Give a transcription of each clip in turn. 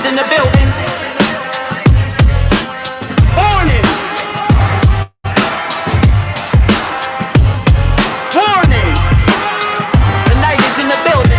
in the building. Warning! Warning! The night is in the building.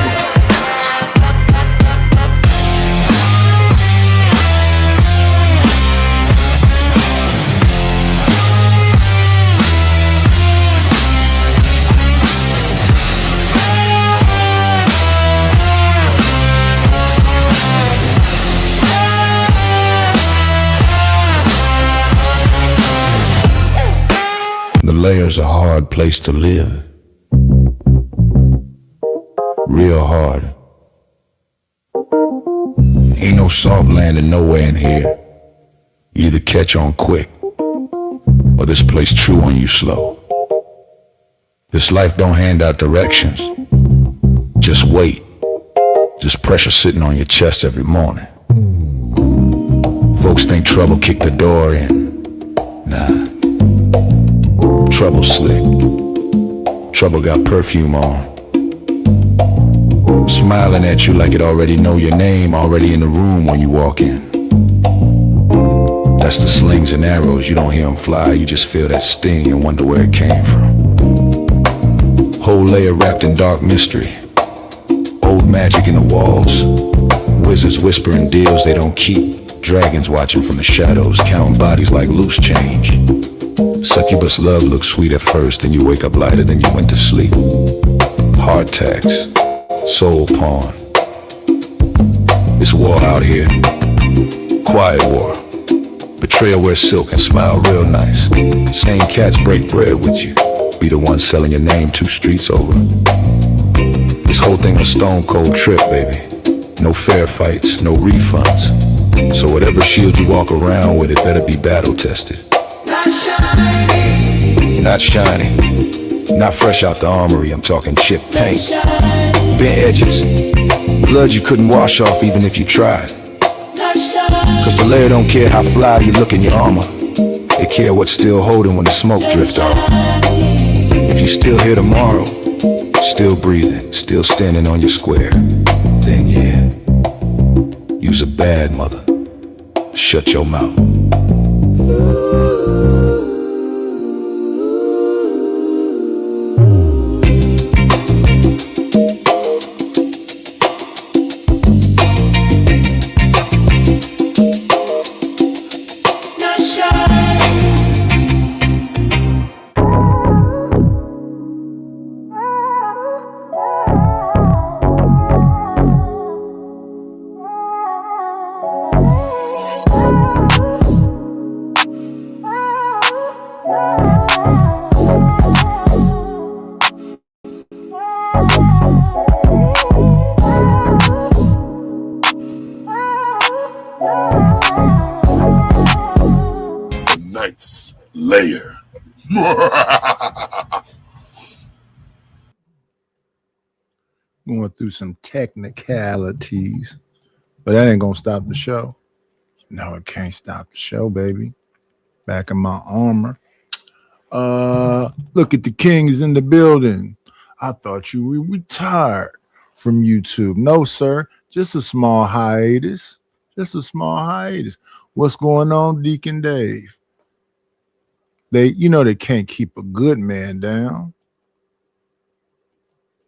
The Layer's a hard place to live. Real hard. Ain't no soft landing nowhere in here. You either catch on quick, or this place chew on you slow. This life don't hand out directions. Just wait. Just pressure sitting on your chest every morning. Folks think trouble kicked the door in. Nah. Trouble slick. Trouble got perfume on. Smiling at you like it already know your name, already in the room when you walk in. That's the slings and arrows, you don't hear them fly, you just feel that sting and wonder where it came from. Whole layer wrapped in dark mystery. Old magic in the walls. Wizards whispering deals they don't keep. Dragons watching from the shadows, counting bodies like loose change. Succubus love looks sweet at first, then you wake up lighter than you went to sleep. Heart tax, soul pawn. It's war out here. Quiet war. Betrayal wears silk and smile real nice. Same cats break bread with you. Be the one selling your name 2 streets over. This whole thing a stone cold trip, baby. No fair fights, no refunds. So whatever shield you walk around with, it better be battle tested. Not shiny, not fresh out the armory, I'm talking chip paint. Bent edges, blood you couldn't wash off even if you tried. Cause the layer don't care how fly you look in your armor. They care what's still holding when the smoke drifts off. If you still here tomorrow, still breathing, still standing on your square, then yeah, you's a bad mother. Shut your mouth. Layer. Going through some technicalities, but that ain't gonna stop the show. No, it can't stop the show, baby. Back in my armor. Look at the king is in the building. I thought you were retired from YouTube. No, sir. Just a small hiatus. Just a small hiatus. What's going on, Deacon Dave? They can't keep a good man down.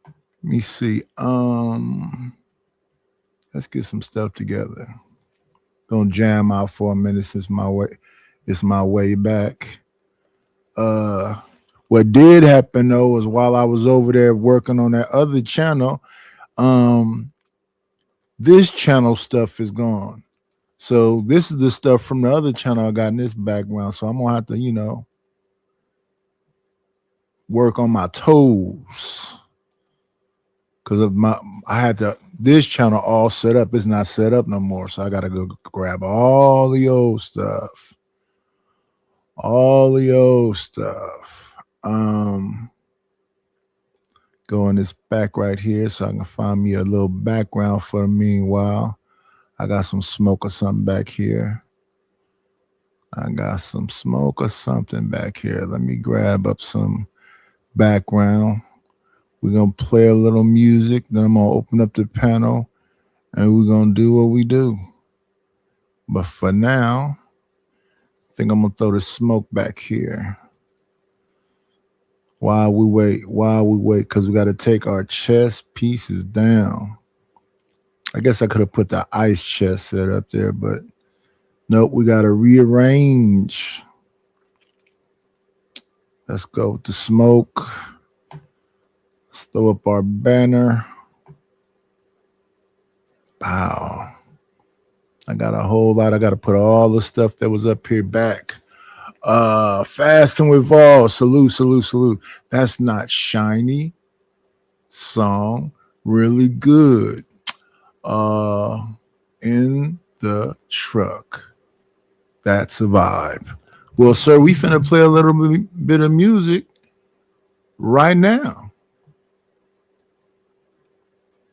Let me see. Let's get some stuff together. Don't jam out for a minute since it's my way back. What did happen though was while I was over there working on that other channel, this channel stuff is gone. So this is the stuff from the other channel I got in this background. So I'm gonna have to, work on my toes. Because of this channel all set up. It's not set up no more. So I gotta go grab all the old stuff. All the old stuff. Go in this back right here so I can find me a little background for the meanwhile. I got some smoke or something back here. I got some smoke or something back here. Let me grab up some background. We're going to play a little music. Then I'm going to open up the panel and we're going to do what we do. But for now, I think I'm gonna throw the smoke back here. While we wait, because we got to take our chess pieces down. I guess I could have put the ice chess set up there, but nope, we got to rearrange. Let's go with the smoke. Let's throw up our banner. Wow. I got a whole lot. I got to put all the stuff that was up here back. Fast and Evolve. Salute. That's not Shiny song. Really good. In the truck. That's a vibe. Well, sir, we finna play a little bit of music right now.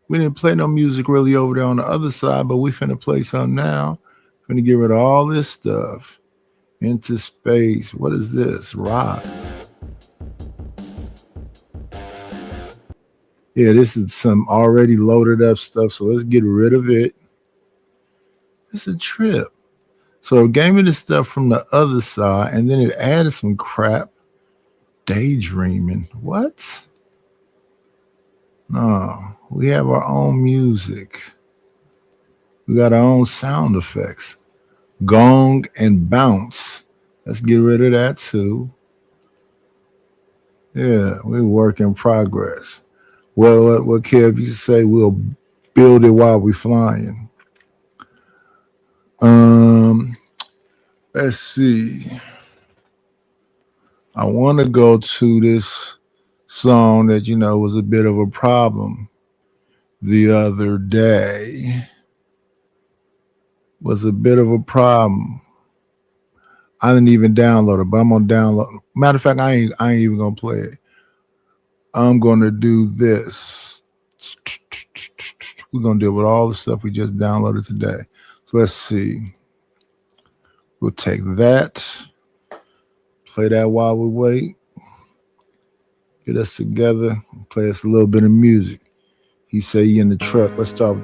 We didn't play no music really over there on the other side, but we finna play some now. Finna get rid of all this stuff. Into space. What is this? Rock. Yeah, this is some already loaded up stuff, so let's get rid of it. It's a trip. So it gave me the stuff from the other side, and then it added some crap. Daydreaming. What? No, we have our own music. We got our own sound effects. Gong and bounce. Let's get rid of that too. Yeah, we work in progress. Well, what Kev used to say, we'll build it while we're flying. Let's see. I want to go to this song that, was a bit of a problem the other day. Was a bit of a problem. I didn't even download it, but I'm gonna download. Matter of fact, I ain't even gonna play it. I'm gonna do this. We're gonna deal with all the stuff we just downloaded today. So let's see. We'll take that, play that while we wait. Get us together, play us a little bit of music. He say he in the truck. Let's start.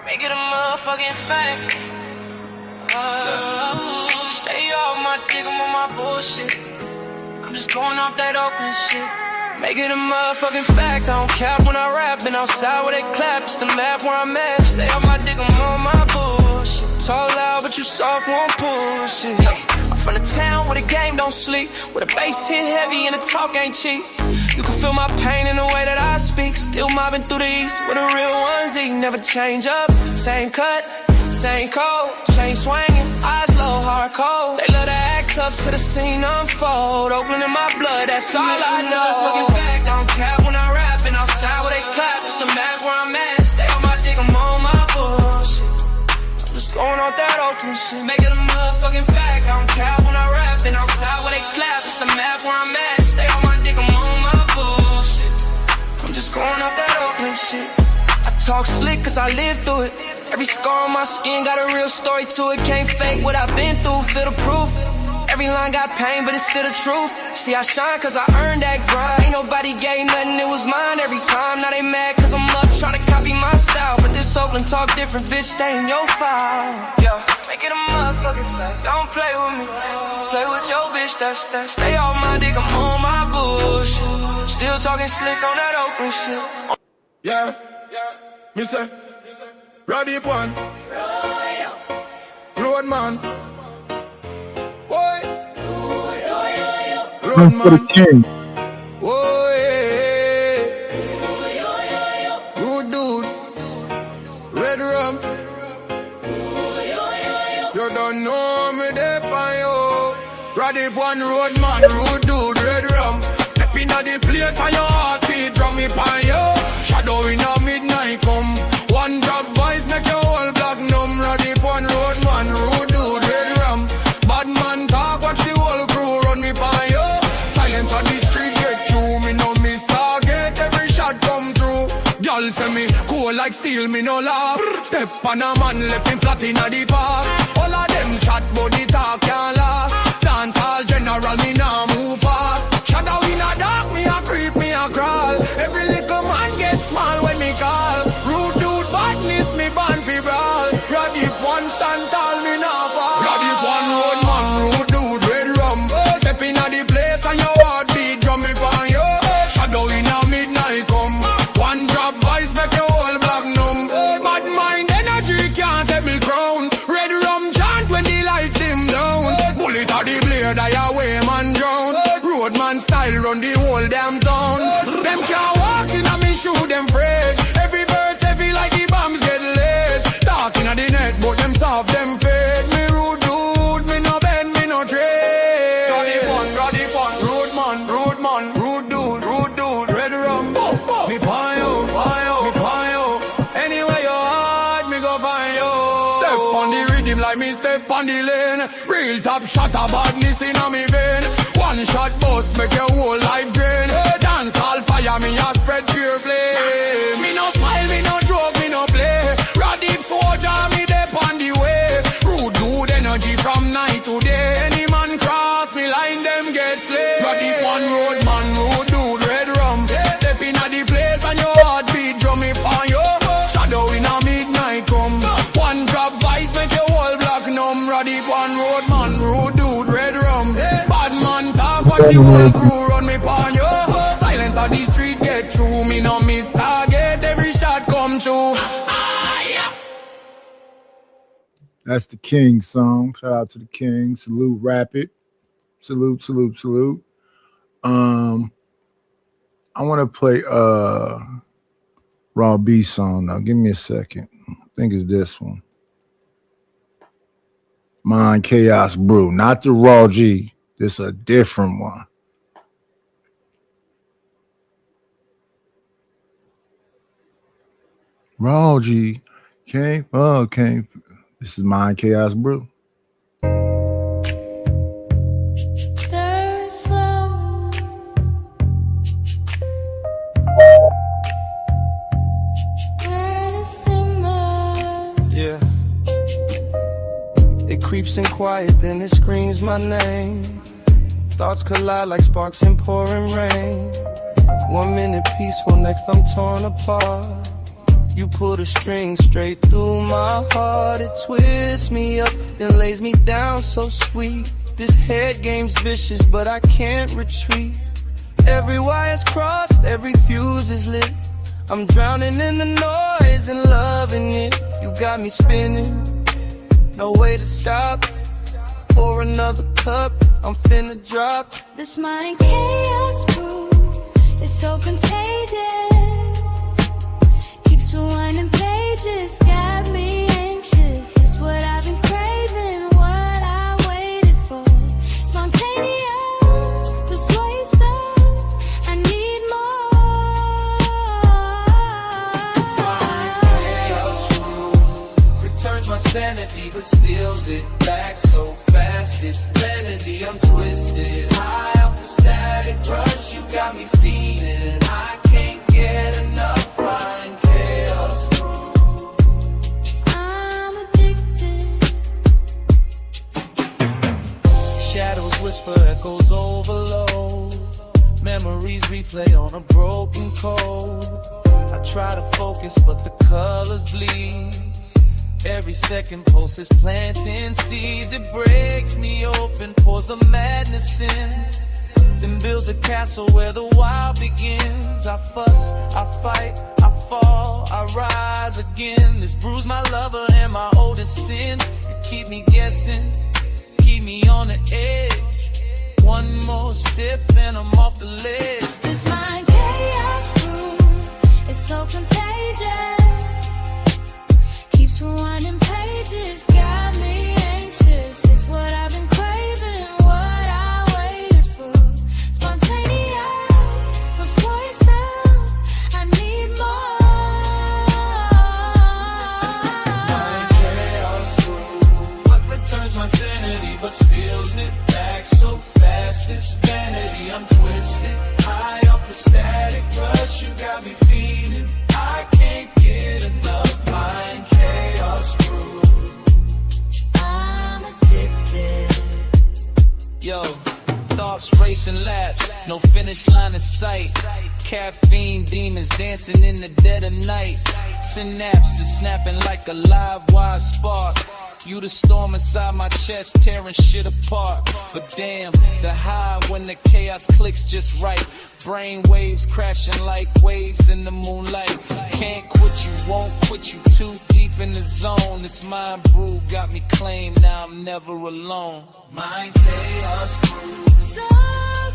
Make it a motherfucking fact. Stay off my dick, I'm on my bullshit. I'm just going off that Oakland shit. Make it a motherfucking fact. I don't cap when I rap. Been outside where they clap. It's the map where I'm at. Stay off my dick, I'm on my bullshit. Talk loud, but you soft, won't push it. I'm from the town where the game don't sleep, where the bass hit heavy and the talk ain't cheap. You can feel my pain in the way that I speak. Still mobbing through the east where the real ones eat. Never change up, same cut, same code. Chain swinging, eyes low, hard cold. They love to act tough till the scene unfold. Oakland in my blood, that's all I know. Fucking fact, I don't cap when I rap. And outside where they clap, it's the map where I'm at. Stay on my dick, I'm on my bullshit. I'm just going off that Oakland shit. Make it a motherfucking fact. I don't cap when I rap. And outside where they clap, it's the map where I'm at. Stay on my dick, I'm on my bullshit. I'm just going off that Oakland shit. I talk slick cause I live through it. Every scar on my skin got a real story to it. Can't fake what I've been through, feel the proof. Every line got pain, but it's still the truth. See, I shine cause I earned that grind. Ain't nobody gave nothing, it was mine every time. Now they mad cause I'm up trying to copy my style. But this Oakland talk different, bitch, stay in your file. Yeah, make it a motherfucking fact. Don't play with me, play with your bitch, that's that. Stay off my dick, I'm on my bullshit. Still talking slick on that Oakland shit. Yeah, me say Roddy one, Roadman. Boy, Roadman. Oh, yeah. Rude dude. Red rum. You don't know me, they find you. Roddy one, Roadman. Rude dude, red rum. Step in the place and your heartbeat drum me by you. Shadow in a midnight come. One drop voice make your whole block numb. Roddy one, Roadman. Rude dude, red rum. Bad man talk, watch the whole crew run me by you. Silence on the street, get through. Me no miss target, every shot come through. Y'all say me cool like steel, me no laugh. Step on a man, left him flat in the past. All of them chat, but the talk can't last. Dance all general, me now move fast. Shadow in a dark, me a creep, me a crawl. Every scared I away man drown. Roadman style run the whole damn town. Them can't walk in a me shoot them afraid. Every verse heavy like the bombs get laid. Talking at the net but them soft them fade. Me rude dude, me no bend, me no trade. Roadman, rude dude, red rum. Me pie yo. Anywhere you hide, me go find you. Step on the rhythm like me step on the lane. Real top shot of badness in a me vein. One shot bust make your whole life drain. Dance all fire, me a spread pure flame. Me no smile, me no joke, me no play. Radip soldier, me dep on the way. Rude dude energy from night to day. Any man cross me line, them get slayed. Radip one road man, rude dude, red rum. Step in at the place and your heartbeat drum me on you. Shadow in a midnight come. One drop vice make your whole block numb. Radip one road man, rude dude, red rum. Bad man talk, watch the whole crew run me on you. Silence of the street get through. Me no miss target, every shot come true. That's the King song. Shout out to the King. Salute Rapid. Salute. I want to play Raw B song now. Give me a second. I think it's this one. Mind Chaos Brew. Not the Raw G. This a different one. Raw G. Okay. This is Mind Chaos Brew. Yeah. It creeps in quiet, then it screams my name. Thoughts collide like sparks in pouring rain. 1 minute peaceful, next I'm torn apart. You put a string straight through my heart. It twists me up, then lays me down so sweet. This head game's vicious, but I can't retreat. Every wire's crossed, every fuse is lit. I'm drowning in the noise and loving it. You got me spinning, no way to stop. Pour another cup, I'm finna drop. This mind chaos brew is so contagious. Keeps rewinding pages, got me anxious. It's what I've been craving, what I waited for. Spontaneous, persuasive, I need more. Returns my sanity, but steals it back so fast. It's vanity, I'm twisted. High off the static rush, you got me feeding. I can't get enough. Fine chaos brew. I'm addicted. Shadows whisper, echoes overload. Memories replay on a broken code. I try to focus, but the colors bleed. Every second pulse is planting seeds. It breaks me open, pours the madness in, then builds a castle where the wild begins. I fuss, I fight, I fall, I rise again. This bruise my lover and my oldest sin. You keep me guessing, keep me on the edge. One more sip and I'm off the ledge. This mind chaos brew is so contagious. Keeps rewinding pages, got me anxious. It's what I've been craving, what I waited for. Spontaneous, persuasive, I need more. Mind chaos brew, what returns my sanity but steals it back so fast. It's vanity, I'm twisted. High off the static rush, you got me feeding. I can't get enough. Mind chaos brew. I'm addicted. Yo, thoughts racing laps, no finish line in sight. Caffeine demons dancing in the dead of night. Synapses snapping like a live wire spark. You the storm inside my chest, tearing shit apart. But damn, the high when the chaos clicks just right. Brain waves crashing like waves in the moonlight. Can't quit you, won't quit you, too deep in the zone. This mind brew got me claimed, now I'm never alone. My chaos crew. So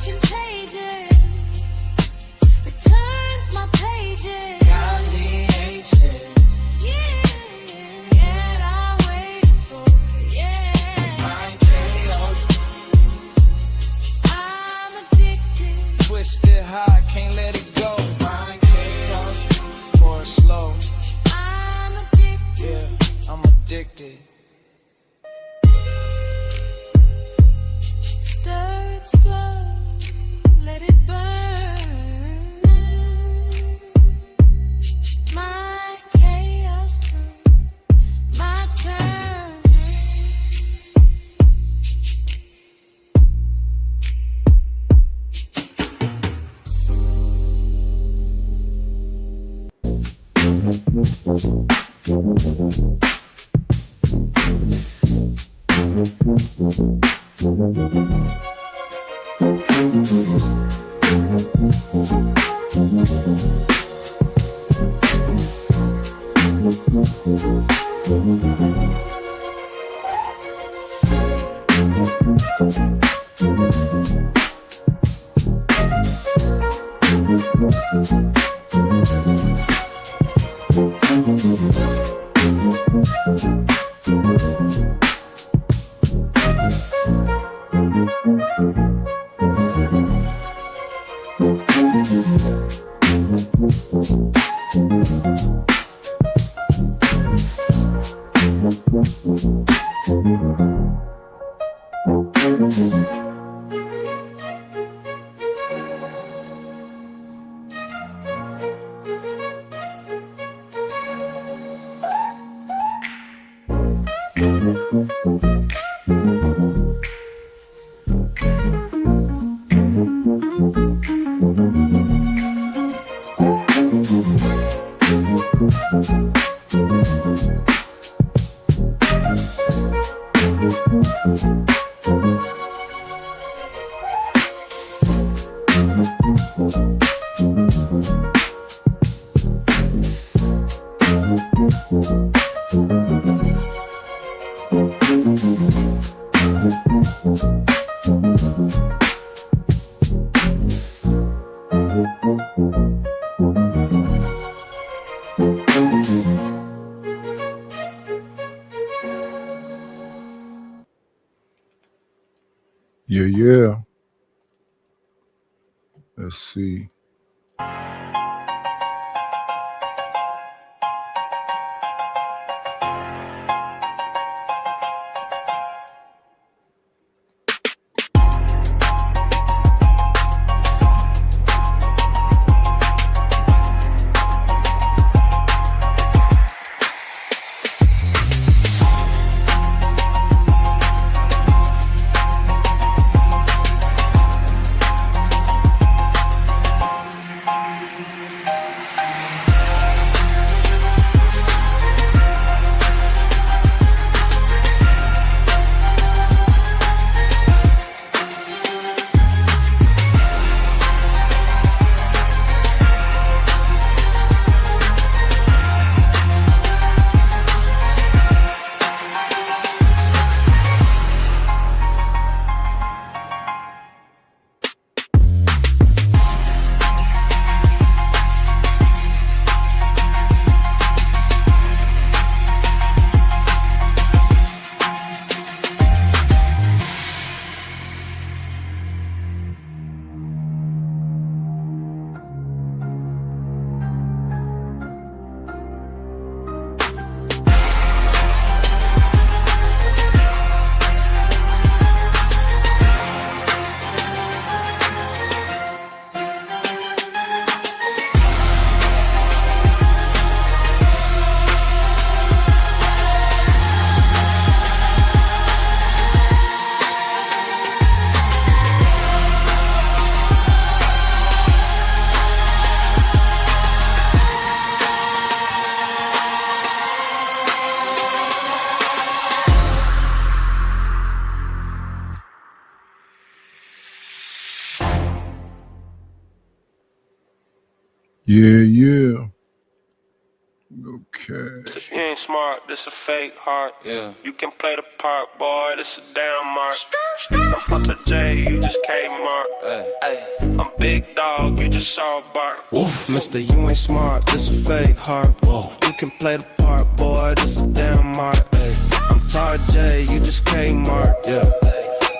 contagious, returns my pages. Got me anxious. Yeah, yet I waited for it, yeah. My chaos crew. I'm addicted. Twisted high, can't let it go. My chaos crew. Pour it slow. I'm addicted. Yeah, I'm addicted. Stir it slow, let it burn. My chaos crew, my turn. Yeah. Let's see. Yeah. Okay. If you ain't smart, this a fake heart. Yeah. You can play the part, boy, this a damn mark. I'm Hunter J, you just came up. I'm Big Dog, you just saw a bark. Mister, you ain't smart, this a fake heart. You can play the part, boy, this a damn mark. I'm Tar J, you just came mark. Yeah.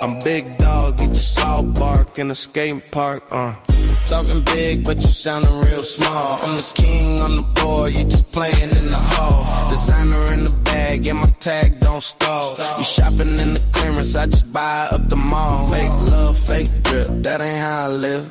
I'm Big Dog, you just saw a bark in a skating park. Talking big, but you sounding real small. I'm the king on the board, you just playing in the hall. Designer in the bag, yeah, my tag don't stall. You shopping in the clearance, I just buy up the mall. Fake love, fake drip, that ain't how I live.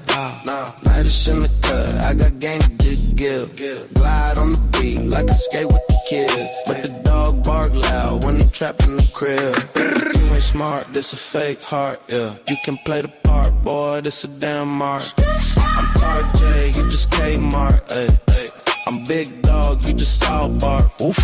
Night is in the cut, I got game to give. Glide on the beat, like I skate with the kids. But the dog bark loud when he trapped in the crib. You ain't smart, this a fake heart, yeah. You can play the part, boy, this a damn mark. I'm Tar J, you just Kmart, ayy. I'm Big Dog, you just saw bark. Oof.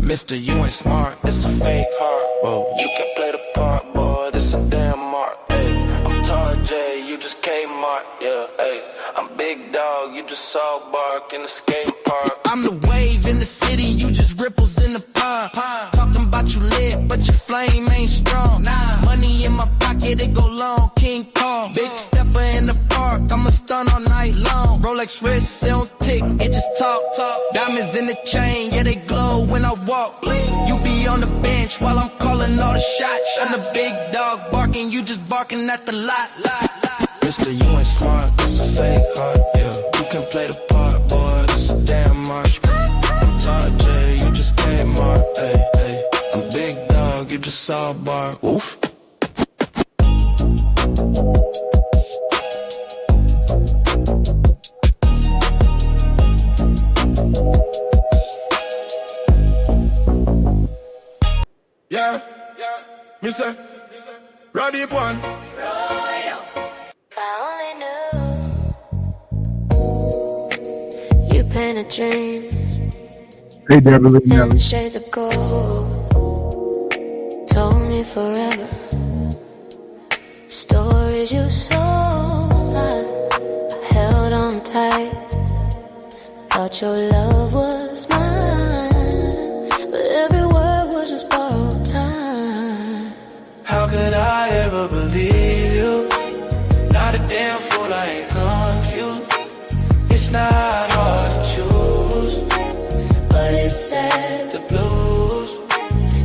Mister, you ain't smart, this a fake heart. Whoa. You can play the part, boy, this a damn mark, ayy. I'm Tar J, you just Kmart, yeah, ayy. I'm Big Dog, you just saw bark in the skate park. I'm the wave in the city, you just ripples in the pond. Talking about you lit, but your flame ain't strong. Money in my pocket, it go long, King Kong. Big stepper in the park, I'ma stun all night long. Rolex wrist, it don't tick, it just talk. Diamonds in the chain, yeah, they glow when I walk. You be on the bench while I'm calling all the shots. I'm the Big Dog barking, you just barking at the lot. Mister, you ain't smart, this a fake heart, yeah. You can play the part, boy, this a damn mark. I'm Tar J, you just came mark, ayy. I'm Big Dog, you just saw a bark. Oof. Yeah, Mr. Roddy one. If I only knew you paint a dream Hey, Deborah. in shades of gold. Told me forever stories you sold. I held on tight, thought your love was mine, but every word was just borrowed time. How could I ever believe you? Not a damn fool, I ain't confused. It's not hard to choose, But it's sad, the blues.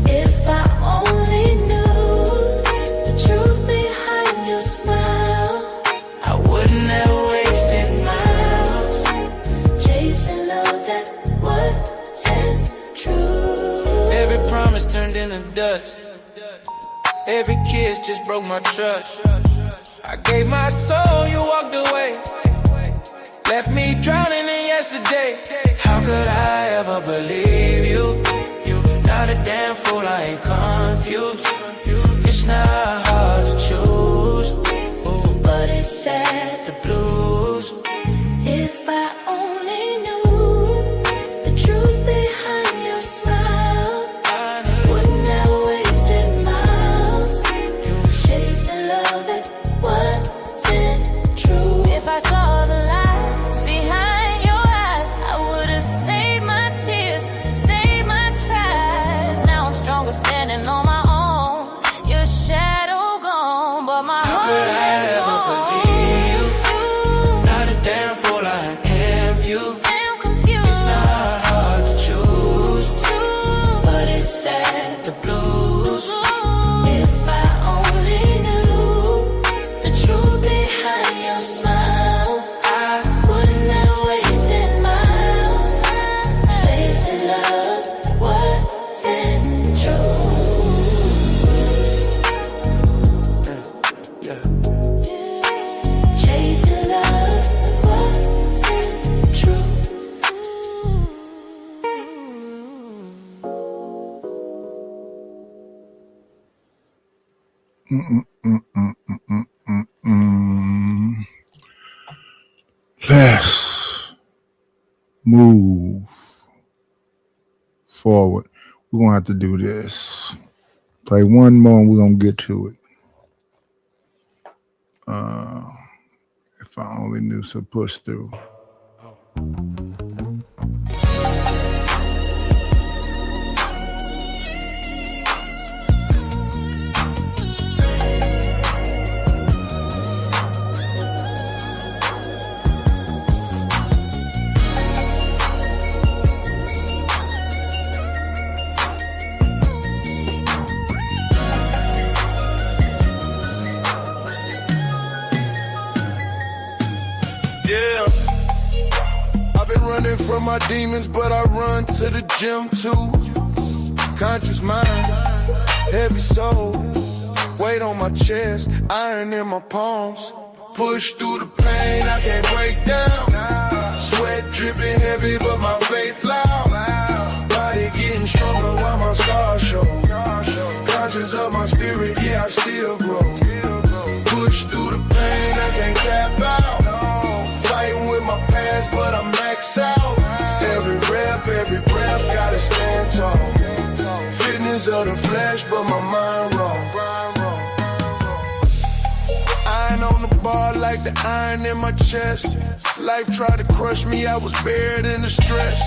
if I only knew the truth behind your smile, I wouldn't have wasted miles. chasing love that wasn't true. Every promise turned into dust. Every kiss just broke my trust. I gave my soul, you walked away. Left me drowning in yesterday. How could I ever believe you? Not a damn fool, I ain't confused. It's not hard to choose, But it's sad, the blues. if I only knew the truth behind your smile, wouldn't have wasted miles chasing love that wasn't true. If I saw the lies behind your eyes, I would have saved my tears, saved my tries. Now I'm stronger standing on my own. Your shadow gone, but my heart Could I has ever gone. believe you? Not a damn fool, I am you. I'm confused. It's not hard to choose, But it's sad, the blues. if I only knew the truth behind your smile, I wouldn't have wasted miles chasing love that wasn't true. Chasing love that wasn't true. Let's move forward. We're gonna have to do this. Play one more and we're gonna get to it. If I only knew, so push through. running from my demons, but I run to the gym too. Conscious mind, heavy soul, weight on my chest, iron in my palms. Push through the pain, I can't break down. Sweat dripping heavy, but my faith loud. Body getting stronger while my scars show. Conscious of my spirit, yeah, I still grow. Push through the pain, I can't tap out. Fighting with my past, but I'm max out. Every rep, every breath, gotta stand tall. Fitness of the flesh, but my mind wrong. Iron on the bar like the iron in my chest. Life tried to crush me, I was buried in the stress.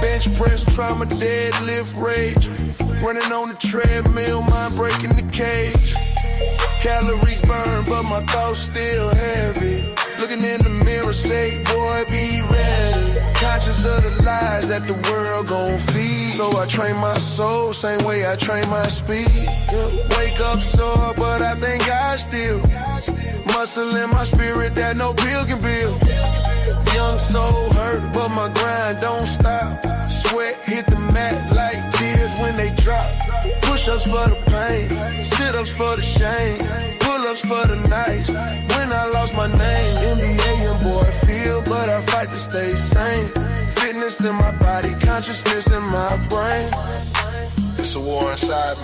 Bench press, trauma, deadlift, rage. Running on the treadmill, mind breaking the cage. Calories burn, but my thoughts still heavy. Looking in the mirror, say, boy, be ready. Conscious of the lies that the world gon' feed. So I train my soul, same way I train my speed. Wake up sore, but I thank God still. Muscle in my spirit that no pill can build. Young soul hurt, but my grind don't stop. Sweat hit the mat like tears when they drop. Push-ups for the pain, sit-ups for the shame, pull-ups for the nights. When I lost my name, NBA young boy feel, but I fight to stay sane. Fitness in my body, consciousness in my brain. It's a war inside me,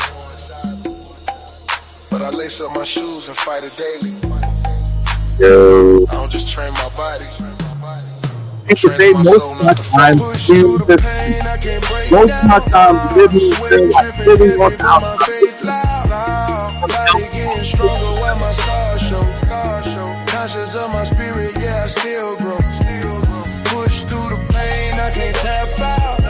but I lace up my shoes and fight it daily. Yo. I don't just train my body. People say most of my time most of my time living feel like living on the outside. Body getting stronger while my scars show. Conscious of my spirit, yeah, I still grow. Push through the pain, I can't tap out.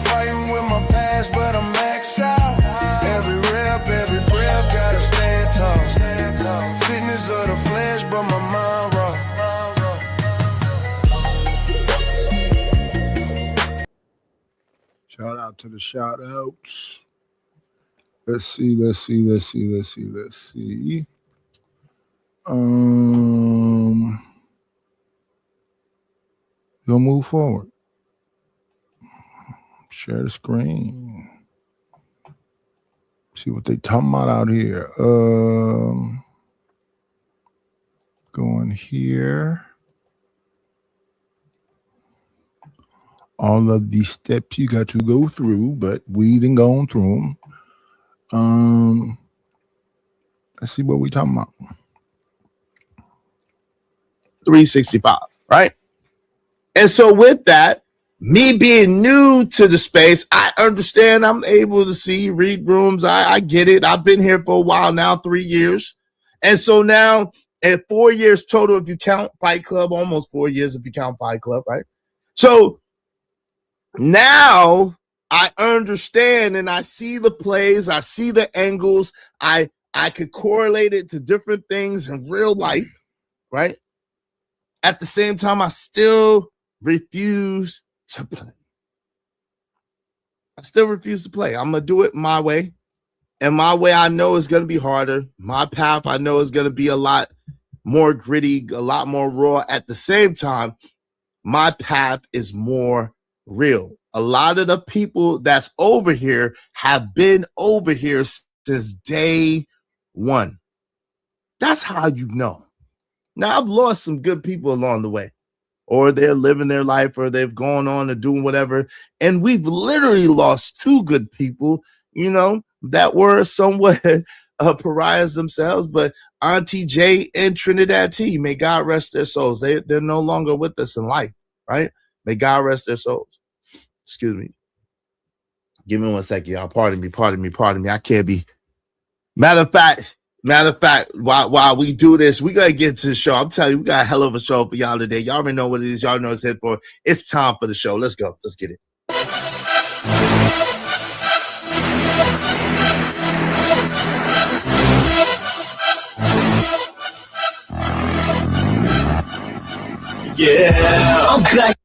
Fighting with my past, but I'm max out. Every rep, every breath, gotta stand tall. Fitness of the flesh, but my mind raw. Shout out to the shout outs. Let's see. We'll move forward. Share the screen. See what they talking about out here. Going here. All of these steps you got to go through, but we done gone through them. Let's see what we talking about. 365, right? And so with that, me being new to the space, I understand I'm able to see, read rooms. I get it. I've been here for a while now, 3 years. And so now at 4 years total, if you count Fight Club, almost 4 years if you count Fight Club, right? So now I understand and I see the plays, I see the angles, I could correlate it to different things in real life, right? At the same time, I still refuse to play. I still refuse to play. I'm going to do it my way. And my way I know is going to be harder. My path I know is going to be a lot more gritty, a lot more raw. At the same time, my path is more real. A lot of the people that's over here have been over here since day one. That's how you know. Now, I've lost some good people along the way, or they're living their life, or they've gone on and doing whatever. And we've literally lost 2 good people, you know, that were somewhat pariahs themselves. But Auntie J and Trinidad T, may God rest their souls. They're no longer with us in life, right? May God rest their souls. Excuse me. Give me 1 second, y'all. Pardon me. I can't be. Matter of fact, while we do this, we gotta get to the show. I'm telling you, we got a hell of a show for y'all today. Y'all already know what it is. Y'all know it's head for. It's time for the show. Let's go. Let's get it. Yeah, I'm back.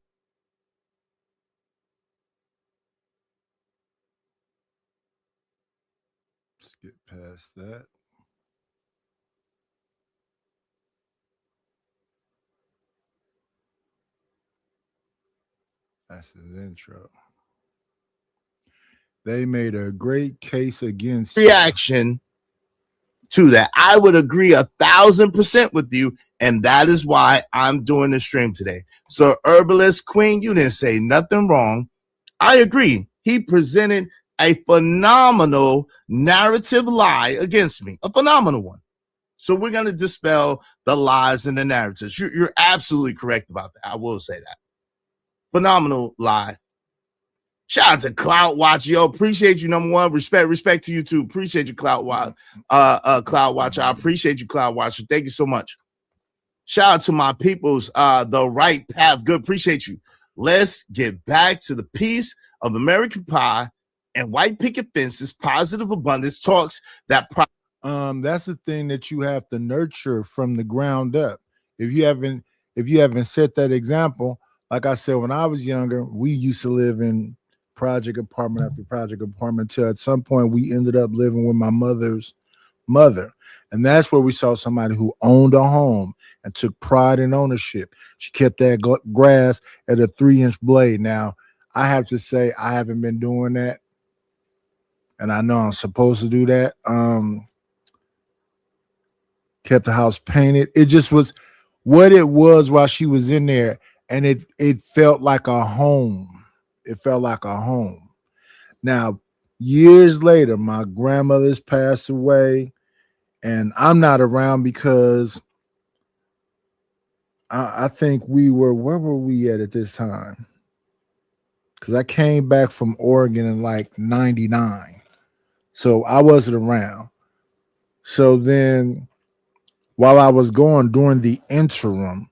Let's get past that. That's his intro. They made a great case against you. Reaction to that. I would agree 1,000% with you, and that is why I'm doing the stream today. So, Herbalist Queen, you didn't say nothing wrong. I agree. He presented a phenomenal narrative lie against me, a phenomenal one. So we're going to dispel the lies and the narratives. You're absolutely correct about that. I will say that. Phenomenal lie. Shout out to Cloud Watch, yo. Appreciate you, number one. Respect to you too. Appreciate you, Cloud Watch. Cloud Watcher. I appreciate you, Cloud Watcher. Thank you so much. Shout out to my peoples, the right path. Good, appreciate you. Let's get back to the piece of American Pie and White Picket Fences. Positive abundance talks that. That's the thing that you have to nurture from the ground up. If you haven't set that example, like I said, when I was younger, we used to live in project apartment after project apartment till at some point we ended up living with my mother's mother. And that's where we saw somebody who owned a home and took pride in ownership. She kept that grass at a 3-inch blade. Now, I have to say I haven't been doing that. And I know I'm supposed to do that. Kept the house painted. It just was what it was while she was in there. And it felt like a home. It felt like a home. Now, years later, my grandmother's passed away, and I'm not around because I think where were we at this time? Because I came back from Oregon in like 99. So I wasn't around. So then while I was gone during the interim,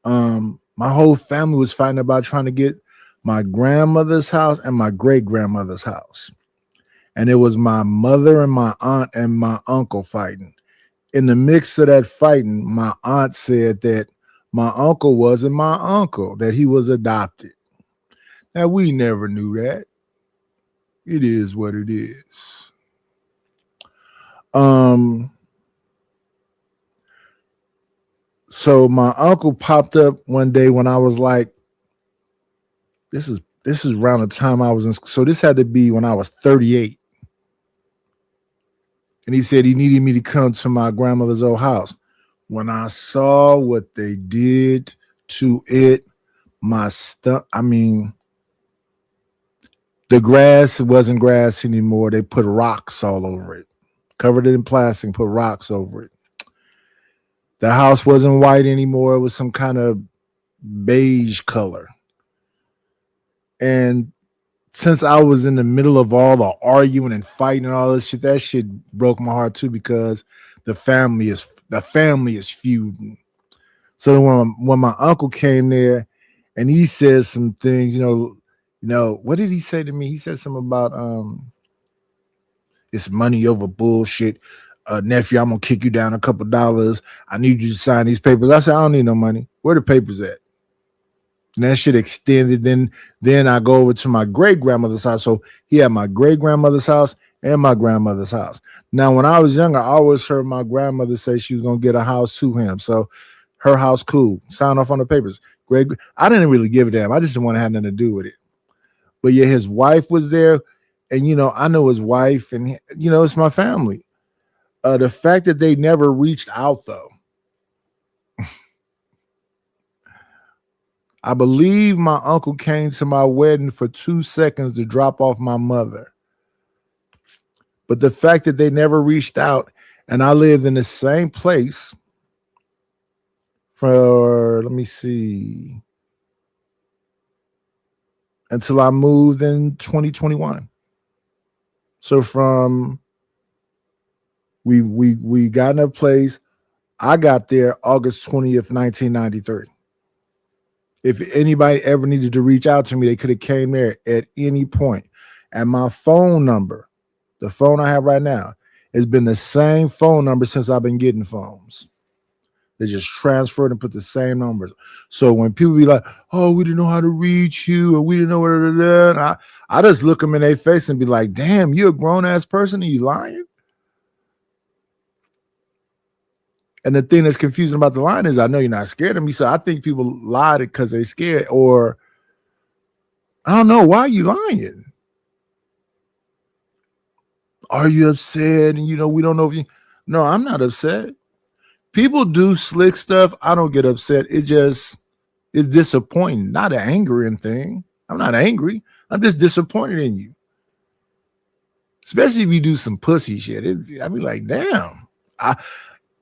my whole family was fighting about trying to get my grandmother's house and my great-grandmother's house. And it was my mother and my aunt and my uncle fighting. In the mix of that fighting, my aunt said that my uncle wasn't my uncle, that he was adopted. Now, we never knew that. It is what it is. So my uncle popped up one day when I was like, this is around the time I was in, so this had to be when I was 38. And he said he needed me to come to my grandmother's old house. When I saw what they did to it, the grass wasn't grass anymore. They put rocks all over it, covered it in plastic, put rocks over it. The house wasn't white anymore. It was some kind of beige color. And since I was in the middle of all the arguing and fighting and all this shit, that shit broke my heart too, because the family is feuding. So when my uncle came there and he said some things, you know, what did he say to me? He said something about it's money over bullshit. Nephew, I'm gonna kick you down a couple dollars. I need you to sign these papers. I said, I don't need no money. Where the papers at? And that shit extended. Then I go over to my great-grandmother's house. So he had my great-grandmother's house and my grandmother's house. Now, when I was younger, I always heard my grandmother say she was going to get a house to him. So her house, cool. Sign off on the papers. I didn't really give a damn. I just didn't want to have nothing to do with it. But yeah, his wife was there. And, I know his wife and, it's my family. The fact that they never reached out, though. I believe my uncle came to my wedding for 2 seconds to drop off my mother. But the fact that they never reached out, and I lived in the same place for, let me see, until I moved in 2021. So from we got in a place, I got there August 20th, 1993. If anybody ever needed to reach out to me, they could have came there at any point. And my phone number, the phone I have right now, has been the same phone number since I've been getting phones. They just transferred and put the same numbers. So when people be like, oh, we didn't know how to reach you, or we didn't know what, I just look them in their face and be like, damn, you a grown-ass person and you lying? And the thing that's confusing about the line is I know you're not scared of me. So I think people lie because they're scared, or I don't know. Why are you lying? Are you upset? And we don't know if you. No, I'm not upset. People do slick stuff. I don't get upset. It's disappointing, not an angering thing. I'm not angry. I'm just disappointed in you. Especially if you do some pussy shit. I'd be like, damn.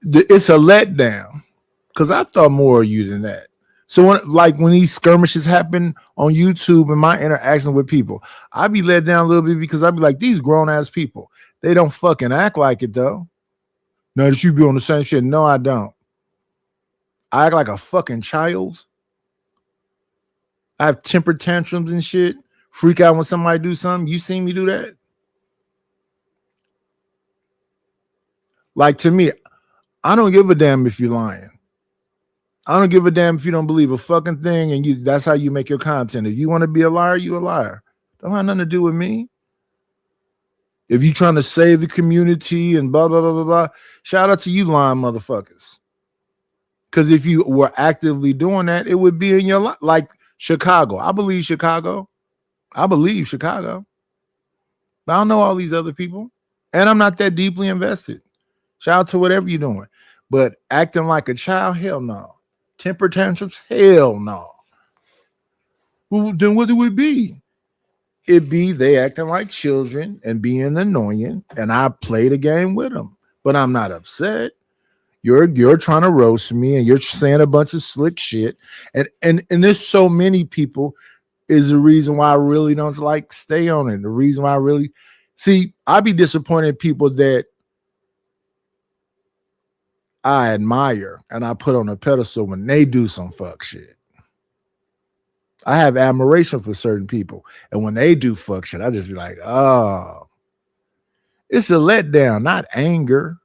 It's a letdown. Because I thought more of you than that. So when these skirmishes happen on YouTube and my interaction with people, I be let down a little bit because I be like, these grown ass people, they don't fucking act like it though. Now that you be on the same shit. No, I don't. I act like a fucking child. I have temper tantrums and shit. Freak out when somebody do something. You seen me do that? Like, to me, I don't give a damn if you're lying. I don't give a damn if you don't believe a fucking thing and that's how you make your content. If you want to be a liar, you a liar. Don't have nothing to do with me. If you trying to save the community and blah, blah, blah, blah, blah, shout out to you lying motherfuckers. Because if you were actively doing that, it would be in your life. Like Chicago. I believe Chicago. But I don't know all these other people. And I'm not that deeply invested. Shout out to whatever you're doing. But acting like a child, hell no. Temper tantrums, hell no. Well, then what do it be? It be they acting like children and being annoying, and I play the game with them. But I'm not upset. You're trying to roast me, and you're saying a bunch of slick shit. And there's so many people is the reason why I really don't like stay on it. The reason why I really see, I be disappointed in people that I admire and I put on a pedestal when they do some fuck shit. I have admiration for certain people, and when they do fuck shit, I just be like, oh, it's a letdown, not anger.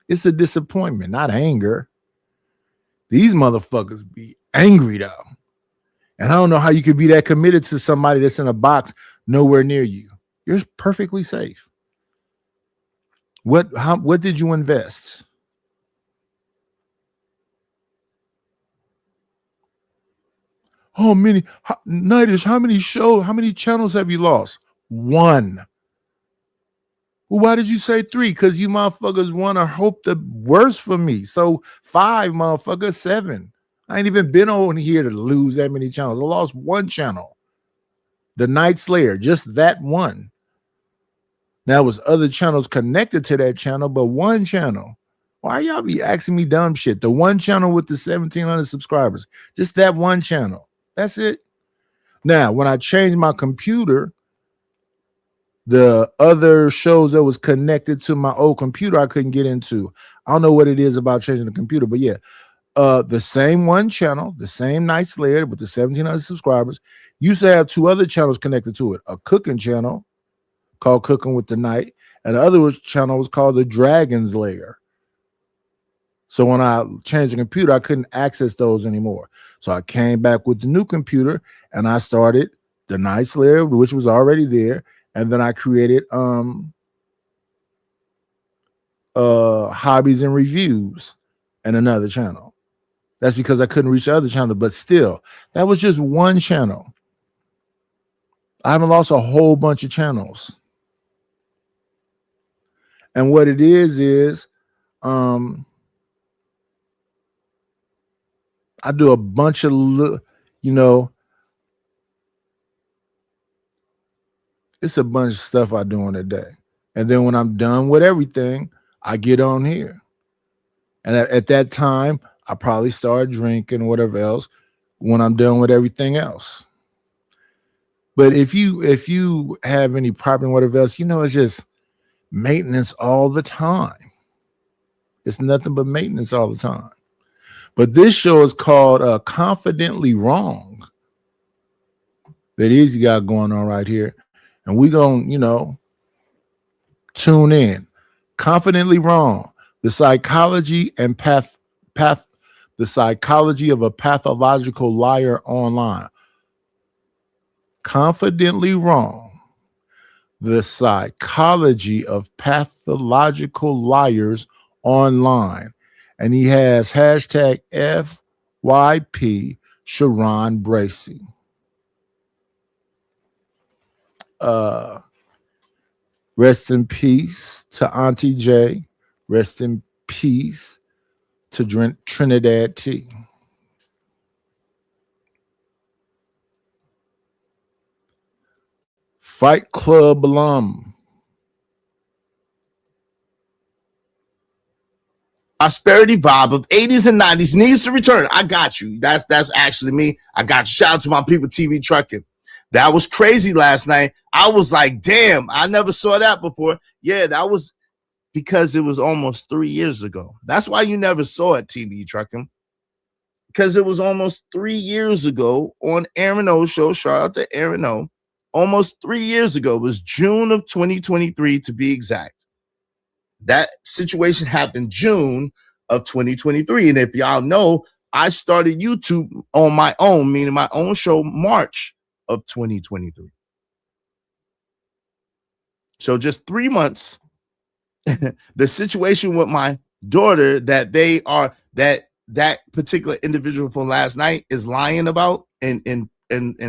It's a disappointment, not anger. These motherfuckers be angry though. And I don't know how you could be that committed to somebody that's in a box nowhere near you. You're perfectly safe. What did you invest? Oh, Nightish, how many channels have you lost? 1. Well, why did you say 3? Because you motherfuckers want to hope the worst for me. So 5, motherfuckers, 7. I ain't even been on here to lose that many channels. I lost 1 channel. The Night Slayer, just that one. Now, was other channels connected to that channel, but 1 channel. Why y'all be asking me dumb shit? The 1 channel with the 1,700 subscribers. Just that 1 channel. That's it. Now, when I changed my computer, the other shows that was connected to my old computer, I couldn't get into. I don't know what it is about changing the computer, but yeah, the same 1 channel, the same Night Slayer with the 1,700 subscribers, used to have 2 other channels connected to it. A cooking channel called Cooking with the Night, and the other channel was called the Dragon's Lair. So when I changed the computer, I couldn't access those anymore. So I came back with the new computer and I started the Night Slayer, which was already there. And then I created Hobbies and Reviews and another channel. That's because I couldn't reach the other channel, but still, that was just 1 channel. I haven't lost a whole bunch of channels. And what it is I do a bunch of, it's a bunch of stuff I do in a day. And then when I'm done with everything, I get on here. And at that time, I probably start drinking or whatever else when I'm done with everything else. But if you have any problem, whatever else, it's just maintenance all the time. It's nothing but maintenance all the time. But this show is called Confidently Wrong. That Easy got going on right here. And we're going to, tune in. Confidently Wrong. The psychology and the psychology of a pathological liar online. Confidently Wrong. The psychology of pathological liars online. And he has hashtag FYP Sharon Bracey. Rest in peace to Auntie J. Rest in peace to Trinidad T. Fight Club alum. Prosperity vibe of 80s and 90s needs to return. I got you. That's actually me. I got you. Shout out to my people, TV Trucking. That was crazy last night. I was like, damn, I never saw that before. Yeah, that was because it was almost 3 years ago. That's why you never saw it, TV Trucking. Because it was almost 3 years ago on Aaron O show. Shout out to Aaron O. Almost 3 years ago. It was June of 2023 to be exact. That situation happened June of 2023. And if y'all know, I started YouTube on my own, meaning my own show, March of 2023. So just 3 months. The situation with my daughter that that particular individual from last night is lying about and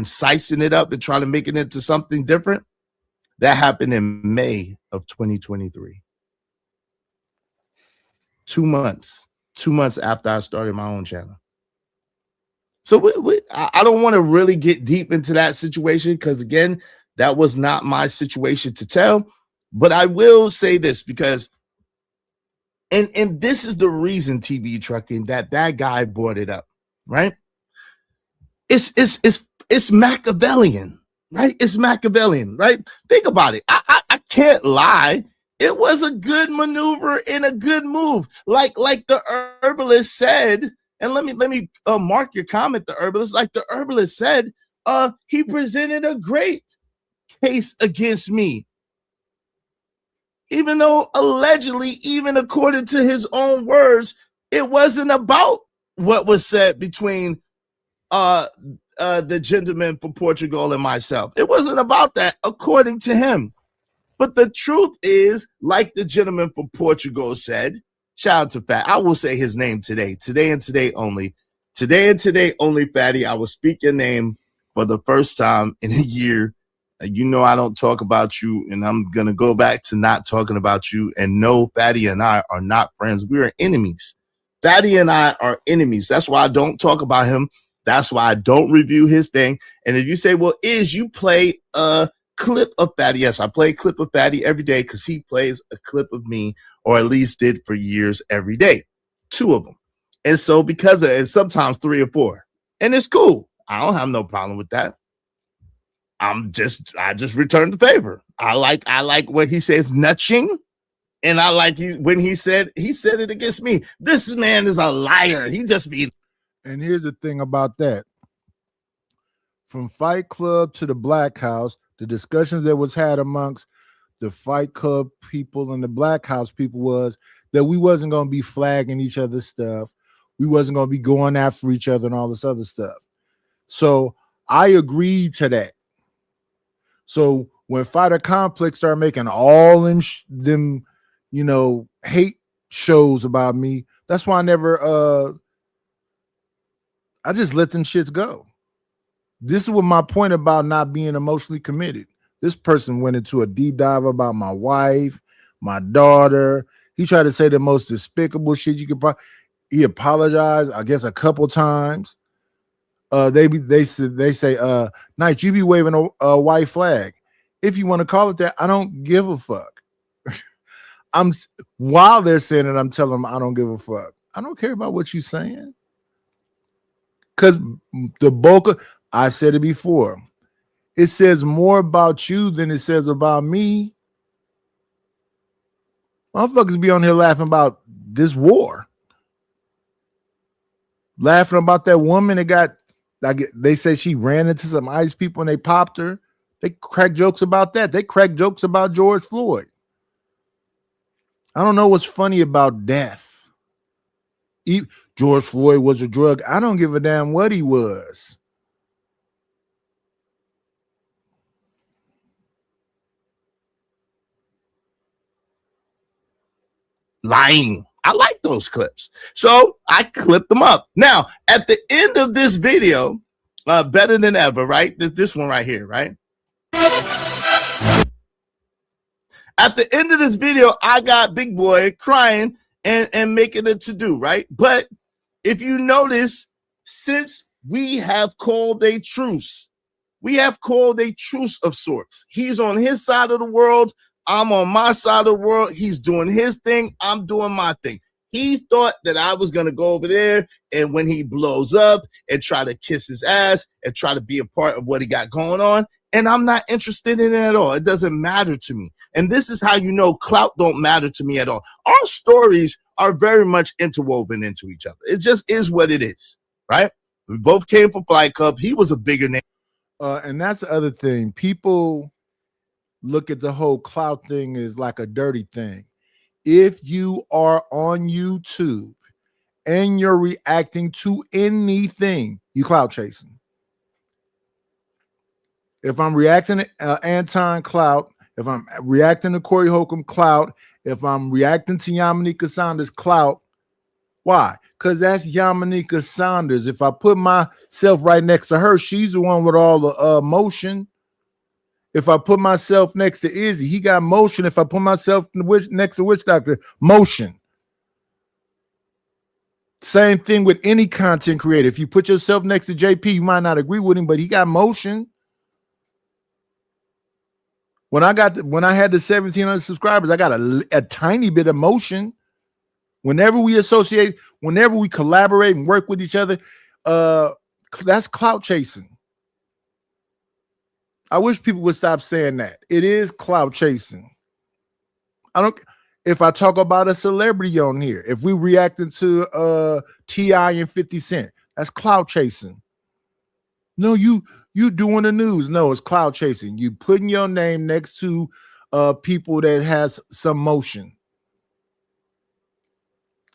slicing it up and trying to make it into something different. That happened in May of 2023. 2 months. 2 months after I started my own channel. So I don't want to really get deep into that situation because, again, that was not my situation to tell. But I will say this because, and this is the reason, TV Trucking, that guy brought it up, right? It's Machiavellian, right? It's Machiavellian, right? Think about it. I can't lie. It was a good maneuver and a good move. Like the herbalist said, and let me mark your comment, the herbalist, like the herbalist said, he presented a great case against me. Even though allegedly, even according to his own words, it wasn't about what was said between the gentleman from Portugal and myself. It wasn't about that, according to him. But the truth is, like the gentleman from Portugal said, shout out to Fat. I will say his name today and today only. Today and today only, Fatty. I will speak your name for the first time in a year. You know I don't talk about you, and I'm going to go back to not talking about you. And no, Fatty and I are not friends. We are enemies. Fatty and I are enemies. That's why I don't talk about him. That's why I don't review his thing. And if you say, well, you play a clip of Fatty. Yes, I play a clip of Fatty every day because he plays a clip of me, or at least did for years every day. 2 of them. And so because of it, sometimes 3 or 4. And it's cool. I don't have no problem with that. I just returned the favor. I like what he says, nutching. And I like when he said it against me. This man is a liar. He just be. And here's the thing about that. From Fight Club to the Black House, the discussions that was had amongst the Fight Club people and the Black House people was that we wasn't going to be flagging each other's stuff. We wasn't going to be going after each other and all this other stuff. So I agreed to that. So when Fighter Complex started making all them hate shows about me, that's why I just let them shits go. This is what my point about not being emotionally committed. This person went into a deep dive about my wife, my daughter. He tried to say the most despicable shit you could. He apologized, I guess, a couple times. They say, Knight, you be waving a white flag. If you want to call it that, I don't give a fuck. While they're saying it, I'm telling them I don't give a fuck. I don't care about what you're saying. Because the bulk of, I've said it before, it says more about you than it says about me. Motherfuckers be on here laughing about this war. Laughing about that woman that got, like they said she ran into some ICE people and they popped her. They crack jokes about that. They crack jokes about George Floyd. I don't know what's funny about death. George Floyd was a drug. I don't give a damn what he was. Lying. I like those clips. So I clipped them up. Now, at the end of this video, better than ever, right? This one right here, right? At the end of this video, I got Big Boy crying and making a to-do, right? But if you notice, since we have called a truce, of sorts. He's on his side of the world. I'm on my side of the world. He's doing his thing. I'm doing my thing. He thought that I was going to go over there, and when he blows up and try to kiss his ass and try to be a part of what he got going on, and I'm not interested in it at all. It doesn't matter to me. And this is how you know clout don't matter to me at all. Our stories are very much interwoven into each other. It just is what it is, right? We both came from Flight Club. He was a bigger name. And that's the other thing. People look at the whole clout thing as like a dirty thing. If you are on YouTube and you're reacting to anything, you clout chasing. If I'm reacting to Anton, clout. If I'm reacting to Corey Holcomb, clout. If I'm reacting to Yamaneika Saunders, clout. Why? Because that's Yamaneika Saunders. If I put myself right next to her, she's the one with all the motion. If I put myself next to Izzy, he got motion. If I put myself next to Witch Doctor, motion. Same thing with any content creator. If you put yourself next to JP, you might not agree with him, but he got motion. When I had the 1,700 subscribers, I got a tiny bit of motion. Whenever we associate, whenever we collaborate and work with each other, that's clout chasing. I wish people would stop saying that. It is clout chasing. If I talk about a celebrity on here, if we reacting to T.I. and 50 Cent, that's clout chasing. No, you doing the news. No, it's clout chasing. You putting your name next to people that has some motion.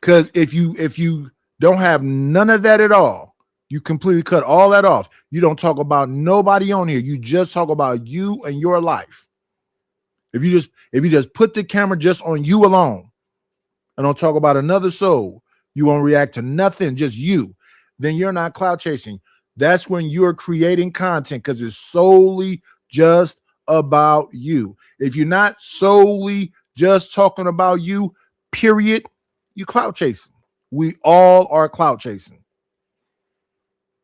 Because if you don't have none of that at all, you completely cut all that off. You don't talk about nobody on here. You just talk about you and your life. If you just put the camera just on you alone and don't talk about another soul, you won't react to nothing, just you, then you're not clout chasing. That's when you're creating content because it's solely just about you. If you're not solely just talking about you, period, you clout chasing. We all are clout chasing.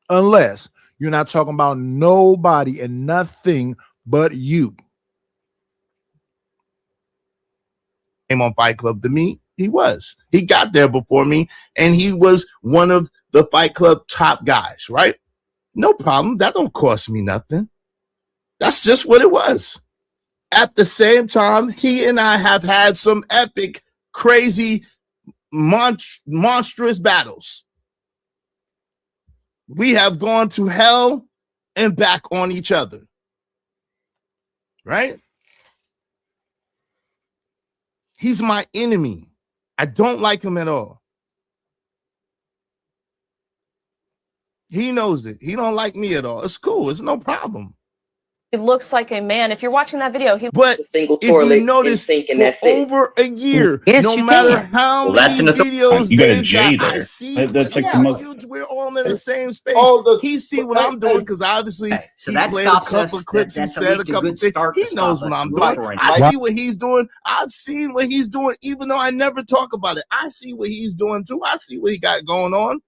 Unless you're not talking about nobody and nothing but you. Came on Fight Club to me, he got there before me, and he was one of the Fight Club top guys, right? No problem. That don't cost me nothing. That's just what it was. At the same time, he and I have had some epic, crazy, monstrous battles. We have gone to hell and back on each other. Right? He's my enemy. I don't like him at all. He knows it. He don't like me at all. It's cool. It's no problem. He looks like a man. If you're watching that video, but a single if toilet you notice, for over a year, no matter how many videos they've got, I see. That's like the most. We're all in the same space. He see what I'm doing because obviously he played a couple of clips and said a couple things. He knows what I'm doing. I see what he's doing. I've seen what he's doing, even though I never talk about it. I see what he's doing too. I see what he got going on.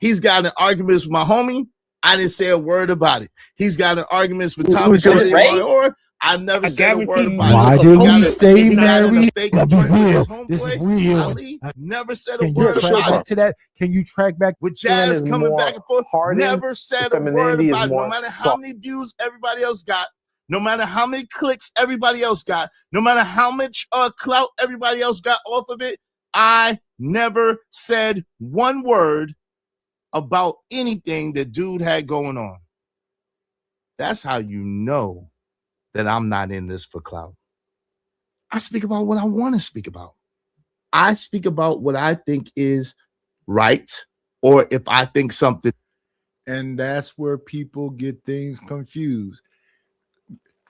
He's got an argument with my homie. I didn't say a word about it. He's got an argument with Tommy Shorty or I've never said a word about it. Why did we stay married? This is real. Never said a word about it. Can you track back with Jazz coming back and forth? Never said a word about it. No matter how many views everybody else got, no matter how many clicks everybody else got, no matter how much clout everybody else got off of it, I never said one word about anything that dude had going on. That's how you know that I'm not in this for clout. I speak about what I want to speak about. I speak about what I think is right, or if I think something. And that's where people get things confused.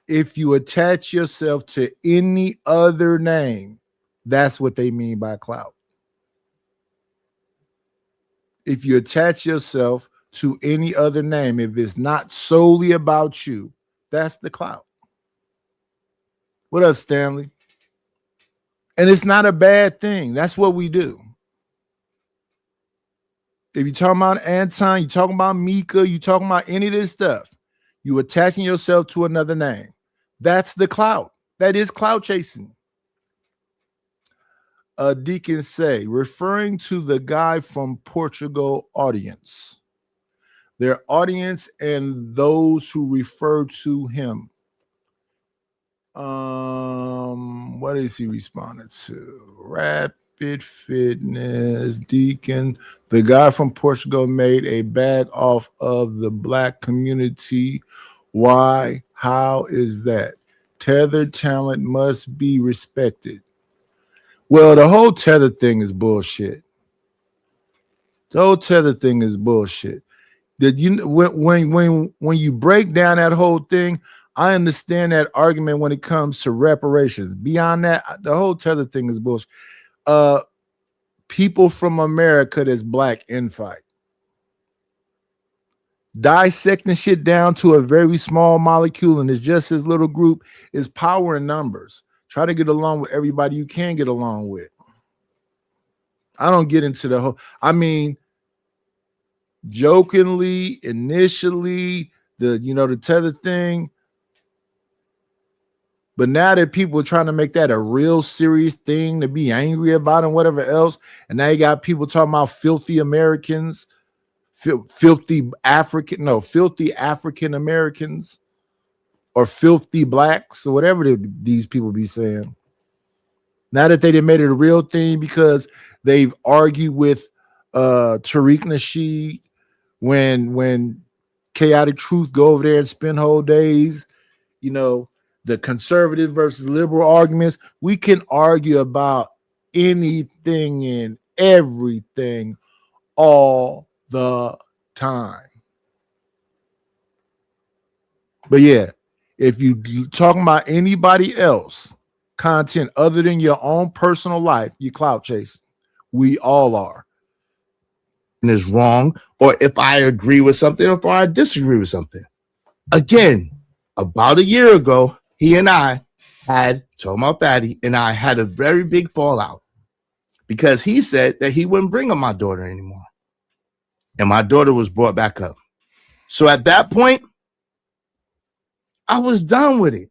If you attach yourself to any other name, that's what they mean by clout. If you attach yourself to any other name, if it's not solely about you, that's the clout. What up, Stanley? And it's not a bad thing. That's what we do. If you're talking about Anton, you're talking about Mika, you're talking about any of this stuff, you attaching yourself to another name. That's the clout. That is clout chasing. Deacon say, referring to the guy from Portugal audience, their audience and those who refer to him. What is he responding to? Rapid Fitness, Deacon. The guy from Portugal made a bag off of the black community. Why? How is that? Tethered talent must be respected. Well, the whole tether thing is bullshit. The whole tether thing is bullshit. Did you when you break down that whole thing, I understand that argument when it comes to reparations. Beyond that, the whole tether thing is bullshit. People from America that's black in fight. Dissecting shit down to a very small molecule, and it's just this little group, is power in numbers. Try to get along with everybody you can get along with. I don't get into the whole, I mean, jokingly, initially, the tether thing. But now that people are trying to make that a real serious thing to be angry about and whatever else, and now you got people talking about filthy Americans, filthy African Americans, or filthy blacks, or whatever these people be saying. Now that they made it a real thing because they've argued with Tariq Nasheed when Chaotic Truth go over there and spend whole days, the conservative versus liberal arguments. We can argue about anything and everything all the time. But yeah, if you talking about anybody else content other than your own personal life, you clout chasing. We all are. And is wrong, or if I agree with something, or if I disagree with something. Again, about a year ago, he and I had, Tomo Fatty and I had a very big fallout because he said that he wouldn't bring up my daughter anymore. And my daughter was brought back up. So at that point, I was done with it.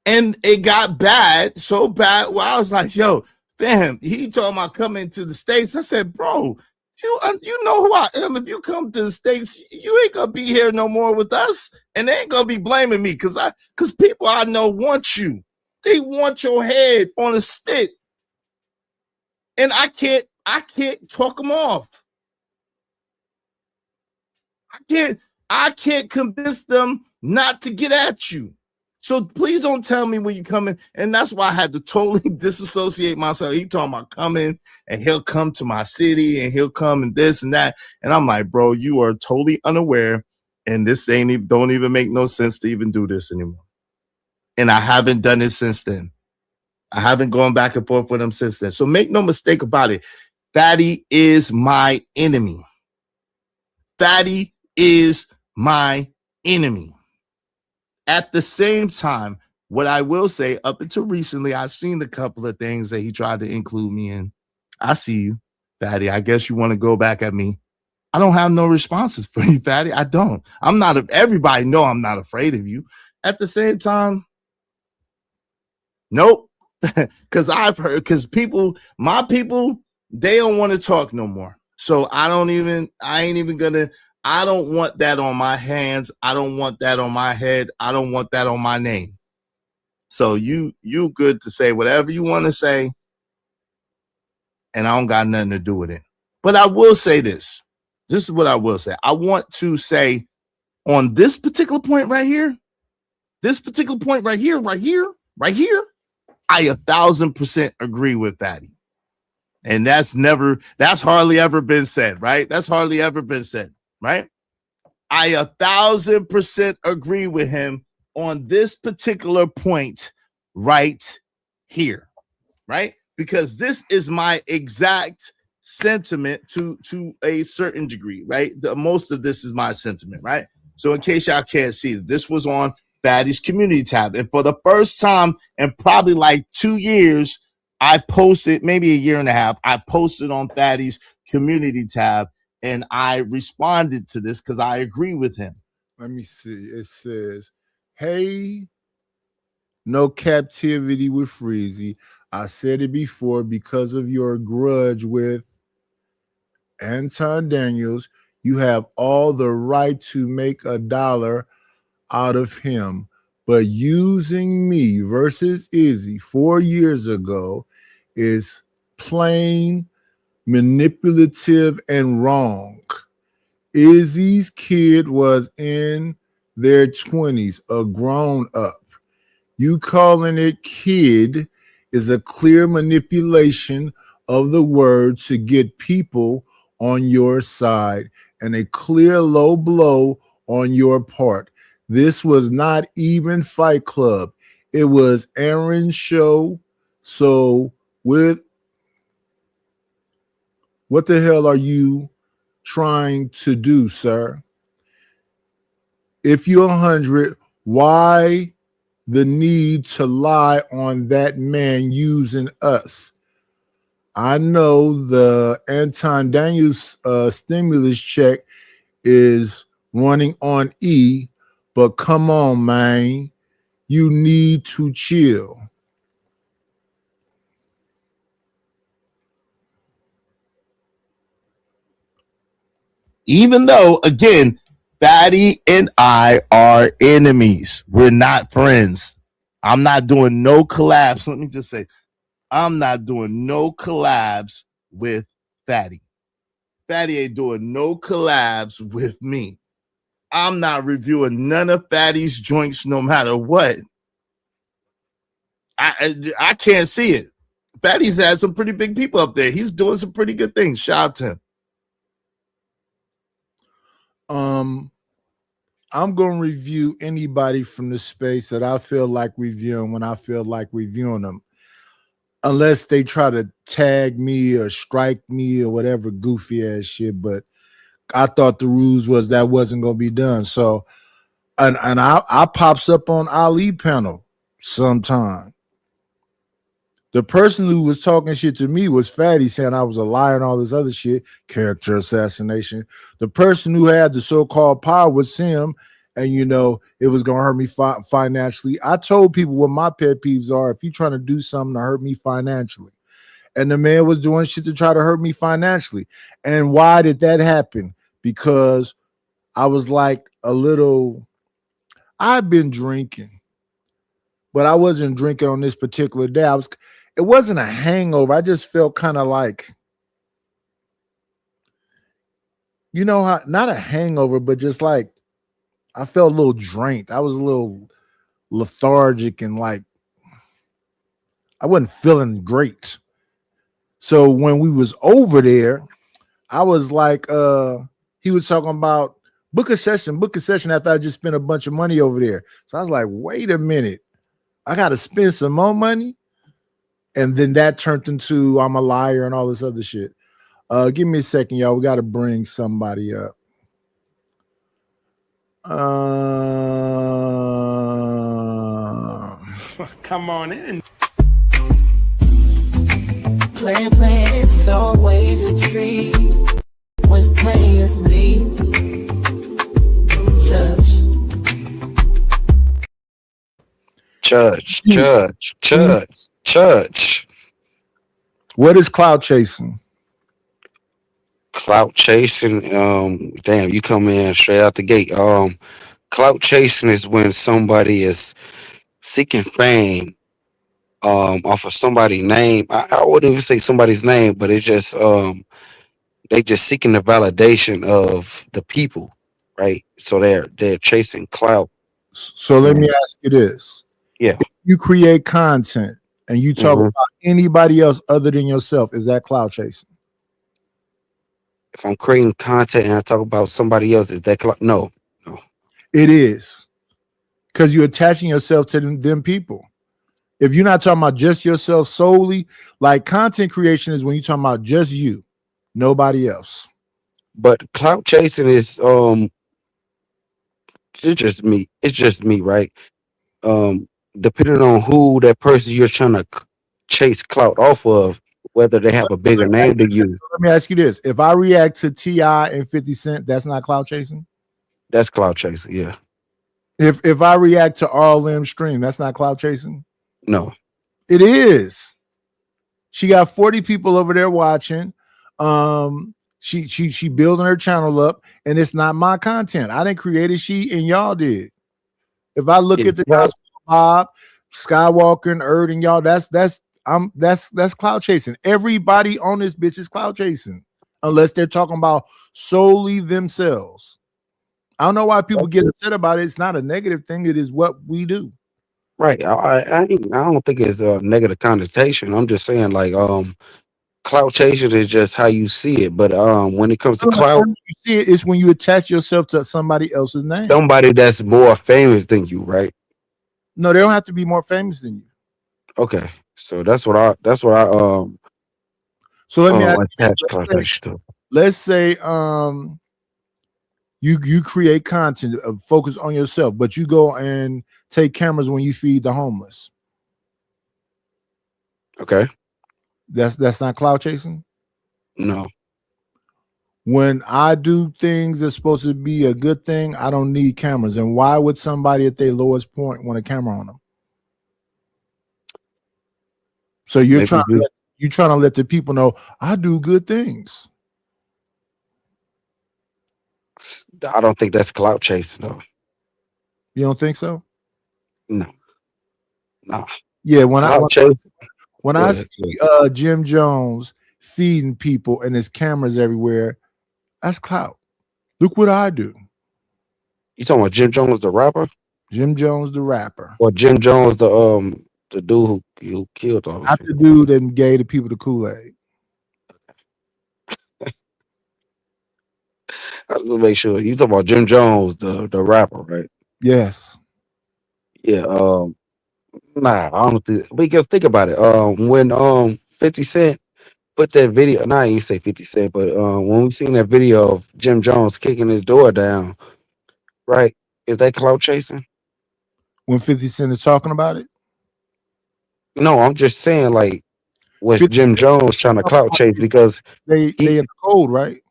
And it got bad, so bad, where I was like, yo, fam, he told me I'm coming to the States. I said, bro, you know who I am. If you come to the States, you ain't gonna be here no more with us. And they ain't gonna be blaming me because people I know want you. They want your head on a stick. And I can't talk them off. I can't convince them not to get at you. So please don't tell me when you coming. And that's why I had to totally disassociate myself. He talking about coming and he'll come to my city and he'll come and this and that. And I'm like, bro, you are totally unaware. And this don't even make no sense to even do this anymore. And I haven't done it since then. I haven't gone back and forth with him since then. So make no mistake about it. Fatty is my enemy. Fatty is my enemy. At the same time, what I will say, up until recently, I've seen a couple of things that he tried to include me in. I see you, Fatty. I guess you want to go back at me. I don't have no responses for you, Fatty. I don't. Everybody know I'm not afraid of you. At the same time, nope. Because my people, they don't want to talk no more. So I don't want that on my hands. I don't want that on my head. I don't want that on my name. So you good to say whatever you want to say, and I don't got nothing to do with it. But I will say this. This is what I will say. I want to say on this particular point right here, I 1,000% agree with Fatty. And that's hardly ever been said, right? That's hardly ever been said. Right? I 1,000% agree with him on this particular point right here, right? Because this is my exact sentiment to a certain degree, right? Most of this is my sentiment, right? So in case y'all can't see, this was on Fatty's community tab. And for the first time in probably like 2 years, I posted, maybe a year and a half, I posted on Fatty's community tab and I responded to this because I agree with him. Let me see. It says, hey, no captivity with Freezy. I said it before, because of your grudge with Anton Daniels, you have all the right to make $1 out of him. But using me versus Izzy 4 years ago is plain manipulative and wrong. Izzy's kid was in their 20s, a grown up. You calling it kid is a clear manipulation of the word to get people on your side and a clear low blow on your part. This was not even Fight Club. It was Aaron's show. So what the hell are you trying to do, sir? If you're 100, why the need to lie on that man using us? I know the Anton Daniels stimulus check is running on E, but come on, man. You need to chill. Even though, again, Fatty and I are enemies. We're not friends. I'm not doing no collabs. Let me just say, I'm not doing no collabs with Fatty. Fatty ain't doing no collabs with me. I'm not reviewing none of Fatty's joints no matter what. I can't see it. Fatty's had some pretty big people up there. He's doing some pretty good things. Shout out to him. I'm going to review anybody from the space that I feel like reviewing when I feel like reviewing them, unless they try to tag me or strike me or whatever goofy ass shit. But I thought the rules was that wasn't going to be done. So, and I pops up on Ali panel sometime. The person who was talking shit to me was Fatty, saying I was a liar and all this other shit, character assassination. The person who had the so-called power was him, and you know it was gonna hurt me financially. I told people what my pet peeves are. If you're trying to do something to hurt me financially, and the man was doing shit to try to hurt me financially. And why did that happen? Because I was like I've been drinking, but I wasn't drinking on this particular day. It wasn't a hangover. I just felt kind of like, you know how, not a hangover, but just like I felt a little drained. I was a little lethargic and like I wasn't feeling great. So when we was over there, I was like, he was talking about book a session after I just spent a bunch of money over there. So I was like, wait a minute, I got to spend some more money. And then that turned into I'm a liar and all this other shit. Give me a second, y'all. We got to bring somebody up. Come on in. Playing, it's always a treat when players leave. Church. What is cloud chasing? Clout chasing, damn, you come in straight out the gate. Clout chasing is when somebody is seeking fame off of somebody's name. I wouldn't even say somebody's name, but it's just they just seeking the validation of the people, right? So they're chasing clout. So let me ask you this. Yeah. If you create content and you talk about anybody else other than yourself, is that cloud chasing? If I'm creating content and I talk about somebody else, is that clout? No. It is. Because you're attaching yourself to them people. If you're not talking about just yourself solely, like content creation is when you're talking about just you, nobody else. But clout chasing is it's just me. It's just me, right? Depending on who that person you're trying to chase clout off of, whether they have a bigger name than you, Let me ask you this: if I react to T.I. and 50 Cent, that's not clout chasing. that's clout chasing. Yeah. If I react to RLM Stream, that's not clout chasing. No. It is. She got 40 people over there watching. She building her channel up, and it's not my content. I didn't create it. She and y'all did. If I look at the Gospel Bob, Skywalker, and Erd, and y'all, that's cloud chasing. Everybody on this bitch is cloud chasing, unless they're talking about solely themselves. I don't know why people get upset about it. It's not a negative thing. It is what we do. Right. I don't think it's a negative connotation. I'm just saying, like, clout chasing is just how you see it. But when it comes to clout, you see it is when you attach yourself to somebody else's name. somebody that's more famous than you, right? No, they don't have to be more famous than you. Okay. So that's what I So let me ask you, attach clout chasing to. let's say you create content, focus on yourself, but you go and take cameras when you feed the homeless. Okay. That's not cloud chasing. No. When I do things that's supposed to be a good thing, I don't need cameras. And why would somebody at their lowest point want a camera on them? So you're trying to let the people know I do good things. I don't think that's clout chasing though. You don't think so? No. Nah. Yeah, When I see Jim Jones feeding people and there's cameras everywhere, that's clout. Look what I do. You talking about Jim Jones the rapper? Jim Jones the rapper. Or Jim Jones the dude who killed all those Not people? the dude that gave the people the Kool-Aid. I just want to make sure you talking about Jim Jones, the rapper, right? Yes. Yeah. Nah, I don't think, because think about it. When 50 Cent put that video, nah, I ain't say 50 Cent, but when we seen that video of Jim Jones kicking his door down, right? Is that clout chasing? When 50 Cent is talking about it? No, I'm just saying, like, was Jim Jones trying to clout chase because they in the cold, right?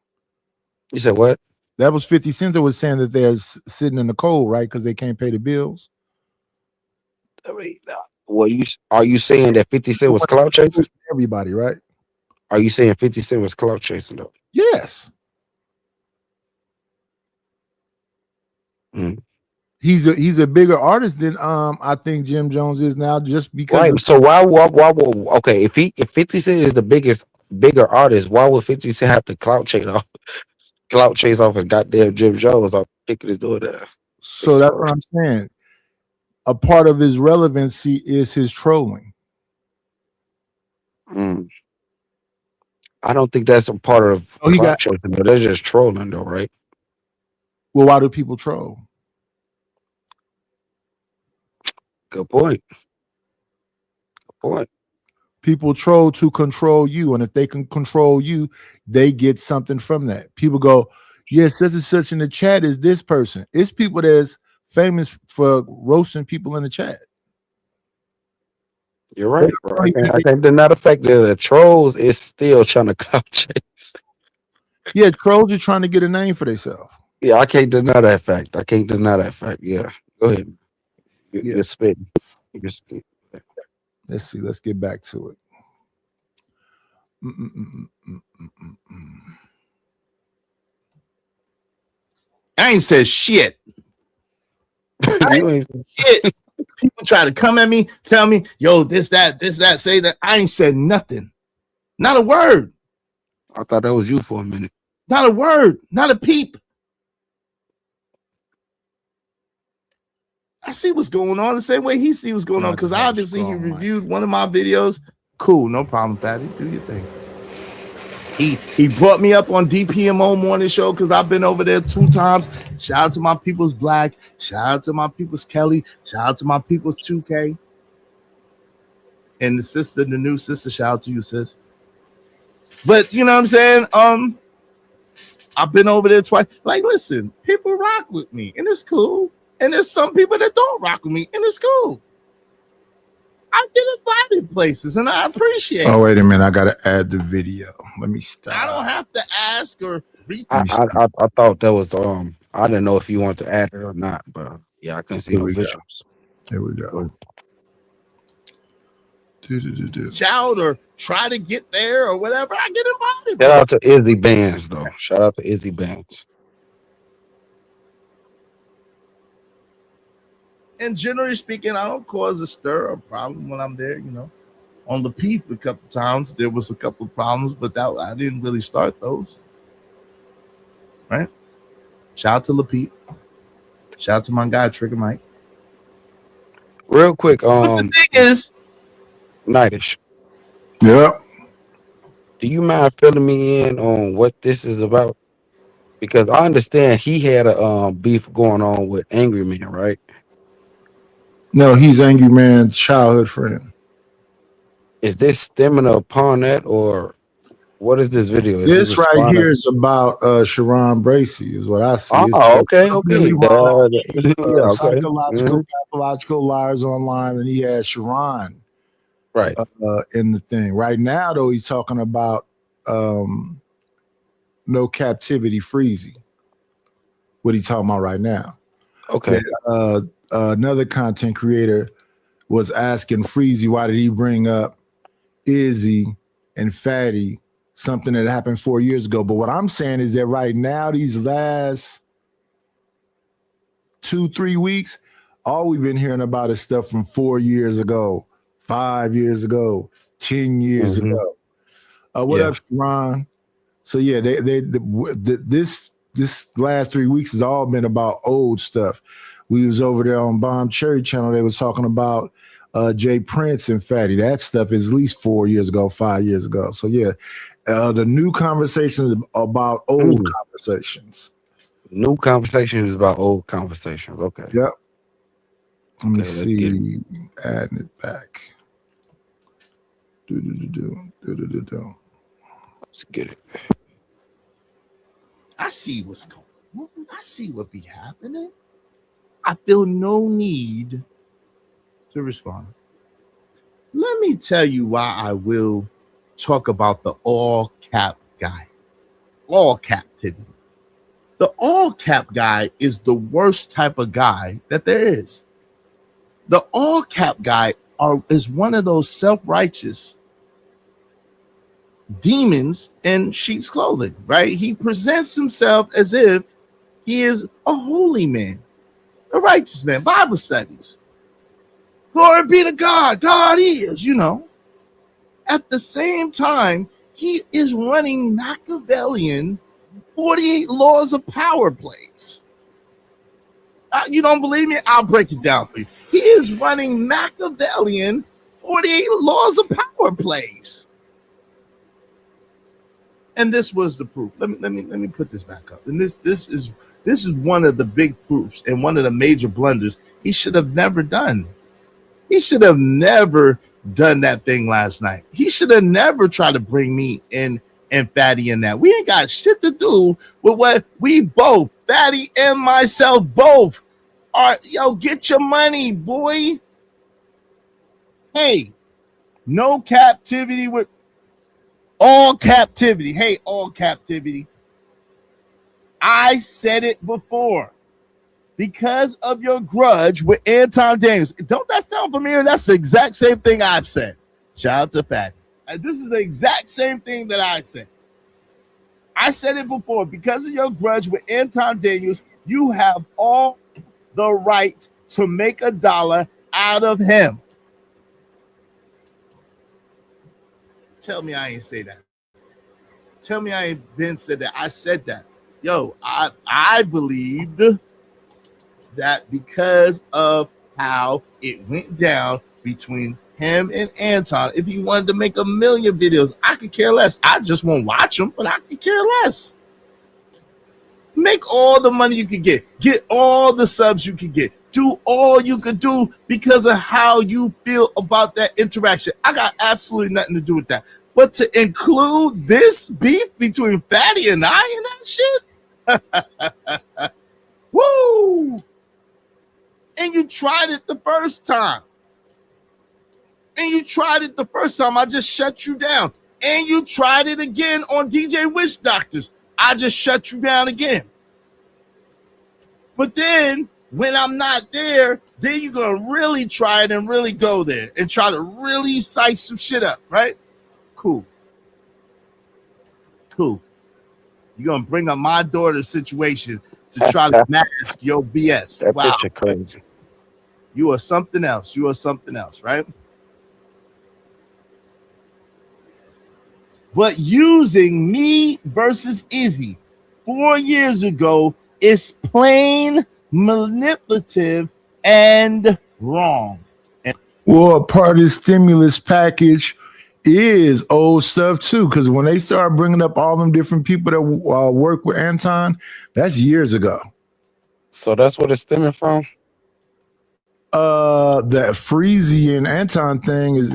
You said what? That was 50 Cent that was saying that they're sitting in the cold, right? Because they can't pay the bills. I mean, well, are you saying that 50 Cent was clout chasing? Everybody, right? Are you saying 50 Cent was clout chasing though? Yes. Mm. He's a bigger artist than I think Jim Jones is now, just because. Right. So why okay, if 50 Cent is the bigger artist, why would 50 Cent have to clout chase off his goddamn Jim Jones off kicking his door down? So that's what I'm saying. A part of his relevancy is his trolling. I don't think that's a part of clout chasing, but that's just trolling though, right? Well, why do people troll? Good point. People troll to control you, and if they can control you, they get something from that. People go, yes, such and such in the chat is this person. It's people that's famous for roasting people in the chat. You're right, bro. I can't deny the fact that the trolls is still trying to clout chase. Yeah, trolls are trying to get a name for themselves. Yeah, I can't deny that fact. Yeah, go ahead. You're spitting. Let's see. Let's get back to it. I ain't said shit. Shit. People try to come at me, tell me, yo, this, that, say that. I ain't said nothing. Not a word. I thought that was you for a minute. Not a word. Not a peep. I see what's going on the same way he see what's going on, because obviously he reviewed one of my videos. Cool, no problem, Fatty. Do your thing. He brought me up on DPMO morning show because I've been over there 2 times. Shout out to my people's Black. Shout out to my people's Kelly. Shout out to my people's 2K. And the new sister, shout out to you, sis. But you know what I'm saying? I've been over there twice. Like, listen, people rock with me, and it's cool. And there's some people that don't rock with me, and it's cool. I get invited places, and I appreciate Oh, it. wait a minute. I got to add the video. Let me stop. I don't have to ask or reach. I thought that was I didn't know if you wanted to add it or not, but yeah, I couldn't see Here no we go. visuals. Here we go. Do. Shout or try to get there or whatever. I get invited. Shout out to Izzy Bands though. Shout out to Izzy Bands. And generally speaking, I don't cause a stir or problem when I'm there. On the Peep a couple times there was a couple of problems, but that I didn't really start those. Right? Shout out to Lapeep. Shout out to my guy Trigger Mike. Real quick, But the thing is, Nightish, Yep. do you mind filling me in on what this is about? Because I understand he had a beef going on with Angry Man, right? No, he's Angry Man's childhood friend. Is this stemming upon that, or what is this video? Is This it right responding- here is about Sharon Bracey, is what I see. It's Oh, okay. really wrong, Yeah, okay. psychological, Mhm. pathological liars online, and he has Sharon Right. in the thing. Right now, though, he's talking about No Captivity Freezy. What he's talking about right now. Okay. Another content creator was asking Freezy, why did he bring up Izzy and Fatty, something that happened 4 years ago. But what I'm saying is that right now, these last 2-3 weeks, all we've been hearing about is stuff from 4 years ago, 5 years ago, 10 years ago. What up, Sharon? So yeah, this last 3 weeks has all been about old stuff. We was over there on Bomb Cherry Channel. They was talking about Jay Prince and Fatty. That stuff is at least 4 years ago, 5 years ago. So yeah, the new conversations about old conversations. New conversations about old conversations. Okay. Yep. Let me Okay, let's get see. Adding it back. Do. Let's get it. I see what's going on. I see what be happening. I feel no need to respond. Let me tell you why I will talk about the all cap guy. All captivity. The all cap guy is the worst type of guy that there is. The all cap guy is one of those self-righteous demons in sheep's clothing, right? He presents himself as if he is a holy man, a righteous man. Bible studies. Glory be to God. God is, At the same time, he is running Machiavellian 48 laws of power plays. You don't believe me? I'll break it down for you. He is running Machiavellian 48 laws of power plays. And this was the proof. Let me put this back up. And this is one of the big proofs and one of the major blunders he should have never done. He should have never done that thing last night. He should have never tried to bring me in and Fatty in that. We ain't got shit to do with what we both, Fatty and myself, both are. Yo, get your money, boy. Hey, no captivity with all captivity. Hey, all captivity. I said it before. Because of your grudge with Anton Daniels. Don't that sound familiar? That's the exact same thing I've said. Shout out to Fatty. This is the exact same thing that I said. I said it before. Because of your grudge with Anton Daniels, you have all the right to make $1 out of him. Tell me I ain't say that. Tell me I ain't been said that. I said that. Yo, I believed that because of how it went down between him and Anton, if he wanted to make 1 million videos, I could care less. I just won't watch them, but I could care less. Make all the money you could get all the subs you could get, do all you could do because of how you feel about that interaction. I got absolutely nothing to do with that. But to include this beef between Fatty and I and that shit, woo! And you tried it the first time. I just shut you down. And you tried it again on DJ Witch Doctors. I just shut you down again. But then when I'm not there, then you're going to really try it and really go there and try to really size some shit up, right? Cool. You're going to bring up my daughter's situation to try to mask your BS. That Wow. picture crazy. You are something else, right? But using me versus Izzy 4 years ago is plain manipulative and wrong. Well, a part of the stimulus package is old stuff too, because when they start bringing up all them different people that work with Anton, that's years ago. So that's what it's stemming from. That Freezy and Anton thing is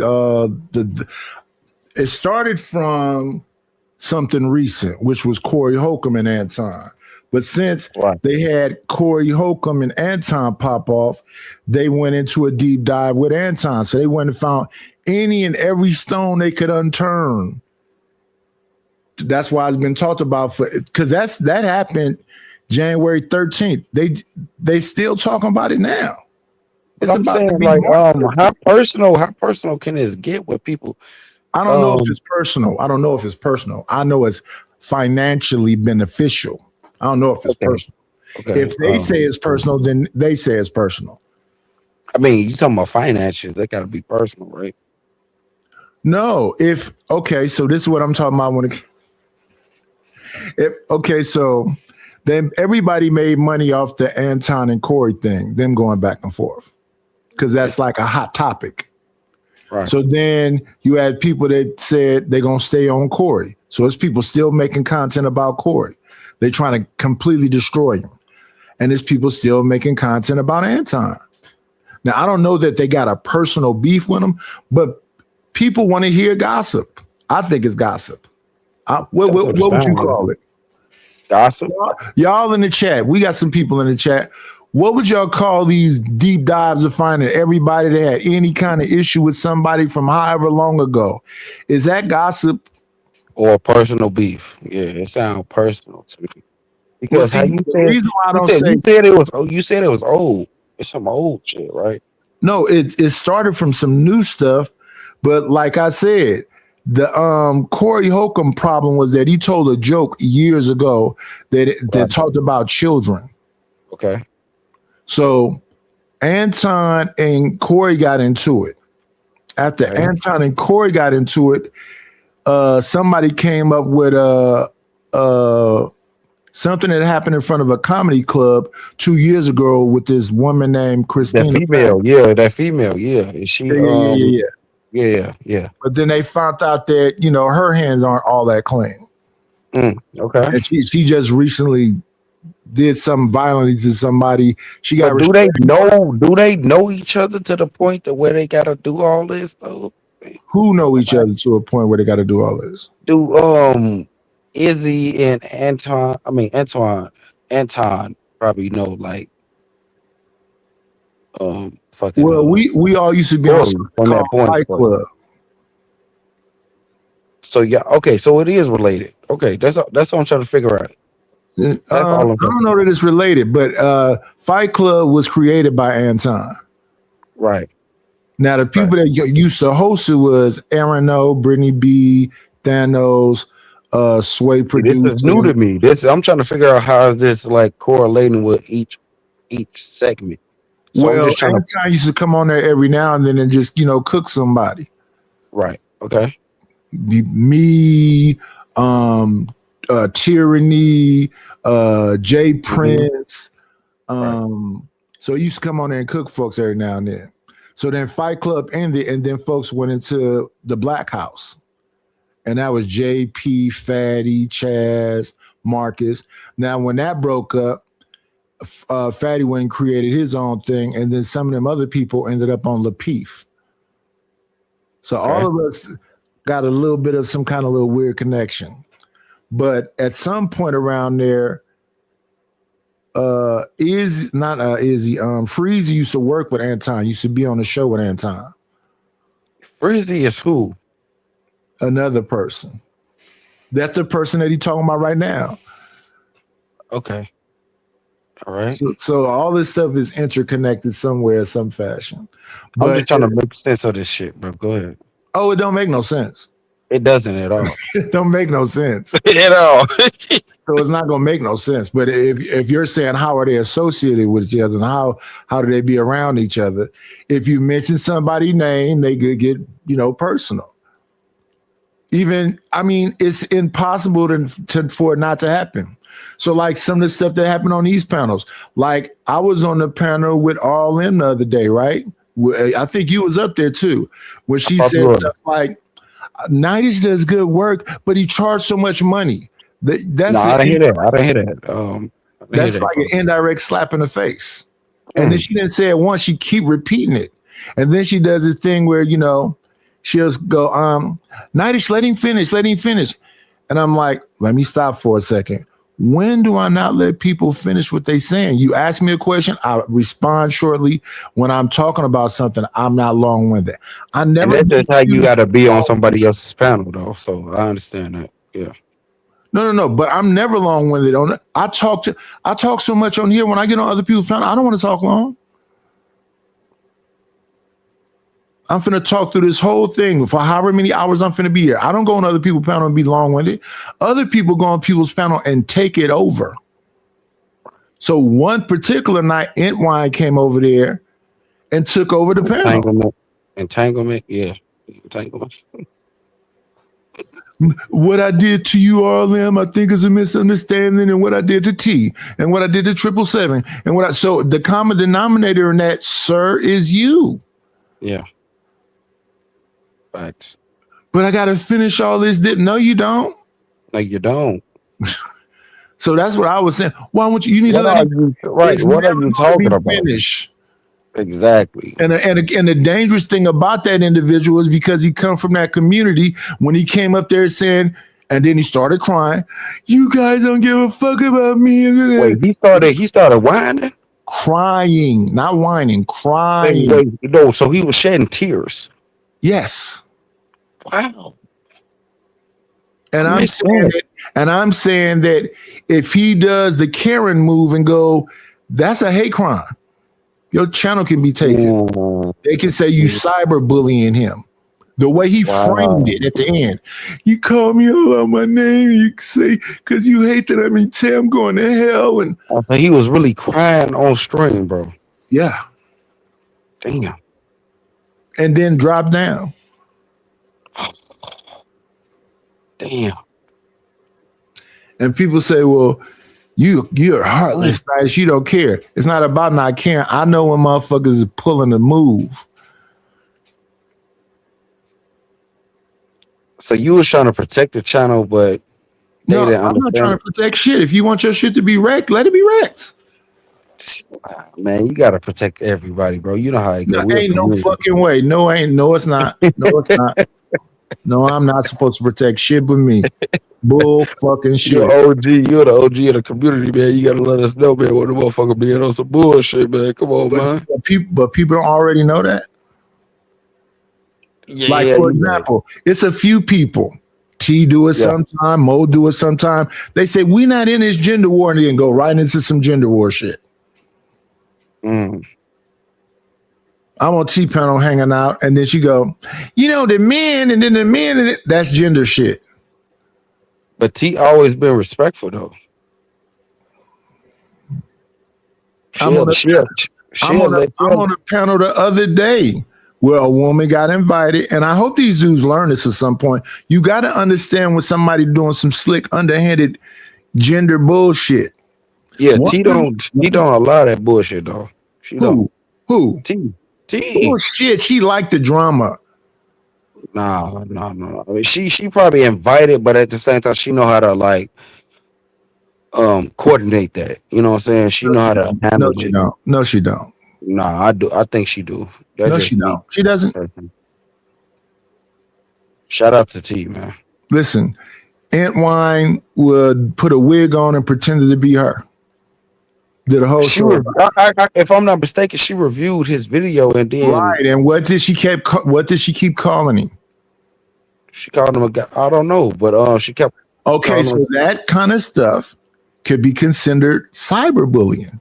it started from something recent, which was Corey Holcomb and Anton. But since they had Corey Holcomb and Anton pop off, they went into a deep dive with Anton. So they went and found any and every stone they could unturn. That's why it's been talked about because that happened January 13th. They still talking about it now. But I'm saying, like, how personal can this get with people? I don't know if it's personal. I know it's financially beneficial. I don't know if it's personal. Okay. If they say it's personal, then they say it's personal. I mean, you talking about finances? They got to be personal, right? No. So this is what I'm talking about. So then everybody made money off the Anton and Corey thing, them going back and forth, because that's like a hot topic. Right. So then you had people that said they're going to stay on Corey. So it's people still making content about Corey. They're trying to completely destroy him. And it's people still making content about Anton. Now, I don't know that they got a personal beef with him, but people want to hear gossip. I think it's gossip. What would you call it? Gossip? Y'all in the chat. We got some people in the chat. What would y'all call these deep dives of finding everybody that had any kind of issue with somebody from however long ago? Is that gossip? Or personal beef? Yeah, it sounds personal to me. Because well, see, you said it was old. It's some old shit, right? No, it started from some new stuff, but like I said, the Corey Holcomb problem was that he told a joke years ago that talked about children. Okay. So Anton and Corey got into it. After Anton and Corey got into it, somebody came up with something that happened in front of a comedy club 2 years ago with this woman named Christina. That female, yeah. Is she? Yeah. But then they found out that her hands aren't all that clean. Okay. And she just recently did something violently to somebody. She got. Do they know each other to the point that where they got to do all this though? Who know each other to a point where they got to do all this? Do Izzy and Anton? I mean Anton probably know like fucking. Well, we all used to be on that point. Fight Club. So yeah, okay, so it is related. Okay, that's what I'm trying to figure out. I don't know that it's related, but Fight Club was created by Anton. Right. Now, the people that used to host it was Aaron O, Brittany B, Thanos, Sway Producer. This is new to me. I'm trying to figure out how this like correlating with each segment. So well, Anton used to come on there every now and then and just cook somebody. Right. Okay. Me, Tyranny, Jay Prince. So he used to come on there and cook folks every now and then. So then Fight Club ended, and then folks went into the Black House. And that was JP, Fatty, Chaz, Marcus. Now, when that broke up, Fatty went and created his own thing, and then some of them other people ended up on Lapeef. So all of us got a little bit of some kind of little weird connection. But at some point around there, Freezy used to work with Anton, used to be on the show with Anton. Freezy is who? Another person. That's the person that he's talking about right now. Okay. All right. So all this stuff is interconnected somewhere, some fashion. I'm just trying to make sense of this shit, bro. Go ahead. Oh, it don't make no sense. It doesn't at all. It don't make no sense at all. So it's not gonna make no sense. But if you're saying how are they associated with each other and how do they be around each other? If you mention somebody's name, they could get personal. Even it's impossible for it not to happen. So like some of the stuff that happened on these panels, like I was on the panel with RM the other day, right? I think you was up there too, where she said stuff like, Nitish does good work, but he charged so much money. I didn't hear that. That's like an indirect slap in the face. And then she didn't say it once, she keep repeating it. And then she does this thing where, she'll go, Nitish, let him finish. And I'm like, let me stop for a second. When do I not let people finish what they saying? You ask me a question, I respond shortly. When I'm talking about something, I'm not long-winded. And that's just how you got to be on somebody else's panel, though. So I understand that. Yeah. No. But I'm never long-winded on it. I talk so much on here. When I get on other people's panel, I don't want to talk long. I'm finna talk through this whole thing for however many hours I'm finna be here. I don't go on other people's panel and be long-winded. Other people go on people's panel and take it over. So one particular night, Entwine came over there and took over the panel. Entanglement, yeah. Entanglement. What I did to you, RM, I think is a misunderstanding, and what I did to T, and what I did to 777, and so the common denominator in that, sir, is you. Yeah. Facts. But I gotta finish all this. No, you don't. No, you don't. So that's what I was saying. Why won't you? You need what to are you, right? What are you talking about? Finish. Exactly. And the dangerous thing about that individual is because he come from that community. When he came up there saying, and then he started crying, "You guys don't give a fuck about me." Wait, he started whining, crying, not whining, crying. No, so he was shedding tears. Yes. Wow. And I'm saying that if he does the Karen move and go, that's a hate crime. Your channel can be taken. They can say you cyberbullying him. The way he framed it at the end. You call me out my name, you say, because you hate that I'm in town, I'm going to hell. And so he was really crying on stream, bro. Yeah. Damn. And then drop down. Damn. And people say, well, you're heartless, Nitish. You don't care. It's not about not caring. I know when motherfuckers is pulling a move. So you was trying to protect the channel, but no, I'm not trying to protect shit. If you want your shit to be wrecked, let it be wrecked. Man, you gotta protect everybody, bro. You know how it goes. Ain't no fucking way. No, it's not. No, it's not. No, I'm not supposed to protect shit but me. Bull fucking shit. You're the OG of the community, man. You gotta let us know, man, what the motherfucker being on some bullshit, man. Come on, man. But people don't already know that. Yeah, for example, it's a few people. T do it sometime, Mo do it sometime. They say we not in this gender war, and then go right into some gender war shit. I'm on T panel hanging out, and then she go, the men, and then the men, and that's gender shit. But T always been respectful though. I'm on a panel the other day where a woman got invited, and I hope these dudes learn this at some point. You got to understand when somebody doing some slick, underhanded gender bullshit. Yeah, T don't allow that bullshit though. Who? T. Oh shit, she liked the drama. No. I mean, she probably invited, but at the same time, she know how to like coordinate that. You know what I'm saying? She know how to handle it. No, she don't. Nah, I do. I think she do. No, she don't. She doesn't. Shout out to T, man. Listen, Entwine would put a wig on and pretended to be her. Did a whole She show. if I'm not mistaken, she reviewed his video and then Right. And what did she keep calling him? she called him a guy. I don't know, but she kept. Okay, so that kind of stuff could be considered cyberbullying.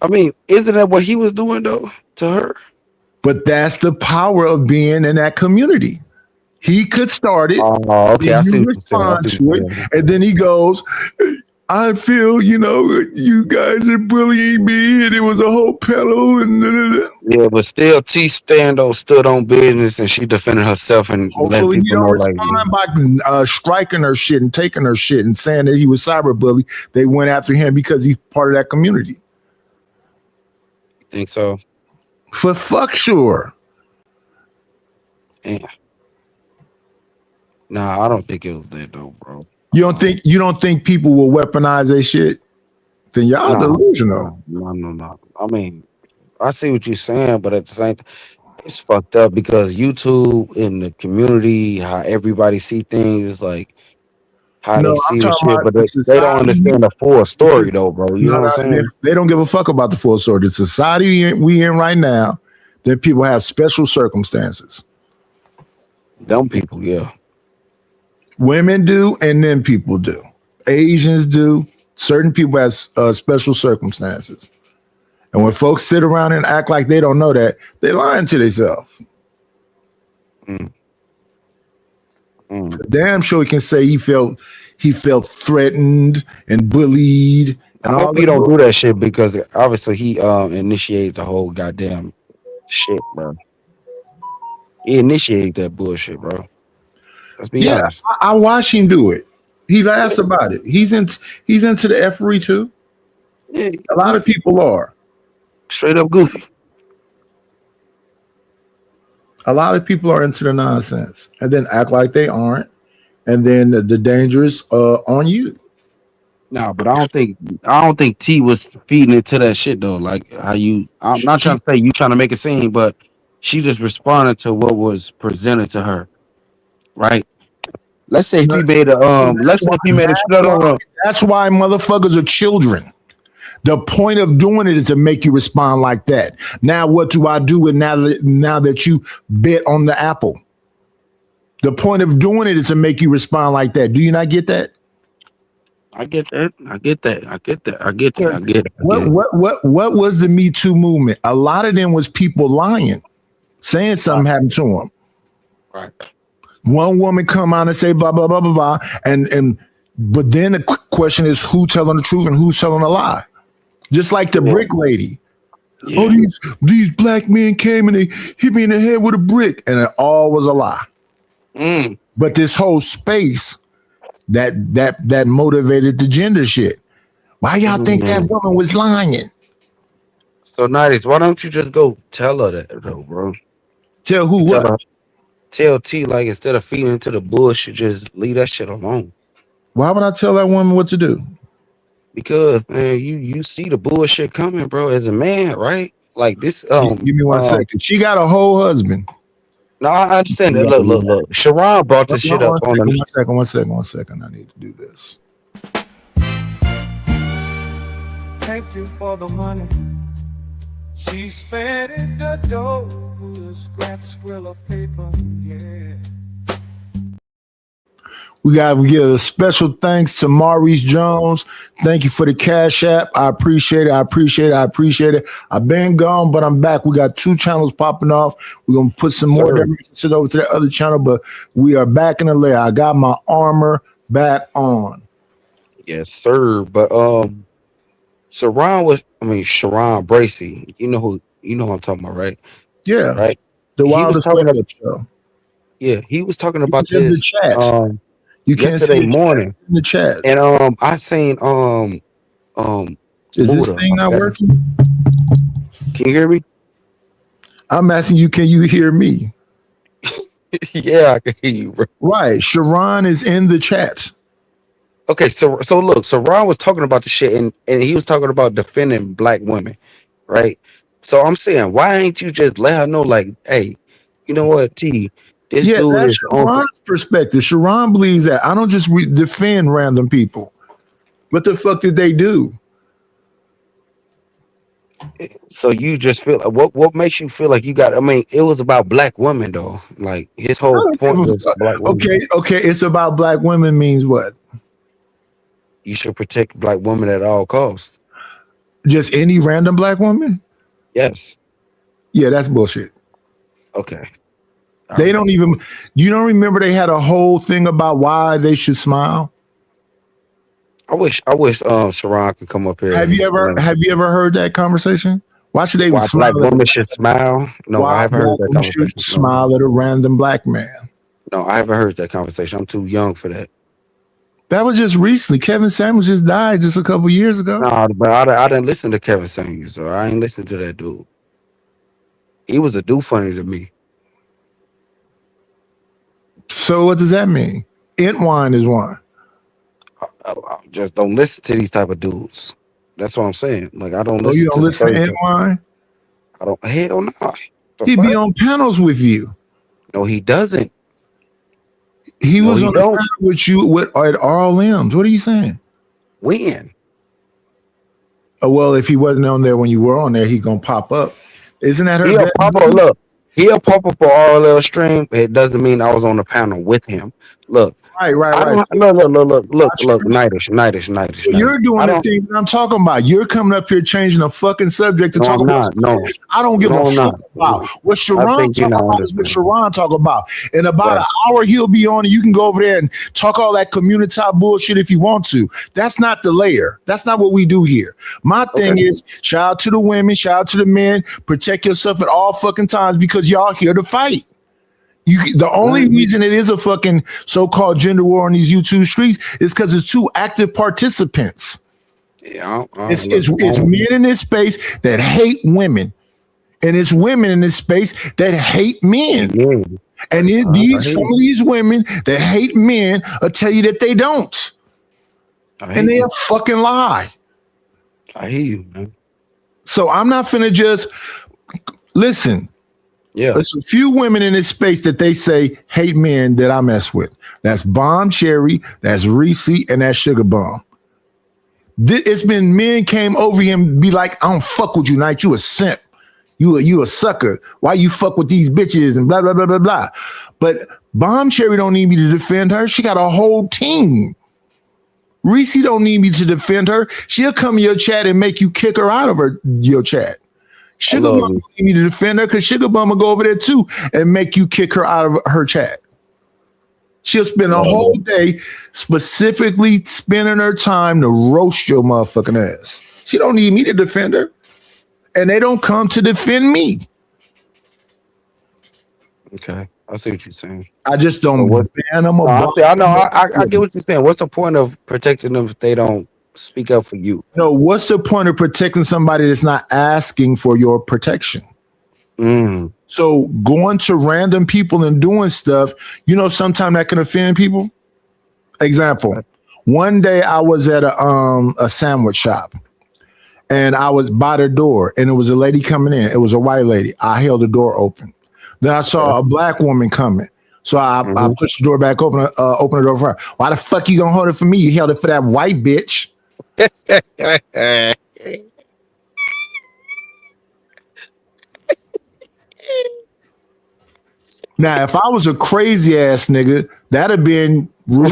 I mean, isn't that what he was doing though to her? But that's the power of being in that community. He could start it. Oh, okay. I see You what you're saying. I respond see to what it, you're saying. and then he goes, I feel, you guys are bullying me, and it was a whole panel, and Yeah, but still, T stood on business, and she defended herself and let hopefully he people know don't like. respond by striking her shit and taking her shit and saying that he was cyberbully. They went after him because he's part of that community. Think so? For fuck sure. Yeah. Nah, I don't think it was that though, bro. You don't think people will weaponize their shit? Then y'all delusional. No. I mean, I see what you're saying, but at the same time, it's fucked up because YouTube in the community, how everybody see things, is like how No, they see I'm the talking shit, about but the they don't society. understand the full story though, bro. You know what I'm saying? They don't give a fuck about the full story. The society we in right now, that people have special circumstances. Them people, yeah. Women do, and then people do. Asians do. Certain people have special circumstances. And when folks sit around and act like they don't know that, they lying to themselves. Damn sure he can say he felt threatened and bullied. And I hope he don't do that shit because obviously he initiated the whole goddamn shit, bro. He initiated that bullshit, bro. Let's be honest. I watch him do it. He laughs about it. He's into the effery too. Yeah, a lot of people are straight up goofy. A lot of people are into the nonsense and then act like they aren't, and then the dangerous on you. No, but I don't think T was feeding into that shit though. Like how I'm not trying to say you trying to make a scene, but she just responded to what was presented to her. Right? Let's say if he made a That's why motherfuckers are children. The point of doing it is to make you respond like that. Now, what do I do with now that you bet on the apple? The point of doing it is to make you respond like that. Do you not get that? I get that. What was the Me Too movement? A lot of them was people lying, saying something happened to them. Right. One woman come out and say blah blah blah blah blah, but then the question is who telling the truth and who's telling a lie. Just like the brick lady. Yeah. Oh, these black men came and they hit me in the head with a brick, and it all was a lie. But this whole space that motivated the gender shit. Why y'all think that woman was lying? So Nighties, why don't you just go tell her that though, bro? Tell who what? Tell T, like, instead of feeding into the bullshit, just leave that shit alone. Why would I tell that woman what to do? Because man, you see the bullshit coming, bro. As a man, right? Like this. Give me 1 second. She got a whole husband. No, I understand that. Look. Sharon brought this shit up on the. One second. I need to do this. Thank you for the money. She spent it the dough with a scratch squill of paper, yeah. We got to give a special thanks to Maurice Jones. Thank you for the Cash App. I appreciate it. I've been gone, but I'm back. We got 2 channels popping off. We're going to put some more shit over to that other channel, but we are back in the layer. I got my armor back on. Yes, sir. But Sharon Bracey. You know who I'm talking about, right? Yeah. Right. The Wildest Show. Yeah, he was talking about this. In the chat. You can't yesterday morning in the chat, and I seen is this thing not working? Can you hear me? I'm asking you, can you hear me? Yeah, I can hear you, bro. Right, Sharon is in the chat. Okay, so look, so Ron was talking about the shit, and he was talking about defending black women, right? So I'm saying, why ain't you just let her know, like, hey, you know what, T. This dude that's is Sharon's perspective. Sharon believes that I don't just defend random people. What the fuck did they do? So you just feel what makes you feel like you got? I mean, it was about black women though. Like his whole point was black women. Okay, it's about black women means what? You should protect black women at all costs. Just any random black woman? Yes. Yeah, that's bullshit. Okay. They don't even. You don't remember they had a whole thing about why they should smile? I wish Sharon could come up here. Have you ever heard that conversation? Why should they Why smile? black women should smile? No, I haven't heard that conversation. Smile at a random black man. No, I haven't heard that conversation. I'm too young for that. That was just recently. Kevin Samuels just died just a couple years ago. No, but I didn't listen to Kevin Samuels, so I ain't listen to that dude. He was a dude funny to me. So what does that mean? Entwine is one. I just don't listen to these type of dudes. That's what I'm saying. Like I don't Oh, listen you don't to listen to certain- Entwine? I don't. Hell no. The He fuck? be on panels with you. No, he doesn't. He No, was he on the don't. panel with you at RLMs. What are you saying? When? Oh, well, if he wasn't on there when you were on there, he gonna pop up. Isn't that her? He'll best pop move? up. Look, he'll pop up on RLL stream. It doesn't mean I was on the panel with him. Look, Right. look, Nightish. You're doing I the don't- thing that I'm talking about. You're coming up here changing the fucking subject to No, talk I'm about. not. No. I don't give No, a I'm fuck not. about what I Sharon think you're talk not about is what understanding. Sharon talk about. In about Right. an hour, he'll be on, and you can go over there and talk all that community bullshit if you want to. That's not the layer. That's not what we do here. My thing is, shout out to the women, shout out to the men. Protect yourself at all fucking times because y'all here to fight. The only reason it is a fucking so-called gender war on these YouTube streets is because it's two active participants. Yeah, It's men in this space that hate women, and it's women in this space that hate men. And some of these women that hate men will tell you that they don't, and they a fucking lie. I hear you, man. So I'm not finna just listen. Yeah, there's a few women in this space that they say hate men that I mess with. That's Bomb Cherry, that's Reese, and that's Sugar Bomb. It's been men came over him be like, I don't fuck with you, Knight. You a simp. You a sucker. Why you fuck with these bitches and blah blah blah blah blah. But Bomb Cherry don't need me to defend her. She got a whole team. Reese don't need me to defend her. She'll come in your chat and make you kick her out of your chat. Sugar Bum don't need me to defend her because Sugar Bum will go over there too and make you kick her out of her chat. She'll spend a whole day specifically spending her time to roast your motherfucking ass. She don't need me to defend her. And they don't come to defend me. Okay, I see what you're saying. I just don't ban them. I know. I get what you're saying. What's the point of protecting them if they don't speak up for you? No, what's the point of protecting somebody that's not asking for your protection? So going to random people and doing stuff, sometimes that can offend people. Example, one day I was at a sandwich shop and I was by the door and it was a lady coming in. It was a white lady. I held the door open. Then I saw a black woman coming. So I pushed the door back open, open the door for her. Why the fuck you gonna hold it for me? You held it for that white bitch. Now, if I was a crazy ass nigga, that'd have been rude.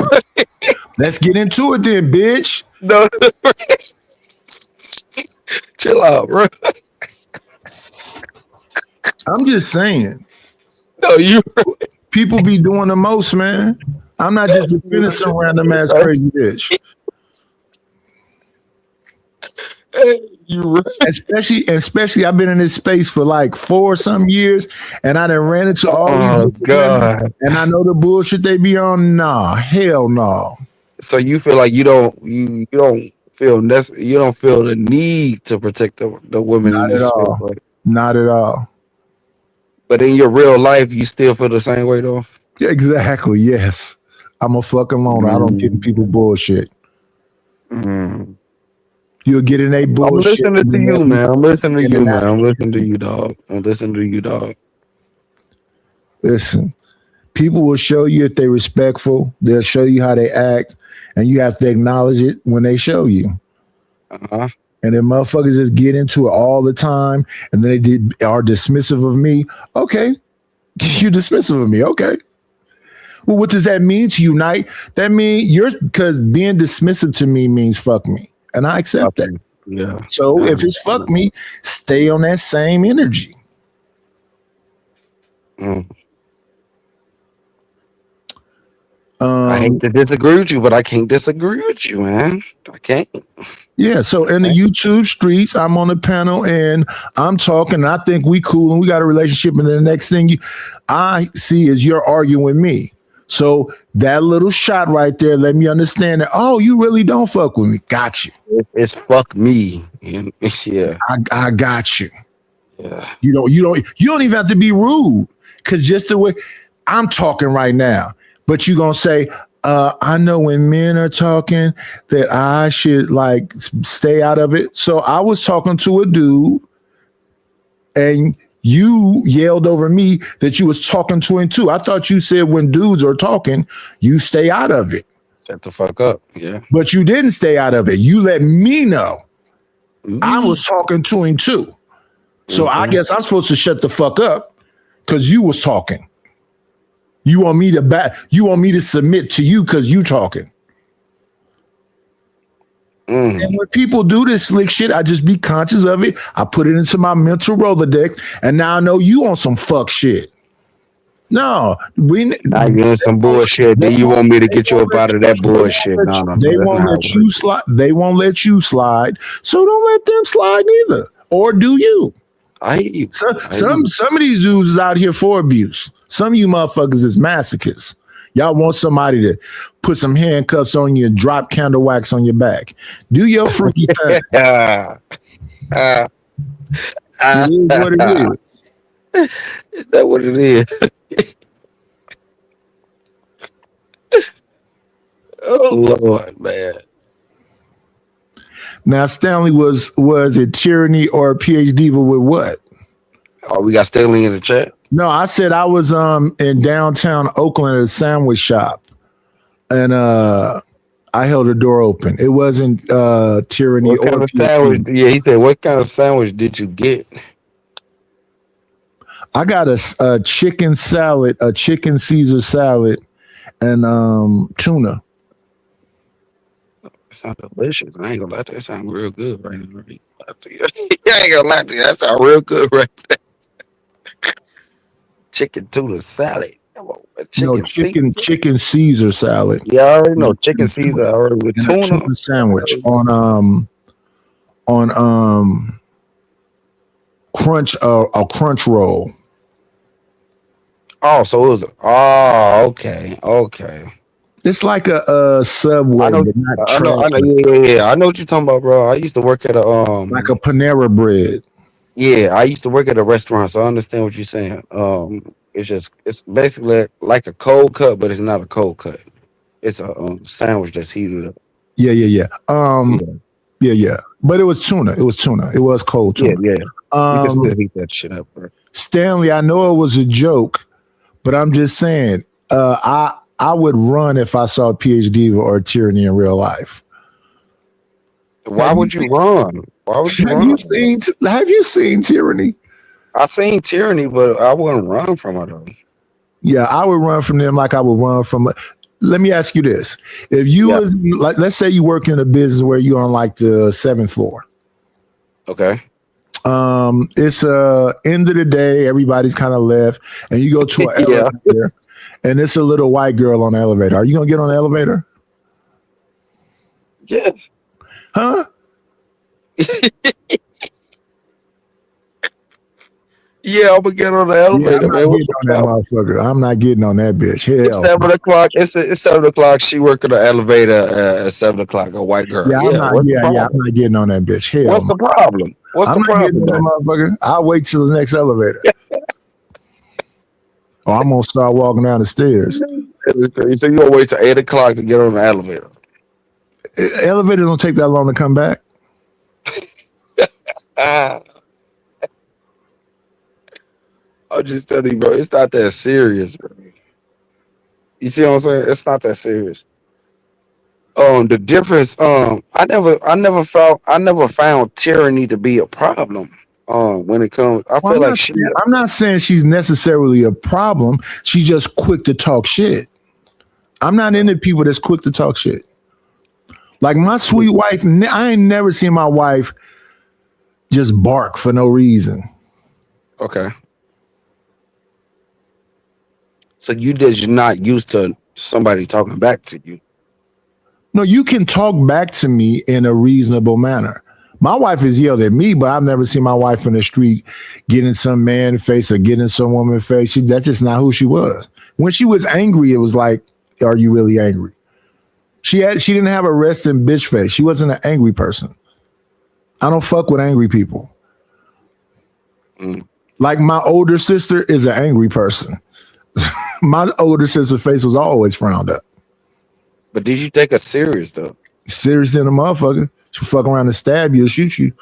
Let's get into it then, bitch. No. Chill out, bro. I'm just saying. No, you. People be doing the most, man. I'm not just defending some random ass crazy bitch. You right. Especially I've been in this space for like 4-some years and I done ran into all these God. And I know the bullshit they be on. Nah, hell no. So you feel like you don't feel the need to protect the women Not in this at all. space, right? Not at all. But in your real life, you still feel the same way though? Exactly, yes. I'm a fucking loner. I don't give people bullshit. You'll get in a bullshit. I'm listening to you, man. I'm listening to you, man. I'm listening to you, dog. I'm listening to you, dog. Listen, People will show you if they're respectful. They'll show you how they act, and you have to acknowledge it when they show you. Uh-huh. And then motherfuckers just get into it all the time, and then are dismissive of me. Okay, you're dismissive of me. Okay. Well, what does that mean to you, Knight? That means because being dismissive to me means fuck me, and I accept that. Yeah. So if it's fuck me, stay on that same energy. I hate to disagree with you, but I can't disagree with you, man. I can't. Yeah, so in the YouTube streets, I'm on the panel and I'm talking. And I think we cool and we got a relationship. And then the next thing I see is you're arguing with me. So that little shot right there, let me understand that. Oh, you really don't fuck with me. Got you. It's fuck me. Yeah, I got you. yeah. You don't even have to be rude, because just the way I'm talking right now. But you're gonna say, I know when men are talking that I should like stay out of it. So I was talking to a dude and you yelled over me that you was talking to him too. I thought you said when dudes are talking, you stay out of it. Shut the fuck up. Yeah. But you didn't stay out of it. You let me know. I was talking to him too. So I guess I'm supposed to shut the fuck up because you was talking. You want me to submit to you because you talking. And when people do this slick shit, I just be conscious of it. I put it into my mental Rolodex, and now I know you on some fuck shit. No, I get some bullshit. Then you want me to get you up out of that bullshit? No, they won't let you slide. They won't let you slide. So don't let them slide neither. Or do you? I hear you. Some of these dudes is out here for abuse. Some of you motherfuckers is masochists. Y'all want somebody to put some handcuffs on you and drop candle wax on your back. Do your freaky thing. It is what it is. Is that what it is? Oh Lord, man. Now Stanley was it tyranny or PhD with what? Oh, we got Stanley in the chat. No, I said I was in downtown Oakland at a sandwich shop, and I held the door open. It wasn't tyranny what kind of sandwich? Yeah, he said, "What kind of sandwich did you get?" I got a chicken salad, a chicken Caesar salad, and tuna. It sounds delicious. I ain't gonna lie to you. That sounds real good right now. I ain't gonna lie to you. That sounds real good right there. Chicken tuna salad. Chicken Caesar salad. Yeah, I already know chicken Caesar. I already with and tuna sandwich on crunch a crunch roll. Oh, so it was. Oh, okay. It's like a Subway. I know. Yeah. I know what you're talking about, bro. I used to work at a like a Panera Bread. Yeah, I used to work at a restaurant, so I understand what you're saying. It's basically like a cold cut, but it's not a cold cut. It's a sandwich that's heated up. Yeah. Yeah. But it was tuna. It was cold tuna. Yeah. You can still heat that shit up, bro. Stanley, I know it was a joke, but I'm just saying, I would run if I saw PhD or tyranny in real life. Why would you run? Why would you run? Have you seen Tyranny? I seen Tyranny, but I wouldn't run from her though. Yeah, I would run from them like I would run from. Let me ask you this: if you was like, let's say you work in a business where you're on like the 7th floor. Okay. It's end of the day, everybody's kind of left, and you go to an elevator, and it's a little white girl on the elevator. Are you gonna get on the elevator? Yeah. Huh? Yeah, I'm gonna get on the elevator, man. I'm not getting on that bitch. Hell. It's 7 o'clock. It's 7 o'clock. She working the elevator at 7 o'clock. A white girl. I'm not getting on that bitch. Hell. What's the problem? I'm not getting on that motherfucker. I'll wait till the next elevator. Or I'm gonna start walking down the stairs. So you gonna wait till 8 o'clock to get on the elevator? Elevator don't take that long to come back. I'll just tell you, bro. It's not that serious, bro. You see what I'm saying? It's not that serious. The difference, I never found tyranny to be a problem. When it comes, I Well, feel like she, I'm not saying she's necessarily a problem. She's just quick to talk shit. I'm not into people that's quick to talk shit. Like my sweet wife, I ain't never seen my wife just bark for no reason. okay. So you're not used to somebody talking back to you. No, you can talk back to me in a reasonable manner. My wife has yelled at me, but I've never seen my wife in the street getting some man face or getting some woman face. That's just not who she was. When she was angry, it was like, are you really angry? She didn't have a resting bitch face. She wasn't an angry person. I don't fuck with angry people. Like my older sister is an angry person. My older sister's face was always frowned up. But did you take her serious though? Serious than a motherfucker. She'll fuck around and stab you or shoot you.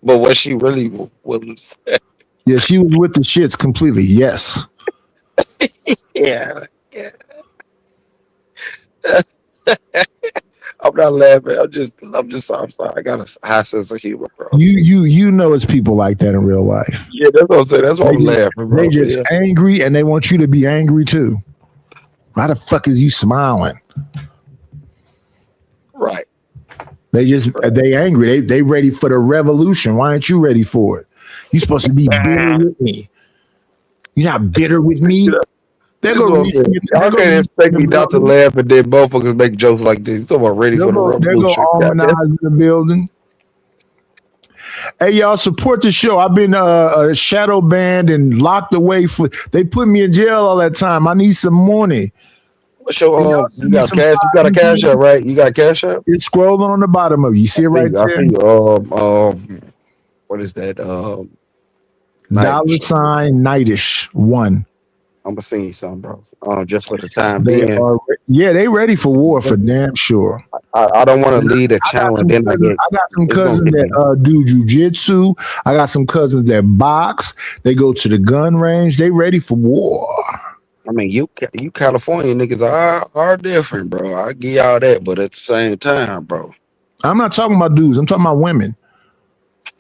But was she really was? Yeah, she was with the shits completely. Yes. Yeah. I'm not laughing. I'm sorry. I got a high sense of humor, bro. You know it's people like that in real life. Yeah, that's what I'm saying. That's why I'm laughing, bro. They just angry and they want you to be angry too. Why the fuck is you smiling? Right. They angry. They ready for the revolution. Why aren't you ready for it? You supposed to be bitter with me. You're not bitter with me. Y'all can't expect me not to laugh and then motherfuckers make jokes like this. You talking about ready for the revolution. They go almanize in the building. Hey, y'all, support the show. I've been shadow banned and locked away they put me in jail all that time. I need some money. What's your you got cash? You got a cash app, right? You got cash app? It's scrolling on the bottom of you. You see it right there? I see. What is that? $Nightish1. I'm gonna send you something, bro. Just for the time being. They ready for war for damn sure. I don't want to lead a challenge. I got some cousins that do jujitsu. I got some cousins that box. They go to the gun range. They ready for war. I mean, you California niggas are different, bro. I give y'all that, but at the same time, bro. I'm not talking about dudes. I'm talking about women.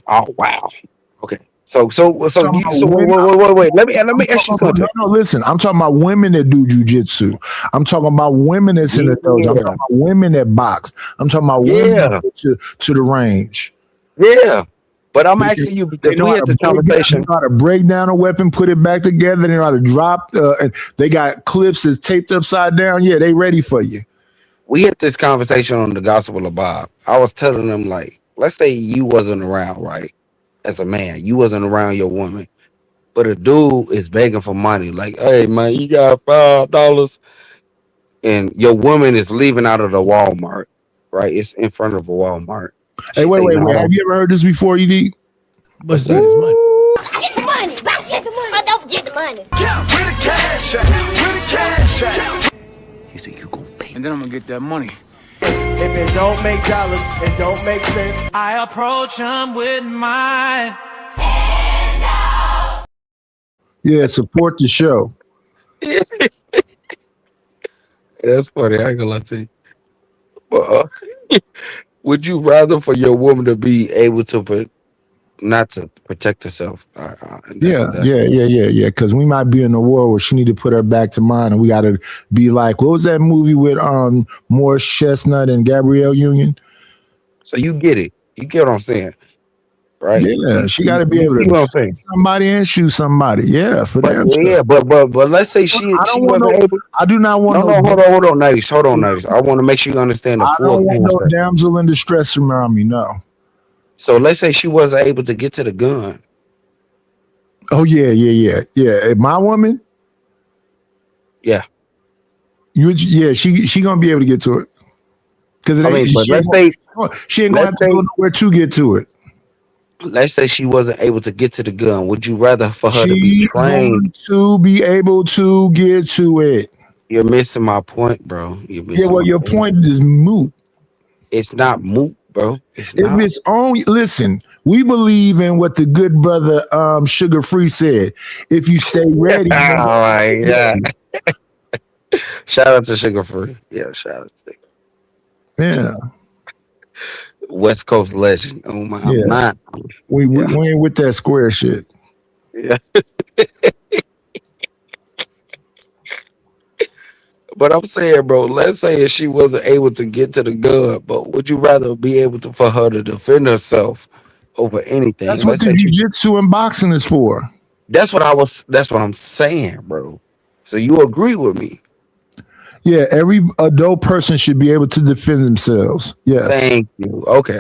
Oh wow. Okay. So wait. Let me ask you something. No, listen. I'm talking about women that do jujitsu. I'm talking about women that's in the dojo. I'm talking about women that box. I'm talking about women that go to the range. Yeah. But I'm asking you because we had this conversation. They know how to break down a weapon, put it back together. They know how to drop. And they got clips that's taped upside down. Yeah, they ready for you. We had this conversation on the Gospel of Bob. I was telling them, like, let's say you wasn't around, right? As a man, you wasn't around your woman, but a dude is begging for money. Like, hey man, you got $5, and your woman is leaving out of the Walmart, right? It's in front of a Walmart. Hey, wait. Have you ever heard this before, ED? What's that? His money. Get the money. Get the money. Don't forget the money. Where the cash at? Where the cash at? He said, you gonna pay. And then I'm gonna get that money. If it don't make dollars, it don't make sense. I approach him with my Yeah, support the show. That's funny. I ain't gonna lie to you. But would you rather for your woman to be able to not to protect herself? Yeah. Because we might be in a war where she need to put her back to mine, and we got to be like, what was that movie with Morris Chestnut and Gabrielle Union? So you get it. You get what I'm saying, right? Yeah, she got to be able to shoot somebody and shoot somebody. Yeah, for that. Yeah, but let's say she wasn't able. I do not want. No, hold on, Nighties. I want to make sure you understand the. I don't want no damsel in distress around me. No. So let's say she wasn't able to get to the gun. Oh yeah. My woman. Yeah. She gonna be able to get to it. Because let's say she ain't gonna have to go nowhere to get to it. Let's say she wasn't able to get to the gun. Would you rather for her to be trained to be able to get to it? You're missing my point, bro. Your point is moot. It's not moot, bro. Listen, we believe in what the good brother Sugar Free said. If you stay ready, Shout out to Sugar Free. Yeah, shout out to Yeah, West Coast legend. Oh my, I'm yeah. not. We ain't with that square shit. Yeah. But I'm saying, bro, let's say if she wasn't able to get to the gun, but would you rather be able to for her to defend herself over anything? That's what Let's the say jiu-jitsu and boxing is for. that's what I'm saying, bro. So you agree with me? Yeah, every adult person should be able to defend themselves. Yes. Thank you. Okay.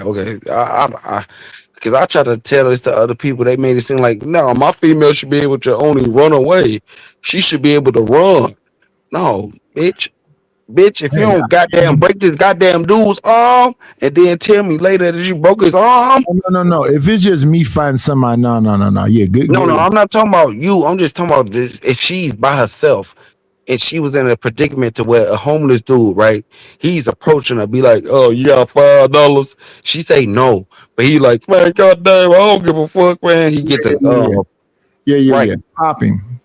Because I try to tell this to other people, they made it seem like, no, my female should be able to only run away. She should be able to run. No, bitch, if you don't goddamn break this goddamn dude's arm and then tell me later that you broke his arm. No. If it's just me fighting somebody, no. Yeah, good. No, I'm not talking about you. I'm just talking about this, if she's by herself and she was in a predicament to where a homeless dude, right? He's approaching her, be like, "Oh, you got $5?" She say no, but he like, "Man, goddamn, I don't give a fuck, man." He gets a yeah. Pop him.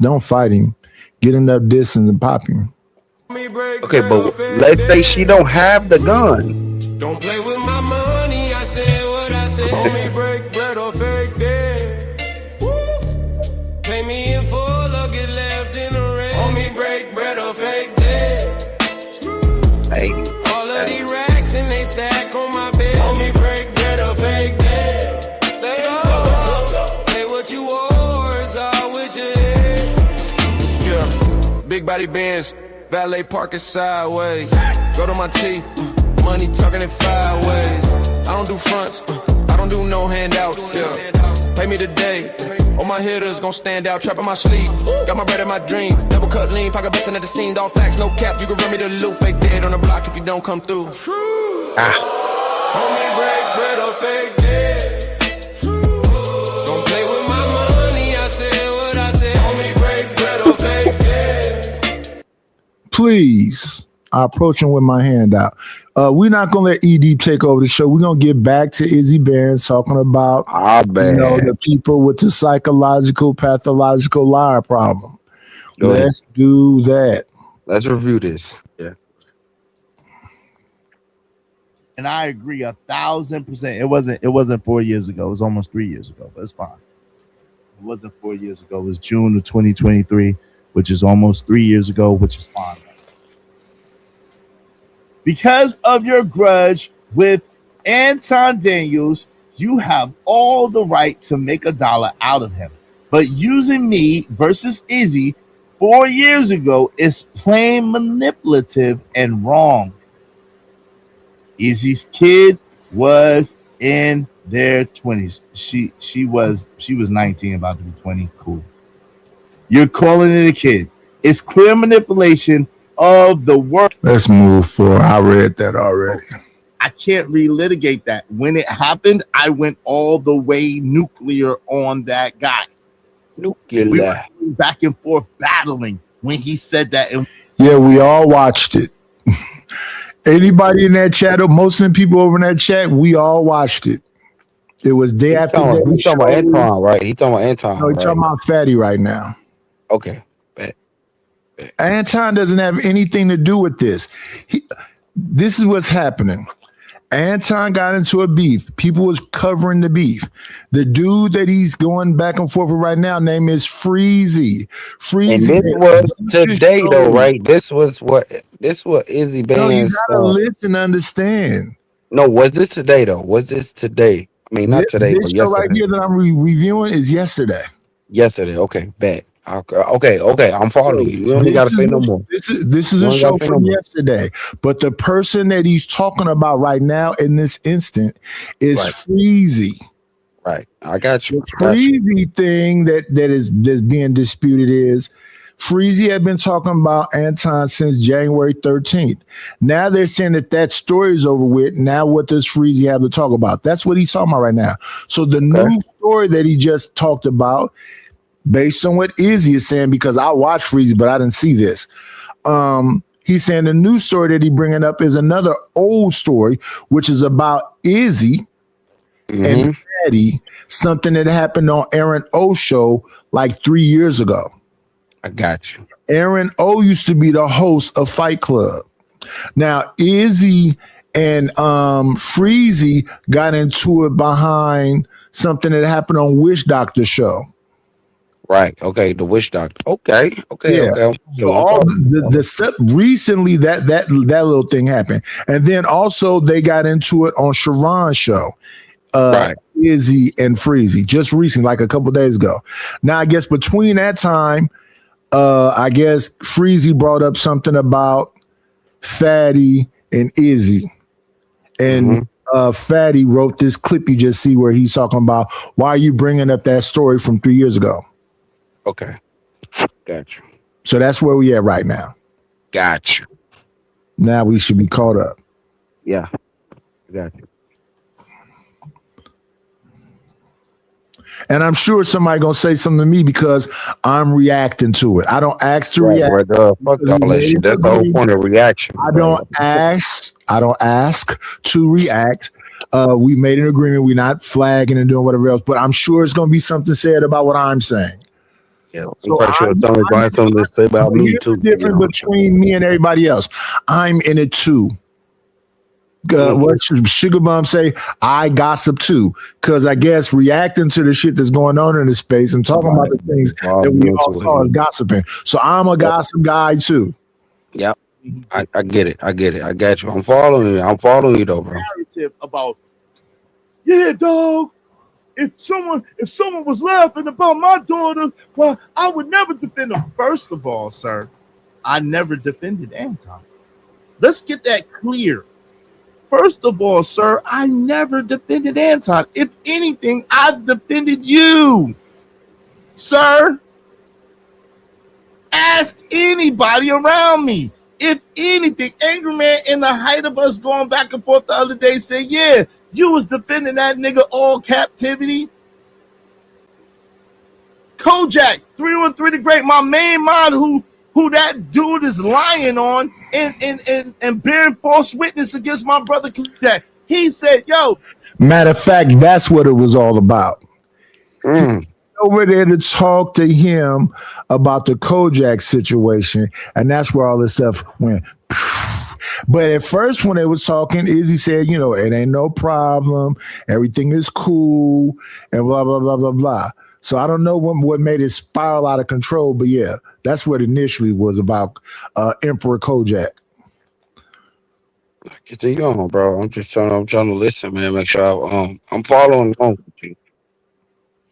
Don't fight him. Get him up distance and pop him. Okay, but let's say she don't have the gun. Don't play with my money, I said what I said. Homie, break bread or fake dead. Pay me in full or get left in the red. Homie, break bread or fake dead. Hey. All of these racks and they stack on my bed. Homie, break bread or fake dead. They all play what you owe or it's all with your head. Yeah, big body bands, valet parking sideways. Go to my teeth, money talking in 5 ways. I don't do fronts, I don't do no handouts. Yeah, pay me today. All my hitters gon' stand out, trap in my sleep. Got my bread in my dream, double cut lean, pocket bustin' at the scene, all facts, no cap. You can run me the loot, fake dead on the block if you don't come through. Homie, break bread or fake dead. Don't play with my money, I said what I said. Homie, break bread or fake dead. Please, I approach him with my hand out. We're not gonna let ED take over the show. We're gonna get back to Izzy Bands talking about the people with the psychological, pathological liar problem. Let's do that. Let's review this. Yeah. And I agree 1,000%. It wasn't 4 years ago. It was almost 3 years ago, but it's fine. It wasn't 4 years ago. It was June of 2023, which is almost 3 years ago, which is fine. Because of your grudge with Anton Daniels, you have all the right to make $1 out of him. But using me versus Izzy 4 years ago is plain manipulative and wrong. Izzy's kid was in their 20s. She was 19, about to be 20. Cool. You're calling it a kid. It's clear manipulation of the work. Let's move forward. I read that already. I can't relitigate that. When it happened, I went all the way nuclear on that guy. Nuclear. We were back and forth battling when he said that. And yeah, we all watched it. Anybody in that chat, or most of the people over in that chat, we all watched it. It was day after day. He's talking about Anton, right? He's talking about Anton. No, he's talking about Fatty right now. Okay. Anton doesn't have anything to do with this. This is what's happening. Anton got into a beef. People was covering the beef. The dude that he's going back and forth with right now, name is Freezy. And this was today, though, right? This was what Izzy Bands. No, you gotta listen, understand. No, was this today though? Was this today? I mean, not today, but yesterday. Right here that I'm reviewing is yesterday. Yesterday, okay, bet. Okay, I'm following you. You don't got to say no more. This is a show from yesterday, but the person that he's talking about right now in this instant is Freezy. Right, I got you. The Freezy thing that's being disputed is Freezy had been talking about Anton since January 13th. Now they're saying that story is over with. Now what does Freezy have to talk about? That's what he's talking about right now. So the new story that he just talked about, based on what Izzy is saying, because I watched Freezy, but I didn't see this. He's saying the new story that he's bringing up is another old story, which is about Izzy and Fatty, something that happened on Aaron O show like 3 years ago. I got you. Aaron O used to be the host of Fight Club. Now Izzy and Freezy got into it behind something that happened on Wish Doctor show. Right. Okay. The Witch Doctor. Okay. Yeah. Okay. So all the stuff recently that little thing happened, and then also they got into it on Sharon's show. Right. Izzy and Freezy just recently, like a couple days ago. Now I guess between that time, I guess Freezy brought up something about Fatty and Izzy, and Fatty wrote this clip you just see where he's talking about why are you bringing up that story from 3 years ago. Okay. Got you. So that's where we at right now. Got you. Now we should be caught up. Yeah. Got you. And I'm sure somebody gonna say something to me because I'm reacting to it. I don't ask to react. Fuck all that shit. That's the whole point of reaction. I don't ask to react. We made an agreement. We're not flagging and doing whatever else, but I'm sure it's gonna be something said about what I'm saying. Yeah, I'm quite sure somebody's going to have something to say about me too. Different between me and everybody else. I'm in it too. What should Sugar Bum say? I gossip too, because I guess reacting to the shit that's going on in the space and talking about the things that we all saw as gossiping. So I'm a gossip guy too. Yep, I get it. I got you. I'm following you though, bro. Narrative about, yeah, dog. If someone was laughing about my daughter, well, I would never defend them. First of all, sir, I never defended Anton. Let's get that clear. First of all, sir, I never defended Anton. If anything, I've defended you, sir. Ask anybody around me. If anything, Angry Man, in the height of us going back and forth the other day, said, yeah, you was defending that nigga all captivity. Kojak, 313 the Great, my main mind, who that dude is lying on and bearing false witness against my brother Kojak. He said, yo. Matter of fact, that's what it was all about. Over there to talk to him about the Kojak situation, and that's where all this stuff went. But at first, when they was talking, Izzy said, you know, it ain't no problem, everything is cool, and blah blah blah blah blah. So I don't know what made it spiral out of control, but yeah, that's what initially was about Emperor Kojak. Continue on, bro. I'm trying to listen, man. Make sure I'm following along with you.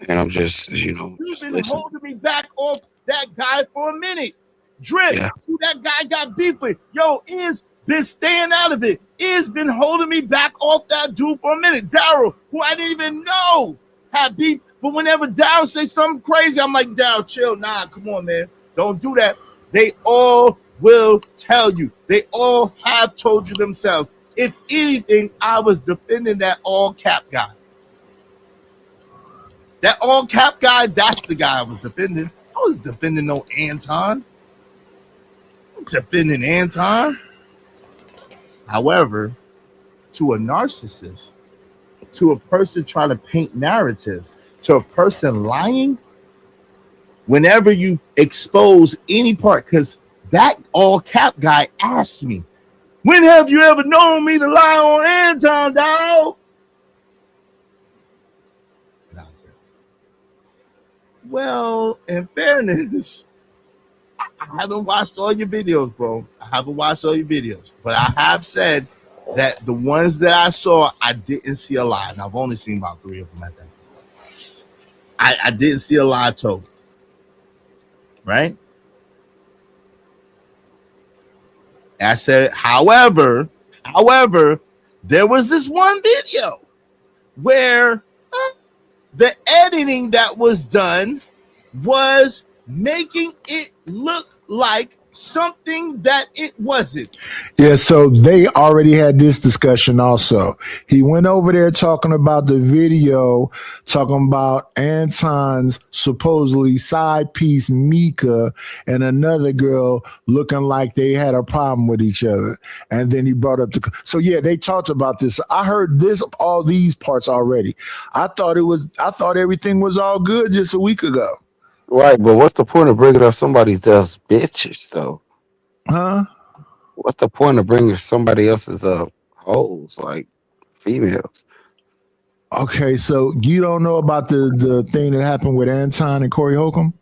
And I'm just, You've just been listening. holding me back off that guy for a minute. Drip, who that guy got beef with. Yo, Iz been staying out of it. Iz been holding me back off that dude for a minute. Daryl, who I didn't even know had beef. But whenever Daryl say something crazy, I'm like, Daryl, chill. Nah, come on, man. Don't do that. They all will tell you. They all have told you themselves. If anything, I was defending that all cap guy. That all cap guy, that's the guy I was defending. I was defending no Anton. I'm defending Anton. However, to a narcissist, to a person trying to paint narratives, to a person lying, whenever you expose any part, because that all cap guy asked me, when have you ever known me to lie on Anton, dog? And I said, well, in fairness, I haven't watched all your videos, bro. I haven't watched all your videos, but I have said that the ones that I saw, I didn't see a lie. And I've only seen about 3 of them at that point. I didn't see a lie told. Right? And I said, however, there was this one video where the editing that was done was making it look like something that it wasn't. Yeah, so they already had this discussion also. He went over there talking about the video, talking about Anton's supposedly side piece, Mika, and another girl looking like they had a problem with each other. And then he brought up so yeah, they talked about this. I heard all these parts already. I thought everything was all good just a week ago. Right, but what's the point of bringing up somebody else's bitches? So, Huh? what's the point of bringing somebody else's hoes like females? Okay, so you don't know about the thing that happened with Anton and Corey Holcomb?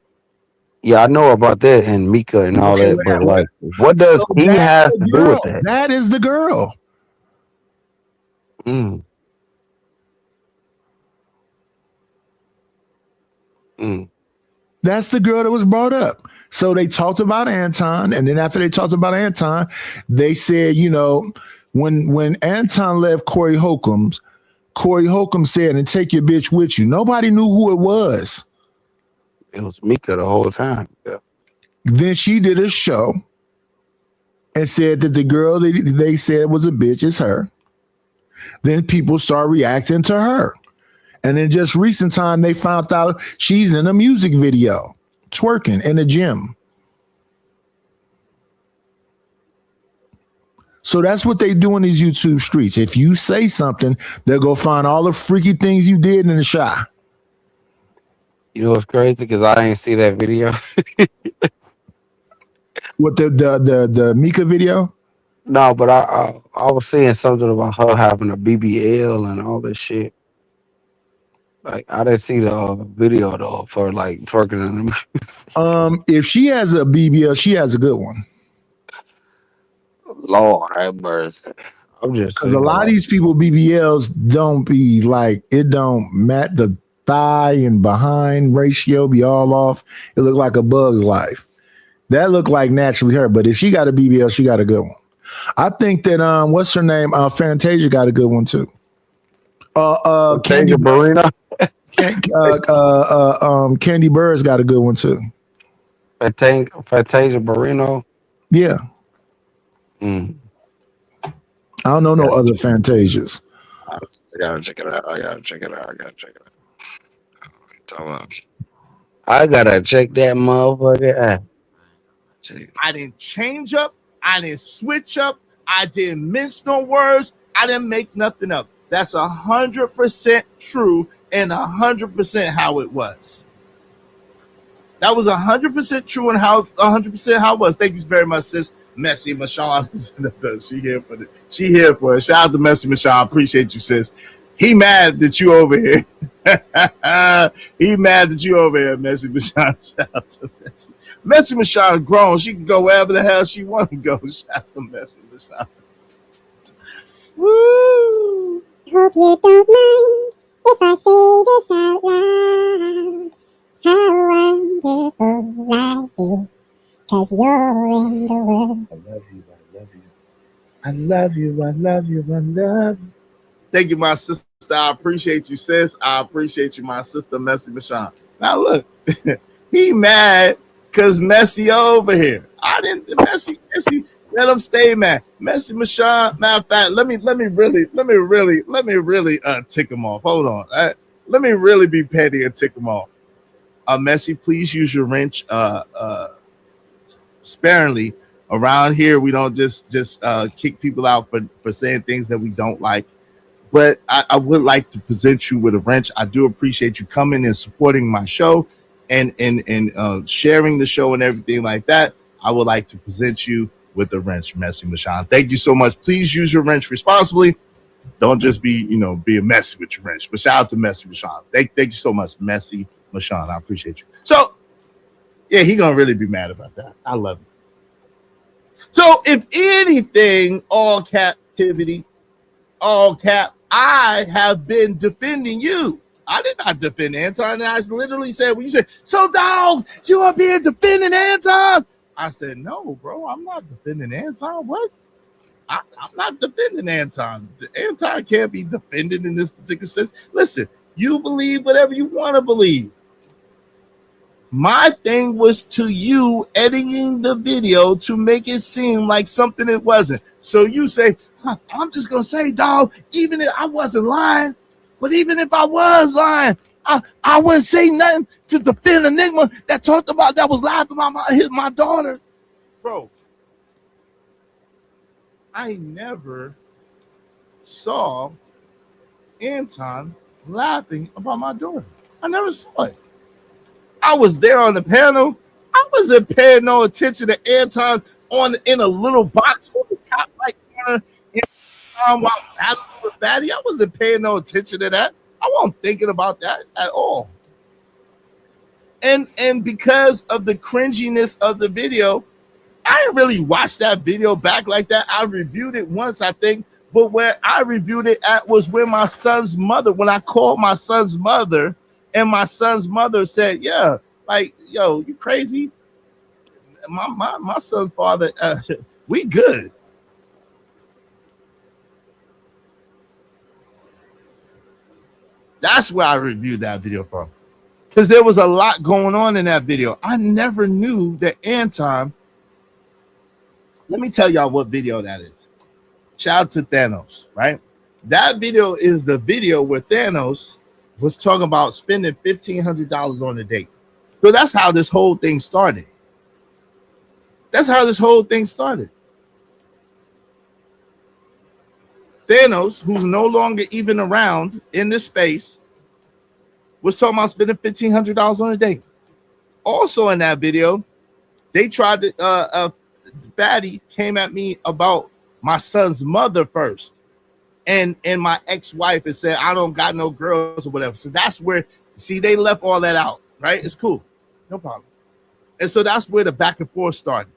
Yeah, I know about that and Mika and all Okay, that, but like, what so does he that's has the to do girl. with that? That is the girl. Mm, mm. That's the girl that was brought up. So they talked about Anton, and then after they talked about Anton, they said, you know, when Anton left Corey Holcomb said, "And take your bitch with you." Nobody knew who it was. It was Mika the whole time. Yeah. Then she did a show and said that the girl that they said was a bitch is her. Then people start reacting to her. And in just recent time, they found out she's in a music video, twerking in a gym. So that's what they do in these YouTube streets. If you say something, they'll go find all the freaky things you did in the shot. You know what's crazy? Because I ain't see that video. With the Mika video? No, but I was seeing something about her having a BBL and all this shit. Like I didn't see the video though for like twerking in the music. If she has a BBL, she has a good one. Lord have mercy. I'm just Because a lot of these people BBLs don't be like, it don't match, the thigh and behind ratio be all off. It look like a bug's life. That look like naturally her. But if she got a BBL, she got a good one. I think that what's her name? Fantasia got a good one too. Candy Barina. Candy Bird's got a good one too. Fantasia Barrino. Yeah. Mm. I don't know no other Fantasias. I gotta check it out. I gotta check that motherfucker out. I didn't change up. I didn't switch up. I didn't mince no words. I didn't make nothing up. That's 100% true and 100% how it was. That was 100% true and 100% how it was. Thank you very much, sis. Messy Michonne is in the building. She here for it. Shout out to Messy Michonne. Appreciate you, sis. He mad that you over here. He mad that you over here, Messy Michonne. Shout out to Messy. Messy Michonne grown. She can go wherever the hell she want to go. Shout out to Messy Michonne. Woo! Hope you don't mind if I say this out loud. How wonderful life is, 'cause you're in the world. I love you. I love you. I love you. I love you. I love you. Thank you, my sister. I appreciate you, sis. I appreciate you, my sister, Messy Michonne. Now look, he mad because Messy over here. I didn't Messy. Let him stay mad. Messy Michonne. Matter of fact, let me really tick him off. Hold on. Let me really be petty and tick him off. Messy, please use your wrench sparingly. Around here, we don't just kick people out for saying things that we don't like. But I would like to present you with a wrench. I do appreciate you coming and supporting my show and sharing the show and everything like that. I would like to present you with a wrench, Messy Michonne. Thank you so much. Please use your wrench responsibly. Don't just be being messy with your wrench. But shout out to Messy Michonne. Thank you so much, Messy Michonne. I appreciate you. So, yeah, he gonna really be mad about that. I love it. So, if anything, all captivity, all cap, I have been defending you. I did not defend Anton. I literally said, when you said, so dog, you are being defending Anton. I said, no, bro, I'm not defending Anton. What? I'm not defending Anton. Anton can't be defended in this particular sense. Listen, you believe whatever you want to believe. My thing was to you editing the video to make it seem like something it wasn't. So you say, I'm just going to say, dog, even if I wasn't lying, but even if I was lying, I wouldn't say nothing to defend Enigma that talked about, that was laughing about my daughter. Bro, I never saw Anton laughing about my daughter. I never saw it. I was there on the panel. I wasn't paying no attention to Anton in a little box on the top right corner. While battling with Fatty, I wasn't paying no attention to that. I wasn't thinking about that at all. And because of the cringiness of the video, I didn't really watch that video back like that. I reviewed it once, I think, but where I reviewed it at was when my son's mother, when I called my son's mother, and my son's mother said, yeah, like, yo, you crazy? My son's father, we good. That's where I reviewed that video from. Because there was a lot going on in that video. I never knew that Anton. Let me tell y'all what video that is. Shout out to Thanos, right? That video is the video where Thanos was talking about spending $1,500 on a date. So that's how this whole thing started. That's how this whole thing started. Thanos, who's no longer even around in this space, was talking about spending $1,500 on a date. Also in that video, they tried to, Fatty came at me about my son's mother first. And my ex-wife and said, I don't got no girls or whatever. So that's where, see, they left all that out, right? It's cool. No problem. And so that's where the back and forth started.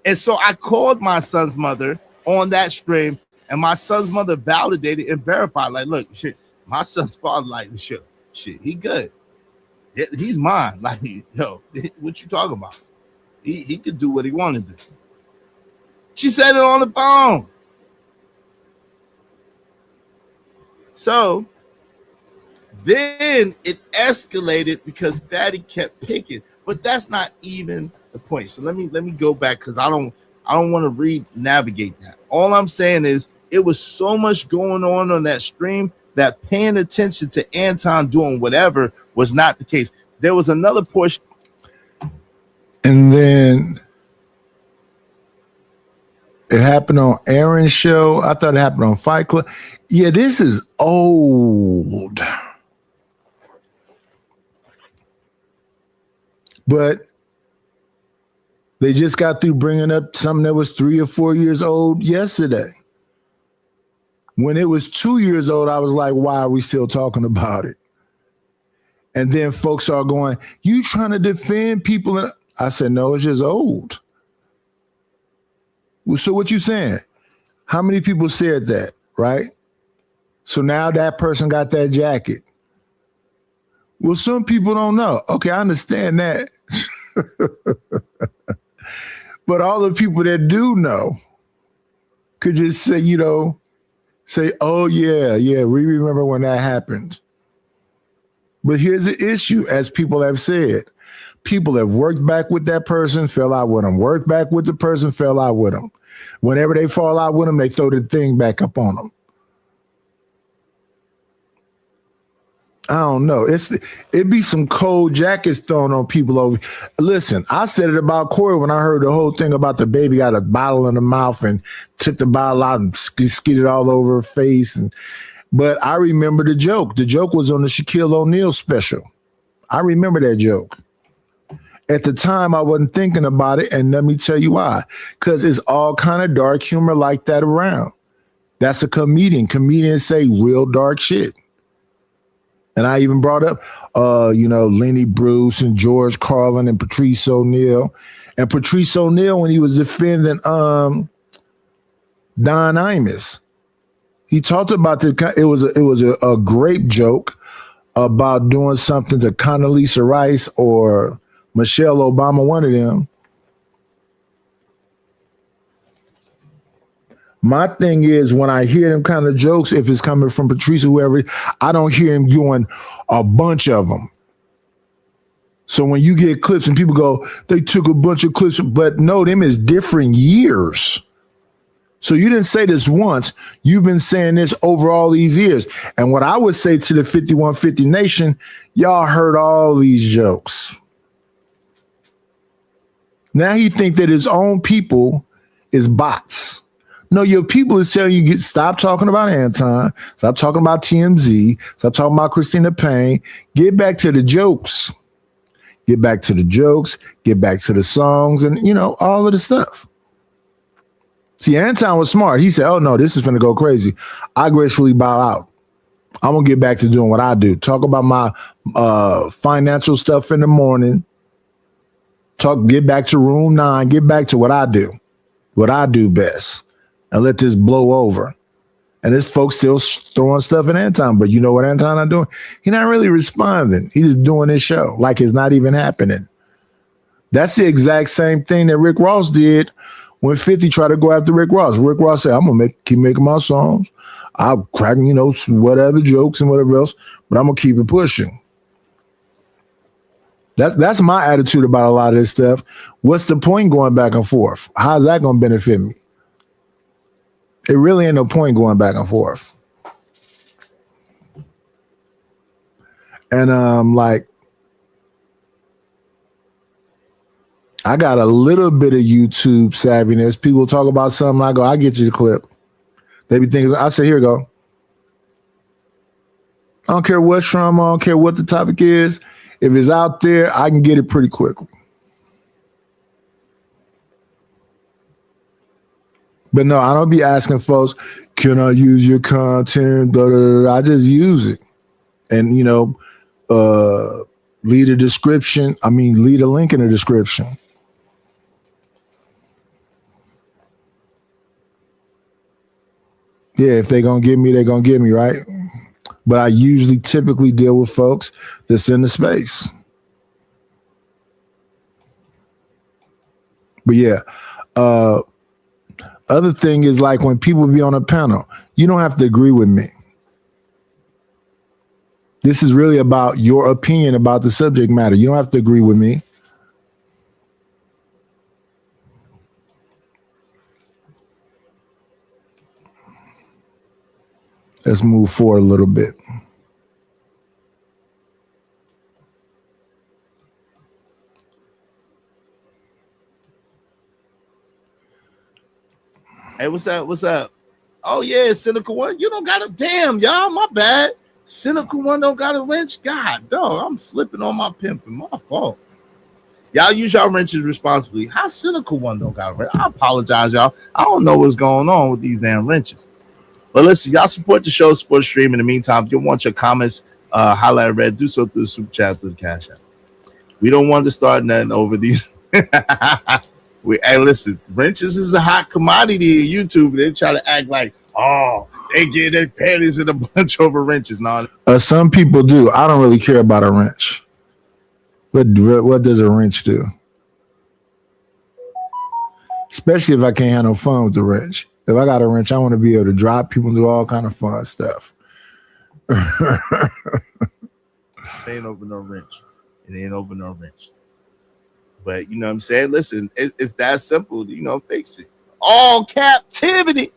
And so I called my son's mother on that stream, and my son's mother validated and verified, like, look, shit, my son's father, like, shit, he good. He's mine. Like, yo, what you talking about? He could do what he wanted to do. She said it on the phone. So then it escalated because Fatty kept picking, but that's not even the point. So let me go back because I don't want to navigate that. All I'm saying is it was so much going on that stream that paying attention to Anton doing whatever was not the case. There was another portion. And then it happened on Aaron's show. I thought it happened on Fight Club. Yeah, this is old. But they just got through bringing up something that was 3 or 4 years old yesterday. When it was 2 years old, I was like, why are we still talking about it? And then folks are going, you trying to defend people? And I said, no, it's just old. So what you saying? How many people said that, right? So now that person got that jacket. Well, some people don't know. Okay, I understand that. But all the people that do know could just say, say, oh, yeah, we remember when that happened. But here's the issue, as people have said. People have worked back with that person, fell out with them. Worked back with the person, fell out with them. Whenever they fall out with them, they throw the thing back up on them. I don't know. It'd be some cold jackets thrown on people over. Listen, I said it about Corey when I heard the whole thing about the baby got a bottle in the mouth and took the bottle out and skidded all over her face. But I remember the joke. The joke was on the Shaquille O'Neal special. I remember that joke. At the time, I wasn't thinking about it, and let me tell you why. Because it's all kind of dark humor like that around. That's a comedian. Comedians say real dark shit. And I even brought up, Lenny Bruce and George Carlin and Patrice O'Neal. And Patrice O'Neal, when he was defending Don Imus, he talked about it was a grape joke about doing something to Condoleezza Rice or Michelle Obama, one of them. My thing is, when I hear them kind of jokes, if it's coming from Patrice or whoever, I don't hear him doing a bunch of them. So when you get clips and people go, they took a bunch of clips, but no, them is different years. So you didn't say this once. You've been saying this over all these years. And what I would say to the 5150 Nation, y'all heard all these jokes. Now he think that his own people is bots. No, your people is telling you, stop talking about Anton, stop talking about TMZ, stop talking about Christina Payne, get back to the jokes. get back to the jokes, get back to the songs, and all of the stuff. See, Anton was smart. He said, "Oh no, this is gonna go crazy. I gracefully bow out. I'm gonna get back to doing what I do. Talk about my financial stuff in the morning. Get back to room 9. Get back to what I do best, and let this blow over." And this folks still throwing stuff at Anton, but you know what Anton not doing? He's not really responding. He's just doing his show like it's not even happening. That's the exact same thing that Rick Ross did when 50 tried to go after Rick Ross. Rick Ross said, "I'm gonna keep making my songs. I'll crack, whatever jokes and whatever else, but I'm gonna keep it pushing." That's my attitude about a lot of this stuff. What's the point going back and forth? How's that gonna benefit me? It really ain't no point going back and forth. And I got a little bit of YouTube savviness. People talk about something, I go, "I get you the clip." They be thinking, I say, "Here you go. I don't care what's from, I don't care what the topic is. If it's out there, I can get it pretty quickly." But no, I don't be asking folks, "Can I use your content?" Blah, blah, blah. I just use it. And, leave a description. Leave a link in the description. Yeah, if they're going to get me, they're going to get me, right? But I usually typically deal with folks that's in the space. But yeah, other thing is like when people be on a panel, you don't have to agree with me. This is really about your opinion about the subject matter. You don't have to agree with me. Let's move forward a little bit. Hey, what's up? What's up? Oh yeah, Cynical One. You don't got a damn, y'all. My bad. Cynical One don't got a wrench. God, dog, I'm slipping on my pimping. My fault. Y'all use y'all wrenches responsibly. How Cynical One don't got a wrench? I apologize, y'all. I don't know what's going on with these damn wrenches. But listen, y'all support the show, support the stream. In the meantime, if you want your comments highlighted red, do so through the super chat, through the cash app. We don't want to start nothing over these. Hey, listen, wrenches is a hot commodity in YouTube. They try to act like, oh, they get their panties in a bunch over wrenches. No, some people do. I don't really care about a wrench. What does a wrench do? Especially if I can't have no fun with the wrench. If I got a wrench, I want to be able to drop people and do all kind of fun stuff. It ain't over no wrench. It ain't over no wrench. But you know what I'm saying? Listen, it's that simple. Fix it. All captivity.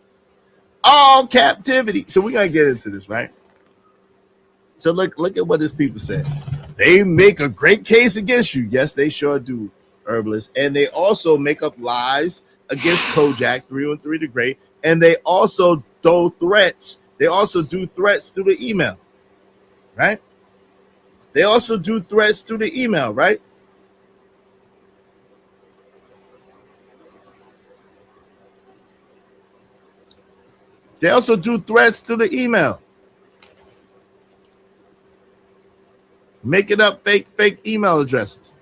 All captivity. So we're gonna get into this, right? So look at what this people said. They make a great case against you. Yes, they sure do, Herbalist. And they also make up lies against Kojak, 313 the Great, and they also do threats. They also do threats through the email, right? They also do threats through the email, right? They also do threats through the email. Making up fake email addresses.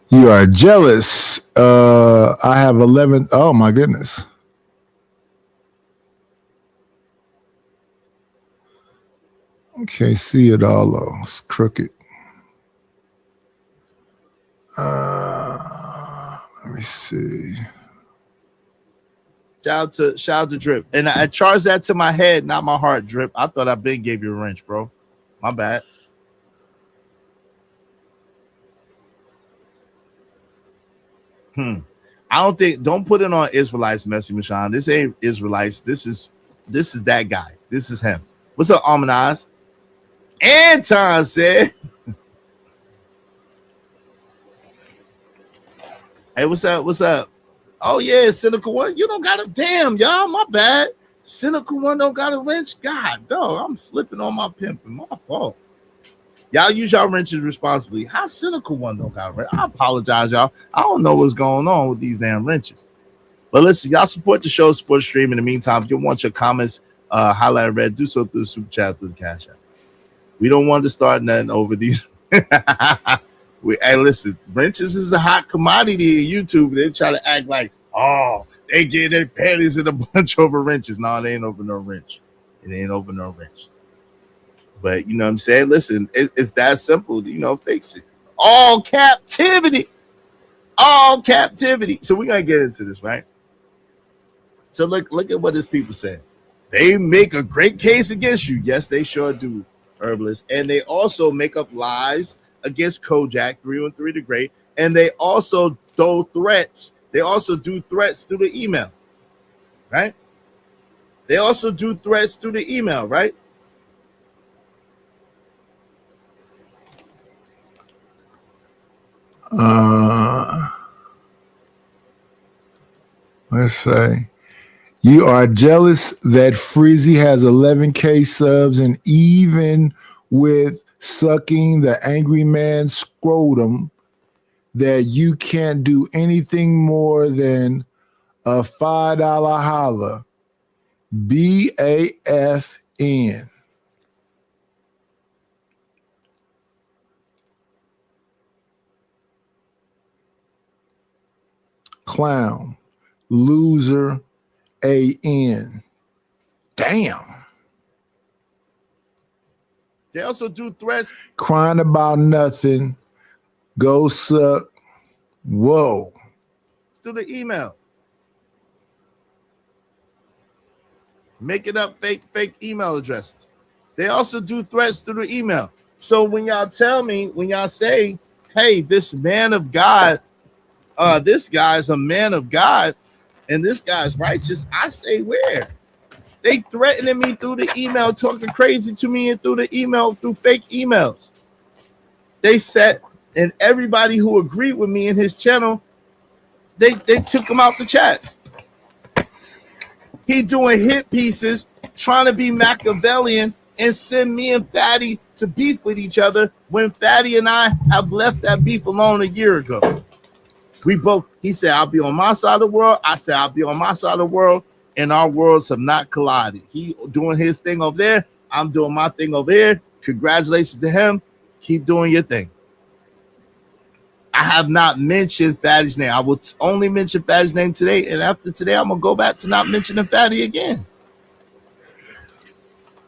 You are jealous. I have 11. Oh my goodness. Okay, see it all though. It's crooked. Let me see. Shout out to Drip. And I charged that to my head, not my heart, Drip. I thought I been gave you a wrench, bro. My bad. Don't put it on Israelites, Messy Michon. This ain't Israelites. This is that guy. This is him. What's up, Almanaz? Anton said, hey, what's up? What's up? Oh, yeah, Cynical One. You don't got a damn, y'all. My bad. Cynical One don't got a wrench. God, dog, I'm slipping on my pimping. My fault. Y'all use y'all wrenches responsibly. How cynical one don't got wrench? I apologize, y'all. I don't know what's going on with these damn wrenches. But listen, y'all support the show, support the stream. In the meantime, if you want your comments highlighted red, do so through the super chat, through the cash app. We don't want to start nothing over these. Hey, listen, wrenches is a hot commodity in YouTube. They try to act like, oh, they get their panties in a bunch over wrenches. No, they ain't over no wrench. It ain't over no wrench. But you know what I'm saying? Listen, it's that simple. You know, fix it. All captivity. All captivity. So we're going to get into this, right? So look at what this people say. They make a great case against you. Yes, they sure do, Herbalist. And they also make up lies against Kojak, 313 the Great. And they also throw threats. They also do threats through the email, right? They also do threats through the email, right? Let's say you are jealous that Frizzy has 11K subs, and even with sucking the angry man's scrotum, that you can't do anything more than a $5 holla. BAFN. Clown. Loser. AN. Damn. They also do threats. Crying about nothing. Go suck. Whoa. Through the email. Making up fake email addresses. They also do threats through the email. So when y'all tell me, when y'all say, hey, this man of God, this guy's a man of God, and this guy's righteous, I say where? They threatening me through the email, talking crazy to me and through the email, through fake emails. They said, and everybody who agreed with me in his channel, they took him out the chat. He doing hit pieces, trying to be Machiavellian and send me and Fatty to beef with each other when Fatty and I have left that beef alone a year ago. We both, he said, I'll be on my side of the world. I said, I'll be on my side of the world, and our worlds have not collided. He doing his thing over there. I'm doing my thing over here. Congratulations to him. Keep doing your thing. I have not mentioned Fatty's name. I will only mention Fatty's name today, and after today, I'm going to go back to not mentioning Fatty again.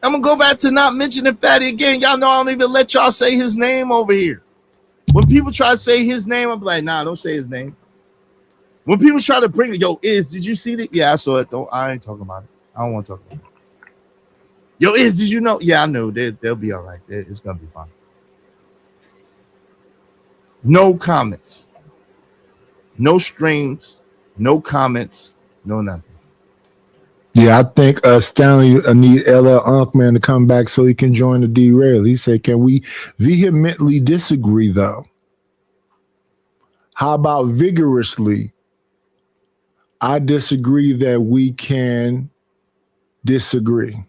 I'm going to go back to not mentioning Fatty again. Y'all know I don't even let y'all say his name over here. When people try to say his name, I'm like, nah, don't say his name. When people try to bring it, did you see it? Yeah, I saw it. I ain't talking about it. I don't want to talk about it. Did you know? Yeah, I know. They'll be all right. It's going to be fine. No comments. No streams. No comments. No nothing. Yeah, I think Stanley need LL Unkman to come back so he can join the derail. He said, can we vehemently disagree, though? How about vigorously? I disagree that we can disagree.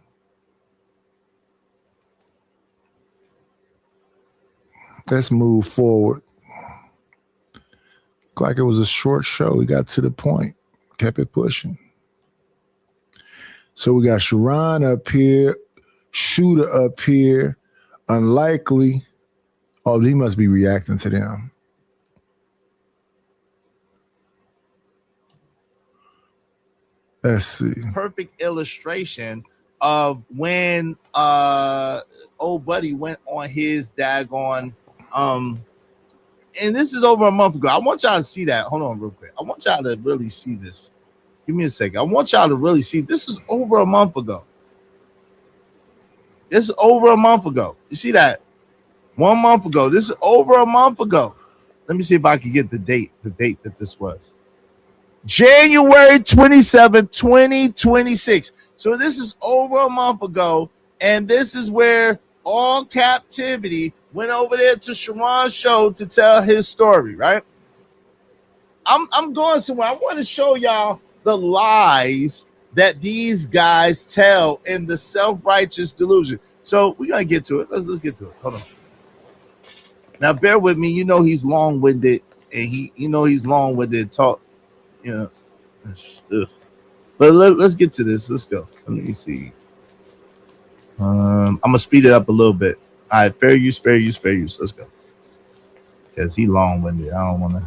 Let's move forward. Looked like it was a short show. We got to the point. Kept it pushing. So we got Sharon up here, Shooter up here, Unlikely. Oh, he must be reacting to them. Let's see. Perfect illustration of when old buddy went on his daggone and this is over a month ago. I want y'all to see that. Hold on real quick. I want y'all to really see this. Give me a second. I want y'all to really see. This is over a month ago. This is over a month ago. You see that? 1 month ago. This is over a month ago. Let me see if I can get the date that this was. January 27, 2026. So this is over a month ago, and this is where All Captivity went over there to Sharon's show to tell his story, right? I'm going somewhere. I want to show y'all the lies that these guys tell in the self-righteous delusion. So we're going to get to it. Let's get to it. Hold on. Now bear with me. You know he's long-winded, and he's long-winded talk. You know, ugh. But let's get to this. Let's go. Let me see. I'm gonna speed it up a little bit. All right, fair use. Let's go. Because he long-winded. I don't want to.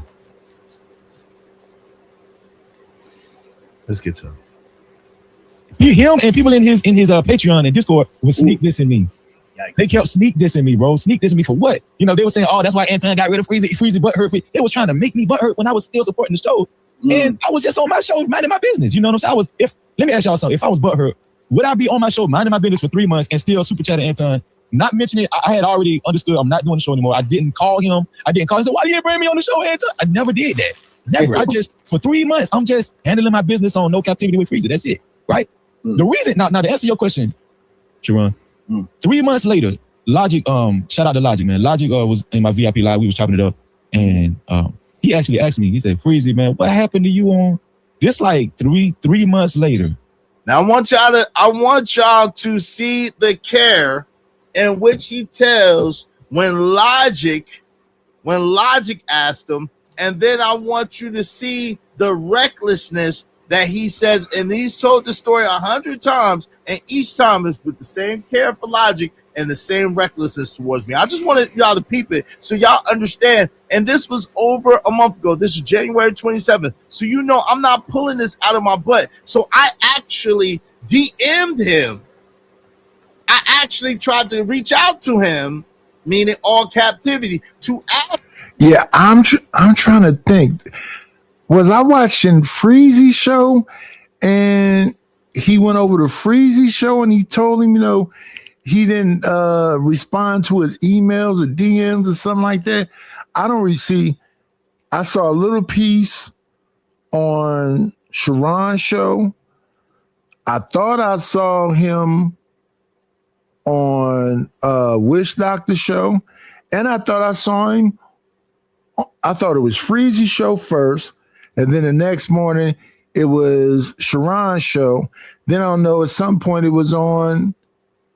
Let's get to him. Him and people in his Patreon and Discord was sneak dissing me. Yikes. They kept sneak dissing me, bro. Sneak dissing me for what? You know, they were saying, "Oh, that's why Anton got rid of Freezy butt hurt." They was trying to make me butt hurt when I was still supporting the show, and I was just on my show minding my business. You know what I'm saying? Let me ask y'all something. If I was butt hurt, would I be on my show minding my business for 3 months and still super chatting Anton? Not mentioning it, I had already understood I'm not doing the show anymore. I didn't call him. He said, "Why do you bring me on the show, Anton?" I never did that. Never. I just, for 3 months, I'm just handling my business on No Captivity with Freezy. That's it, right? The reason, now to answer your question, Sharon, 3 months later, Logic, shout out to Logic, man. Logic was in my VIP live. We was chopping it up, and he actually asked me. He said, "Freezy, man, what happened to you on this?" Like three months later. Now I want y'all to see the care in which he tells when Logic asked him, and then I want you to see the recklessness that he says, and he's told the story 100 times, and each time is with the same care for Logic and the same recklessness towards me. I just wanted y'all to peep it so y'all understand. And this was over a month ago. This is January 27th. So you know I'm not pulling this out of my butt. So I actually DM'd him. I actually tried to reach out to him, meaning All Captivity, to ask. Yeah, I'm trying to think. Was I watching Freezy show and he went over to Freezy show and he told him, you know, he didn't respond to his emails or DMs or something like that? I don't really see. I saw a little piece on Sharon's show. I thought I saw him on Wish Doctor show, and I thought I saw him. I thought it was Freezy show first, and then the next morning it was Sharon's show. Then I don't know, at some point it was on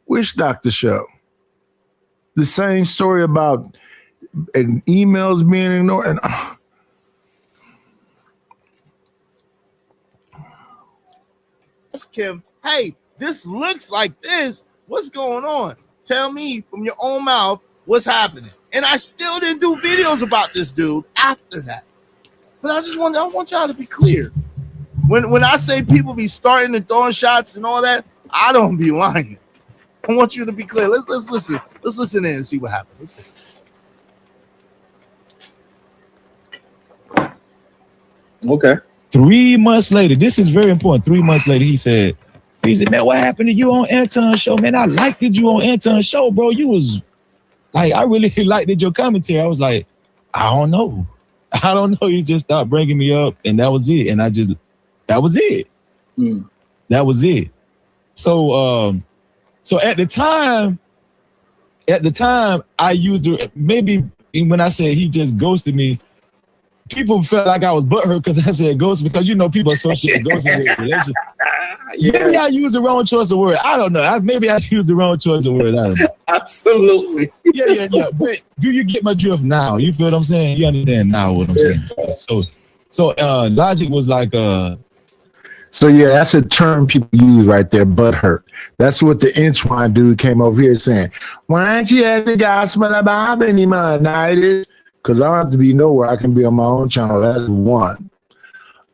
Wish Doctor show. The same story about emails being ignored. And ask him, hey, this looks like this. What's going on? Tell me from your own mouth what's happening. And I still didn't do videos about this dude after that. But I want y'all to be clear. When I say people be starting and throwing shots and all that, I don't be lying. I want you to be clear. Let's listen. Let's listen in and see what happens. Let's listen. Okay. 3 months later, this is very important. 3 months later, he said, "Man, what happened to you on Anton's show? Man, I liked you on Anton's show, bro. You was like, I really liked your commentary." I was like, I don't know. You just stopped bringing me up, and that was it. And that was it. That was it. So, so at the time, I used it. Maybe when I said he just ghosted me, people felt like I was butthurt because I said ghost, because you know people associate ghosting with relationship. Maybe I used the wrong choice of word. I don't know. Maybe I used the wrong choice of word. I don't know. Absolutely. Yeah. But do you get my drift now? You feel what I'm saying? You understand now what I'm saying? So Logic was like So yeah, that's a term people use right there, butthurt. That's what the Inchwine dude came over here saying. Why don't you ask the gospel about any night? Because I don't have to be nowhere. I can be on my own channel. That's one.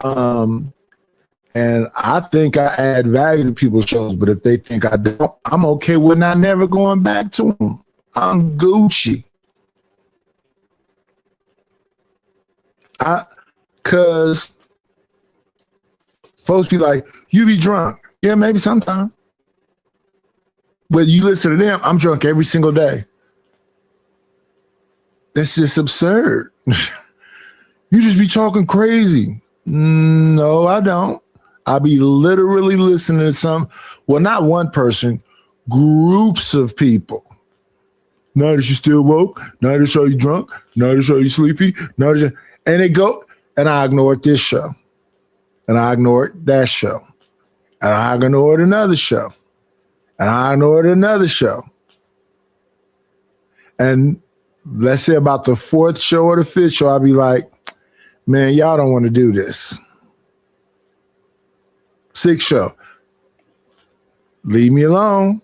And I think I add value to people's shows, but if they think I don't, I'm okay with not never going back to them. I'm Gucci. Because folks be like, you be drunk. Yeah, maybe sometime. But you listen to them, I'm drunk every single day. That's just absurd. You just be talking crazy. No, I don't. I be literally listening to not one person, groups of people. Now that you still woke, now that you drunk, now that you sleepy, and they go, and I ignored this show, and I ignored that show, and I ignored another show, and I ignored another show. And let's say about the 4th show or the 5th show, I'll be like, man, y'all don't want to do this. 6th show, leave me alone.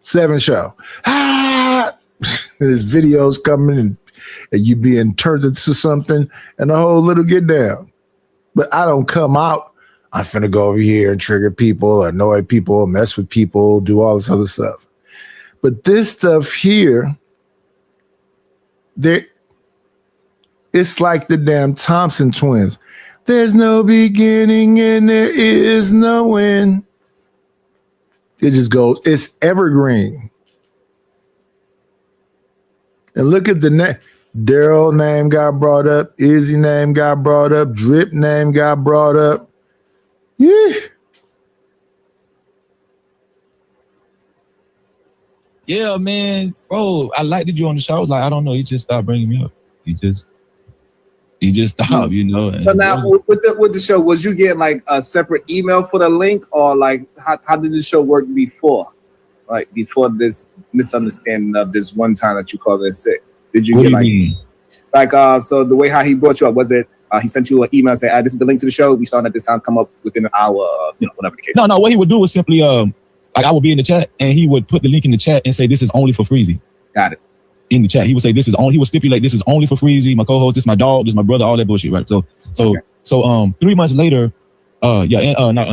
7th show, there's videos coming and you being turned into something and the whole little get down. But I don't come out, I'm finna go over here and trigger people, annoy people, mess with people, do all this other stuff. But this stuff here, it's like the damn Thompson twins. There's no beginning and there is no end. It just goes, it's evergreen. And look at the name. Daryl name got brought up. Izzy name got brought up. Drip name got brought up. Yeah. Yeah, man. Bro, I liked you on the show. I was like, I don't know. He just stopped bringing me up. He just stopped, you know. And so now with the show, was you getting like a separate email for the link, or like how did the show work before? Like before this misunderstanding of this one time that you called it sick? Did you What get do like you mean? so the way how he brought you up, was it he sent you an email and said, this is the link to the show. We saw at this time come up within an hour, whatever the case. No, what he would do was simply like I would be in the chat and he would put the link in the chat and say this is only for Freezy. Got it. In the chat, he would say this is only. He would stipulate this is only for Freezy, my co-host, this is my dog, this is my brother, all that bullshit, right? So 3 months later, not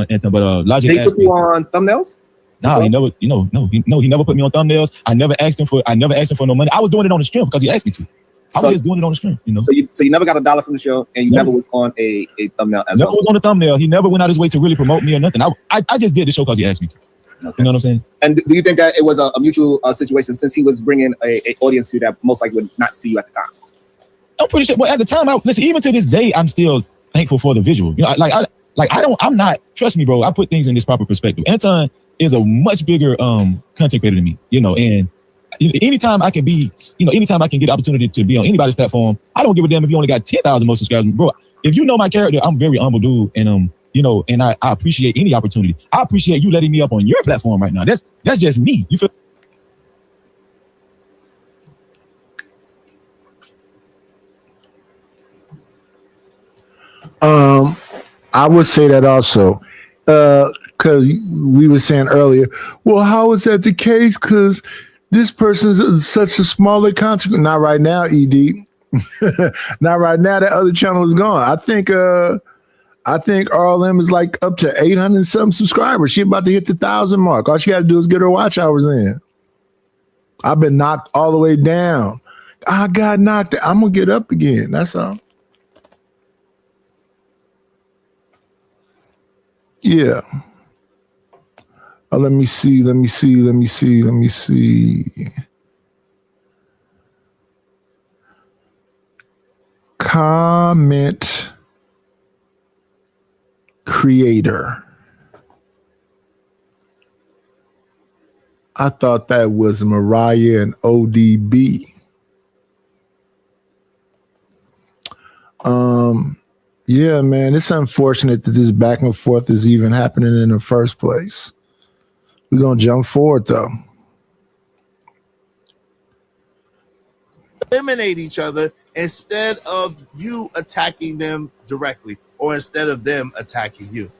Anthem, but Logic Did he asked put you on thumbnails? Nah, he never, he never put me on thumbnails. I never asked him for no money. I was doing it on the stream because he asked me to. I was just doing it on the stream, you know. So you never got $1 from the show, and you never was on a thumbnail as never well. was on the thumbnail. He never went out his way to really promote me or nothing. I just did the show because he asked me to. Okay. You know what I'm saying? And do you think that it was a mutual situation, since he was bringing a audience to you that most likely would not see you at the time? I'm pretty sure. Well, at the time, listen. Even to this day, I'm still thankful for the visual. You know, I'm not. Trust me, bro. I put things in this proper perspective. Anton is a much bigger content creator than me. You know, and anytime I can be, anytime I can get the opportunity to be on anybody's platform, I don't give a damn if you only got 10,000 most subscribers, bro. If you know my character, I'm a very humble dude, and and I appreciate any opportunity. I appreciate you letting me up on your platform right now. That's just me. You feel? I would say that also, because we were saying earlier, well, how is that the case? Because this person's such a smaller content. Not right now, ED. Not right now. That other channel is gone. I think RLM is like up to 800 and some subscribers. She about to hit the 1,000 mark. All she got to do is get her watch hours in. I've been knocked all the way down. I got knocked. I'm gonna get up again. That's all. Yeah. Let me see. Comment creator. I thought that was Mariah and ODB. Yeah, man, it's unfortunate that this back and forth is even happening in the first place. We're going to jump forward, though. Eliminate each other instead of you attacking them directly, or instead of them attacking you,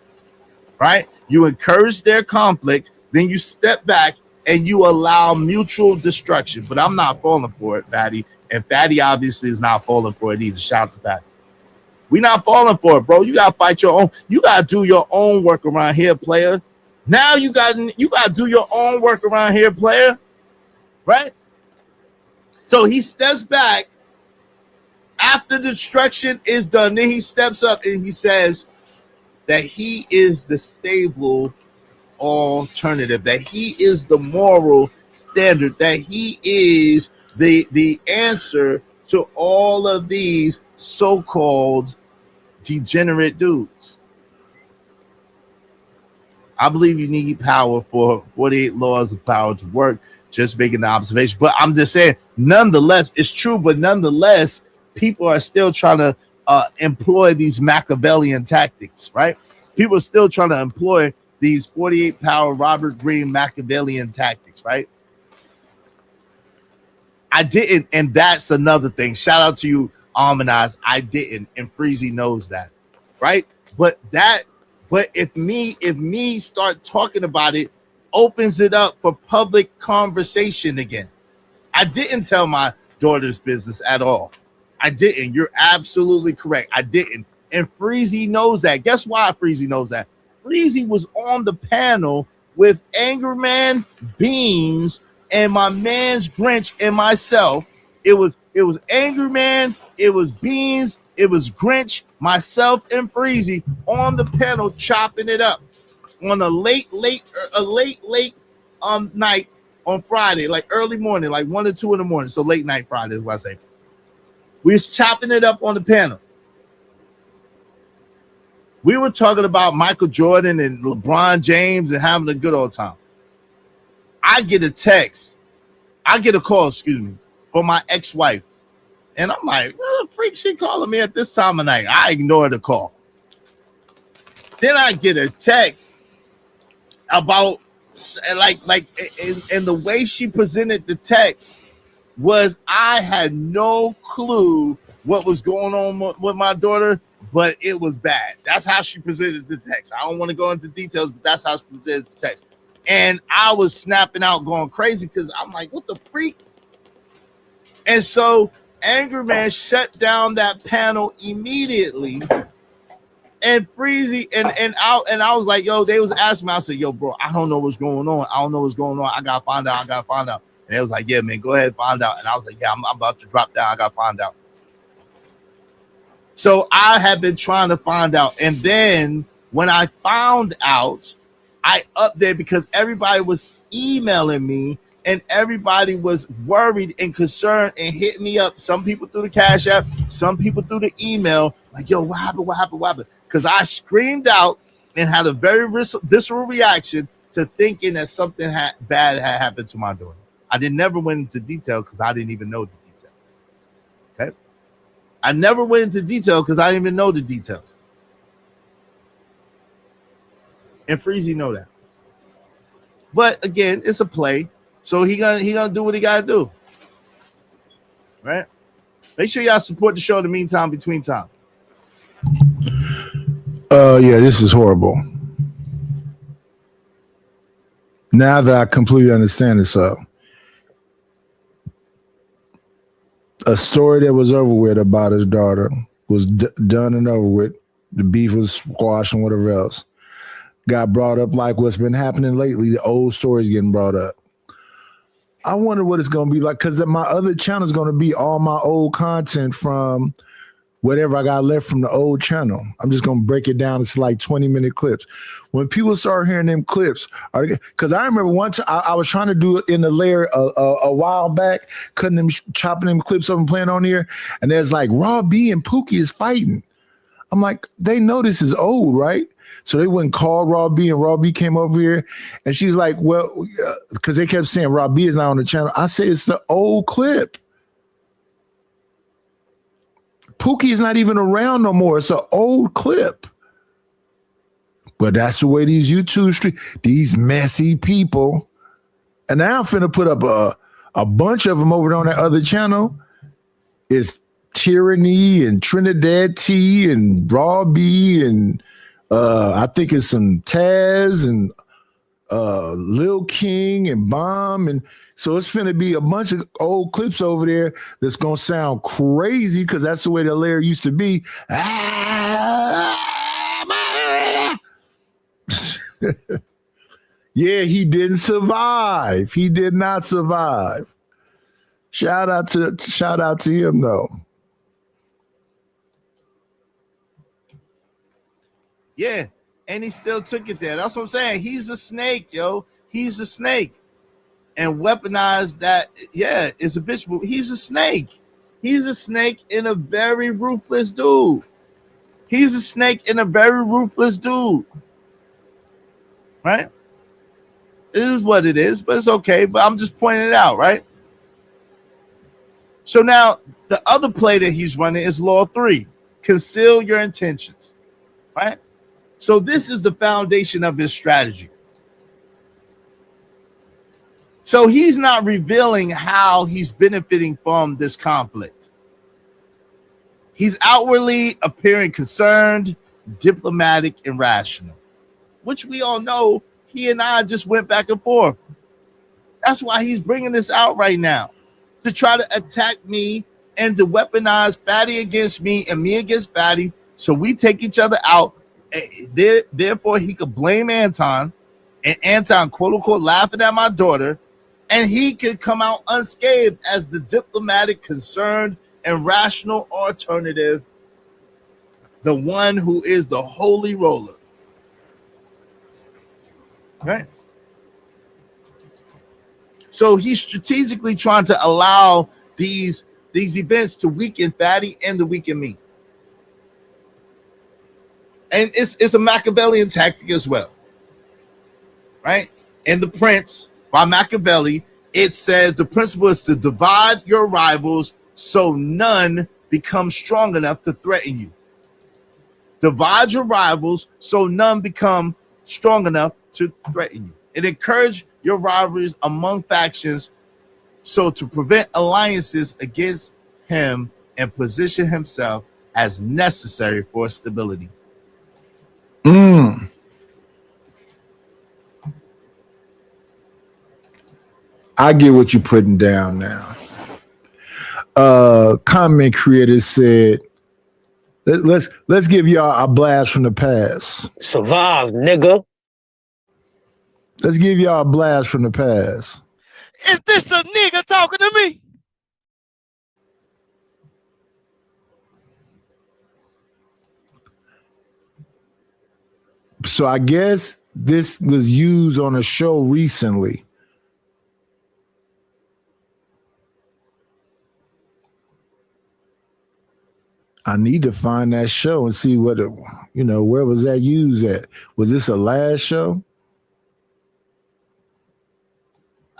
right? You encourage their conflict, then you step back and you allow mutual destruction. But I'm not falling for it, Fatty. And Fatty obviously is not falling for it either. Shout out to Fatty. We're not falling for it, bro. You gotta fight your own. You gotta do your own work around here, player. Now you gotta do your own work around here, player. Right? So he steps back after destruction is done. Then he steps up and he says that he is the stable alternative, that he is the moral standard, that he is the answer to all of these so-called degenerate dudes. I believe you need power for 48 laws of power to work. Just making the observation. But I'm just saying, nonetheless, it's true, but nonetheless, people are still trying to employ these Machiavellian tactics, right? People are still trying to employ these 48 power Robert Greene Machiavellian tactics, right? I didn't, and that's another thing. Shout out to you, Harmonize. I didn't, and Freezy knows that, right? But if me start talking about it, opens it up for public conversation again. I didn't tell my daughter's business at all. I didn't. You're absolutely correct. I didn't. And Freezy knows that. Guess why Freezy knows that? Freezy was on the panel with Angerman, Beans, and my man's Grinch and myself. It was Angerman, it was Beans, it was Grinch, myself, and Freezy on the panel chopping it up on a late night on Friday, like early morning, like 1 or 2 in the morning. So late night Friday is what I say. We was chopping it up on the panel. We were talking about Michael Jordan and LeBron James and having a good old time. I get a call, from my ex-wife. And I'm like, what the freak she calling me at this time of night? I ignore the call. Then I get a text about and the way she presented the text was I had no clue what was going on with my daughter, but it was bad. That's how she presented the text. I don't want to go into details, but that's how she presented the text. And I was snapping out, going crazy because I'm like, what the freak? And so Angerman shut down that panel immediately. And Freezy and I was like, yo, they was asking me. I said, yo, bro, I don't know what's going on. I gotta find out. And they was like, yeah, man, go ahead and find out. And I was like, yeah, I'm about to drop down. I gotta find out. So I have been trying to find out. And then when I found out, I updated because everybody was emailing me and everybody was worried and concerned and hit me up. Some people through the Cash App, some people through the email, like, yo, what happened? Because I screamed out and had a very visceral reaction to thinking that something bad had happened to my daughter. I never went into detail because I didn't even know the details. Okay? I never went into detail because I didn't even know the details. And Freezy know that. But again, it's a play. So he gonna do what he gotta do. Right? Make sure y'all support the show in the meantime, between time. Yeah, this is horrible. Now that I completely understand it, so a story that was over with about his daughter was done and over with. The beef was squashed and whatever else. Got brought up like what's been happening lately. The old stories getting brought up. I wonder what it's going to be like because my other channel is going to be all my old content from whatever I got left from the old channel. I'm just going to break it down. It's like 20-minute clips. When people start hearing them clips, because I remember once I was trying to do it in the layer a while back, chopping them clips up and playing on here, and there's like Raw B and Pookie is fighting. I'm like, they know this is old, right? So they wouldn't call Raw B, and Raw B came over here, and she's like, well, because they kept saying Raw B is not on the channel. I say it's the old clip. Pookie is not even around no more. It's an old clip. But that's the way these YouTube these messy people, and now I'm finna put up a bunch of them over on that other channel. It's Tyranny and Trinidad T and Raw B and I think it's some Taz and Lil King and Bomb. And so it's finna be a bunch of old clips over there that's gonna sound crazy because that's the way the layer used to be. Yeah, he didn't survive. He did not survive. Shout out to him though. Yeah, and he still took it there. That's what I'm saying. He's a snake, yo. He's a snake. And weaponized that, yeah, it's a bitch. He's a snake. He's a snake and a very ruthless dude. He's a snake and a very ruthless dude. Right? It is what it is, but it's okay. But I'm just pointing it out, right? So now the other play that he's running is Law 3. Conceal your intentions. Right? So this is the foundation of his strategy. So he's not revealing how he's benefiting from this conflict. He's outwardly appearing concerned, diplomatic, and rational, which we all know he and I just went back and forth. That's why he's bringing this out right now, to try to attack me and to weaponize Fatty against me and me against Fatty, so we take each other out. Therefore, he could blame Anton, and Anton, quote unquote, laughing at my daughter, and he could come out unscathed as the diplomatic, concerned, and rational alternative, the one who is the holy roller. Right? So he's strategically trying to allow these events to weaken Fatty and to weaken me. And it's a Machiavellian tactic as well. Right? In The Prince by Machiavelli, it says the principle is to divide your rivals so none become strong enough to threaten you. Divide your rivals so none become strong enough to threaten you. It encourages your rivalries among factions so to prevent alliances against him and position himself as necessary for stability. I get what you're putting down now. Comment creator said, let's give y'all a blast from the past. Survive, nigga. Let's give y'all a blast from the past. Is this a nigga talking to me? So I guess this was used on a show recently. I need to find that show and see what where was that used at? Was this a last show?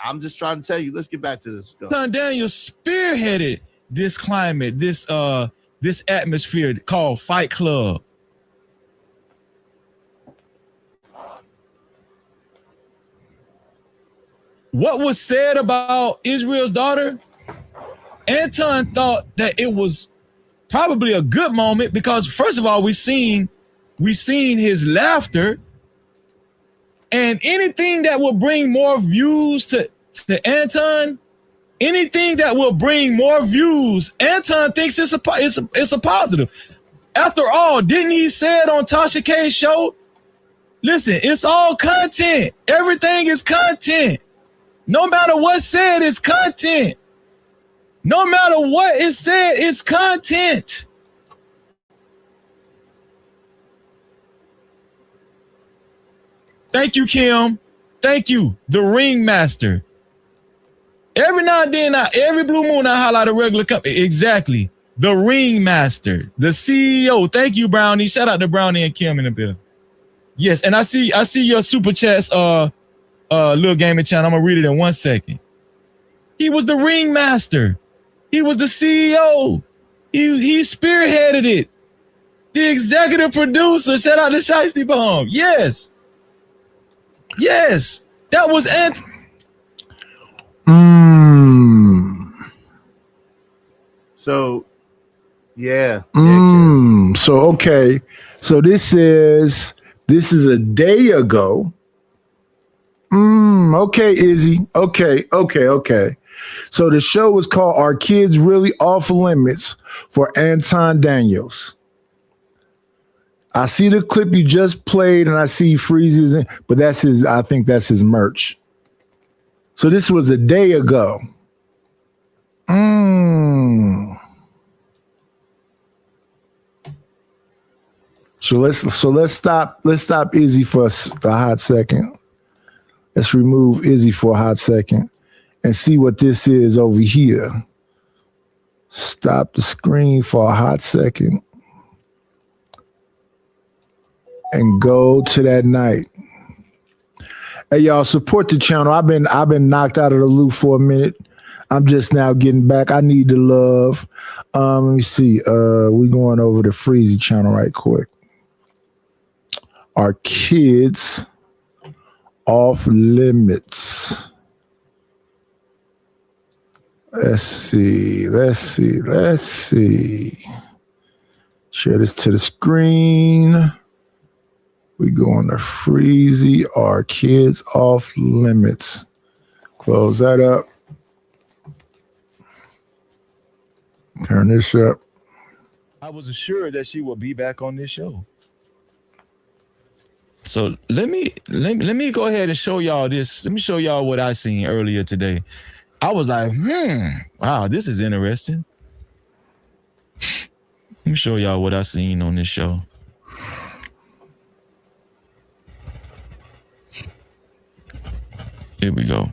I'm just trying to tell you. Let's get back to this. Anton Daniels spearheaded this climate, this atmosphere called Fight Club. What was said about Israel's daughter? Anton thought that it was probably a good moment because, first of all, we seen his laughter, and anything that will bring more views to Anton, anything that will bring more views, Anton thinks it's a positive. After all, didn't he say it on Tasha K's show? Listen, it's all content. Everything is content. No matter what's said, it's content. No matter what is said, it's content. Thank you, Kim. Thank you, the Ringmaster. Every now and then, every blue moon, I highlight a regular company. Exactly. The Ringmaster, the CEO. Thank you, Brownie. Shout out to Brownie and Kim in the bill. Yes, and I see your super chats, Little Gaming Channel. I'm gonna read it in 1 second. He was the Ringmaster. He was the CEO. He spearheaded it. The executive producer. Shout out to Shiesty Bomb. Yes. Yes. That was So, yeah. So, okay. So this is a day ago. Okay, Izzy. Okay. So the show was called Are Kids Really Off Limits for Anton Daniels. I see the clip you just played and I see Freezy's in, but I think that's his merch. So this was a day ago. So let's stop Izzy for a hot second. Let's remove Izzy for a hot second and see what this is over here. Stop the screen for a hot second and go to that night. Hey, y'all, support the channel. I've been knocked out of the loop for a minute. I'm just now getting back. I need the love. Let me see. We going over the Freezy channel right quick. Are Kids Off Limits? Let's see. Share this to the screen. We go on to Freezy. Are kids off limits? Close that up. Turn this up. I was assured that she would be back on this show. So let me go ahead and show y'all this. Let me show y'all what I seen earlier today. I was like, wow, this is interesting. Let me show y'all what I seen on this show. Here we go.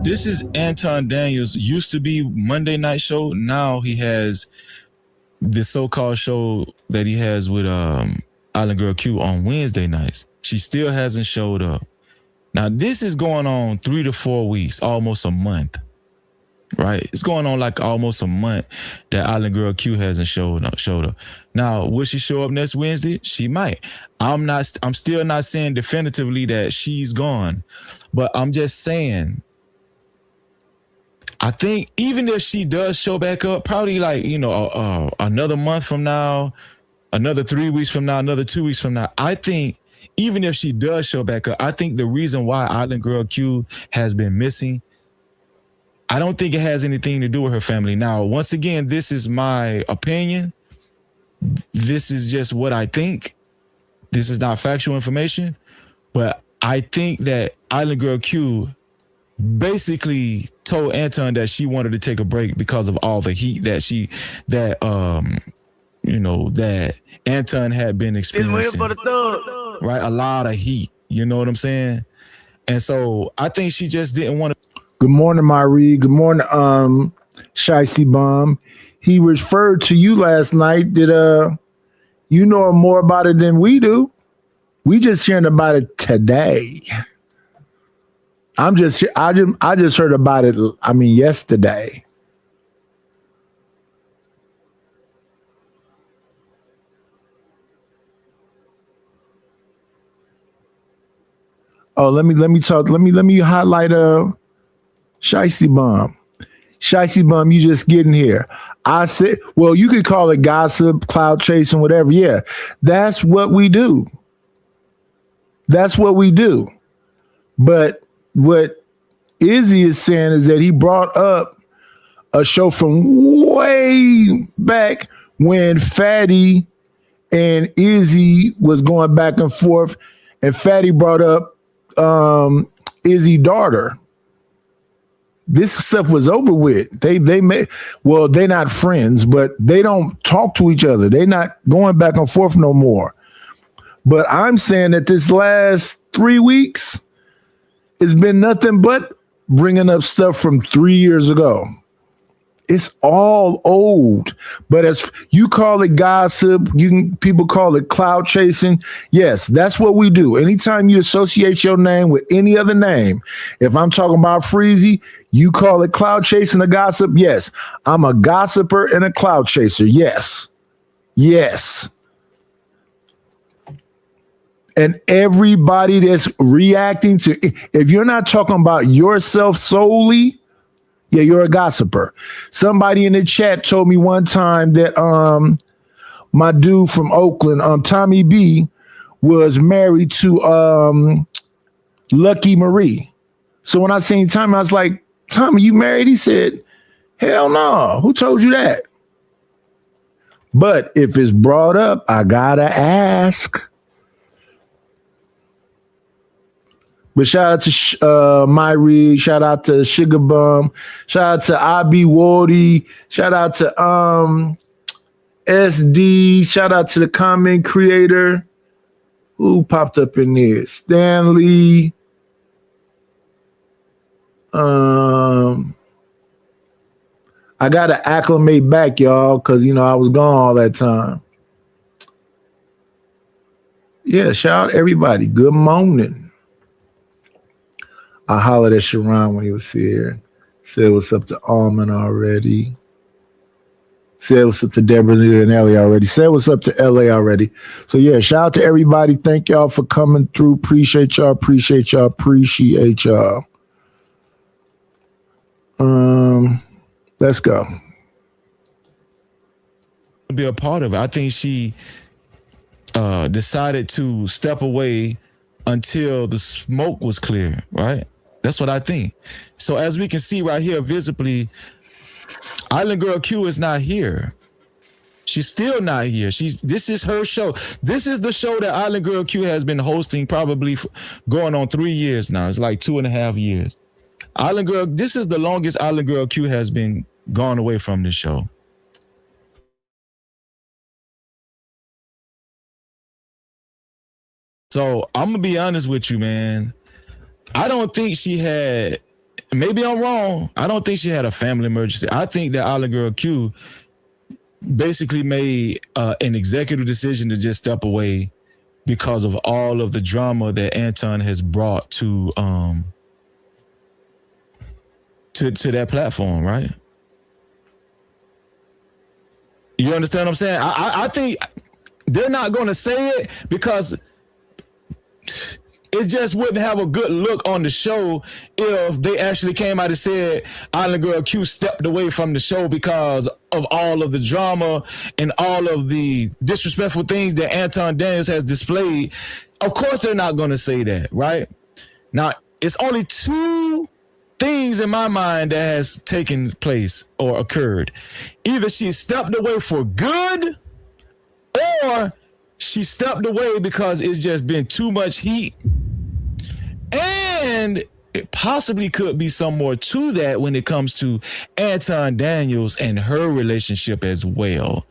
This is Anton Daniels. Used to be Monday Night Show. Now he has the so-called show that he has with Island Girl Q on Wednesday nights. She still hasn't showed up. Now this is going on 3 to 4 weeks, almost a month. Right? It's going on like almost a month that Island Girl Q hasn't showed up. Now, will she show up next Wednesday? She might. I'm still not saying definitively that she's gone, but I'm just saying, I think even if she does show back up, probably like, another month from now, another 3 weeks from now, another 2 weeks from now, I think even if she does show back up, I think the reason why Island Girl Q has been missing, I don't think it has anything to do with her family. Now, once again, this is my opinion. This is just what I think. This is not factual information, but I think that Island Girl Q basically told Anton that she wanted to take a break because of all the heat that that Anton had been experiencing. Right? A lot of heat. You know what I'm saying? And so I think she just didn't want to. Good morning, Marie. Good morning, Shiesty Bomb. He referred to you last night. Did you know more about it than we do? We just hearing about it today. I just heard about it, yesterday. Oh, let me highlight Shiesty Bomb. Shiesty Bomb, you just getting here. I said, well, you could call it gossip, cloud chasing, whatever. Yeah, that's what we do. That's what we do. But what Izzy is saying is that he brought up a show from way back when Fatty and Izzy was going back and forth, and Fatty brought up Izzy's daughter. This stuff was over with. They're not friends, but they don't talk to each other. They're not going back and forth no more. But I'm saying that this last 3 weeks, it's been nothing but bringing up stuff from 3 years ago. It's all old. But as you call it gossip, people call it cloud chasing. Yes, that's what we do. Anytime you associate your name with any other name, if I'm talking about Freezy, you call it cloud chasing or gossip. Yes, I'm a gossiper and a cloud chaser. Yes. Yes. And everybody that's reacting to, if you're not talking about yourself solely, yeah, you're a gossiper. Somebody in the chat told me one time that my dude from Oakland, Tommy B, was married to Lucky Marie. So when I seen Tommy, I was like, Tommy, you married? He said, hell no. Who told you that? But if it's brought up, I gotta ask. But shout out to Myrie, shout out to Sugar Bum, shout out to IB Wardy, shout out to SD, shout out to the comment creator. Who popped up in there? Stanley. I gotta acclimate back, y'all, because I was gone all that time. Yeah, shout out everybody. Good morning. I hollered at Sharon when he was here. Said what's up to Almond already. Say what's up to Deborah and Ellie already. Say what's up to LA already. So yeah, shout out to everybody. Thank y'all for coming through. Appreciate y'all. Appreciate y'all. Appreciate y'all. Let's go. Be a part of it. I think she decided to step away until the smoke was clear, right? That's what I think. So as we can see right here visibly, Island Girl Q is not here. She's still not here. This is her show. This is the show that Island Girl Q has been hosting probably going on 3 years now. It's like 2.5 years. Island Girl, this is the longest Island Girl Q has been gone away from this show. So I'm gonna be honest with you, man. I don't think she had, maybe I'm wrong, I don't think she had a family emergency. I think that Island Girl Q basically made an executive decision to just step away because of all of the drama that Anton has brought to that platform, right? You understand what I'm saying? I think they're not going to say it because it just wouldn't have a good look on the show if they actually came out and said Island Girl Q stepped away from the show because of all of the drama and all of the disrespectful things that Anton Daniels has displayed. Of course they're not going to say that, right? Now, it's only two things in my mind that has taken place or occurred. Either she stepped away for good or she stepped away because it's just been too much heat. And it possibly could be some more to that when it comes to Anton Daniels and her relationship as well,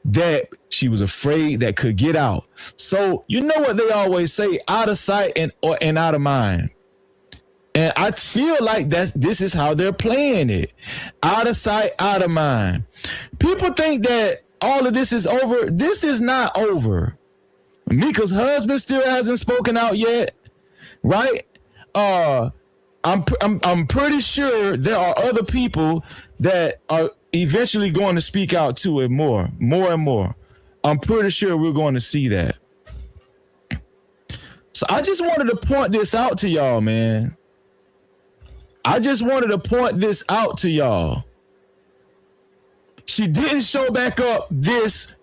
that she was afraid that could get out. So you know what they always say, out of sight and out of mind. And I feel like this is how they're playing it. Out of sight, out of mind. People think that all of this is over. This is not over. Mika's husband still hasn't spoken out yet, right? I'm pretty sure there are other people that are eventually going to speak out to it more and more. I'm pretty sure we're going to see that. So I just wanted to point this out to y'all, man. I just wanted to point this out to y'all. She didn't show back up this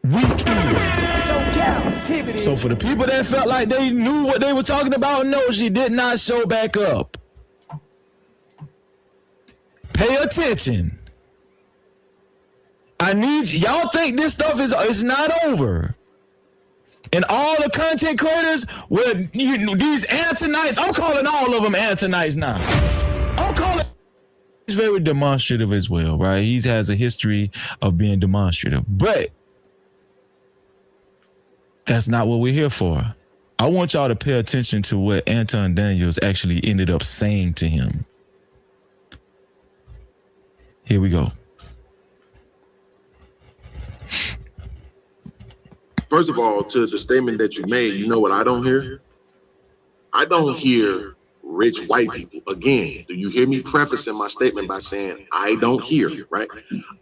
week either. So for the people that felt like they knew what they were talking about, no, she did not show back up. Pay attention. I need y'all think this stuff is not over. And all the content creators with these Antonites, I'm calling all of them Antonites now. I'm calling. He's very demonstrative as well, right? He has a history of being demonstrative, but that's not what we're here for. I want y'all to pay attention to what Anton Daniels actually ended up saying to him. Here we go. First of all, to the statement that you made, you know what I don't hear? I don't hear rich white people. Again, do you hear me prefacing my statement by saying I don't hear, right?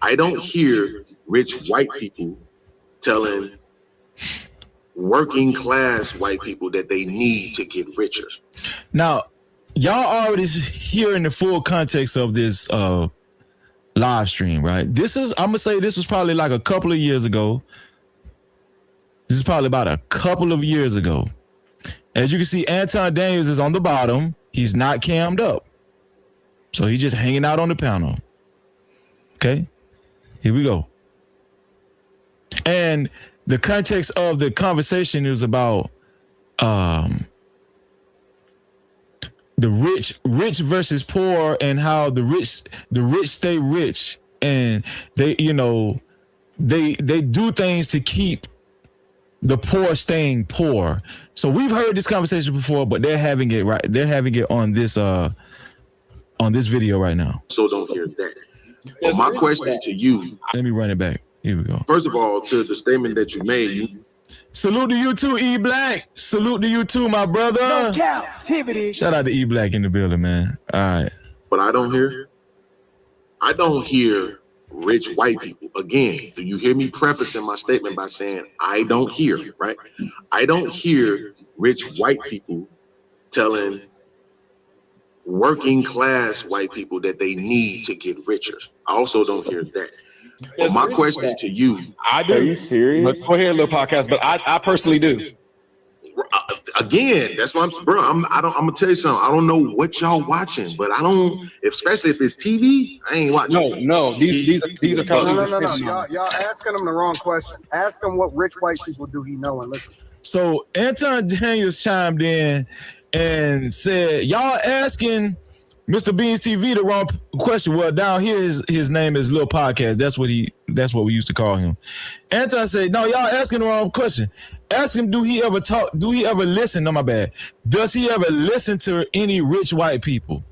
I don't hear rich white people telling working class white people that they need to get richer. Now, y'all already hearing the full context of this live stream, right? I'm gonna say this was probably like a couple of years ago. This is probably about a couple of years ago. As you can see, Anton Daniels is on the bottom. He's not cammed up. So he's just hanging out on the panel. Okay, here we go. And the context of the conversation is about the rich versus poor, and how the rich stay rich, and they they do things to keep the poor staying poor. So we've heard this conversation before, but they're having it right. They're having it on this video right now. So don't hear that. Well, my question to you. Let me run it back. Here we go. First of all, to the statement that you made. Salute to you too, E Black. Salute to you too, my brother. No captivity. Shout out to E Black in the building, man. All right. But I don't hear rich white people. Again, do you hear me prefacing my statement by saying I don't hear, right? I don't hear rich white people telling working class white people that they need to get richer. I also don't hear that. But my question to you, I do. Are you serious? Go ahead, little podcast, but I personally do. again, that's what I'm gonna tell you something. I don't know what y'all watching, but I don't, especially if it's TV, I ain't watching. No, these are No. Y'all asking him the wrong question. Ask him what rich white people do he know and listen to. So Anton Daniels chimed in and said, y'all asking Mr. Beans TV the wrong question. Well, down here his name is Lil Podcast. That's what we used to call him. Anton said, no, y'all asking the wrong question. Ask him, do he ever listen? No, my bad. Does he ever listen to any rich white people?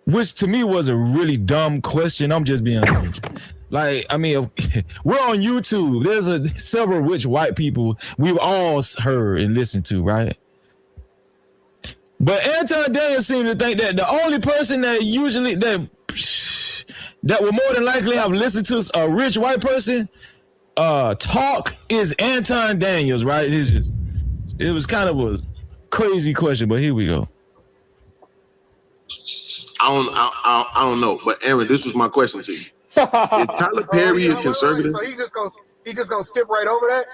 Which to me was a really dumb question. I'm just being honest. Like, I mean, we're on YouTube. There's several rich white people we've all heard and listened to, right? But Anton Daniels seemed to think that the only person that usually that would more than likely have listened to a rich white person talk is Anton Daniels, right? It was kind of a crazy question, but here we go. I don't know, but Aaron, this was my question to you. Is Tyler Perry a conservative? So he just gonna skip right over that?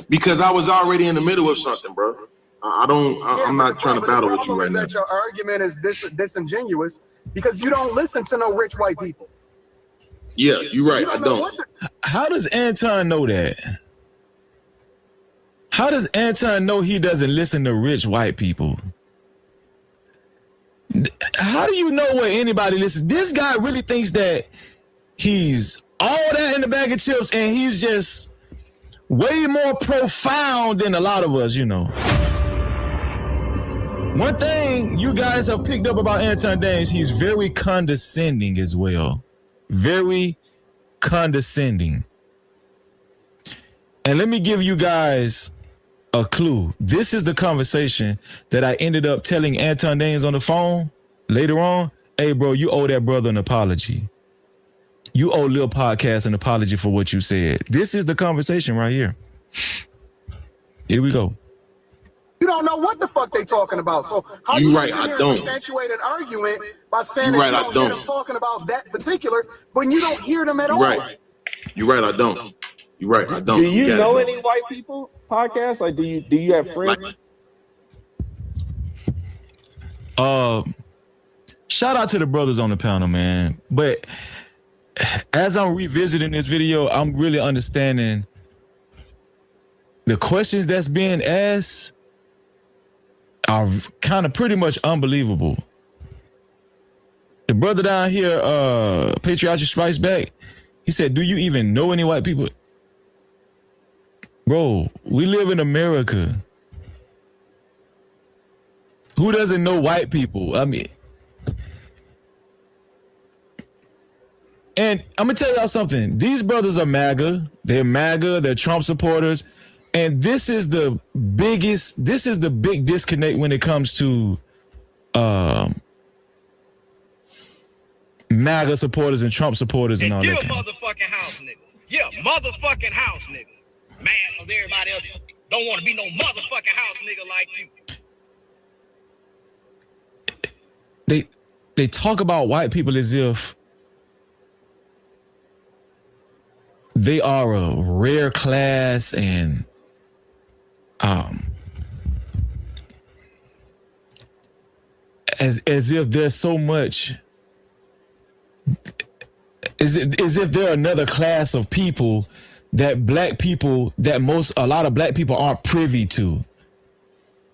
Because I was already in the middle of something, bro. I'm not trying to battle with you right now. That your argument is disingenuous because you don't listen to no rich white people. Yeah, you're right. I don't. How does Anton know that? How does Anton know he doesn't listen to rich white people? How do you know what anybody listens? This guy really thinks that he's all that in the bag of chips and he's just way more profound than a lot of us, you know. One thing you guys have picked up about Anton Daniels, he's very condescending as well. Very condescending. And let me give you guys a clue. This is the conversation that I ended up telling Anton Daniels on the phone later on. Hey, bro, you owe that brother an apology. You owe Lil Podcast an apology for what you said. This is the conversation right here. Here we go. You don't know what the fuck they talking about. So how you you right, sit I here don't. and substantiate an argument by saying You that right, you I don't hear don't. them talking about that particular when you don't hear them at all? Right. You're right, I don't. You're right, I don't. Do you got know it. any white people podcasts? Like, do you have friends? Shout out to the brothers on the panel, man. But as I'm revisiting this video, I'm really understanding the questions that's being asked are kind of pretty much unbelievable. The brother down here, Patriotic Strikes Back, he said, do you even know any white people? Bro, we live in America. Who doesn't know white people? I mean, and I'm gonna tell y'all something. These brothers are MAGA. They're Trump supporters. And this is the big disconnect when it comes to MAGA supporters and Trump supporters and all that. Motherfucking house, nigga. Yeah, motherfucking house, nigga. Man, cause everybody else don't want to be no motherfucking house nigga like you. They talk about white people as if they are a rare class and as if there's so much, as if they're another class of people that a lot of black people aren't privy to.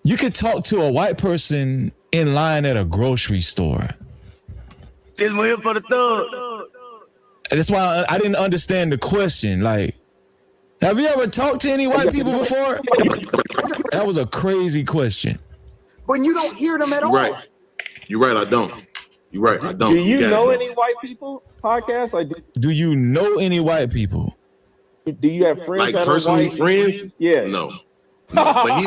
You could talk to a white person in line at a grocery store. This one here for the thug. And that's why I didn't understand the question. Like, have you ever talked to any white people before? That was a crazy question. When you don't hear them at all. Right. You're right, I don't. You're right, I don't. Do you got know it. any white people podcasts? Like, Do you know any white people? do you have friends Like that personally are white? friends? Yeah. No. But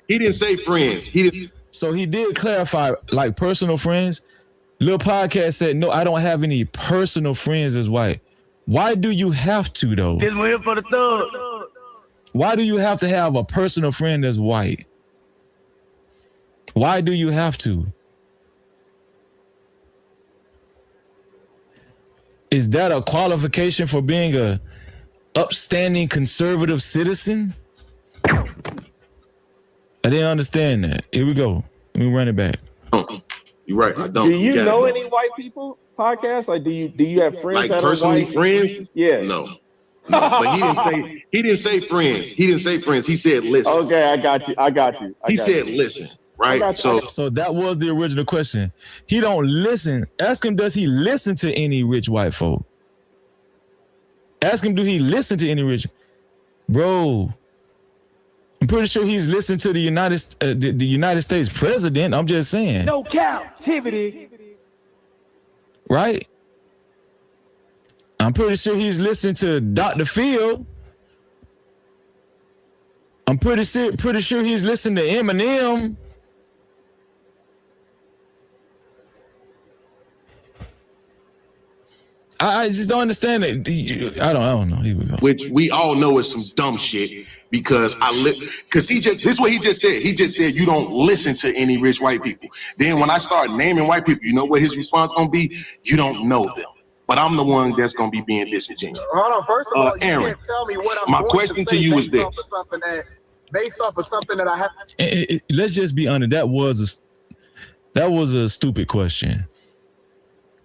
he didn't say friends. He didn't. So he did clarify, like personal friends. Lil Podcast said, no, I don't have any personal friends as white. Why do you have to, though? This one here for the thug. Why do you have to have a personal friend that's white? Why do you have to? Is that a qualification for being a upstanding conservative citizen? I didn't understand that. Here we go. Let me run it back. You're right. I don't. Do you got it, know bro. any white people podcasts? Like, do you have friends Like that personally are white? friends? Yeah. No. No, but he didn't say friends. He didn't say friends. He said listen. Okay, I got you. He said listen, right? So that was the original question. He don't listen. Ask him, does he listen to any rich white folk? Ask him, do he listen to any rich? Bro, I'm pretty sure he's listened to the United States president. I'm just saying. No captivity. Right? I'm pretty sure he's listening to Dr. Phil. I'm pretty sure he's listening to Eminem. I just don't understand it. I don't know. Here we go. Which we all know is some dumb shit because this is what he just said. He just said you don't listen to any rich white people. Then when I start naming white people, you know what his response gonna be? You don't know them. But I'm the one that's gonna be being disingenuous. Hold on. First of all, you Aaron, can't tell me what I'm my going question to to say you is based this. off of something that I have. Let's just be honest. That was a stupid question.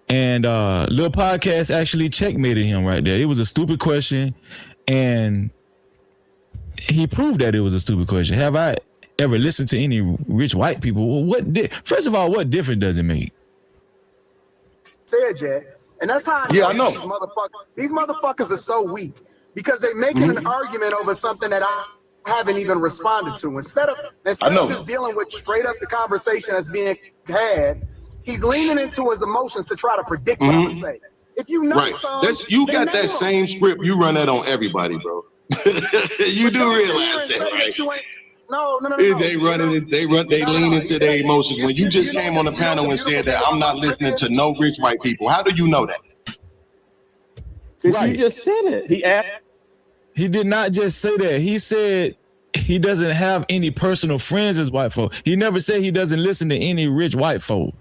And Lil Podcast actually checkmated him right there. It was a stupid question, and he proved that it was a stupid question. Have I ever listened to any rich white people? Well, first of all, what difference does it make? Said yet, and that's how I know. These motherfuckers are so weak because they're making an argument over something that I haven't even responded to. Instead of just dealing with straight up the conversation that's being had, he's leaning into his emotions to try to predict what I'm gonna say. If you know you got that same script. You run that on everybody, bro. You do realize that, right? No. They lean into their emotions. When you just came on the panel and said that I'm not listening to no rich white people, how do you know that? Because you just said it. He did not just say that. He said he doesn't have any personal friends as white folk. He never said he doesn't listen to any rich white folk.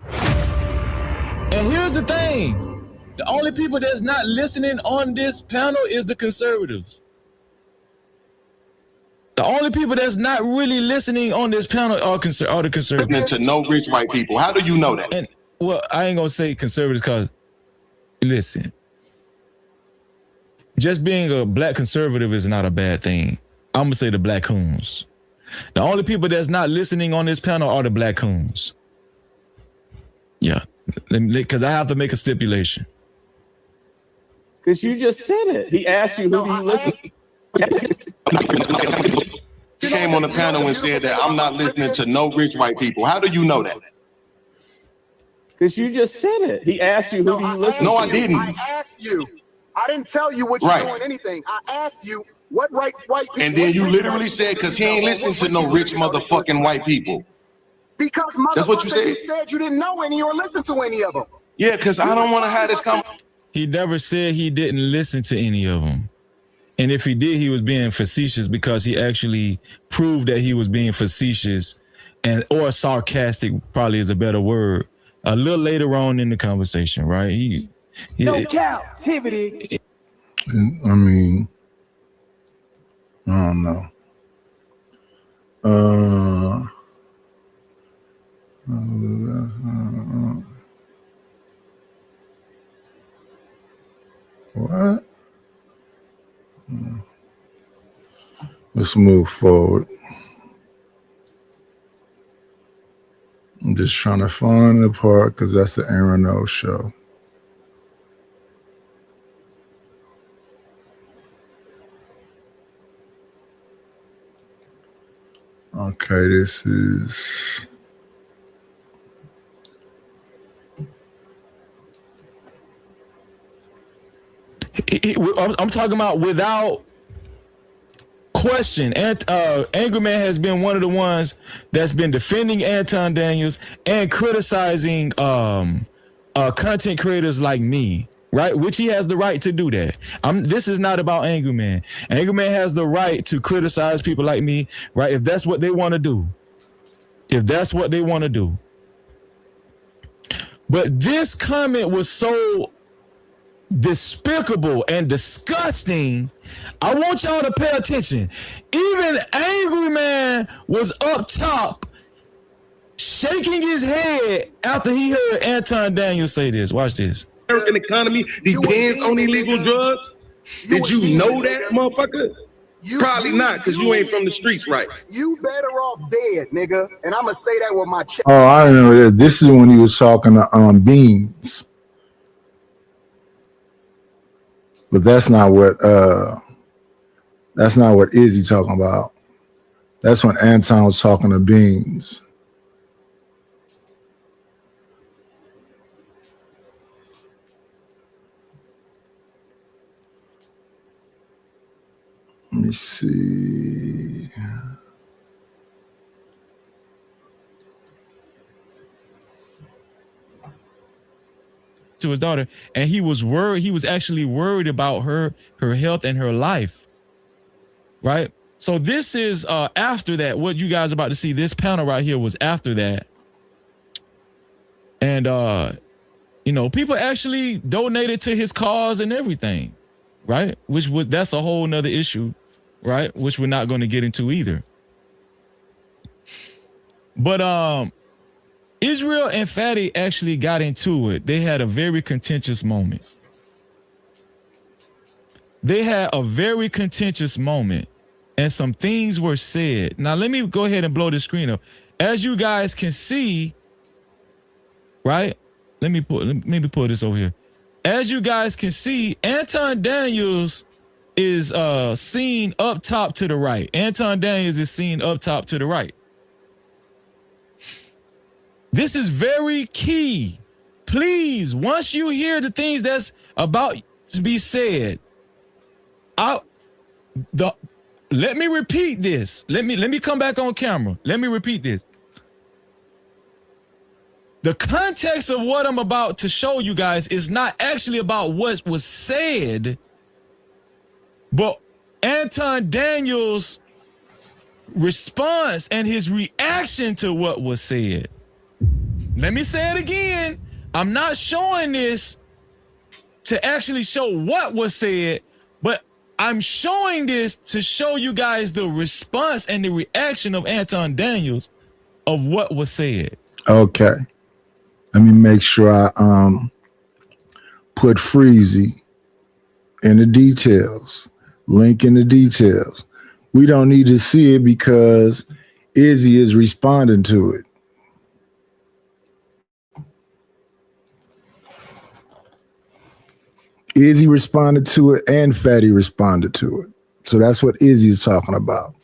And here's the thing. The only people that's not listening on this panel is the conservatives. The only people that's not really listening on this panel are the conservatives. Listening to no rich white people. How do you know that? And well, I ain't gonna say conservatives because, listen, just being a black conservative is not a bad thing. I'm gonna say the black coons. The only people that's not listening on this panel are the black coons. Yeah, because I have to make a stipulation. Because you just said it. He asked you who do you listen to. He came on the panel and said that I'm not listening to no rich white people. How do you know that? Because you just said it. He asked you who do you listen to. No, I didn't. I asked you. I didn't tell you what you're doing anything. I asked you what white people. And then you literally said, because he ain't listening to no rich motherfucking white people. Because that's what you said. You said you didn't know any or listen to any of them. Yeah, because I don't want to have this conversation. He never said he didn't listen to any of them. And if he did, he was being facetious because he actually proved that he was being facetious or sarcastic, probably is a better word, a little later on in the conversation, right? No captivity. I mean, I don't know. What? Let's move forward. I'm just trying to find the part because that's the Aaron O show. Okay, this is. I'm talking about without question. Angry Man has been one of the ones that's been defending Anton Daniels and criticizing content creators like me, right? Which he has the right to do that. This is not about Angry Man. Angry Man has the right to criticize people like me, right? If that's what they want to do. If that's what they want to do. But this comment was so despicable and disgusting. I want y'all to pay attention. Even Angry Man was up top shaking his head after he heard Anton Daniels say this. Watch this. American economy depends on illegal drugs. Did you know that, motherfucker? Probably not, because you ain't from the streets, right? You better off dead, nigga. And I'm gonna say that with my chest. Oh, I remember that. This is when he was talking to Beans. But that's not what Izzy talking about. That's when Anton was talking to Beans. Let me see. To his daughter, and he was worried. He was actually worried about her health and her life. Right. So this is after that. What you guys are about to see, this panel right here was after that. And you know, people actually donated to his cause and everything. Right. That's a whole nother issue. Right. Which we're not going to get into either. But Israel and Fatty actually got into it. They had a very contentious moment. And some things were said. Now, let me go ahead and blow the screen up. As you guys can see, right? Let me pull this over here. As you guys can see, Anton Daniels is seen up top to the right. Anton Daniels is seen up top to the right. This is very key. Please, once you hear the things that's about to be said, let me repeat this. Let me come back on camera. Let me repeat this. The context of what I'm about to show you guys is not actually about what was said, but Anton Daniels' response and his reaction to what was said. Let me say it again. I'm not showing this to actually show what was said, but I'm showing this to show you guys the response and the reaction of Anton Daniels of what was said. Okay. Let me make sure I put Freezy in the details, link in the details. We don't need to see it because Izzy is responding to it. Izzy responded to it and Fatty responded to it. So that's what Izzy is talking about.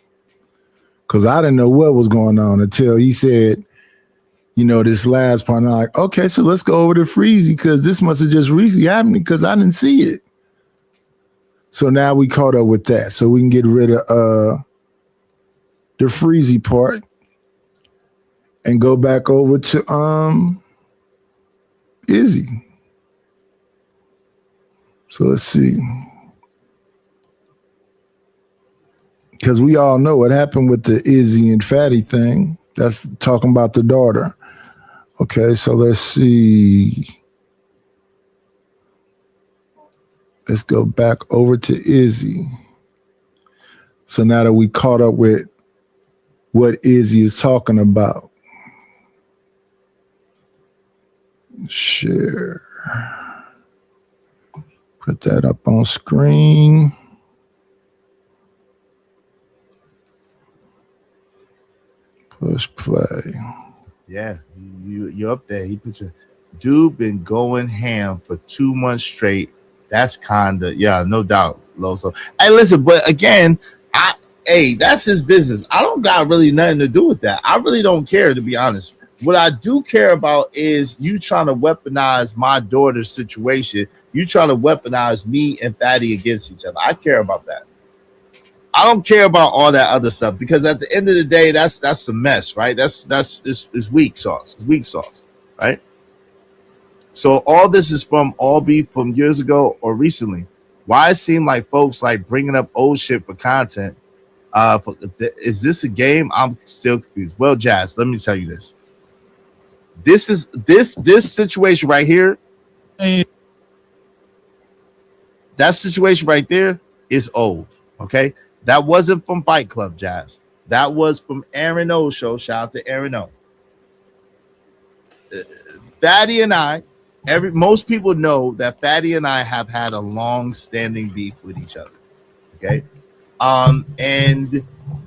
Because I didn't know what was going on until he said, you know, this last part. And I'm like, okay, so let's go over to Freezy because this must have just recently happened because I didn't see it. So now we caught up with that. So we can get rid of the Freezy part and go back over to Izzy. So let's see. Because we all know what happened with the Izzy and Fatty thing. That's talking about the daughter. Okay, so let's see. Let's go back over to Izzy. So now that we caught up with what Izzy is talking about. Share. Put that up on screen. Push play. Yeah, you're up there. He put your dude been going ham for 2 months straight. That's kinda, yeah, no doubt, Loso. Hey, listen, but again, that's his business. I don't got really nothing to do with that. I really don't care, to be honest. What I do care about is you trying to weaponize my daughter's situation. You trying to weaponize me and Fatty against each other. I care about that. I don't care about all that other stuff because at the end of the day, that's a mess, right? That's weak sauce. It's weak sauce, right? So all this is from all beef from years ago or recently. Why it seem like folks like bringing up old shit for content? Is this a game? I'm still confused. Well, Jazz, let me tell you this. This is this situation right here. That situation right there is old. Okay, that wasn't from Fight Club, Jazz. That was from Aaron O show. Shout out to Aaron O. Fatty and I, most people know that Fatty and I have had a long-standing beef with each other. Okay, and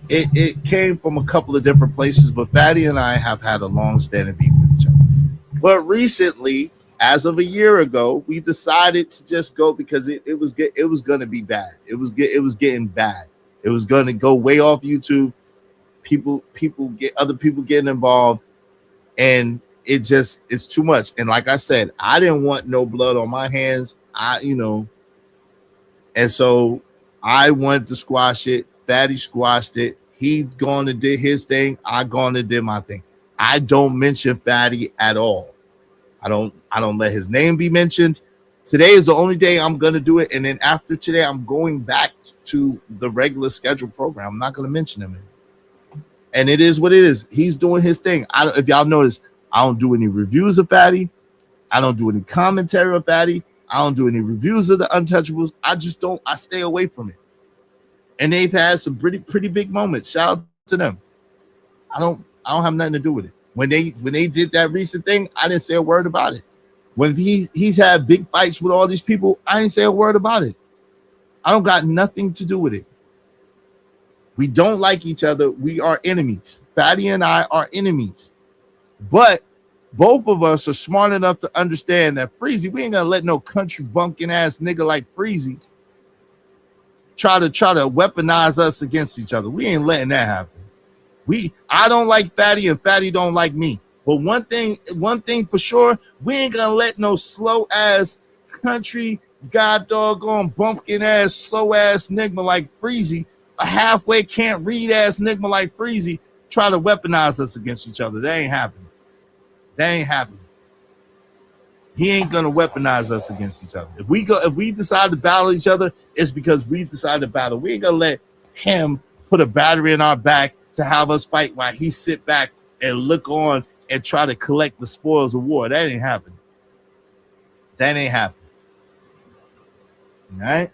it came from a couple of different places, but Fatty and I have had a long-standing beef with each other. But recently, as of a year ago, we decided to just go because it was going to be bad. It was getting bad. It was going to go way off YouTube. Other people getting involved, and it's too much. And like I said, I didn't want no blood on my hands. And so I wanted to squash it. Fatty squashed it. He gone and did his thing. I gone and did my thing. I don't mention Fatty at all. I don't let his name be mentioned. Today is the only day I'm gonna do it, and then after today, I'm going back to the regular scheduled program. I'm not gonna mention him anymore. And it is what it is. He's doing his thing. If y'all notice, I don't do any reviews of Fatty. I don't do any commentary of Fatty. I don't do any reviews of the Untouchables. I stay away from it. And they've had some pretty big moments. Shout out to them. I don't have nothing to do with it. When they did that recent thing, I didn't say a word about it. When he's had big fights with all these people, I didn't say a word about it. I don't got nothing to do with it. We don't like each other. We are enemies. Fatty and I are enemies. But both of us are smart enough to understand that Freezy, we ain't gonna let no country bumpkin ass nigga like Freezy try to weaponize us against each other. We ain't letting that happen. I don't like Fatty and Fatty don't like me. But one thing for sure, we ain't gonna let no slow ass country god doggone bumpkin ass slow ass nigga like Freezy, a halfway can't read ass nigga like Freezy, try to weaponize us against each other. That ain't happening. He ain't gonna weaponize us against each other. If we decide to battle each other, it's because we decided to battle. We ain't gonna let him put a battery in our back to have us fight while he sit back and look on and try to collect the spoils of war. That ain't happening. All right?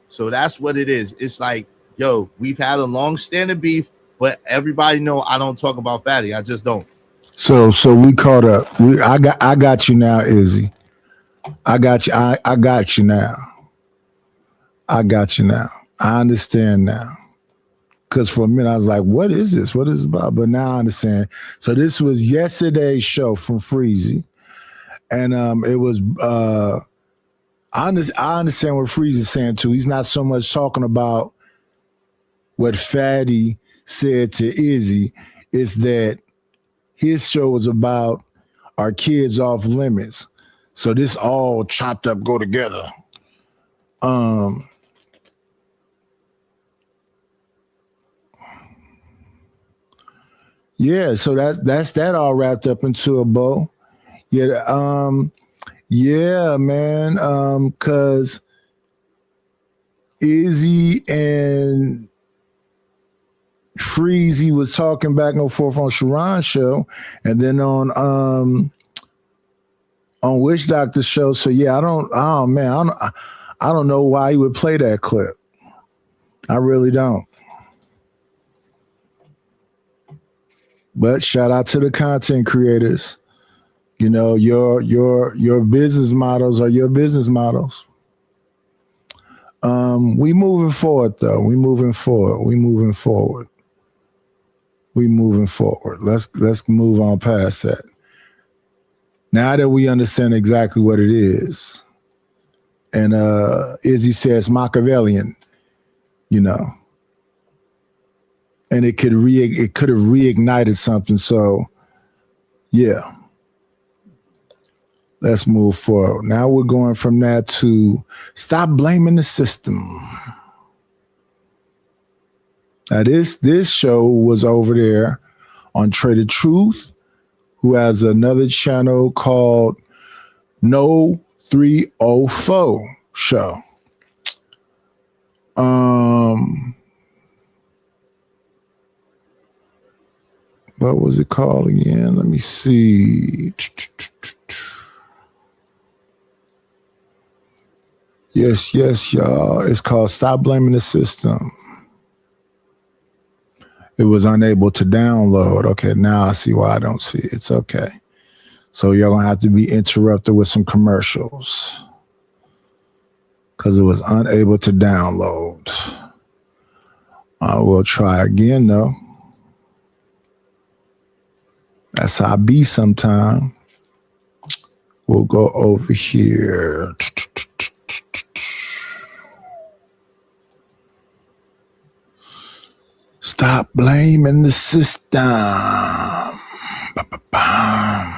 So that's what it is. It's like, yo, we've had a long-standing beef, but everybody know I don't talk about Fatty. I just don't. So we caught up. I got you now, Izzy. I got you. I got you now. I understand now. Because for a minute I was like, what is this? What is it about? But now I understand. So this was yesterday's show from Freezy. And it was I understand what Freezy's saying too. He's not so much talking about what Fatty said to Izzy, is that his show was about our kids off limits. So this all chopped up go together. Yeah, so that's that all wrapped up into a bow. Yeah, yeah, man. Cause Izzy and Freezy was talking back and forth on Sharon's show, and then on Witch Doctor's show. So yeah, I don't know why he would play that clip. I really don't. But shout out to the content creators. You know, your business models are your business models. We moving forward though. We moving forward. Let's move on past that. Now that we understand exactly what it is, and Izzy says Machiavellian, you know, and it could have reignited something. So, yeah, let's move forward. Now we're going from that to stop blaming the system. Now this show was over there on Trader Truth, who has another channel called No 304 show. What was it called again? Let me see. Yes, y'all. It's called Stop Blaming the System. It was unable to download. Okay, now I see why I don't see it. It's okay. So y'all gonna have to be interrupted with some commercials because it was unable to download. I will try again though. That's how I be sometime. We'll go over here. Stop blaming the system. Ba-ba-bam.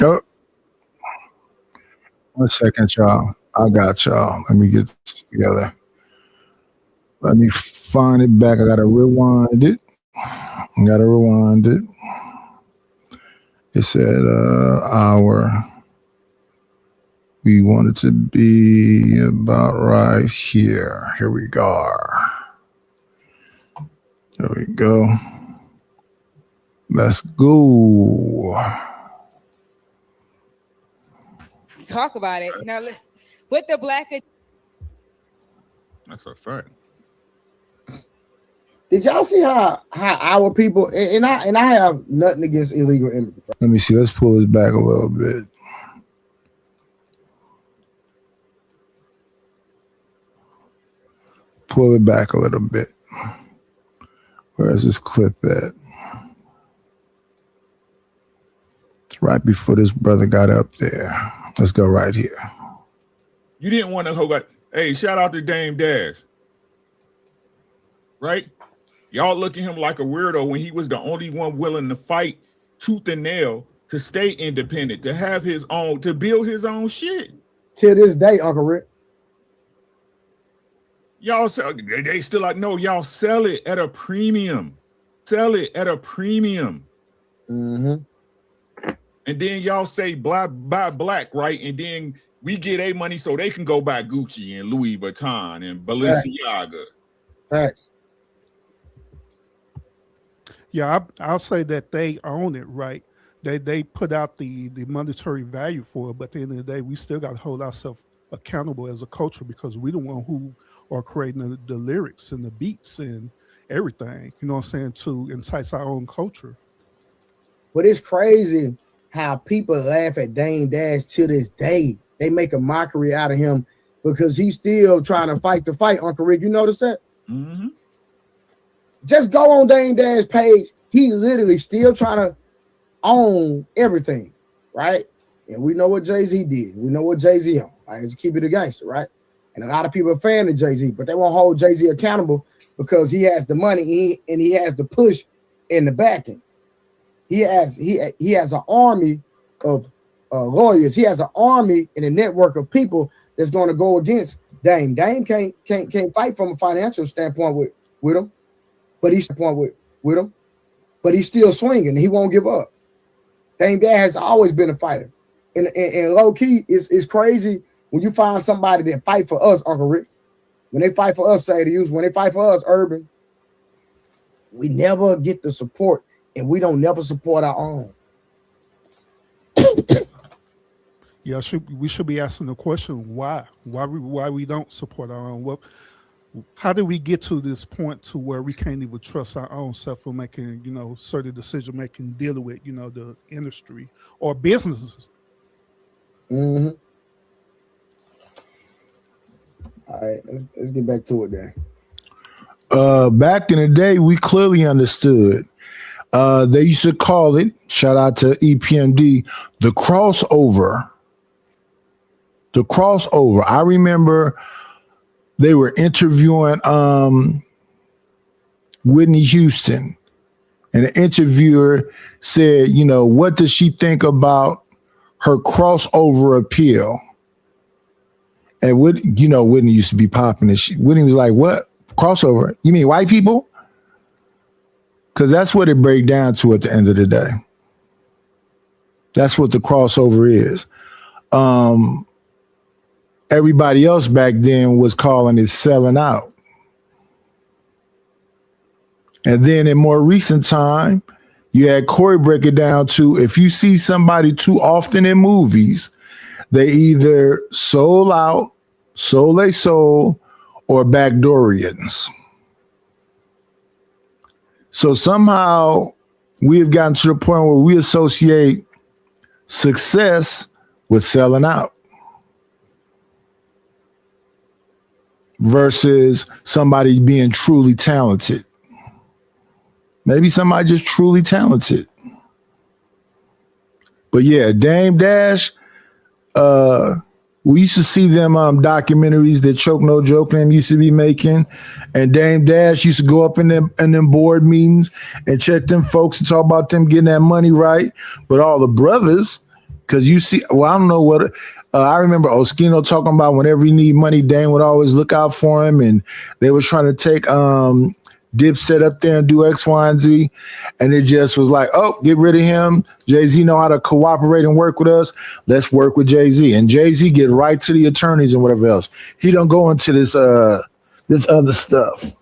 Oh, 1 second, y'all. I got y'all. Let me get this together. Let me find it back. I gotta rewind it. It said hour. We want it to be about right here. Here we go. There we go. Let's go. Talk about it. Now, with the black. That's a fact. Did y'all see how our people and I have nothing against illegal immigrants. Let me see. Let's pull this back a little bit. Pull it back a little bit. Where is this clip at? It's right before this brother got up there. Let's go right here. You didn't want to hold. Hey, shout out to Dame Dash. Right? Y'all look at him like a weirdo when he was the only one willing to fight tooth and nail to stay independent, to have his own, to build his own shit. To this day, Uncle Rick. Y'all sell, they still like, no, y'all sell it at a premium. Sell it at a premium. Mm-hmm. and then y'all say buy black, right? And then we get a money so they can go buy Gucci and Louis Vuitton and Balenciaga. Facts. Yeah, I'll say that they own it, right? They put out the monetary value for it, but at the end of the day, we still got to hold ourselves accountable as a culture because we the one who are creating the lyrics and the beats and everything, you know what I'm saying, to entice our own culture. But it's crazy how people laugh at Dame Dash to this day. They make a mockery out of him because he's still trying to fight the fight, Uncle Rick. You notice that? Mm-hmm. Just go on Dame Dash's page. He literally still trying to own everything, right? And we know what Jay-Z did. We know what Jay-Z on. I just keep it a gangster, right? And a lot of people are fan of Jay-Z, but they won't hold Jay-Z accountable because he has the money and he has the push in the backing. He has an army of lawyers. He has an army and a network of people that's going to go against Dame. Dame can't fight from a financial standpoint with him, but he's still swinging. He won't give up. Dame Dash has always been a fighter, and low key is crazy when you find somebody that fight for us, Uncle Rick. When they fight for us, say to use when they fight for us, Urban, we never get the support, and we don't never support our own. Yeah, we should be asking the question why we don't support our own. How did we get to this point to where we can't even trust our own self for making, you know, certain decision making, dealing with, you know, the industry or businesses? Mm-hmm. All right, let's get back to it then. Back in the day, we clearly understood. They used to call it, shout out to EPMD, the crossover. The crossover. I remember they were interviewing Whitney Houston, and the interviewer said, you know, what does she think about her crossover appeal? And Whitney used to be popping, and Whitney was like, what? Crossover? You mean white people? Because that's what it breaks down to at the end of the day. That's what the crossover is. Everybody else back then was calling it selling out. And then in more recent time, you had Corey break it down to if you see somebody too often in movies, they either sold out, sold they soul, or backdoorians. So somehow we have gotten to the point where we associate success with selling out versus somebody being truly talented. Maybe somebody just truly talented. But yeah, Dame Dash, we used to see them documentaries that Choke No Joke them used to be making, and Dame Dash used to go up in them board meetings and check them folks and talk about them getting that money right. But all the brothers, because you see, well, I don't know what I remember Oskino talking about whenever he need money, Dame would always look out for him, and they were trying to take Dipset up there and do X, Y, and Z, and it just was like, oh, get rid of him. Jay-Z know how to cooperate and work with us. Let's work with Jay-Z. And Jay-Z get right to the attorneys and whatever else. He don't go into this other stuff.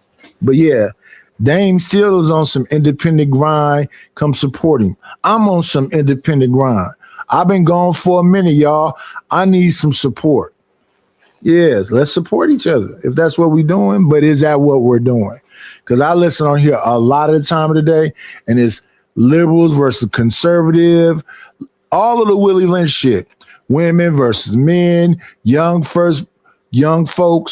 But yeah, Dame still is on some independent grind. Come support him. I'm on some independent grind. I've been gone for a minute, y'all. I need some support. Yes, let's support each other if that's what we're doing. But is that what we're doing? Because I listen on here a lot of the time of the day, and it's liberals versus conservative, all of the Willie Lynch shit, women versus men, young folks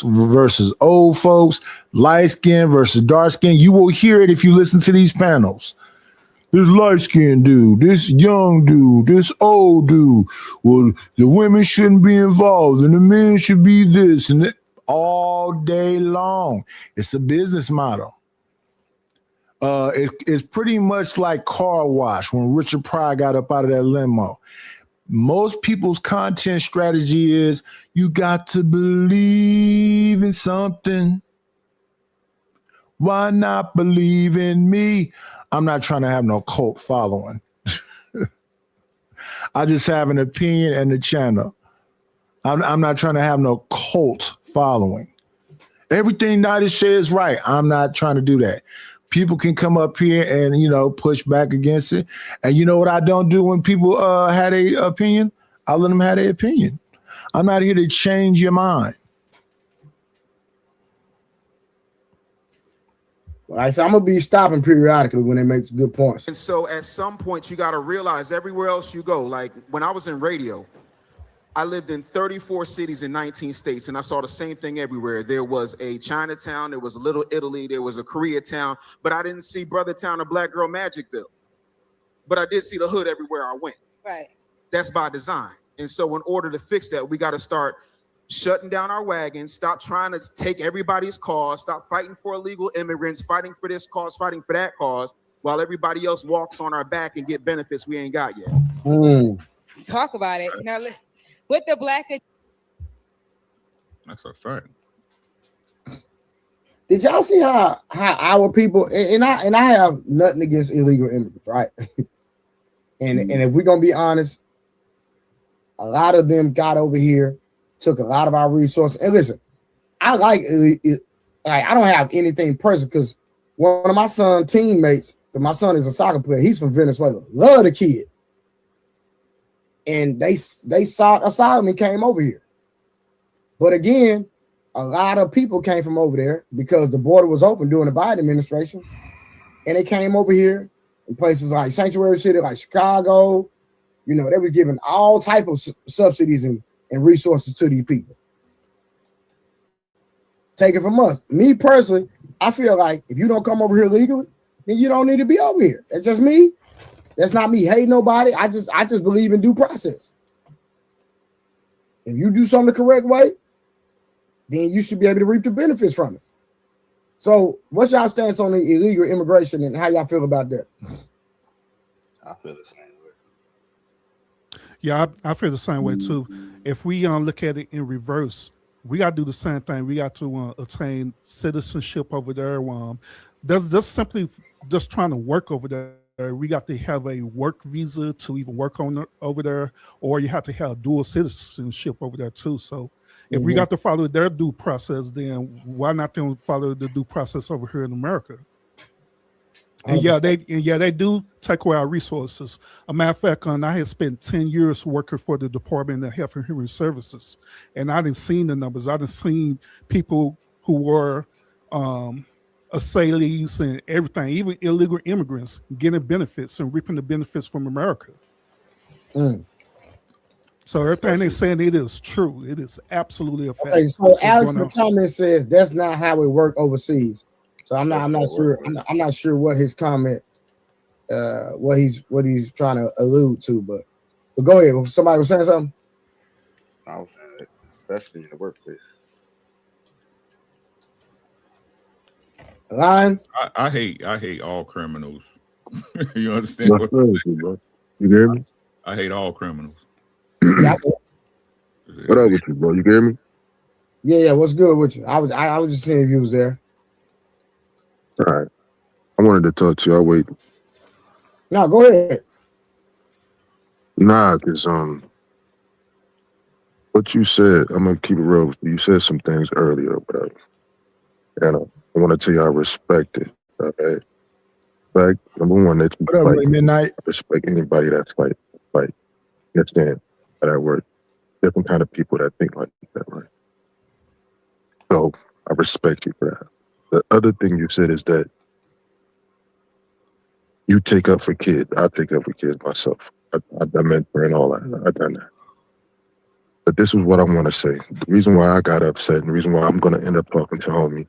versus old folks, light skin versus dark skin. You will hear it if you listen to these panels. This light-skinned dude, this young dude, this old dude. Well, the women shouldn't be involved and the men should be this and that all day long. It's a business model. It's pretty much like Car Wash when Richard Pryor got up out of that limo. Most people's content strategy is you got to believe in something. Why not believe in me? I'm not trying to have no cult following. I just have an opinion and a channel. I'm not trying to have no cult following. Everything Nadi says is right. I'm not trying to do that. People can come up here and, you know, push back against it. And you know what I don't do when people had a opinion? I let them have their opinion. I'm not here to change your mind. All right, so I'm gonna be stopping periodically when they make good points. And so at some point you got to realize everywhere else you go, like when I was in radio, I lived in 34 cities in 19 states, and I saw the same thing everywhere. There was a Chinatown, there was a Little Italy, there was a Koreatown, but I didn't see Brothertown or Black Girl Magicville. But I did see the hood everywhere I went. Right. That's by design. And so in order to fix that, we got to start shutting down our wagons, stop trying to take everybody's cause, stop fighting for illegal immigrants, fighting for this cause, fighting for that cause, while everybody else walks on our back and get benefits we ain't got yet. Talk about it. Now, with the black. That's a fact. Did y'all see how our people, and I have nothing against illegal immigrants, right? and if we're gonna be honest, a lot of them got over here, took a lot of our resources. And listen, I like I don't have anything personal because one of my son's teammates, because my son is a soccer player, he's from Venezuela. Love the kid. And they sought asylum and came over here. But again, a lot of people came from over there because the border was open during the Biden administration. And they came over here in places like Sanctuary City, like Chicago. You know, they were giving all type of subsidies and resources to these people. Take it from us. Me personally, I feel like if you don't come over here legally, then you don't need to be over here. That's just me. That's not me hating nobody. I just believe in due process. If you do something the correct way, then you should be able to reap the benefits from it. So what's y'all stance on the illegal immigration and how y'all feel about that? I feel the same way. Yeah, I feel the same way too. If we look at it in reverse, we got to do the same thing. We got to attain citizenship over there. They're simply just trying to work over there. We got to have a work visa to even work on over there, or you have to have dual citizenship over there too. So if we got to follow their due process, then why not them follow the due process over here in America? And they do take away our resources. A matter of fact, I had spent 10 years working for the Department of Health and Human Services, and I didn't see the numbers. I didn't see people who were asylees and everything, even illegal immigrants, getting benefits and reaping the benefits from America. So everything they're saying, it is true. It is absolutely a fact. Okay, so Alex in the comment says that's not how it works overseas. So I'm not sure what his comment, what he's trying to allude to, but go ahead. Somebody was saying something. I was saying, especially in the workplace. Lines. I hate all criminals. You understand? What you hear me? I hate all criminals. What up with you, bro? You hear me? Yeah. What's good with you? I was just saying if you was there. All right. I wanted to talk to you. I'll wait. No, go ahead. Nah, because what you said, I'm gonna keep it real with you. You said some things earlier, but and I want to tell you I respect it. Okay. Like, number one, that you fight. Midnight. I respect anybody that's like. You understand how that works? Different kind of people that think like that, right? So I respect you for that. The other thing you said is that you take up for kids. I take up for kids myself. I've done mentoring and all that. I've done that. But this is what I want to say. The reason why I got upset and the reason why I'm going to end up talking to homie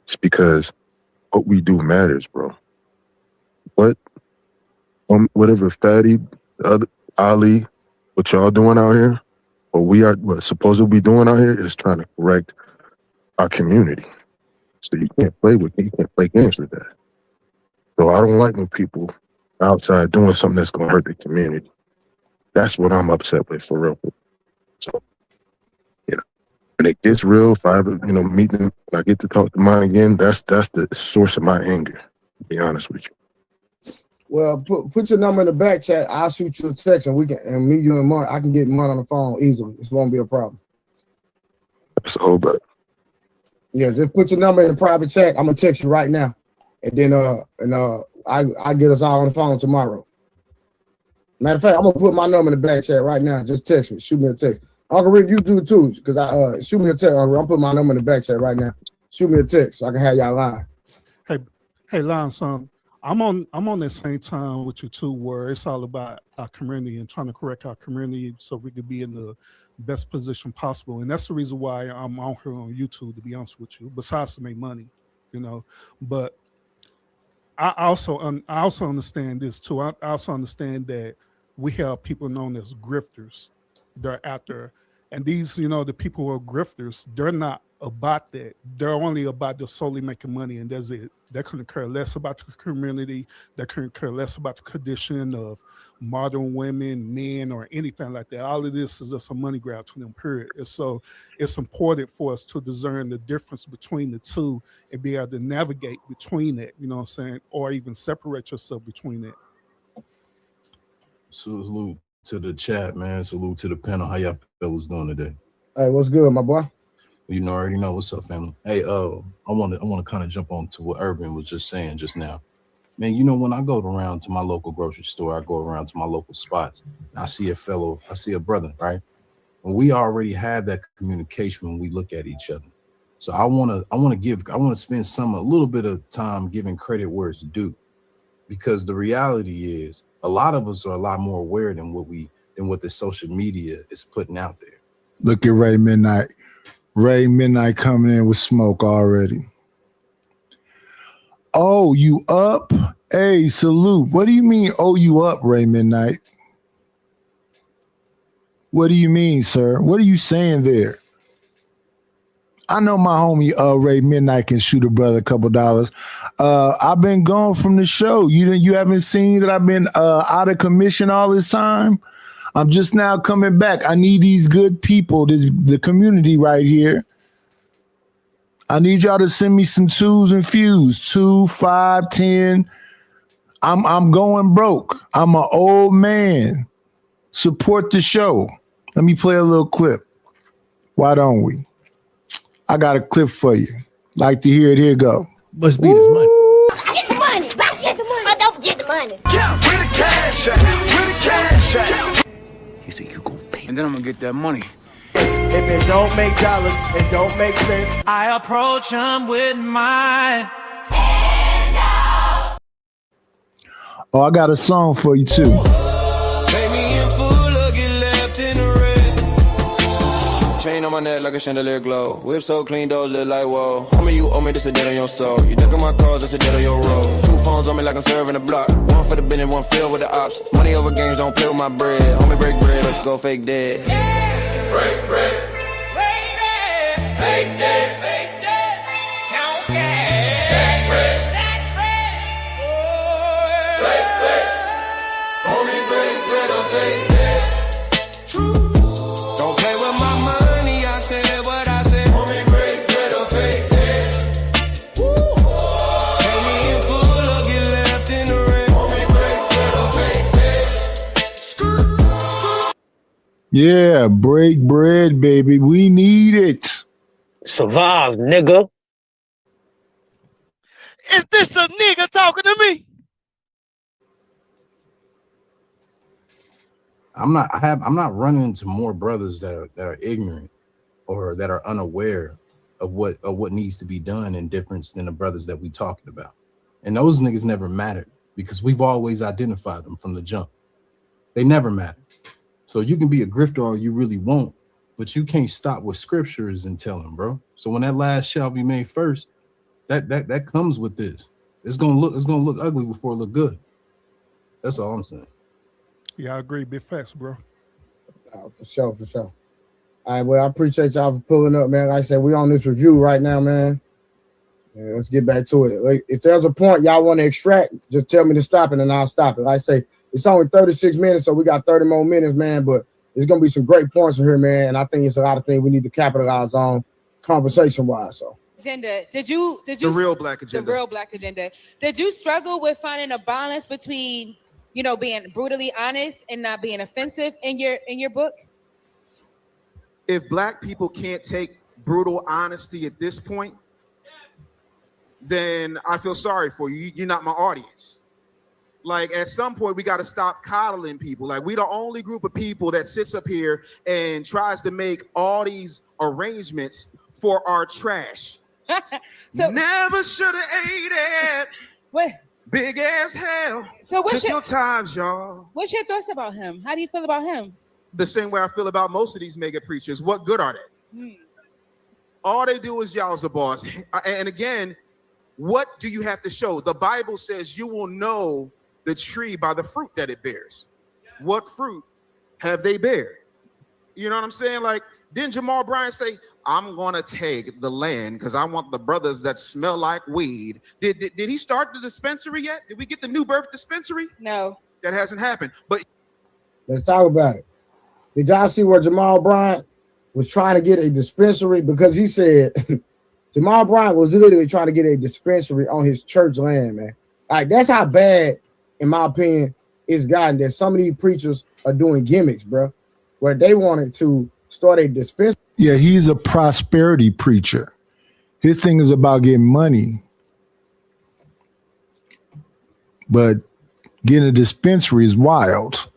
is because what we do matters, bro. Whatever Fatty, the other Ali, what y'all doing out here, what supposedly doing out here is trying to correct our community. So you can't play games with that. So I don't like when people outside doing something that's gonna hurt the community. That's what I'm upset with, for real. So, when it gets real, if I ever, meet them, and I get to talk to mine again, that's the source of my anger, to be honest with you. Well, put your number in the back chat. I'll shoot you a text, and me, you, and Mark. I can get Mark on the phone easily. This won't be a problem. That's all but. Yeah, just put your number in the private chat. I'm gonna text you right now, and then I get us all on the phone tomorrow. Matter of fact, I'm gonna put my number in the back chat right now. Just text me. Shoot me a text. Uncle Rick, you do it too, because I shoot me a text. I'm putting my number in the back chat right now. Shoot me a text so I can have y'all line. Hey, Lion, son, I'm on that same time with you too, where it's all about our community and trying to correct our community so we could be in the best position possible. And that's the reason why I'm on here on YouTube, to be honest with you, besides to make money, you know. But I also understand this too. I also understand that we have people known as grifters. They're out there. And these, you know, the people who are grifters, they're not about that. They're only about just solely making money, and that's it. They couldn't care less about the community. They couldn't care less about the condition of modern women, men, or anything like that. All of this is just a money grab to them, period. And so it's important for us to discern the difference between the two and be able to navigate between it, you know what I'm saying, or even separate yourself between that. Salute to the chat, man. Salute to the panel. How y'all fellas doing today? Hey, what's good, my boy? You know, already know what's up, family. Hey, I want to kind of jump on to what Urban was just saying just now. Man, you know, when I go around to my local grocery store, I go around to my local spots, and I see a brother, right? And we already have that communication when we look at each other. So I want to spend a little bit of time giving credit where it's due, because the reality is a lot of us are a lot more aware than what the social media is putting out there. Look at Ray Midnight. Ray Midnight coming in with smoke already. Oh, you up? Hey, salute. What do you mean, oh, you up, Ray Midnight? What do you mean, sir? What are you saying there? I know my homie Ray Midnight can shoot a brother a couple dollars. I've been gone from the show. You haven't seen that I've been out of commission all this time? I'm just now coming back. I need these good people, the community right here. I need y'all to send me some twos and fews, 2, 5, 10. I'm going broke. I'm an old man. Support the show. Let me play a little clip. Why don't we? I got a clip for you. Like to hear it? Here go. Must be this money. Get the money. Get the money. Don't forget the money. Where the cash at? Where the cash at? And then I'm gonna get that money. If it don't make dollars, it don't make sense. I approach him with my Oh, I got a song for you too. Pay me in full or get left in the red. Chain on my neck like a chandelier glow. Whip so clean, those look like whoa. Homie, you owe me, this a debt on your soul. You duck in my cars, that's a debt on your road. 2 phones on me like I'm serving a block. One for the business, one filled with the ops. Money over games, don't play with my bread. Homie, break bread or go fake dead. Break bread. Break bread. Fake dead. Fake dead. Count cash. Stack bread. Stack bread. Oh, break bread. Homie, break bread or fake dead. True. Don't play with my money, I said what I said. Homie, break bread or fake dead. Pay me in full or get left in the red. Homie, break bread or fake dead. Skirt. Yeah, break bread, baby. We need it. Survive, nigga. Is this a nigga talking to me? I'm not running into more brothers that are ignorant or that are unaware of what needs to be done in difference than the brothers that we talking about. And those niggas never mattered because we've always identified them from the jump. They never mattered. So you can be a grifter all you really want, but you can't stop what scripture is and telling, bro. So when that last shall be made first, that comes with this. It's gonna look ugly before it look good. That's all I'm saying. Yeah, I agree. Big facts, bro. For sure. All right, well, I appreciate y'all for pulling up, man. Like I said, we on this review right now, man. Yeah, let's get back to it. Like, if there's a point y'all want to extract, just tell me to stop it and I'll stop it. Like I say, it's only 36 minutes, so we got 30 more minutes, man. But there's gonna be some great points in here, man. And I think it's a lot of things we need to capitalize on conversation-wise. So agenda. Did you The real black agenda. The real black agenda. Did you struggle with finding a balance between, being brutally honest and not being offensive in your book? If black people can't take brutal honesty at this point, then I feel sorry for you. You're not my audience. Like, at some point, we got to stop coddling people. Like, we the only group of people that sits up here and tries to make all these arrangements for our trash. So never should have ate it. What? Big as hell. So what's Took your times, y'all. What's your thoughts about him? How do you feel about him? The same way I feel about most of these mega preachers. What good are they? All they do is y'all's the boss. And again, what do you have to show? The Bible says you will know the tree by the fruit that it bears. What fruit have they bear? You know what I'm saying? Like, didn't Jamal Bryant say, I'm gonna take the land because I want the brothers that smell like weed? Did he start the dispensary yet? Did we get the New Birth dispensary? No. That hasn't happened. But let's talk about it. Did y'all see where Jamal Bryant was trying to get a dispensary? Because he said Jamal Bryant was literally trying to get a dispensary on his church land, man. Like, that's how bad, in my opinion, it's gotten that some of these preachers are doing gimmicks, bro, where they wanted to start a dispensary. Yeah, he's a prosperity preacher. His thing is about getting money. But getting a dispensary is wild.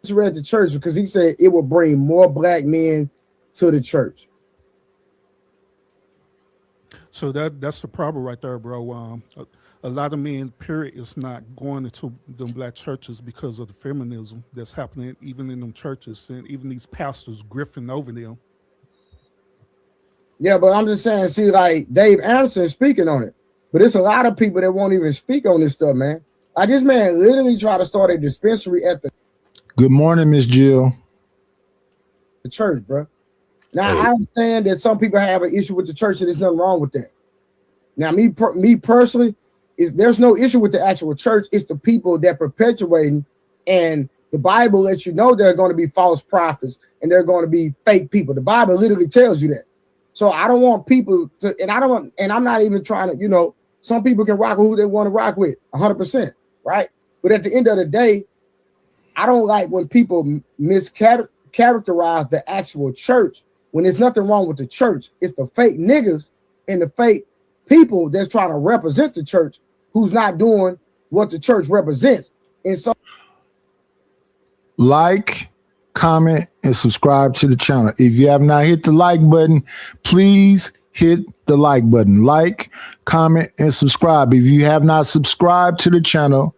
At the church because he said it will bring more black men to the church. So that's the problem right there, bro. A lot of men, period, is not going into them black churches because of the feminism that's happening even in them churches, and even these pastors griffing over them. Yeah, but I'm just saying, see, like Dave Anderson is speaking on it, but it's a lot of people that won't even speak on this stuff, man. Like, this man literally tried to start a dispensary at the Good morning, Miss Jill. The church, bro. Now, I understand that some people have an issue with the church, and there's nothing wrong with that. Now, me personally, there's no issue with the actual church. It's the people that perpetuating, and the Bible lets you know there are going to be false prophets and there are going to be fake people. The Bible literally tells you that. So I don't want people to, and I'm not even trying to, some people can rock with who they want to rock with, 100%, right? But at the end of the day, I don't like when people mischaracterize the actual church when there's nothing wrong with the church. It's the fake niggas and the fake people that's trying to represent the church who's not doing what the church represents. And so, like, comment, and subscribe to the channel. If you have not hit the like button, please hit the like button. Like, comment, and subscribe. If you have not subscribed to the channel,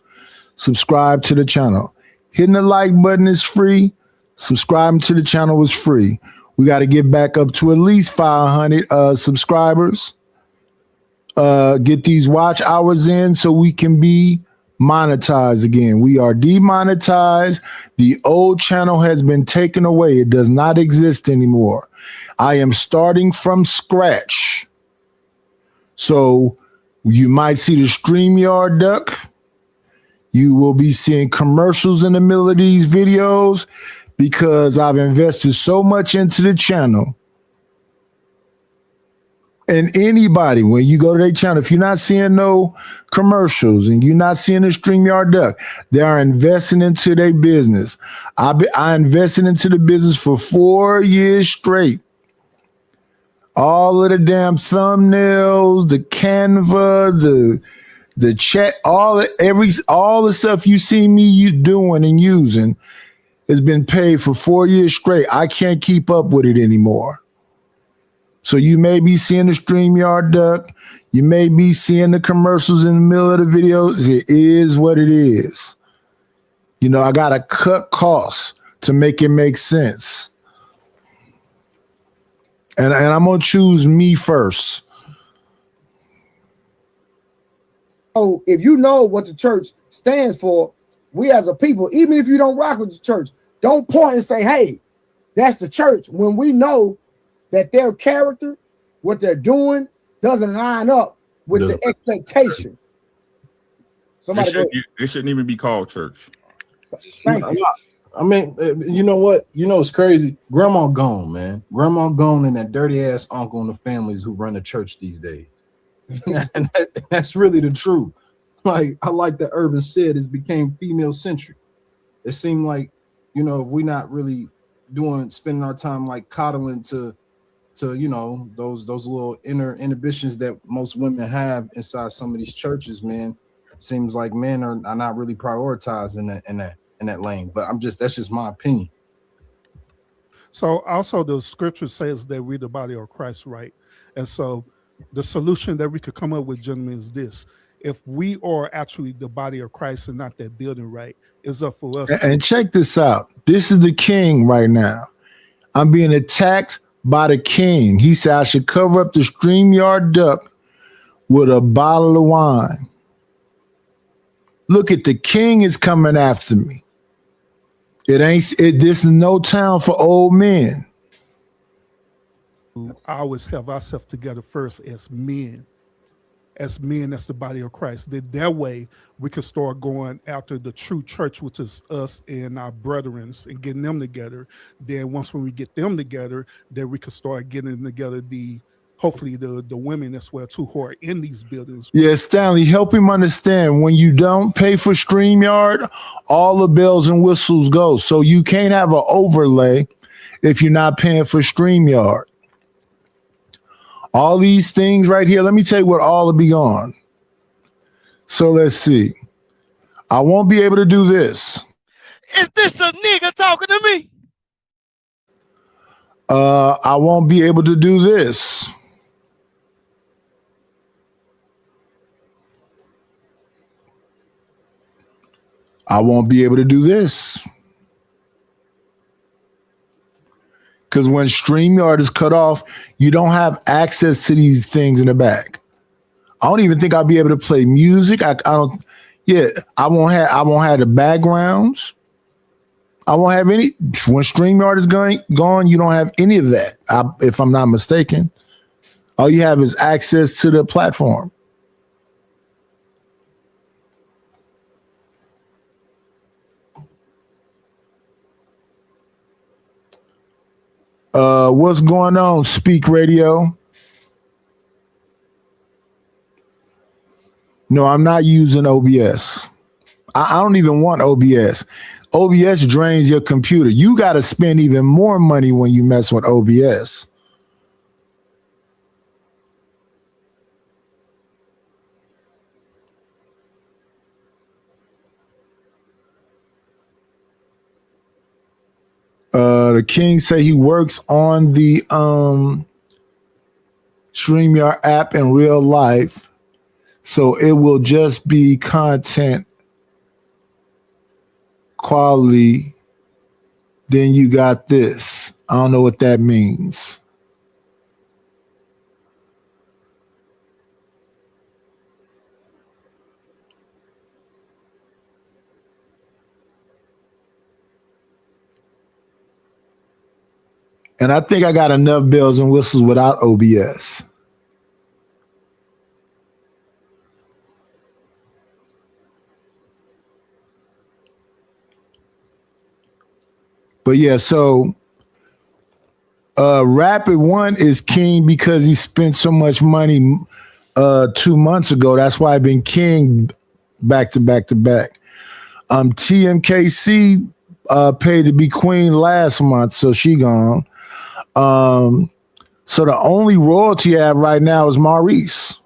subscribe to the channel. Hitting the like button is free. Subscribing to the channel is free. We got to get back up to at least 500 subscribers. Get these watch hours in so we can be monetized again. We are demonetized. The old channel has been taken away. It does not exist anymore. I am starting from scratch. So you might see the StreamYard duck. You will be seeing commercials in the middle of these videos because I've invested so much into the channel. And anybody, when you go to their channel, if you're not seeing no commercials and you're not seeing the StreamYard duck, they are investing into their business. I invested into the business for 4 years straight. All of the damn thumbnails, the Canva, the chat, all the stuff you see me doing and using has been paid for 4 years straight. I can't keep up with it anymore. So you may be seeing the StreamYard duck. You may be seeing the commercials in the middle of the videos. It is what it is. I got to cut costs to make it make sense. And I'm going to choose me first. So if you know what the church stands for, we as a people, even if you don't rock with the church, don't point and say, hey, that's the church, when we know that their character, what they're doing, doesn't line up with the expectation. Somebody it shouldn't even be called church. Thank you. I mean, you know what? You know it's crazy. Grandma gone, man. Grandma gone, and that dirty ass uncle and the families who run the church these days. And that's really the truth. Like I like that Urban said, it became female centric. It seemed like, you know, if we're not really spending our time like coddling to you know those little inner inhibitions that most women have inside some of these churches, man. It seems like men are not really prioritized in that lane. But that's just my opinion. So also the scripture says that we're the body of Christ, right? And so the solution that we could come up with, gentlemen, is this. If we are actually the body of Christ and not that building, right, it's up for us. And check this out. This is the king right now. I'm being attacked by the king. He said I should cover up the StreamYard duck with a bottle of wine. Look at the king is coming after me. This is no town for old men. I always have ourselves together first as men. As men, that's the body of Christ. That way we can start going after the true church, which is us and our brethren, and getting them together. Then once when we get them together, then we can start getting together hopefully the women as well too who are in these buildings. Yeah, Stanley, help him understand when you don't pay for StreamYard, all the bells and whistles go. So you can't have an overlay if you're not paying for StreamYard. All these things right here, let me tell you what all will be on. So let's see. I won't be able to do this. Is this a nigga talking to me? I won't be able to do this. I won't be able to do this. Because when StreamYard is cut off, you don't have access to these things in the back. I don't even think I'll be able to play music. I won't have the backgrounds. I won't have any. When StreamYard is gone, you don't have any of that. If I'm not mistaken, all you have is access to the platform. What's going on, Speak Radio? No, I'm not using OBS. I don't even want OBS. OBS drains your computer. You got to spend even more money when you mess with OBS. The king say he works on the StreamYard app in real life, so it will just be content quality. Then you got this. I don't know what that means. And I think I got enough bells and whistles without OBS. But yeah, so Rapid One is king because he spent so much money 2 months ago. That's why I've been king back to back to back. TMKC paid to be queen last month, so she gone. So the only royalty I have right now is Maurice.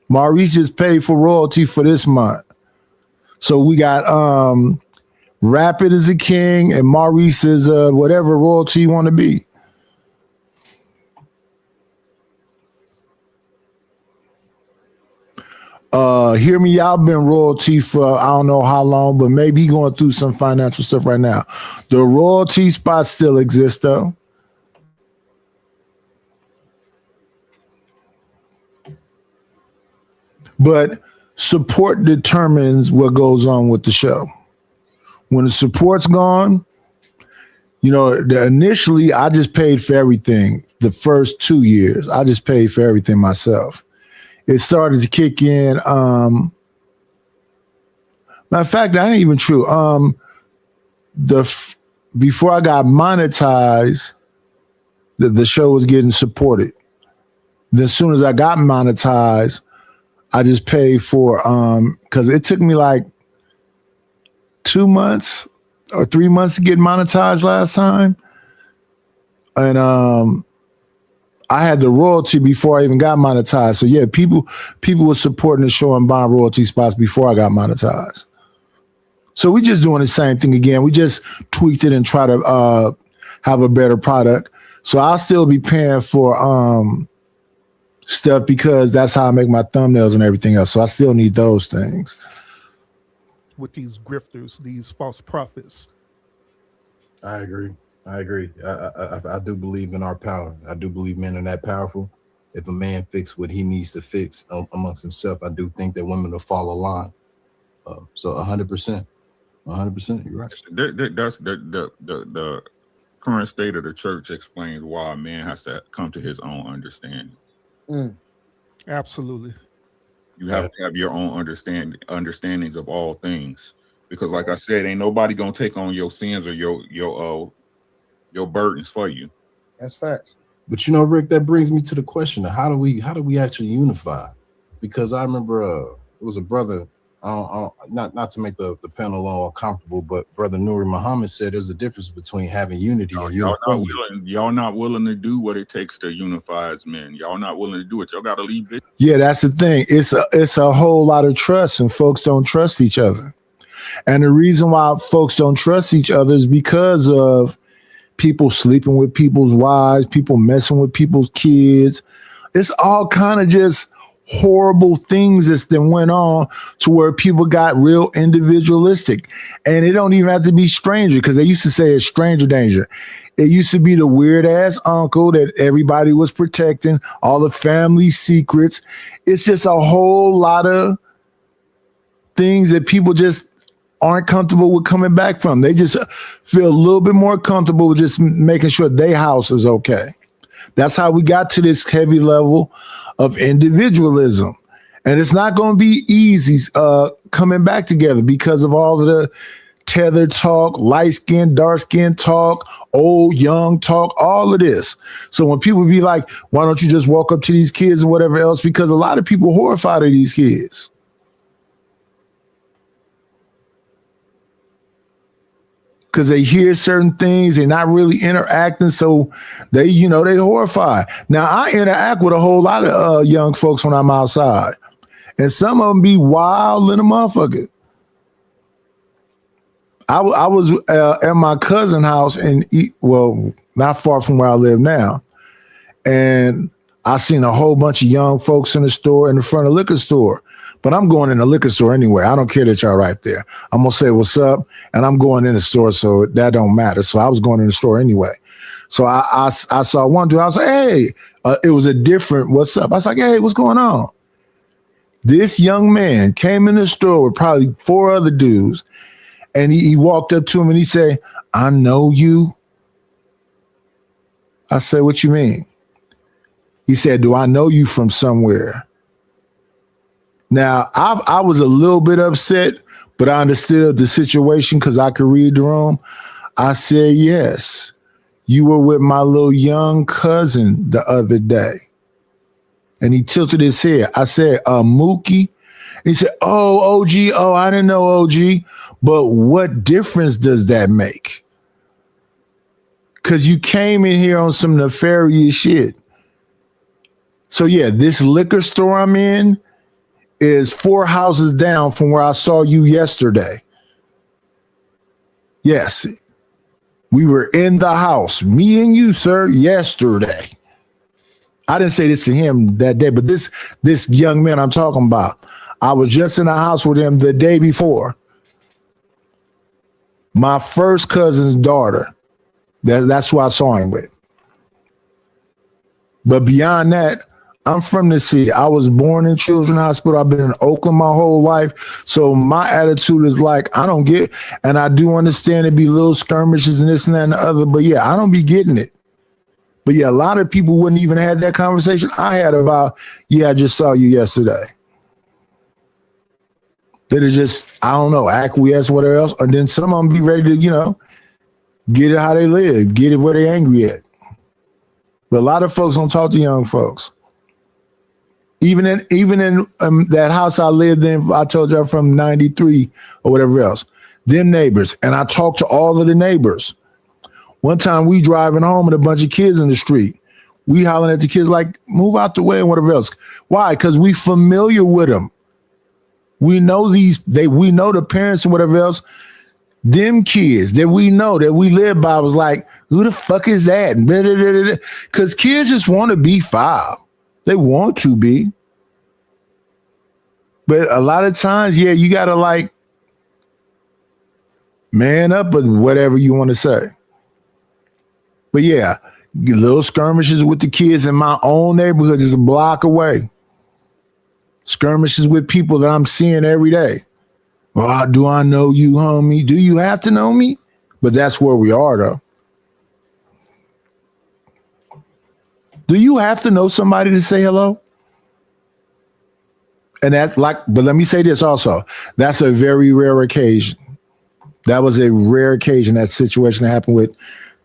Maurice just paid for royalty for this month. So we got Rapid is a king and Maurice is whatever royalty you want to be. Hear Me Out been royalty for I don't know how long, but maybe going through some financial stuff right now. The royalty spot still exists though. But support determines what goes on with the show. When the support's gone, you know, initially I just paid for everything. The first 2 years, I just paid for everything myself. It started to kick in. Matter of fact, that ain't even true. The before I got monetized, the show was getting supported. Then as soon as I got monetized, I just paid for because it took me like 2 months or 3 months to get monetized last time. And I had the royalty before I even got monetized. So yeah, people were supporting the show and buying royalty spots before I got monetized. So we just doing the same thing again. We just tweaked it and try to have a better product. So I'll still be paying for stuff because that's how I make my thumbnails and everything else. So I still need those things. With these grifters, these false prophets. I agree. I do believe in our power. I do believe men are that powerful. If a man fix what he needs to fix amongst himself, I do think that women will follow line. So 100%, you're right. That's the current state of the church explains why a man has to come to his own understanding. Absolutely. You have to have your own understandings of all things, because like I said, ain't nobody gonna take on your sins or your burdens for you. That's facts. But you know, Rick, that brings me to the question of how do we actually unify? Because I remember it was a brother, not to make the panel all uncomfortable, but Brother Nuri Muhammad said there's a difference between having unity and uniformity. Y'all not willing to do what it takes to unify as men. Y'all not willing to do it. Y'all gotta leave it. Yeah, that's the thing. It's a whole lot of trust, and folks don't trust each other. And the reason why folks don't trust each other is because of people sleeping with people's wives, people messing with people's kids. It's all kind of just horrible things that went on to where people got real individualistic. And it don't even have to be stranger, because they used to say it's stranger danger. It used to be the weird ass uncle that everybody was protecting, all the family secrets. It's just a whole lot of things that people just aren't comfortable with coming back from. They just feel a little bit more comfortable with just making sure their house is okay. That's how we got to this heavy level of individualism. And it's not going to be easy coming back together because of all of the tether talk, light skin, dark skin talk, old, young talk, all of this. So when people be like, why don't you just walk up to these kids and whatever else? Because a lot of people are horrified of these kids. Because they hear certain things, they're not really interacting, so they horrified. Now, I interact with a whole lot of young folks when I'm outside, and some of them be wild in a motherfucker. I was at my cousin's house not far from where I live now, and I seen a whole bunch of young folks in the store, in the front of the liquor store. But I'm going in the liquor store anyway. I don't care that y'all right there. I'm going to say what's up, and I'm going in the store, so that don't matter. So I was going in the store anyway. So I saw one dude. I was like, hey, it was a different what's up. I was like, hey, what's going on? This young man came in the store with probably 4 other dudes, and he walked up to him and he said, I know you. I said, what you mean? He said, do I know you from somewhere? Now, I was a little bit upset, but I understood the situation because I could read the room. I said, yes, you were with my little young cousin the other day. And he tilted his head. I said, Mookie? And he said, oh, OG. Oh, I didn't know OG. But what difference does that make? Because you came in here on some nefarious shit. So, yeah, this liquor store I'm in is 4 houses down from where I saw you yesterday. Yes, we were in the house, me and you, sir, yesterday. I didn't say this to him that day, but this young man I'm talking about, I was just in the house with him the day before. My first cousin's daughter. That's who I saw him with. But beyond that, I'm from the city. I was born in Children's Hospital. I've been in Oakland my whole life. So my attitude is like, I don't get, and I do understand it be little skirmishes and this and that and the other, but yeah, I don't be getting it. But yeah, a lot of people wouldn't even have that conversation I had about, yeah, I just saw you yesterday. They'd just, I don't know, acquiesce, whatever else. And then some of them be ready to, Get it how they live. Get it where they angry at. But a lot of folks don't talk to young folks. Even in that house I lived in, I told you from 93 or whatever else, them neighbors. And I talked to all of the neighbors. One time we driving home and a bunch of kids in the street. We hollering at the kids like, move out the way and whatever else. Why? Because we familiar with them. We know we know the parents and whatever else. Them kids that we know that we live by was like, who the fuck is that? Because kids just want to be foul. They want to be. But a lot of times, yeah, you got to like man up with whatever you want to say. But yeah, little skirmishes with the kids in my own neighborhood just a block away. Skirmishes with people that I'm seeing every day. Well, do I know you, homie? Do you have to know me? But that's where we are, though. Do you have to know somebody to say hello? And that's like, but let me say this also. That's a very rare occasion. That was a rare occasion, that situation that happened with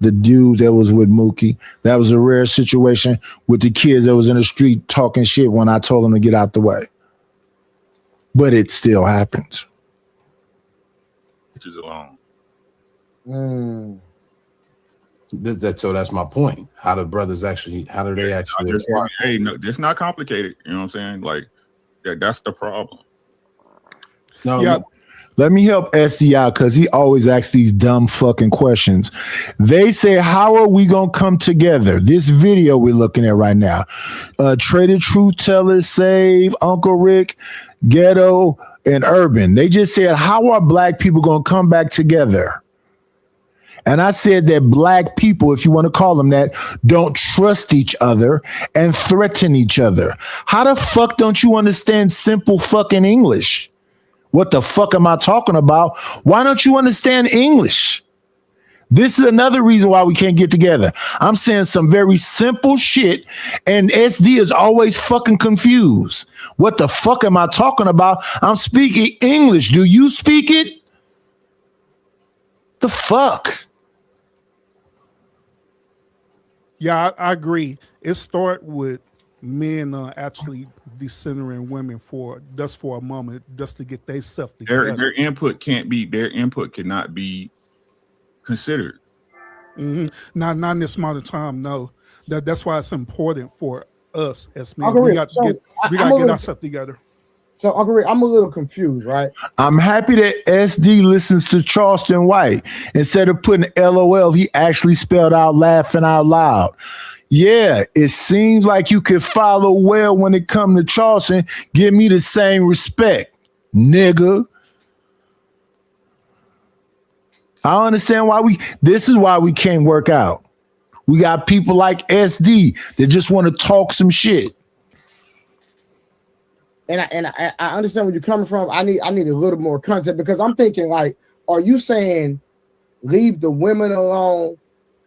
the dude that was with Mookie. That was a rare situation with the kids that was in the street talking shit when I told them to get out the way. But it still happens. Which is alone. So that's my point. How do brothers actually? How do they actually? Hey, no, it's not complicated. You know what I'm saying? Like that's the problem. No. Yeah. Let me help SD out because he always asks these dumb fucking questions. They say, how are we going to come together? This video we're looking at right now. Traded Truth Tellers, Save, Uncle Rick, Ghetto, and Urban. They just said, how are black people going to come back together? And I said that black people, if you want to call them that, don't trust each other and threaten each other. How the fuck don't you understand simple fucking English? What the fuck am I talking about? Why don't you understand English? This is another reason why we can't get together. I'm saying some very simple shit, and SD is always fucking confused. What the fuck am I talking about? I'm speaking English. Do you speak it? The fuck? Yeah, I agree. It starts with men actually decentering women for a moment, just to get their stuff together. Their input cannot be considered. Mm-hmm. Not in this modern time. No, that's why it's important for us as men. Uncle We Rick, got to so get ourselves together. So Uncle Rick, I'm a little confused, right? I'm happy that SD listens to Charleston White. Instead of putting LOL, he actually spelled out laughing out loud. Yeah, it seems like you could follow well when it comes to Charleston. Give me the same respect, nigga. I don't understand why this is why we can't work out. We got people like SD that just want to talk some shit. And I understand where you're coming from. I need a little more content, because I'm thinking, like, are you saying leave the women alone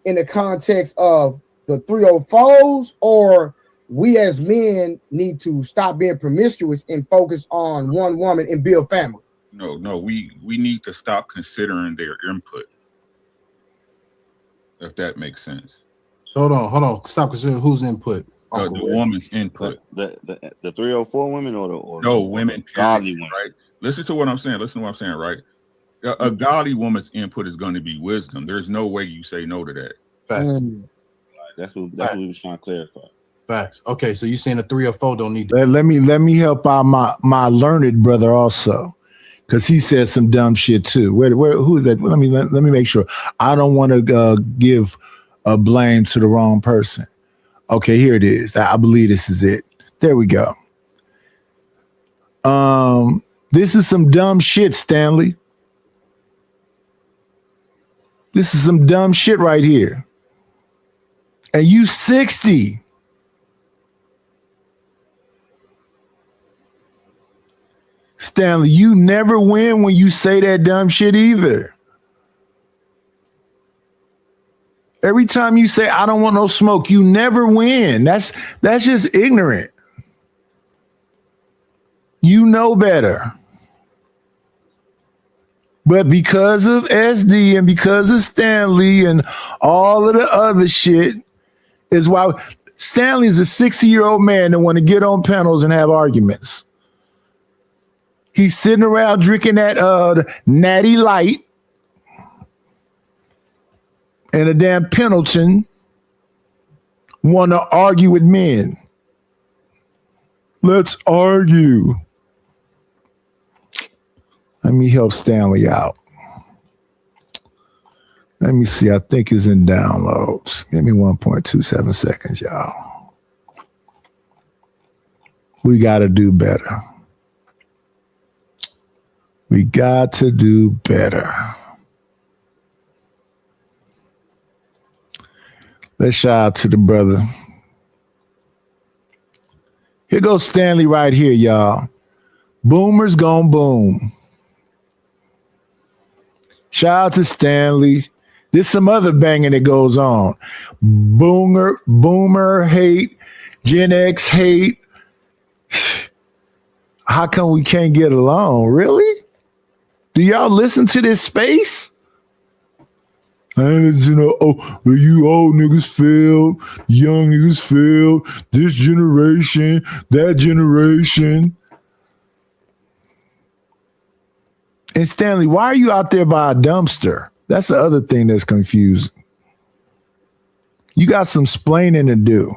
in the context of the 304s, or we as men need to stop being promiscuous and focus on one woman and build family? No, we need to stop considering their input, if that makes sense. Hold on. Stop considering whose input? The woman's input. The 304 women or no women, godly women, right? Listen to what I'm saying. Right? A godly woman's input is going to be wisdom. There's no way you say no to that. Facts. That's what we was trying to clarify. Facts. Okay, so you saying the 304 don't need to. Let me help out my learned brother also, because he said some dumb shit too. Who is that? Let me make sure. I don't want to give a blame to the wrong person. Okay, here it is. I believe this is it. There we go. This is some dumb shit, Stanley. This is some dumb shit right here. And you 60. Stanley, you never win when you say that dumb shit either. Every time you say, I don't want no smoke, you never win. That's just ignorant. You know better. But because of SD and because of Stanley and all of the other shit is why Stanley is a 60-year-old man that want to get on panels and have arguments. He's sitting around drinking that Natty Light and a damn Pendleton, want to argue with men. Let's argue. Let me help Stanley out. Let me see. I think it's in downloads. Give me 1.27 seconds, y'all. We got to do better. We got to do better. Let's shout out to the brother. Here goes Stanley right here, y'all. Boomers gone boom. Shout out to Stanley. There's some other banging that goes on. Boomer hate, Gen X hate. How come we can't get along? Really? Do y'all listen to this space? You know, oh, you old niggas failed, young niggas failed, this generation, that generation. And Stanley, why are you out there by a dumpster? That's the other thing that's confusing. You got some splaining to do.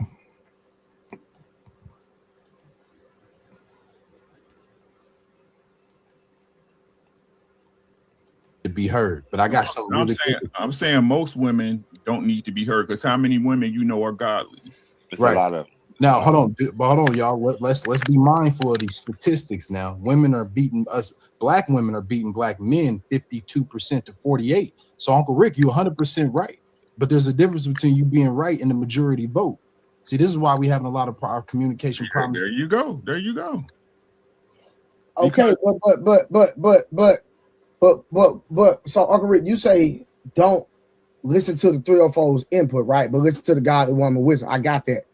To be heard, but I got something. I'm saying most women don't need to be heard because how many women you know are godly? Right. Now, hold on, y'all. Let's be mindful of these statistics. Now, women are beating us. Black women are beating black men 52% to 48%. So, Uncle Rick, you're 100% right. But there's a difference between you being right and the majority vote. See, this is why we having a lot of our communication problems. There you go. There you go. Okay, but so Uncle Rick, you say don't listen to the 304's input, right? But listen to the godly woman wisdom. I got that.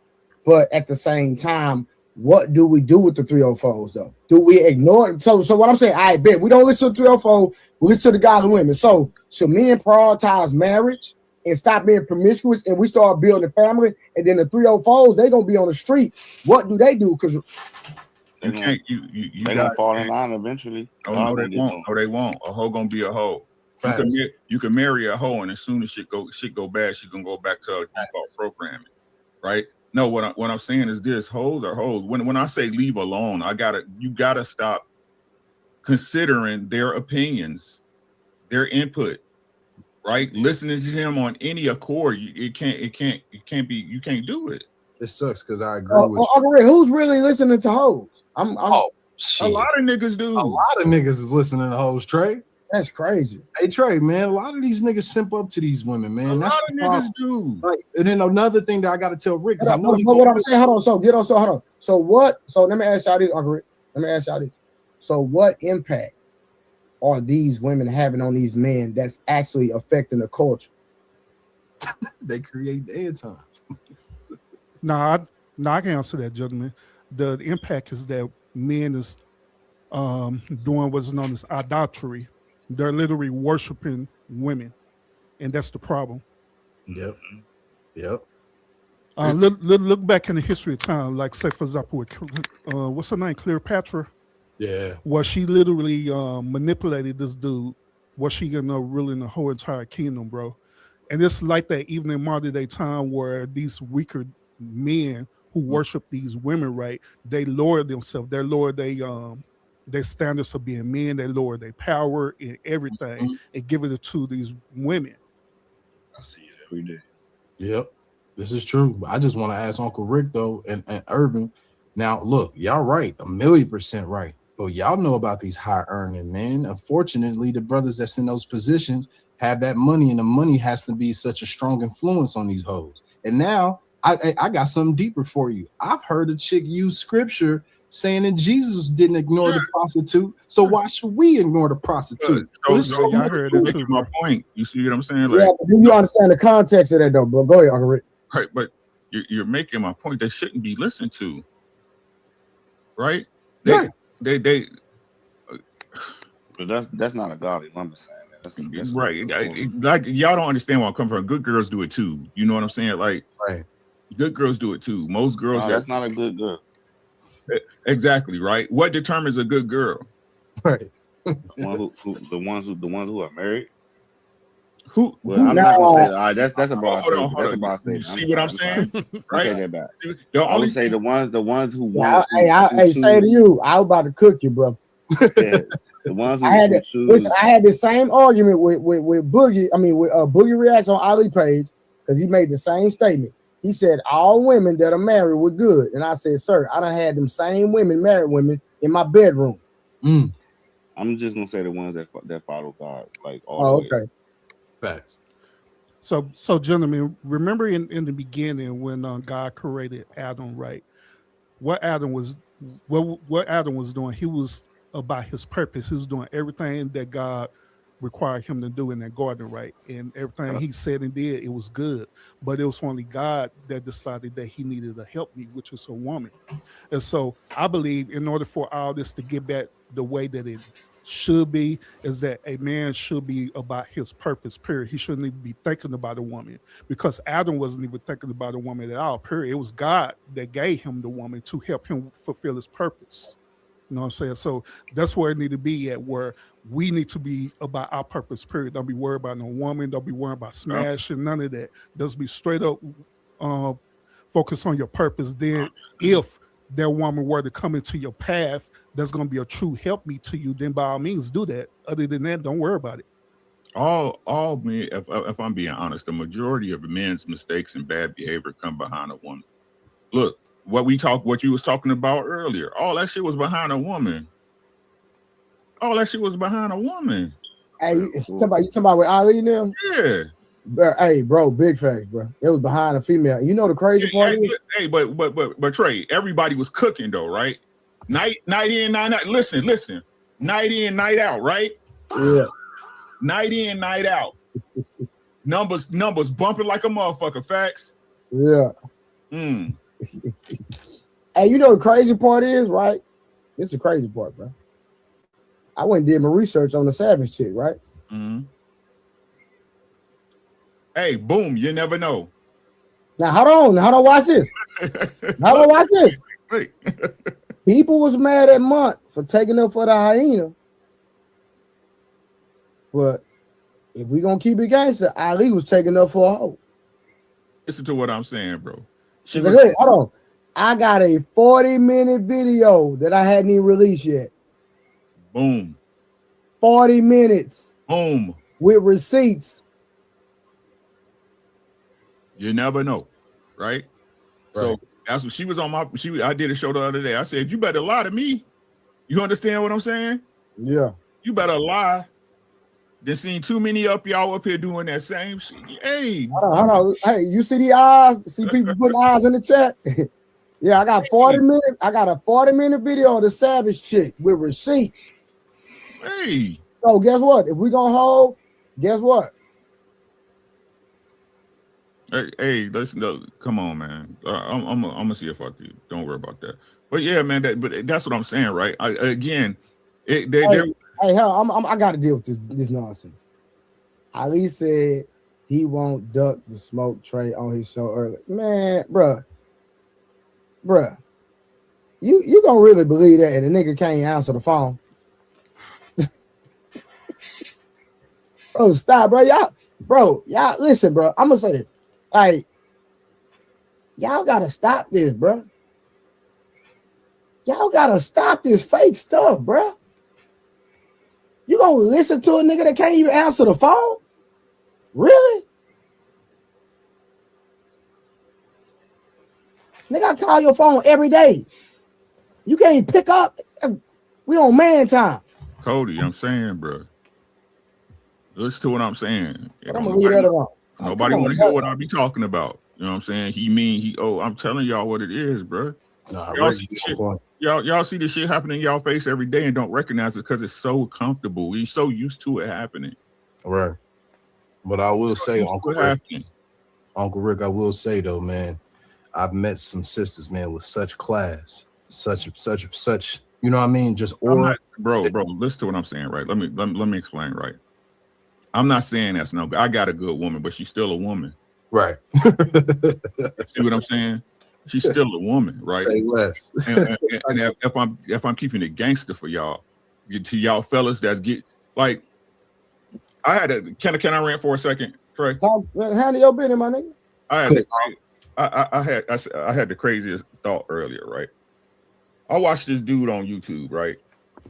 But at the same time, what do we do with the 304's though? Do we ignore it? So what I'm saying, I bet we don't listen to 304, we listen to the godly women. So men prioritize marriage and stop being promiscuous, and we start building a family, and then the 304's, they gonna be on the street. What do they do? Because you can't. They gonna fall in line eventually. Oh no, they won't. Oh, they won't. A hoe gonna be a hoe. You can marry a hoe, and as soon as shit go bad, she gonna go back to her default programming, right? No, what I'm saying is this: hoes are hoes. When I say leave alone, you gotta stop considering their opinions, their input, right? Listening to him on any accord, you can't do it. It sucks because I agree with you. Uncle Rick, who's really listening to hoes? A lot of niggas do. A lot of niggas is listening to hoes, Trey. That's crazy. Hey Trey, man, a lot of these niggas simp up to these women, man. A lot of niggas do. Like, and then another thing that I got to tell Rick, because I know what I'm saying. Hold on. So what? So let me ask y'all this, Uncle Rick. Let me ask y'all this. So what impact are these women having on these men that's actually affecting the culture? They create their times. I can answer that, gentlemen. The impact is that men is doing what's known as idolatry. They're literally worshiping women, and that's the problem. Yep. Look back in the history of time, like say for example, with, what's her name, Cleopatra. Yeah. Where she literally manipulated this dude. Was she gonna ruling the whole entire kingdom, bro? And it's like that even in modern day time, where these weaker men who worship these women, right? They lower themselves. They lower their standards of being men. They lower their power and everything, and give it to these women. I see it every day. Yep, this is true. I just want to ask Uncle Rick though, and Urban. Now, look, y'all right, 1,000,000% right. But y'all know about these high earning men. Unfortunately, the brothers that's in those positions have that money, and the money has to be such a strong influence on these hoes. And now I got something deeper for you. I've heard a chick use scripture saying that Jesus didn't ignore the prostitute, so why should we ignore the prostitute? So I heard it too. My point. You see what I'm saying? Like, yeah, but do you understand the context of that though, bro? Go ahead, Uncle Rick. Right, but you're making my point. They shouldn't be listened to. Right? They But that's not a godly woman saying that. That's right. Like y'all don't understand where I'm coming from. Good girls do it too. You know what I'm saying? Like, right. Good girls do it too. Most girls. No, that's not a good girl. Exactly right. What determines a good girl? Right. The ones who are married. Who? Well, I'm not gonna say that. All right, that's a broad statement. That's a broad statement. See what I'm saying? Right. Take that back. I would say the ones who Yeah, want. hey, say to you, I was about to cook you, bro. Yeah, the ones who I had choose. listen. I had the same argument with Boogie. I mean, with Boogie Reacts on Ali page because he made the same statement. He said all women that are married were good, and I said, sir, I done had them same women, married women, in my bedroom. I'm just gonna say the ones that follow God, like all. Oh, okay. Facts. So gentlemen, remember in the beginning when God created Adam, right? What Adam was doing, he was about his purpose. He was doing everything that God required him to do in that garden, right? And everything he said and did, it was good. But it was only God that decided that he needed a helpmeet, which was a woman. And so I believe in order for all this to get back the way that it should be, is that a man should be about his purpose, period. He shouldn't even be thinking about a woman, because Adam wasn't even thinking about a woman at all, period. It was God that gave him the woman to help him fulfill his purpose. You know what I'm saying? So that's where it need to be at, where we need to be about our purpose, period. Don't be worried about no woman. Don't be worried about smashing, none of that. Just be straight up focus on your purpose. Then if that woman were to come into your path, that's going to be a true helpmeet to you, then by all means do that. Other than that, don't worry about it. All men, if I'm being honest, the majority of men's mistakes and bad behavior come behind a woman. Look, what you was talking about earlier, all that shit was behind a woman. All that shit was behind a woman. Hey, you talking about with Ali now? Yeah. Hey, bro, big facts, bro. It was behind a female. You know the crazy part is? Hey, but Trey, everybody was cooking though, right? Night in, night out. Listen. Night in, night out, right? Yeah. Night in, night out. Numbers bumping like a motherfucker. Facts. Yeah. Hey, you know the crazy part is, right? It's the crazy part, bro. I went and did my research on the Savage chick, right? Hey, boom, you never know. Now, hold on, watch this. Watch this. Wait. People was mad at Mont for taking up for the hyena. But if we gonna keep it gangster, Ali was taking up for a hoe. Listen to what I'm saying, bro. Hey, hold on. I got a 40-minute video that I hadn't even released yet. Boom. 40 minutes. Boom. With receipts. You never know, right? So that's what she was on I did a show the other day. I said, you better lie to me. You understand what I'm saying? Yeah. You better lie. Then seen too many y'all up here doing that same shit. Hey. Hold on. Hey, you see the eyes? See people putting eyes in the chat? Yeah, I got 40 minutes. I got a 40-minute video of the Savage chick with receipts. Hey. So guess what? If we gonna hold, guess what? Hey, listen. Come on, man. I'm gonna see if I can. Don't worry about that. But yeah, man. But that's what I'm saying, right? Hey, hell, I got to deal with this nonsense. Ali said he won't duck the smoke Trey on his show earlier. Man, bruh, you gonna really believe that and the nigga can't answer the phone? Oh, stop, bro. Y'all, listen, bro. I'm gonna say this. Like, y'all gotta stop this, bro. Y'all gotta stop this fake stuff, bro. You gonna listen to a nigga that can't even answer the phone? Really? Nigga, I call your phone every day. You can't pick up. We on man time. Cody, I'm saying, bro. Listen to what I'm saying. I'm gonna leave that alone. Nobody want to hear what I be talking about. You know what I'm saying? I'm telling y'all what it is, bro. Y'all see this shit happening in y'all face every day and don't recognize it because it's so comfortable. We're so used to it happening. Right. But I will say, Uncle Rick, I will say though, man, I've met some sisters, man, with such class, such You know what I mean? Just bro, listen to what I'm saying, right? Let me explain, right? I'm not saying that's no good. I got a good woman, but she's still a woman. Right. See what I'm saying? She's still a woman, right? Say less. and if I'm keeping it gangster for y'all, to y'all fellas that's get like I had a can I rant for a second, Trey? Handle your business, my nigga. I had the craziest thought earlier, right? I watched this dude on YouTube, right?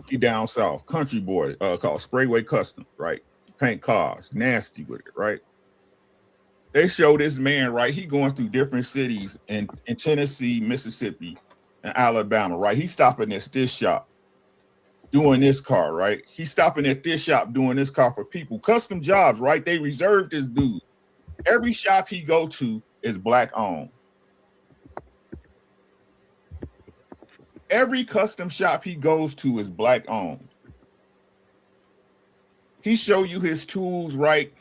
He down south, country boy, called Sprayway Custom, right? Paint cars, nasty with it, right? They show this man, right? He going through different cities in Tennessee, Mississippi, and Alabama, right? He's stopping at this shop doing this car, right? He's stopping at this shop doing this car for people. Custom jobs, right? They reserved this dude. Every shop he go to is black owned. Every custom shop he goes to is black owned. He show you his tools, right?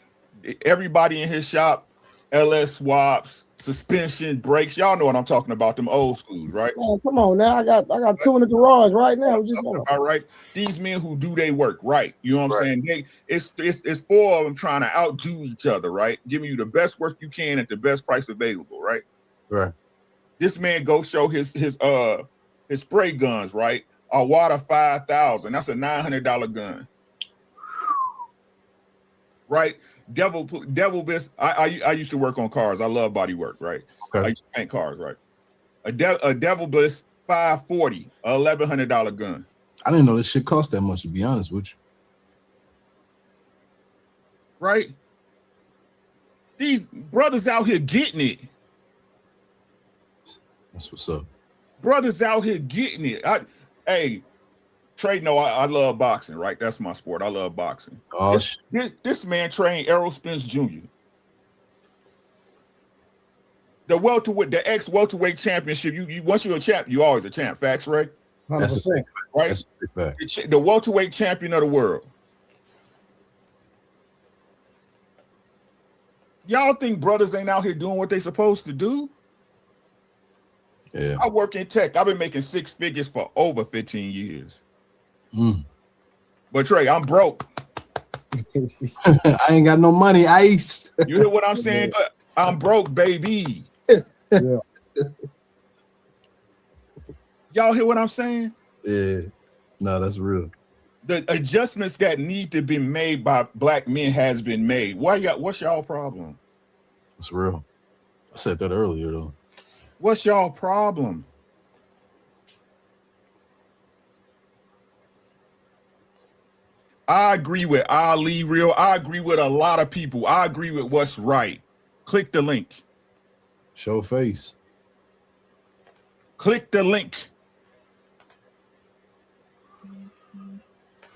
Everybody in his shop, LS swaps, suspension, brakes. Y'all know what I'm talking about, them old schools, right? Man, come on now. I got two in the garage right now. All right. These men who do their work right. You know what I'm saying? It's four of them trying to outdo each other, right? Giving you the best work you can at the best price available, right? Right. This man go show his spray guns, right? A Water 5000. That's a $900 gun. Right? Devil Bliss. I used to work on cars. I love body work, right? Okay. I used to paint cars, right? A Devil Bliss 540, a $1,100 gun. I didn't know this shit cost that much, to be honest with you. Right? These brothers out here getting it. That's what's up. Brothers out here getting it. Hey, Trey, no, I love boxing, right? That's my sport. I love boxing. Oh, this man trained Errol Spence Jr. The ex-welterweight championship. You once you're a champ, you always a champ. Facts, right? 100%. Right? That's a big fact. The welterweight champion of the world. Y'all think brothers ain't out here doing what they supposed to do? Yeah. I work in tech. I've been making six figures for over 15 years. But Trey, I'm broke. I ain't got no money, Ice. You hear what I'm saying? I'm broke, baby. Yeah. Y'all hear what I'm saying? Yeah. No, that's real. The adjustments that need to be made by black men has been made. What's y'all problem? It's real. I said that earlier though. What's y'all problem? I agree with Ali Real. I agree with a lot of people. I agree with what's right. Click the link. Show face. Click the link.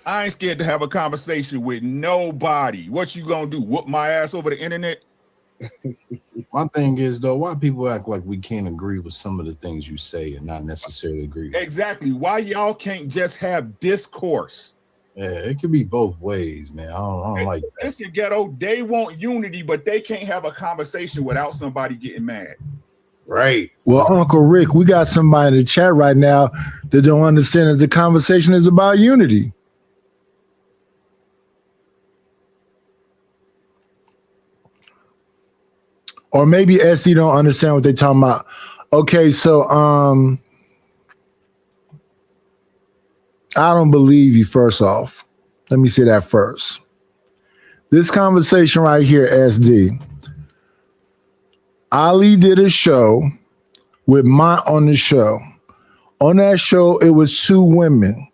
I ain't scared to have a conversation with nobody. What you gonna do? Whoop my ass over the internet? My thing is though, why people act like we can't agree with some of the things you say and not necessarily agree with Exactly. Why y'all can't just have discourse? Yeah, it could be both ways, man. I don't like that. Listen, ghetto, they want unity, but they can't have a conversation without somebody getting mad. Right. Well, Uncle Rick, we got somebody in the chat right now that don't understand that the conversation is about unity. Or maybe SD don't understand what they're talking about. Okay, so I don't believe you, first off. Let me say that first. This conversation right here, SD. Ali did a show with Mont on the show. On that show, it was two women.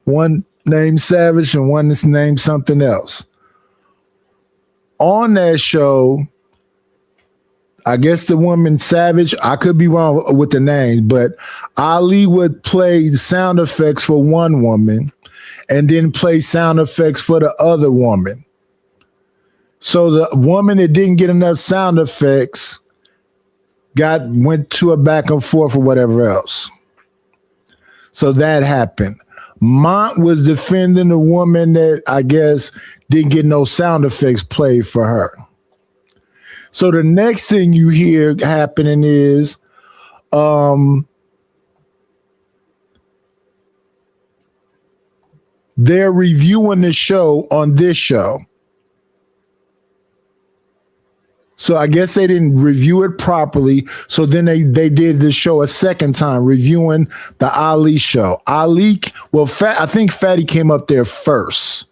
One named Savage and one is named something else. On that show, I guess the woman Savage, I could be wrong with the names, but Ali would play sound effects for one woman and then play sound effects for the other woman. So the woman that didn't get enough sound effects went to a back and forth or whatever else. So that happened. Mont was defending the woman that I guess didn't get no sound effects played for her. So the next thing you hear happening is they're reviewing the show on this show. So I guess they didn't review it properly. So then they did the show a second time, reviewing the Ali show. I think Fatty came up there first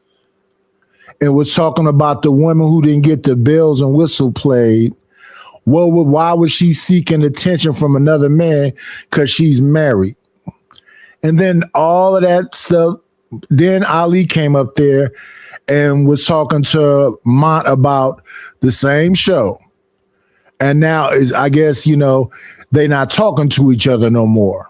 and was talking about the women who didn't get the bells and whistle played. Well, why was she seeking attention from another man? Because she's married. And then all of that stuff. Then Ali came up there and was talking to Mont about the same show. And now is, I guess, they're not talking to each other no more.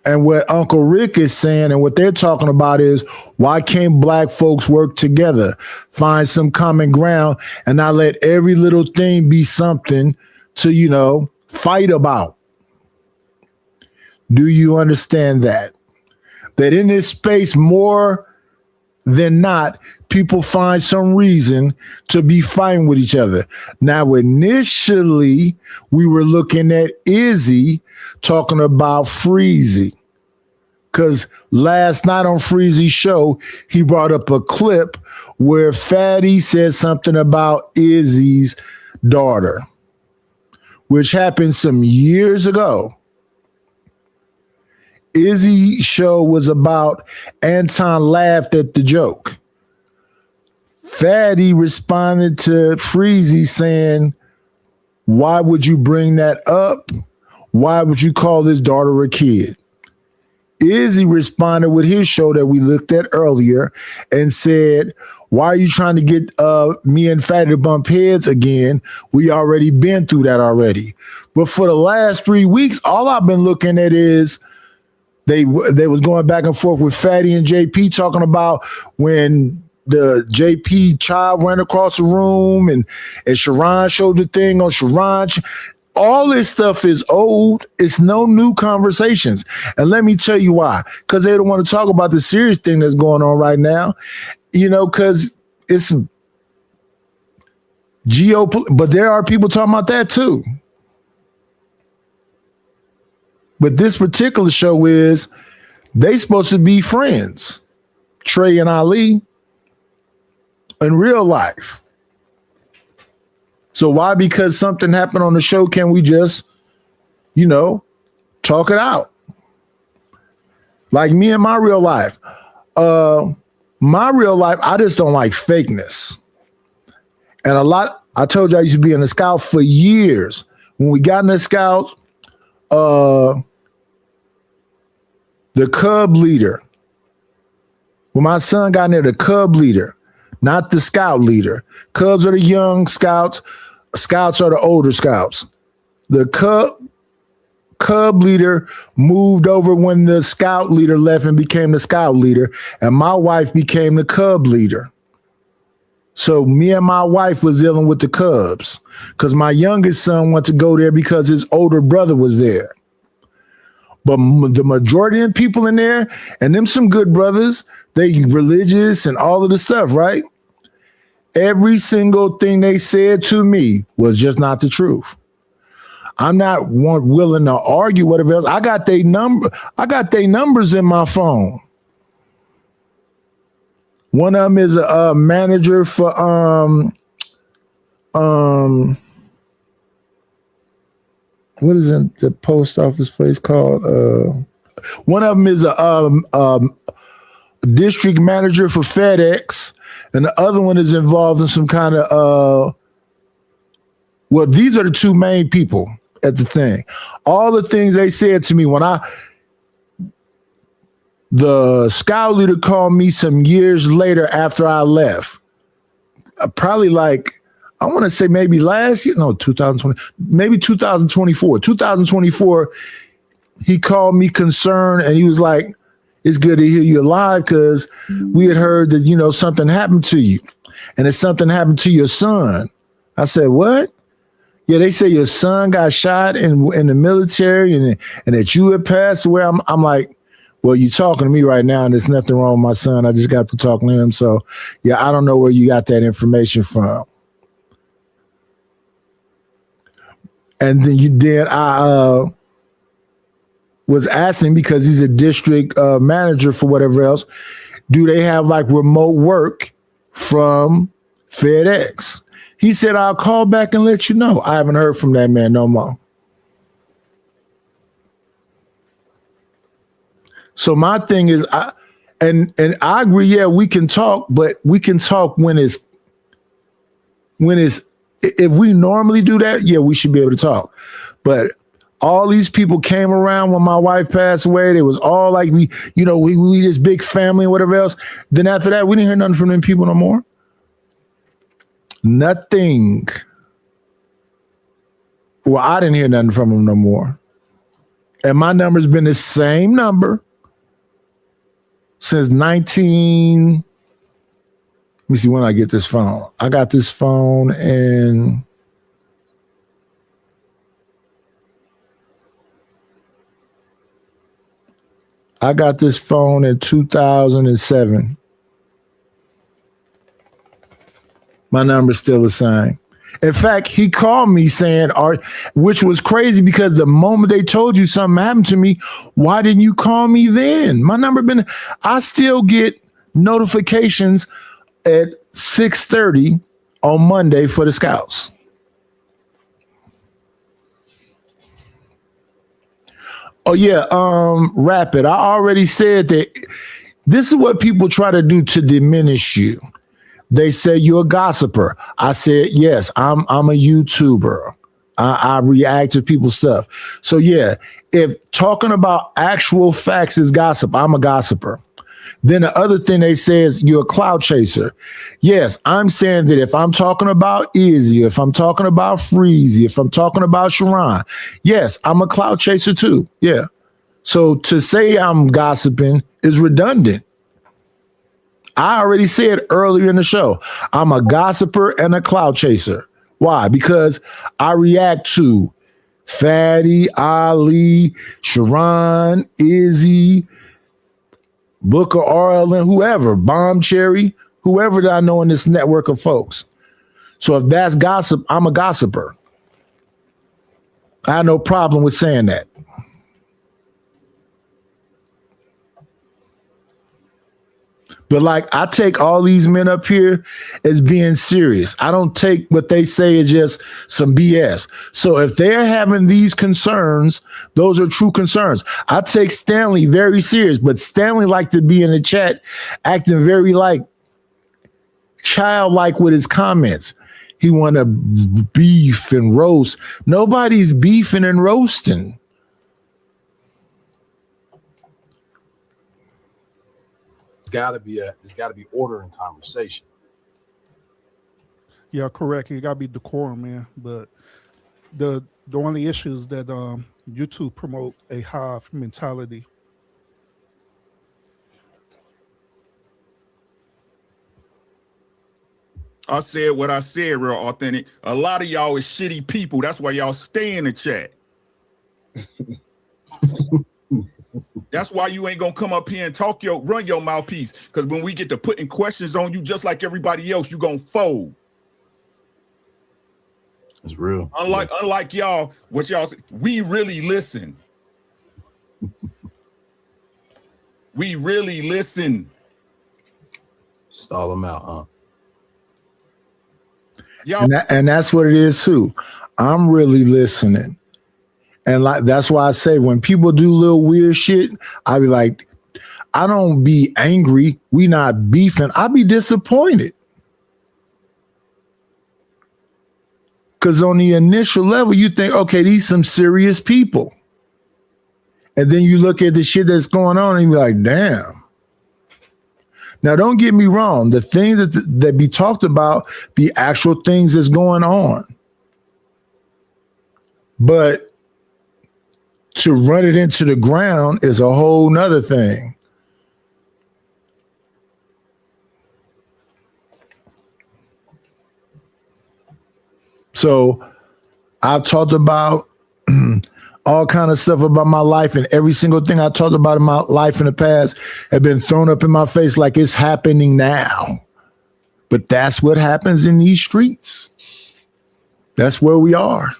And what Uncle Rick is saying and what they're talking about is, why can't black folks work together, find some common ground, and not let every little thing be something to, fight about? Do you understand that? That in this space, more than not, people find some reason to be fighting with each other. Now, initially, we were looking at Izzy talking about Freezy. Because last night on Freezy's show, he brought up a clip where Fatty said something about Izzy's daughter, which happened some years ago. Izzy's show was about Anton laughed at the joke. Fatty responded to Freezy saying, why would you bring that up? Why would you call his daughter a kid? Izzy responded with his show that we looked at earlier and said, why are you trying to get me and Fatty to bump heads again? We already been through that already. But for the last 3 weeks, all I've been looking at is they was going back and forth with Fatty and JP talking about when the JP child ran across the room and Sharon showed the thing on Sharon. All this stuff is old. It's no new conversations. And let me tell you why. Because they don't want to talk about the serious thing that's going on right now. Because it's but there are people talking about that too. But this particular show is they supposed to be friends, Trey and Ali, in real life. So why? Because something happened on the show, can we just, talk it out? Like me in my real life. I just don't like fakeness. And I told you I used to be in the Scout for years. When we got in the Scouts, the Cub leader. When my son got in there, the Cub leader, not the Scout leader. Cubs are the young Scouts. Scouts are the older Scouts. The Cub leader moved over when the Scout leader left and became the Scout leader. And my wife became the Cub leader. So me and my wife was dealing with the Cubs because my youngest son wanted to go there because his older brother was there. But the majority of people in there, and them some good brothers, they religious and all of the stuff, right? Every single thing they said to me was just not the truth. I'm not willing to argue whatever else. I got their numbers in my phone. One of them is a manager for what is it, the post office place called? One of them is a district manager for FedEx, and the other one is involved in some kind of well, these are the two main people at the thing. All the things they said to me when the Scout leader called me some years later after I left, probably like, I want to say maybe last year, no, 2020, maybe 2024. 2024, he called me concerned and he was like, it's good to hear you alive because we had heard that, something happened to you and that something happened to your son. I said, what? Yeah, they say your son got shot in the military and that you had passed away. I'm like, well, you're talking to me right now and there's nothing wrong with my son. I just got to talking to him. So, yeah, I don't know where you got that information from. And then was asking, because he's a district manager for whatever else, do they have like remote work from FedEx? He said, I'll call back and let you know. I haven't heard from that man no more. So my thing is, and I agree, yeah, we can talk, but we can talk when it's if we normally do that, yeah, we should be able to talk. But all these people came around when my wife passed away. It was all like we this big family and whatever else. Then after that, we didn't hear nothing from them people no more. Nothing. Well, I didn't hear nothing from them no more. And my number's been the same number since 19. Let me see when I get this phone. I got this phone in I got this phone in 2007. My number's still the same. In fact, he called me saying, which was crazy because the moment they told you something happened to me, why didn't you call me then? My number I still get notifications at 6:30 on Monday for the Scouts. Oh yeah, Rapid. I already said that this is what people try to do to diminish you. They say you're a gossiper. I said, yes, I'm a YouTuber. I react to people's stuff. So yeah, if talking about actual facts is gossip, I'm a gossiper. Then the other thing they say is you're a cloud chaser. Yes, I'm saying that if I'm talking about Izzy, if I'm talking about Freezy, if I'm talking about Sharon, yes, I'm a cloud chaser too. Yeah. So to say I'm gossiping is redundant. I already said earlier in the show, I'm a gossiper and a cloud chaser. Why? Because I react to Fatty, Ali, Sharon, Izzy, Booker, RLN, whoever, Bomb Cherry, whoever that I know in this network of folks. So if that's gossip, I'm a gossiper. I have no problem with saying that. But like, I take all these men up here as being serious. I don't take what they say as just some BS. So if they're having these concerns, those are true concerns. I take Stanley very serious, but Stanley liked to be in the chat acting very like childlike with his comments. He want to beef and roast. Nobody's beefing and roasting. There's got to be order in conversation. Yeah, correct. It gotta be decorum, man. But the only issue is that YouTube promote a hive mentality. I said what I said, real authentic. A lot of y'all is shitty people. That's why y'all stay in the chat. That's why you ain't gonna come up here and run your mouthpiece. Because when we get to putting questions on you, just like everybody else, you gonna fold. It's real. Unlike y'all, what y'all say, we really listen. We really listen. Stall them out, huh? And that's what it is too. I'm really listening. And like that's why I say when people do little weird shit, I be like, I don't be angry. We not beefing. I be disappointed. Because on the initial level, you think, okay, these some serious people. And then you look at the shit that's going on and you be like, damn. Now, don't get me wrong. The things that be talked about be actual things that's going on. But to run it into the ground is a whole nother thing. So I've talked about all kind of stuff about my life, and every single thing I talked about in my life in the past have been thrown up in my face like it's happening now. But that's what happens in these streets. That's where we are.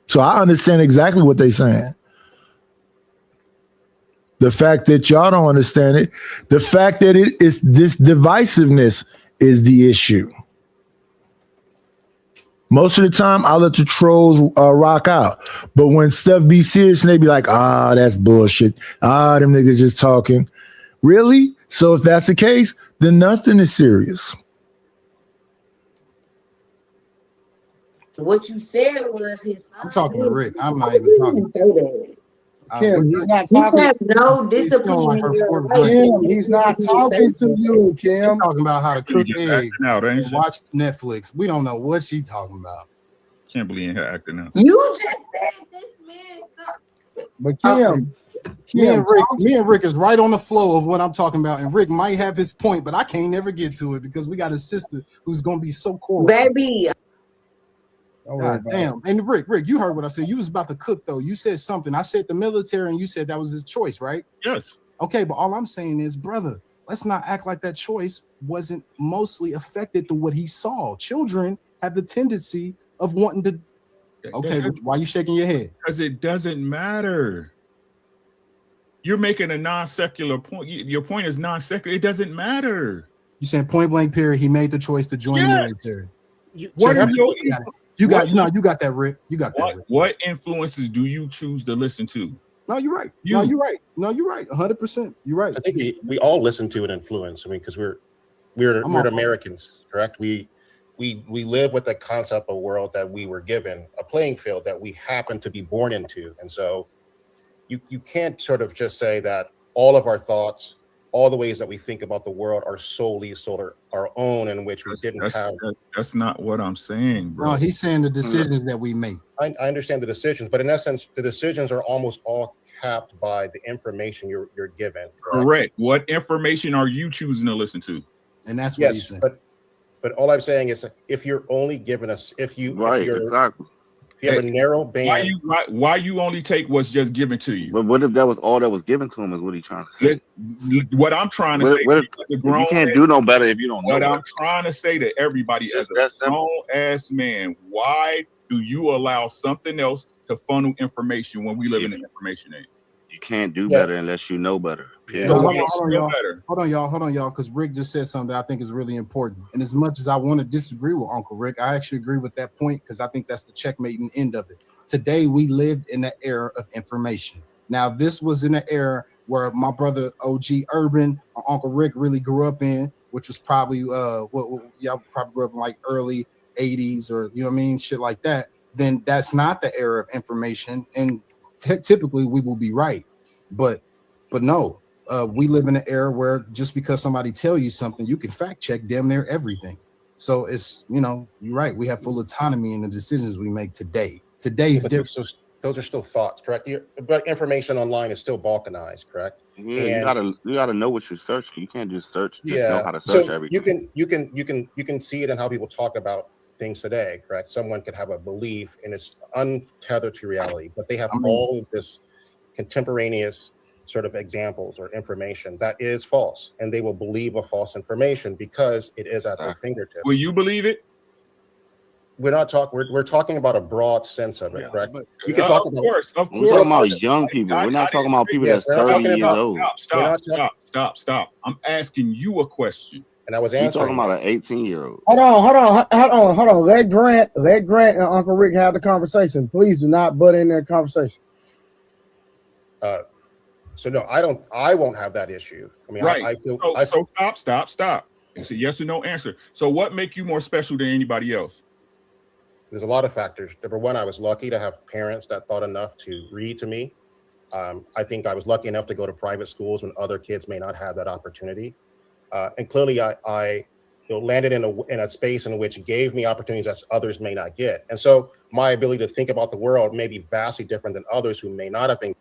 So I understand exactly what they're saying. The fact that y'all don't understand it, the fact that it is this divisiveness is the issue. Most of the time, I let the trolls rock out. But when stuff be serious and they be like, that's bullshit. Them niggas just talking. Really? So if that's the case, then nothing is serious. What you said was his. I'm talking to Rick. I'm not even talking. Kim, he's not You talking. have no discipline in your life. Kim, he's not talking to you, Kim. She's talking about how to cook She's eggs acting out, ain't and she? watch Netflix. We don't know what she's talking about. Can't believe her acting out. You just said this man. But Kim, Me and Rick is right on the flow of what I'm talking about, and Rick might have his point, but I can't never get to it because we got a sister who's gonna be so cool. Baby. God damn. And Rick, you heard what I said. You was about to cook though. You said something. I said the military, and you said that was his choice, right? Yes. Okay, but all I'm saying is, brother, let's not act like that choice wasn't mostly affected to what he saw. Children have the tendency of wanting to. Okay, why are you shaking your head? Because it doesn't matter. You're making a non-secular point. Your point is non-secular. It doesn't matter. You said point blank period. He made the choice to join the military. What are you got that, Rick. You got that. Rick. What influences do you choose to listen to? No, you're right. No, you're right. 100%. You're right. I think we all listen to an influence. I mean, because we're Americans, correct? We live with the concept of world that we were given, a playing field that we happen to be born into, and so you can't sort of just say that all of our thoughts, all the ways that we think about the world are solely sort of our own, in which we didn't have. That's not what I'm saying, bro. No, he's saying the decisions that we make. I understand the decisions, but in essence, the decisions are almost all capped by the information you're given. Correct. What information are you choosing to listen to? And that's what he's saying. But all I'm saying is, if you're only given us, if you have a narrow band. Why you only take what's just given to you? But what if that was all that was given to him? Is what he's trying to say. What I'm trying to say, you can't do no better if you don't know. What I'm trying to say to everybody, as a grown ass man, why do you allow something else to funnel information when we live in an information age? You can't do better unless you know better. Yeah. So hold on, y'all, because Rick just said something that I think is really important. And as much as I want to disagree with Uncle Rick, I actually agree with that point because I think that's the checkmating end of it. Today, we live in an era of information. Now, this was in an era where my brother OG Urban, Uncle Rick really grew up in, which was probably y'all probably grew up in like early 80s or you know what I mean, shit like that. Then that's not the era of information, and typically we will be right. But no. We live in an era where just because somebody tell you something, you can fact check damn near everything. So it's, you're right. We have full autonomy in the decisions we make today. Today's different. Those are still thoughts, correct? But information online is still balkanized, correct? Yeah, you gotta know what you're searching. You can't just search. Know how to search everything. You can see it in how people talk about things today, correct? Someone could have a belief and it's untethered to reality, but they have all of this contemporaneous sort of examples or information that is false, and they will believe a false information because it is at their fingertips. Will you believe it? We're not talking. We're talking about a broad sense of it, correct? You can talk about. Of course. We're talking about young people. We're not talking about people that's 30 years old. Stop. I'm asking you a question, and I was answering. You're talking about an 18-year-old. Hold on. Let Grant and Uncle Rick have the conversation. Please do not butt in their conversation. So no, I won't have that issue. I mean, right. I feel. So stop. It's a yes or no answer. So what make you more special than anybody else? There's a lot of factors. Number one, I was lucky to have parents that thought enough to read to me. I think I was lucky enough to go to private schools when other kids may not have that opportunity. And clearly, I landed in a space in which gave me opportunities that others may not get. And so my ability to think about the world may be vastly different than others who may not have been.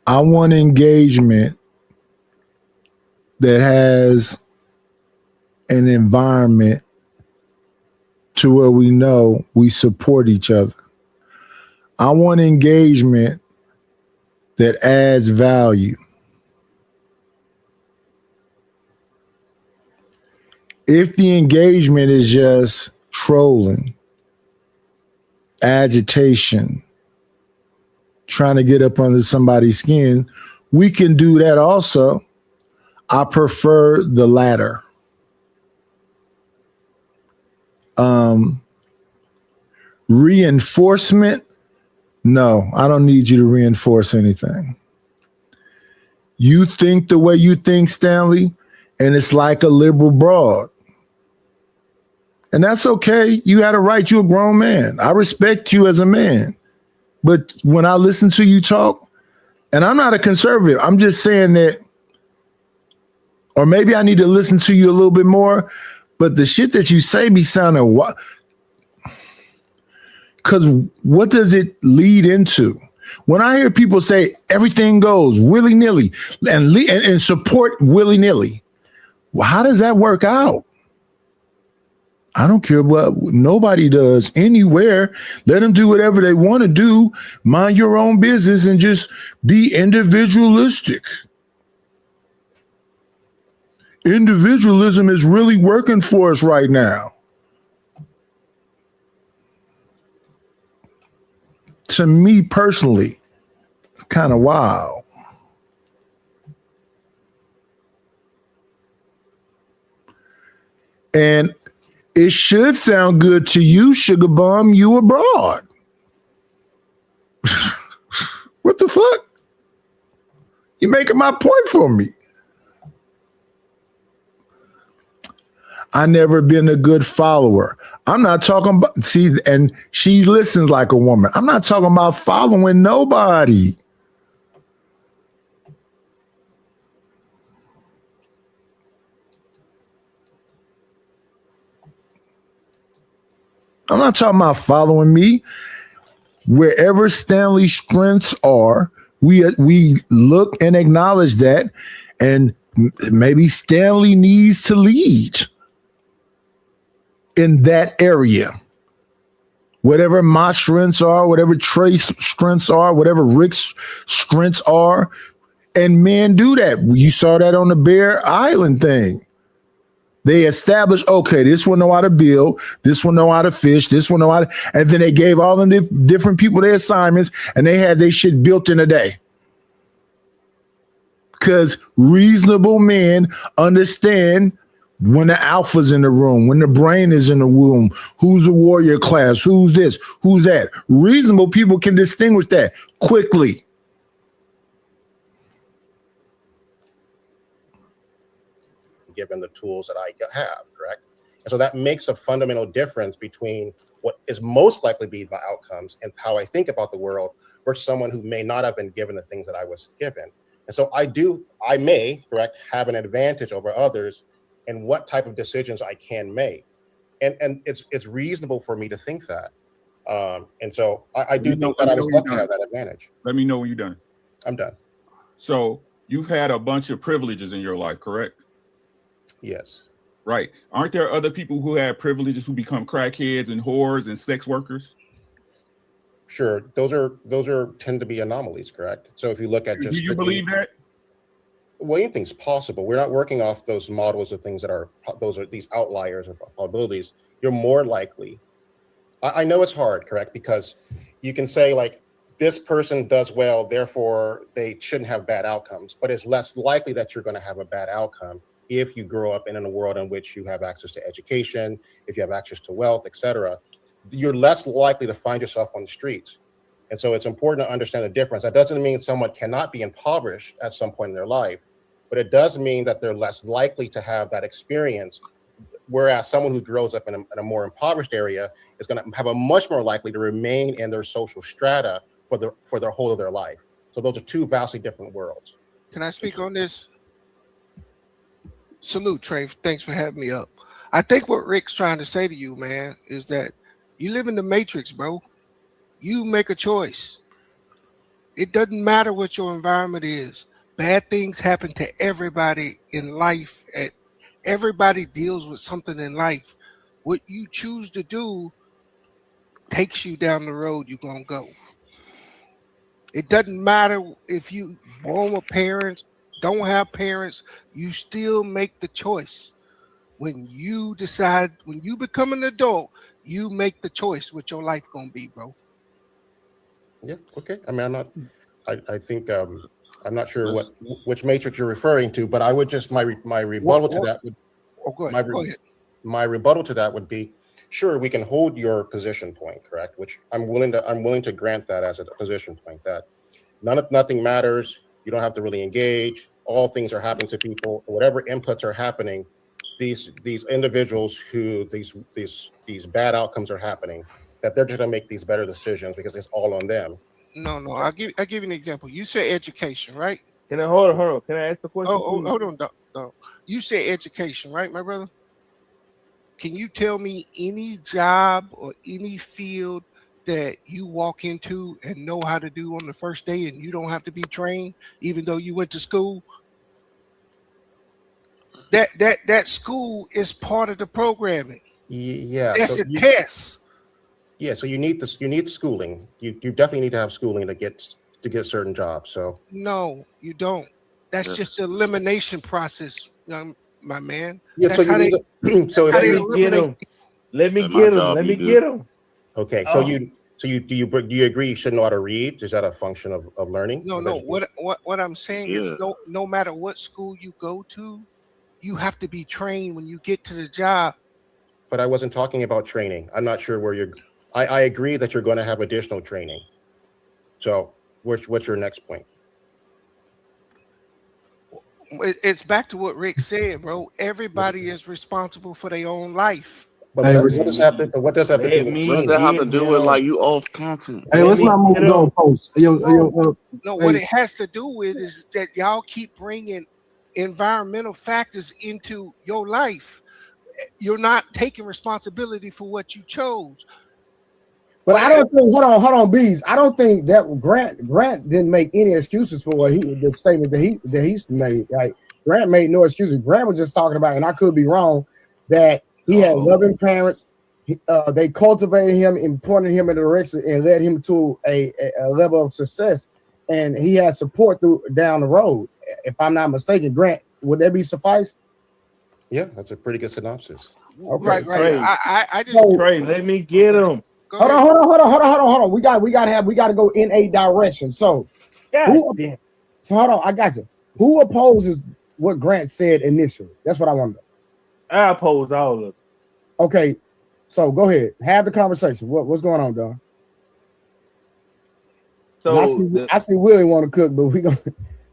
I want engagement that has an environment to where we know we support each other. I want engagement that adds value. If the engagement is just trolling, agitation, trying to get up under somebody's skin, we can do that also. I prefer the latter. Reinforcement? No, I don't need you to reinforce anything. You think the way you think, Stanley, and it's like a liberal broad. And that's okay. You had a right. You're a grown man. I respect you as a man. But when I listen to you talk, and I'm not a conservative, I'm just saying that, or maybe I need to listen to you a little bit more, but the shit that you say be sounding what? Because what does it lead into? When I hear people say everything goes willy-nilly and support willy-nilly, well, how does that work out? I don't care what nobody does anywhere. Let them do whatever they want to do. Mind your own business and just be individualistic. Individualism is really working for us right now. To me personally, it's kind of wild. And it should sound good to you, Sugar Bum, you abroad. What the fuck? You're making my point for me. I never been a good follower. I'm not talking about, see, and she listens like a woman. I'm not talking about following nobody. I'm not talking about following me. Wherever Stanley's strengths are, we look and acknowledge that, and maybe Stanley needs to lead in that area. Whatever my strengths are, whatever Trey's strengths are, whatever Rick's strengths are, and men do that. You saw that on the Bear Island thing. They established, okay, this one know how to build, this one know how to fish, this one know how to, and then they gave all the different people their assignments, and they had their shit built in a day. Because reasonable men understand when the alpha's in the room, when the brain is in the womb, who's a warrior class, who's this, who's that. Reasonable people can distinguish that quickly. Given the tools that I have, correct? And so that makes a fundamental difference between what is most likely to be my outcomes and how I think about the world versus someone who may not have been given the things that I was given. And so I may, correct, have an advantage over others in what type of decisions I can make. And it's reasonable for me to think that. And so I do think that I was lucky to have that advantage. Let me know when you're done. I'm done. So you've had a bunch of privileges in your life, correct? Yes. Right. Aren't there other people who have privileges who become crackheads and whores and sex workers? Sure. Those are tend to be anomalies, correct? So if you look at just— Do you believe that? Well, anything's possible. We're not working off those models of things that are these outliers or probabilities. You're more likely. I know it's hard, correct? Because you can say like, this person does well, therefore they shouldn't have bad outcomes, but it's less likely that you're going to have a bad outcome if you grow up in a world in which you have access to education, if you have access to wealth, etc. You're less likely to find yourself on the streets. And so it's important to understand the difference. That doesn't mean someone cannot be impoverished at some point in their life, but it does mean that they're less likely to have that experience. Whereas someone who grows up in a more impoverished area is going to have a much more likely to remain in their social strata for their whole of their life. So those are two vastly different worlds. Can I speak on this? Salute, Trey. Thanks for having me up. I think what Rick's trying to say to you, man, is that you live in the matrix, bro. You make a choice. It doesn't matter what your environment is. Bad things happen to everybody in life. Everybody deals with something in life. What you choose to do takes you down the road you're going to go. It doesn't matter if you born with parents, don't have parents, you still make the choice. When you decide, when you become an adult, you make the choice what your life gonna be, bro. Yeah. Okay. I mean, I'm not. I think I'm not sure which matrix you're referring to, but I would just my rebuttal to that would. Oh, go ahead. Go ahead. My rebuttal to that would be, sure, we can hold your position point, correct? Which I'm willing to grant that as a position point, that nothing matters. You don't have to really engage. All things are happening to people. Whatever inputs are happening, these individuals who these bad outcomes are happening, that they're just gonna make these better decisions because it's all on them. No, I'll give you an example. You said education, right? Can I hold on? Can I ask the question? Oh, hold on, Doc. You said education, right, my brother? Can you tell me any job or any field that you walk into and know how to do on the first day and you don't have to be trained, even though you went to school? That school is part of the programming. Yeah. That's a test. Yeah, so you need schooling. You definitely need to have schooling to get certain jobs. So no, you don't. That's just an elimination process, my man. Yeah, That's so you need so let me get him. Let me get him. Okay, so do you agree you should know how to read? Is that a function of learning? No. What I'm saying is no matter what school you go to, you have to be trained when you get to the job. But I wasn't talking about training. I'm not sure where you're. I agree that you're going to have additional training. So what's your next point? It's back to what Rick said, bro. Everybody is responsible for their own life. But what does that have to? What does that have to do? What does that have to do with like you off content? Hey, let's not move the goalposts. No, what it has to do with is that y'all keep bringing environmental factors into your life. You're not taking responsibility for what you chose. But I don't think. Hold on, Bees. I don't think that Grant didn't make any excuses for the statement that he's made. Like Grant made no excuses. Grant was just talking about, and I could be wrong, that he had loving parents. They cultivated him and pointed him in the direction and led him to a level of success, and he had support down the road. If I'm not mistaken, Grant, would that be suffice? Yeah, that's a pretty good synopsis. Okay, right. I just Trey, let me get him. Hold on. We got to go in a direction. So, hold on. I got you. Who opposes what Grant said initially? That's what I want to know. I oppose all of it. Okay, so go ahead. Have the conversation. What's going on, Don? So I see Willie want to cook, but we gonna.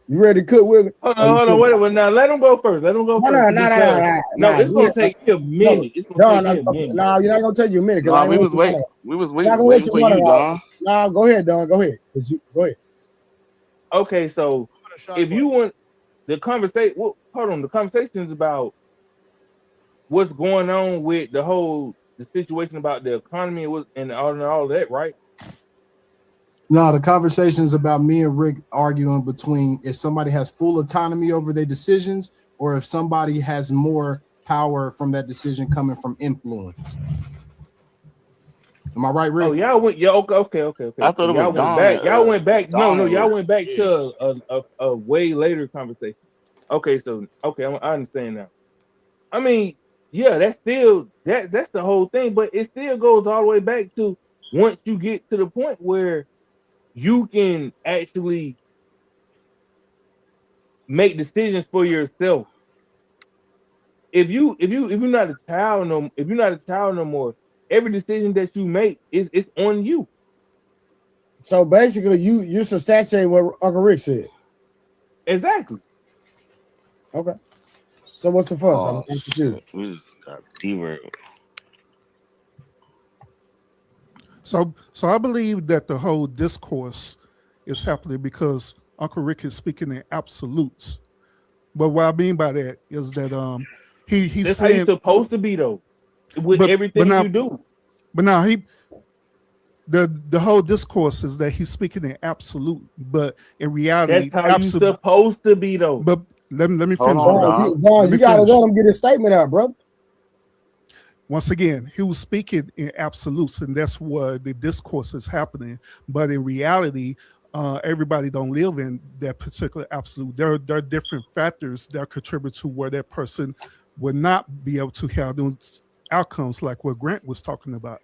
You ready to cook, Willie? Hold on. Wait. Now let him go first. No, it's gonna take you a minute. It's gonna take you a minute. No, you're not gonna take you a minute. No, we was waiting for you, Don. No, go ahead, Don. Go ahead. Go ahead. Okay, so if you want the conversation, hold on. The conversation is about what's going on with the situation about the economy and all that, right? No, the conversation is about me and Rick arguing between if somebody has full autonomy over their decisions or if somebody has more power from that decision coming from influence. Am I right, Rick? Oh, y'all went. Yeah, okay. I thought it was Don. Y'all went back. Y'all went back to a way later conversation. Okay, I understand now. I mean, yeah, that's the whole thing, but it still goes all the way back to once you get to the point where you can actually make decisions for yourself. If you're not a child no more, every decision that you make is on you. So basically, you're substantiating what Uncle Rick said. Exactly. Okay. So what's the fuss? I'm confused. We just got derailed. So I believe that the whole discourse is happening because Uncle Rick is speaking in absolutes. But what I mean by that is that he's that's saying, how you're supposed to be though, with everything you do. But now the whole discourse is that he's speaking in absolute, but in reality, that's how you're supposed to be though. But let me finish. Don, you gotta let him get his statement out, brother. Once again, he was speaking in absolutes, and that's where the discourse is happening. But in reality, everybody don't live in that particular absolute. There are different factors that contribute to where that person would not be able to have those outcomes, like what Grant was talking about.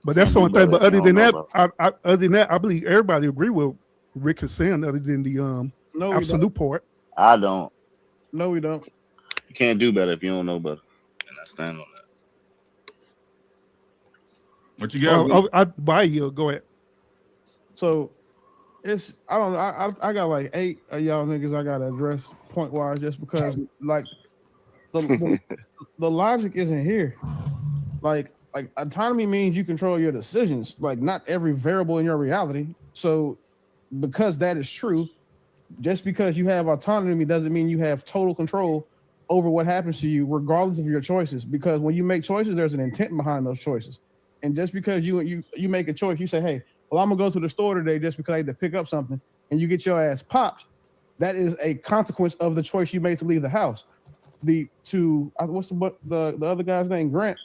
But that's the only thing. But other than that, I believe everybody agree with Rick is saying, other than the absolute part. I don't. No, we don't. You can't do better if you don't know better. And I stand on that. What you got? I buy you. Go ahead. So it's I don't know. I got like 8 of y'all niggas I gotta address point wise, just because like the logic isn't here. Like autonomy means you control your decisions, like not every variable in your reality. So because that is true, just because you have autonomy doesn't mean you have total control over what happens to you, regardless of your choices. Because when you make choices, there's an intent behind those choices. And just because you make a choice, you say, hey, well, I'm gonna go to the store today just because I had to pick up something, and you get your ass popped, that is a consequence of the choice you made to leave the house. What's the other guy's name? Grant.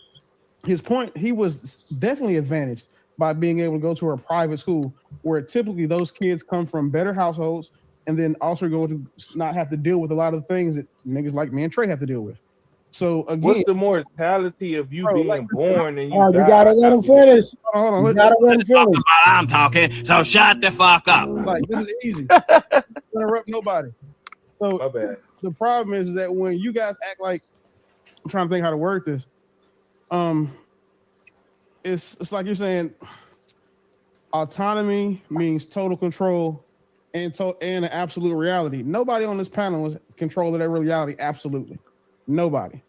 His point, he was definitely advantaged by being able to go to a private school where typically those kids come from better households and then also go to not have to deal with a lot of the things that niggas like me and Trey have to deal with. So again, what's the mortality of you being born and you you gotta let him finish. Hold on. You gotta let him finish. I'm talking, so shut the fuck up. Like, this is easy. Don't interrupt nobody. So My bad. The problem is that when you guys act like, I'm trying to think how to word this. It's like you're saying autonomy means total control and an absolute reality. Nobody on this panel is control of their reality. Absolutely. Nobody.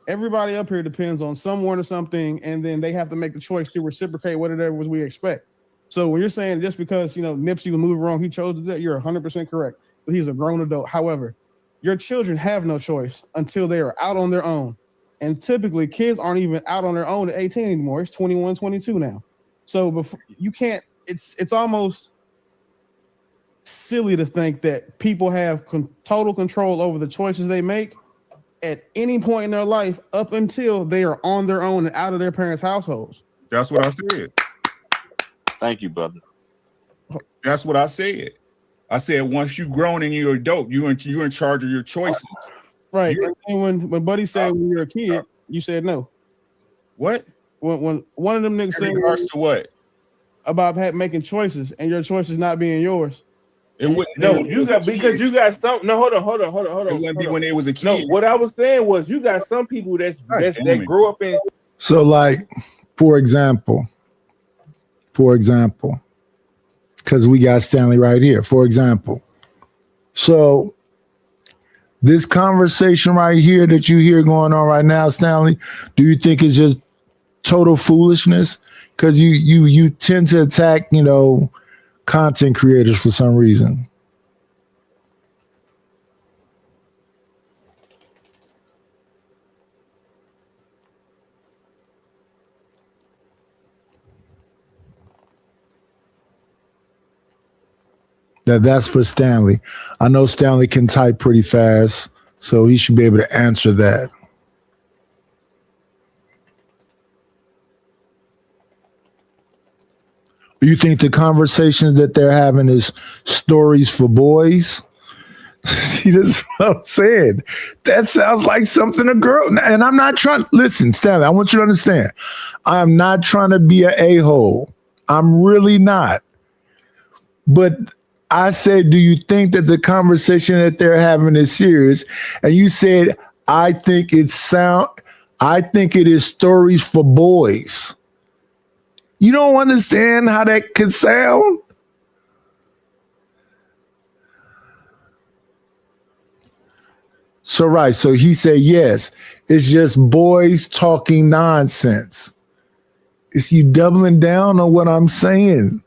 Everybody up here depends on someone or something, and then they have to make the choice to reciprocate whatever we expect. So when you're saying just because Nipsey was moving wrong, he chose to do that, you're 100% correct. He's a grown adult. However, your children have no choice until they are out on their own. And typically kids aren't even out on their own at 18 anymore. It's 21, 22 now. So before you can't, it's almost silly to think that people have total control over the choices they make at any point in their life up until they are on their own and out of their parents' households. That's what I said. Thank you, brother. That's what I said. I said once you grown and you're adult, you're in charge of your choices. Right. And when Buddy said when you're a kid, you said no. What? When one of them niggas said in regards to what? About making choices and your choices not being yours. It wouldn't. No, you got because you got some. No, hold on. It wouldn't be when they was a kid. No, what I was saying was you got some people that grew up in. So, like, for example, because we got Stanley right here. For example, so this conversation right here that you hear going on right now, Stanley, do you think it's just total foolishness? Because you tend to attack, content creators for some reason. That's for Stanley. I know Stanley can type pretty fast, so he should be able to answer that. You think the conversations that they're having is stories for boys? See, that's what I'm saying. That sounds like something a girl, and I'm not trying, listen, Stanley, I want you to understand. I'm not trying to be an a-hole. I'm really not. But I said, do you think that the conversation that they're having is serious? And you said, I think it is stories for boys. You don't understand how that could sound? So he said, yes, it's just boys talking nonsense. It's you doubling down on what I'm saying.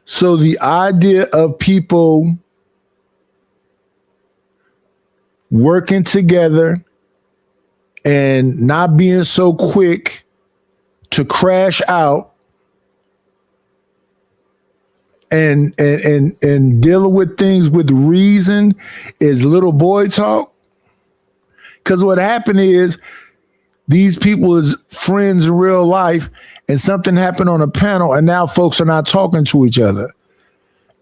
So the idea of people working together and not being so quick to crash out and dealing with things with reason is little boy talk. Because what happened is these people is friends in real life, and something happened on a panel, and now folks are not talking to each other.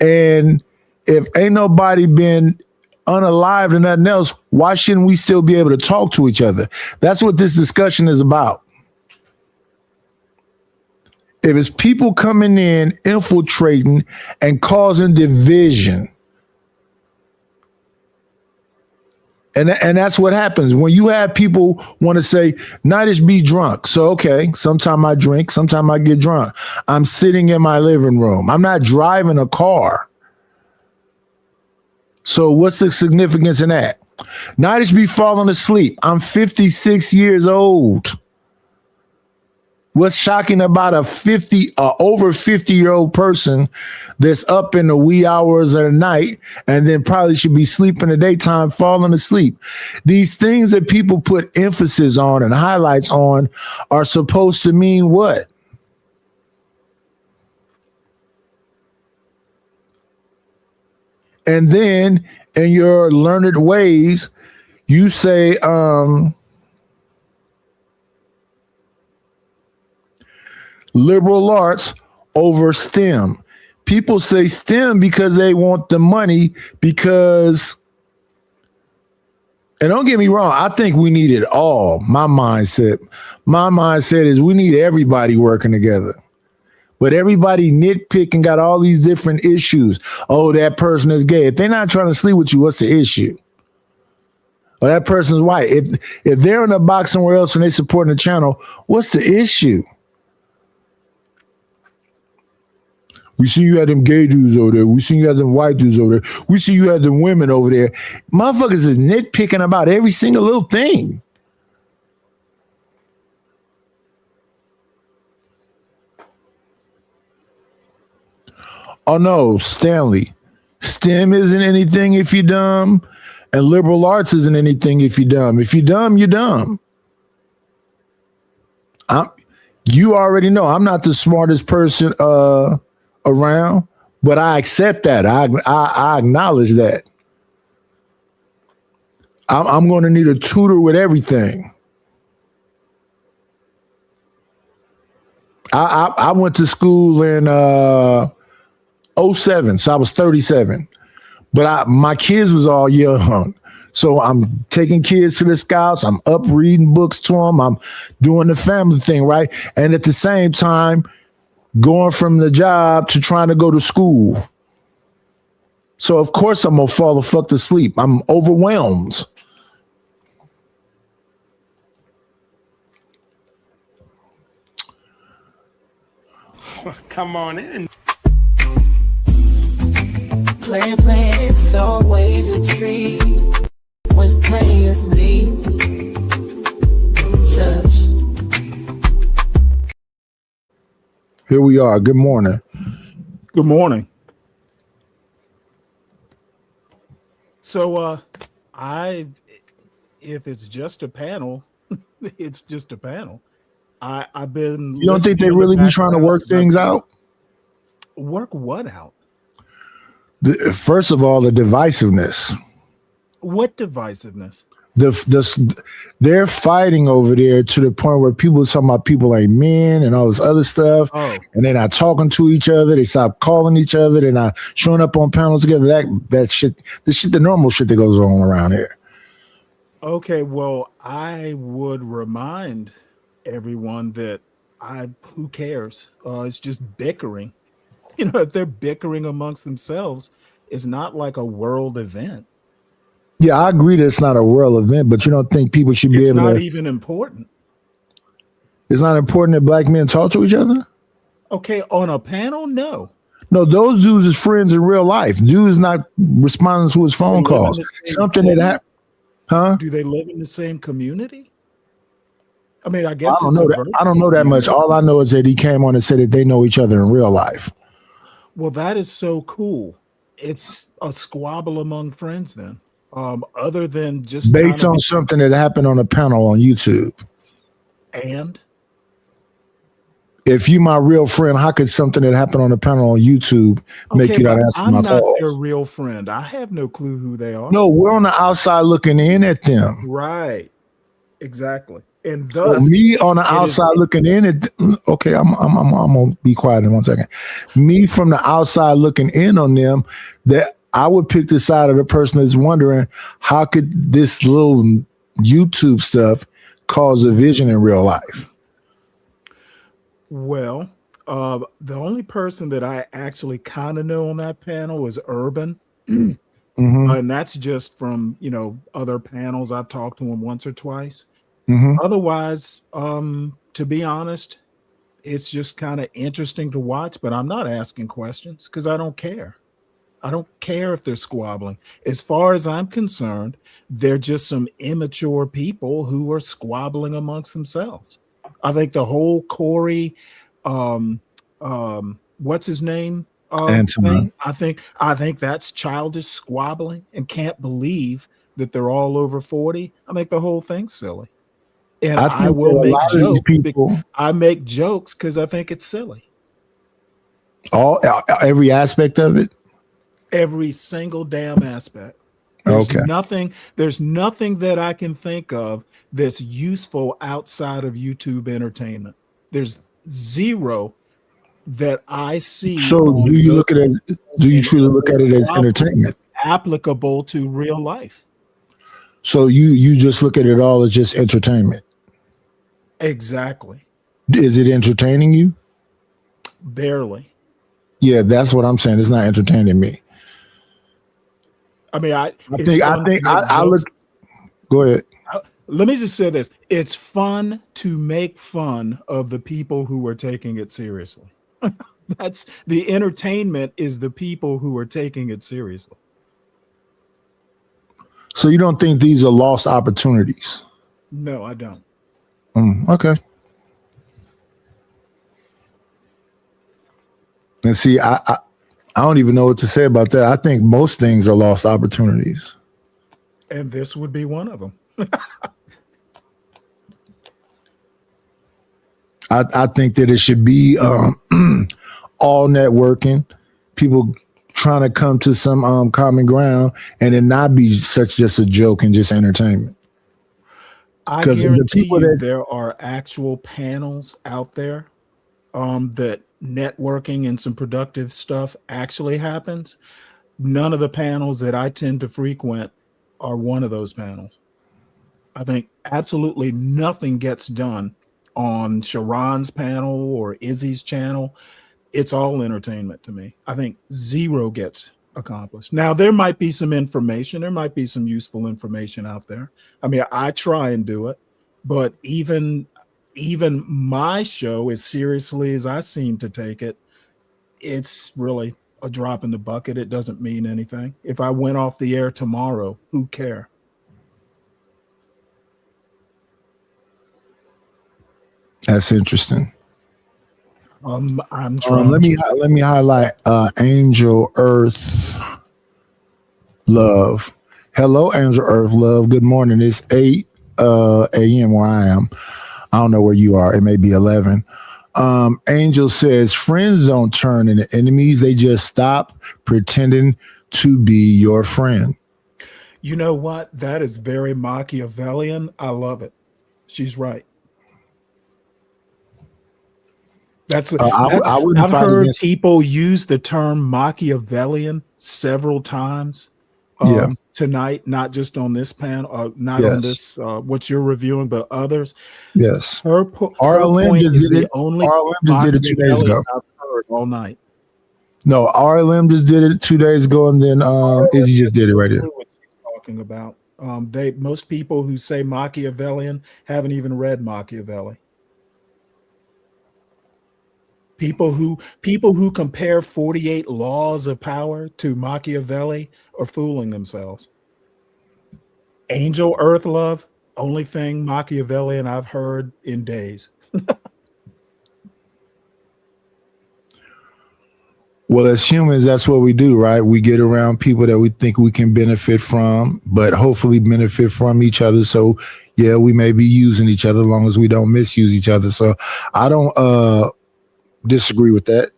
And if ain't nobody been unalived and nothing else, why shouldn't we still be able to talk to each other? That's what this discussion is about. If it's people coming in, infiltrating, and causing division, and that's what happens when you have people want to say, Nitish be drunk. So, okay, sometime I drink, sometime I get drunk. I'm sitting in my living room. I'm not driving a car. So what's the significance in that? Nitish be falling asleep. I'm 56 years old. What's shocking about over 50-year-old person that's up in the wee hours of the night and then probably should be sleeping in the daytime, falling asleep? These things that people put emphasis on and highlights on are supposed to mean what? And then in your learned ways, you say, liberal arts over STEM. People say STEM because they want the money because, and don't get me wrong, I think we need it all. My mindset is we need everybody working together. But everybody nitpicking, got all these different issues. Oh, that person is gay. If they're not trying to sleep with you, what's the issue? Or that person's white. If they're in a box somewhere else and they supporting the channel, what's the issue? We see you had them gay dudes over there. We see you had them white dudes over there. We see you had them women over there. Motherfuckers is nitpicking about every single little thing. Oh no, Stanley. STEM isn't anything if you're dumb, and liberal arts isn't anything if you're dumb. If you're dumb, you're dumb. You already know I'm not the smartest person around, but I accept that. I acknowledge that. I'm going to need a tutor with everything. I went to school in 07, so I was 37. But my kids was all young. So I'm taking kids to the Scouts. I'm up reading books to them. I'm doing the family thing, right? And at the same time, going from the job to trying to go to school. So of course I'm gonna fall the fuck to sleep. I'm overwhelmed. Come on in. Playing, it's always a treat when players leave. Church. Here we are. Good morning. Good morning. So if it's just a panel, it's just a panel. I've been. You don't think they really be trying to work things out? Work what out? First of all, the divisiveness. What divisiveness? They're fighting over there to the point where people are talking about people ain't men and all this other stuff, and they're not talking to each other. They stop calling each other. They're not showing up on panels together. That shit, the normal shit that goes on around here. Okay, well, I would remind everyone that who cares? It's just bickering. You know, if they're bickering amongst themselves, it's not like a world event. Yeah, I agree that it's not a world event, but you don't think people should be able to... It's not even important. It's not important that black men talk to each other? Okay, on a panel, no. No, those dudes is friends in real life. Dude's not responding to his phone calls. Something that happened. Huh? Do they live in the same community? I mean, I guess I don't know that much. All I know is that he came on and said that they know each other in real life. Well, that is so cool. It's a squabble among friends then. Other than just based on something that happened on a panel on YouTube. And if you my real friend, how could something that happened on a panel on YouTube make you not answer my call? I'm not your real friend. I have no clue who they are. No, we're on the outside looking in at them. Right. Exactly. And So thus, me on the it is outside looking in, okay, I'm gonna be quiet in 1 second. Me from the outside looking in on them, that I would pick the side of the person that's wondering how could this little YouTube stuff cause a vision in real life. well, the only person that I actually kind of know on that panel is Urban. Mhm. And that's just from, other panels. I've talked to him once or twice. Mhm. Otherwise, to be honest, it's just kind of interesting to watch, but I'm not asking questions because I don't care. I don't care if they're squabbling. As far as I'm concerned, they're just some immature people who are squabbling amongst themselves. I think the whole Corey, what's his name? Anton. Thing, I think that's childish squabbling and can't believe that they're all over 40. I think the whole thing's silly. And I I think will that a make lot of these jokes. people, I make jokes because I think it's silly. every aspect of it. Every single damn aspect. There's Okay. there's nothing that I can think of that's useful outside of YouTube entertainment. There's zero that I see. So on do you look at it? Do you and truly look at it as problems entertainment? that's applicable to real life? So you just look at it all as just entertainment. Exactly. Is it entertaining you? Barely. Yeah, that's what I'm saying. It's not entertaining me. I mean, I look. Go ahead. Let me just say this. It's fun to make fun of the people who are taking it seriously. That's the entertainment is the people who are taking it seriously. So you don't think these are lost opportunities? No, I don't. Okay. And see, I don't even know what to say about that. I think most things are lost opportunities. And this would be one of them. I think that it should be all networking, people trying to come to some common ground, and it not be such just a joke and just entertainment. I 'Cause the guarantee people you that- there are actual panels out there that networking and some productive stuff actually happens. None of the panels that I tend to frequent are one of those panels. I think absolutely nothing gets done on Sharon's panel or Izzy's channel. It's all entertainment to me. I think zero gets accomplished. Now, there might be some information. There might be some useful information out there. I mean, I try and do it, but even my show, as seriously as I seem to take it, it's really a drop in the bucket. It doesn't mean anything. If I went off the air tomorrow, who care? That's interesting. I'm trying. Let me highlight Angel Earth Love. Hello, Angel Earth Love. Good morning. It's 8 a.m. where I am. I don't know where you are. It may be 11. Angel says friends don't turn into enemies. They just stop pretending to be your friend. You know what? That is very Machiavellian. I love it. She's right. I've heard people use the term Machiavellian several times tonight, not just on this panel, not on this what you're reviewing, but others. Yes. Her point is the only RLM just did it 2 days ago. I've heard all night. No, RLM just did it 2 days ago, and then Izzy just did it right here. What she's talking about. Most people who say Machiavellian haven't even read Machiavelli. People who compare 48 laws of power to Machiavelli are fooling themselves. Angel Earth Love, only thing Machiavellian I've heard in days. Well, as humans, that's what we do, right? We get around people that we think we can benefit from, but hopefully benefit from each other. So, yeah, we may be using each other as long as we don't misuse each other. So I don't disagree with that.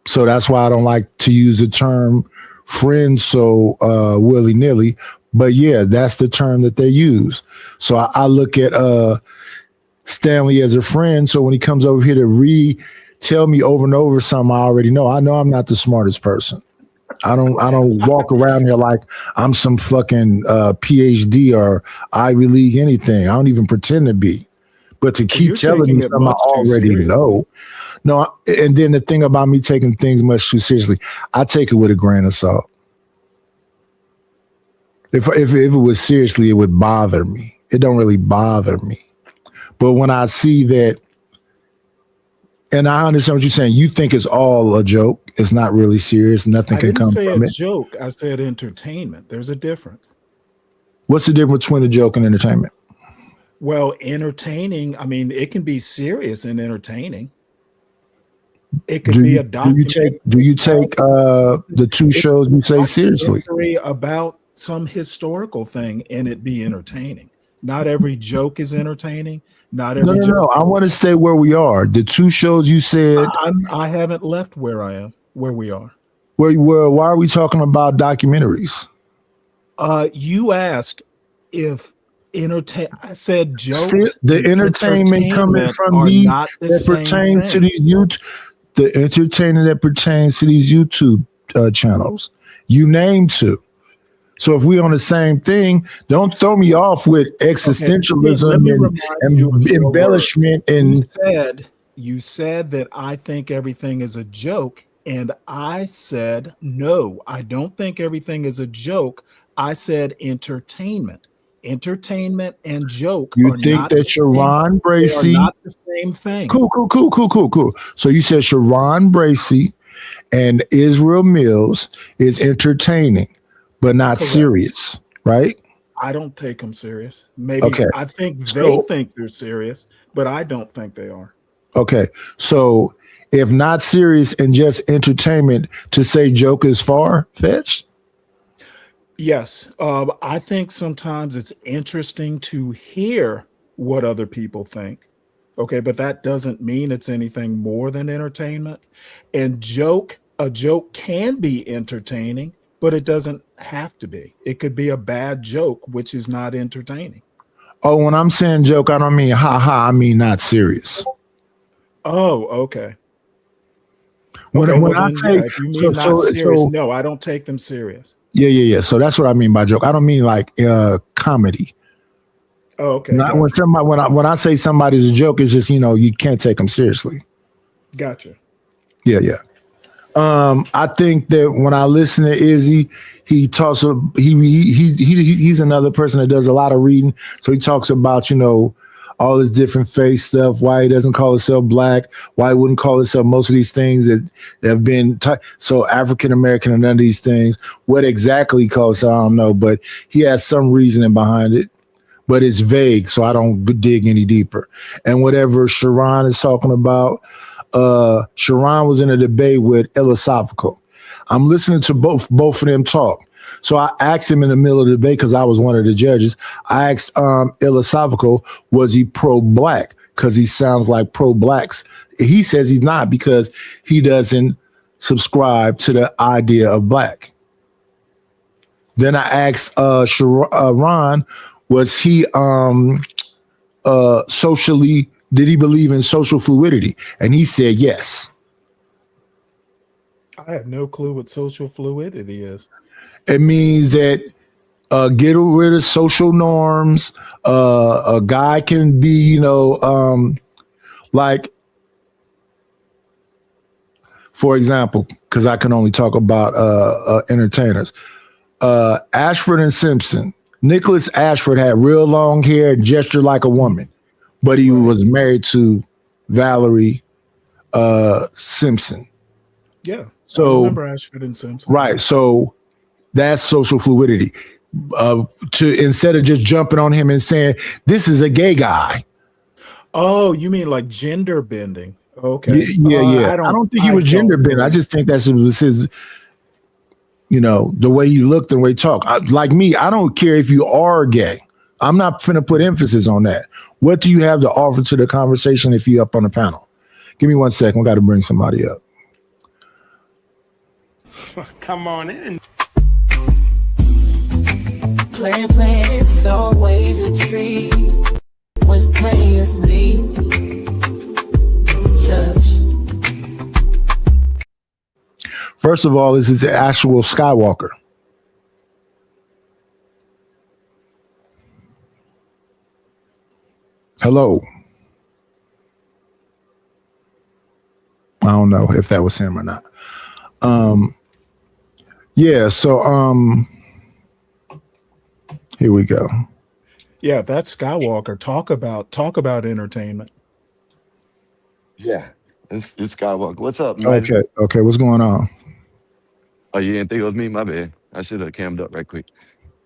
So that's why I don't like to use the term friend so willy-nilly. But yeah, that's the term that they use. So I look at Stanley as a friend. So when he comes over here to tell me over and over something I already know, I know I'm not the smartest person. I don't walk around here like I'm some fucking PhD or Ivy League anything. I don't even pretend to be. But to keep telling me something I already know. No, and then the thing about me taking things much too seriously, I take it with a grain of salt. If it was seriously, it would bother me. It don't really bother me. But when I see that, and I understand what you're saying, you think it's all a joke. It's not really serious. Nothing can come from it. I didn't say a joke. I said entertainment. There's a difference. What's the difference between a joke and entertainment? Well, entertaining, I mean, it can be serious and entertaining. It could be a documentary. Do you take the two shows you say seriously? About some historical thing and it be entertaining. Not every joke is entertaining. Not every joke. No. I want to stay where we are. The two shows you said. I haven't left where I am, where we are. Why are we talking about documentaries? You asked if I said jokes. The entertainment coming from these that pertains to these YouTube. The entertainment that pertains to these YouTube channels. You named two. So if we're on the same thing, don't throw me off with existentialism and embellishment. And you said that I think everything is a joke, and I said no, I don't think everything is a joke. I said entertainment. Entertainment and joke. You think that Sharon Bracey are not the same thing? Cool. So you said Sharon Bracey and Israel Mills is entertaining, but not serious, right? I don't take them serious. Maybe I think they think they're serious, but I don't think they are. Okay. So if not serious and just entertainment, to say joke is far-fetched? Yes. I think sometimes it's interesting to hear what other people think. Okay. But that doesn't mean it's anything more than entertainment. And a joke can be entertaining, but it doesn't have to be. It could be a bad joke, which is not entertaining. Oh, when I'm saying joke, I don't mean ha, I mean not serious. Oh, okay. When I say, if you mean not serious, no, I don't take them serious. Yeah. So that's what I mean by joke. I don't mean like comedy. Oh, okay. When I say somebody's a joke, it's just, you can't take them seriously. Gotcha. Yeah. I think that when I listen to Izzy, he talks. He's another person that does a lot of reading. So he talks about all this different face stuff. Why he doesn't call himself black? Why he wouldn't call himself most of these things that have been so African American and none of these things. What exactly he calls himself, I don't know, but he has some reasoning behind it. But it's vague, so I don't dig any deeper. And whatever Sharon is talking about. Sharon was in a debate with Philosophical. I'm listening to both of them talk. So I asked him in the middle of the debate because I was one of the judges. I asked Philosophical, was he pro-black? Because he sounds like pro-blacks. He says he's not because he doesn't subscribe to the idea of black. Then I asked Sharon, was he socially? Did he believe in social fluidity? And he said yes. I have no clue what social fluidity is. It means that get rid of social norms. A guy can be, like, for example, because I can only talk about entertainers. Ashford and Simpson. Nicholas Ashford had real long hair and gestured like a woman. But he was married to Valerie Simpson. Yeah. So I remember Ashford and Simpson. Right. So that's social fluidity. Instead of just jumping on him and saying, this is a gay guy. Oh, you mean like gender bending? Okay. Yeah. I don't think he was gender bending. I just think that was his, the way he looked and the way he talked. Like me, I don't care if you are gay. I'm not finna put emphasis on that. What do you have to offer to the conversation if you're up on the panel? Give me 1 second. We got to bring somebody up. Come on in. Playing, it's always a treat when players leave. Judge. First of all, is it the actual Skywalker? Hello. I don't know if that was him or not. Yeah, so here we go. Yeah, that's Skywalker. Talk about entertainment. Yeah, it's Skywalker. What's up, man? Okay, what's going on? Oh, you didn't think it was me? My bad. I should have cammed up right quick.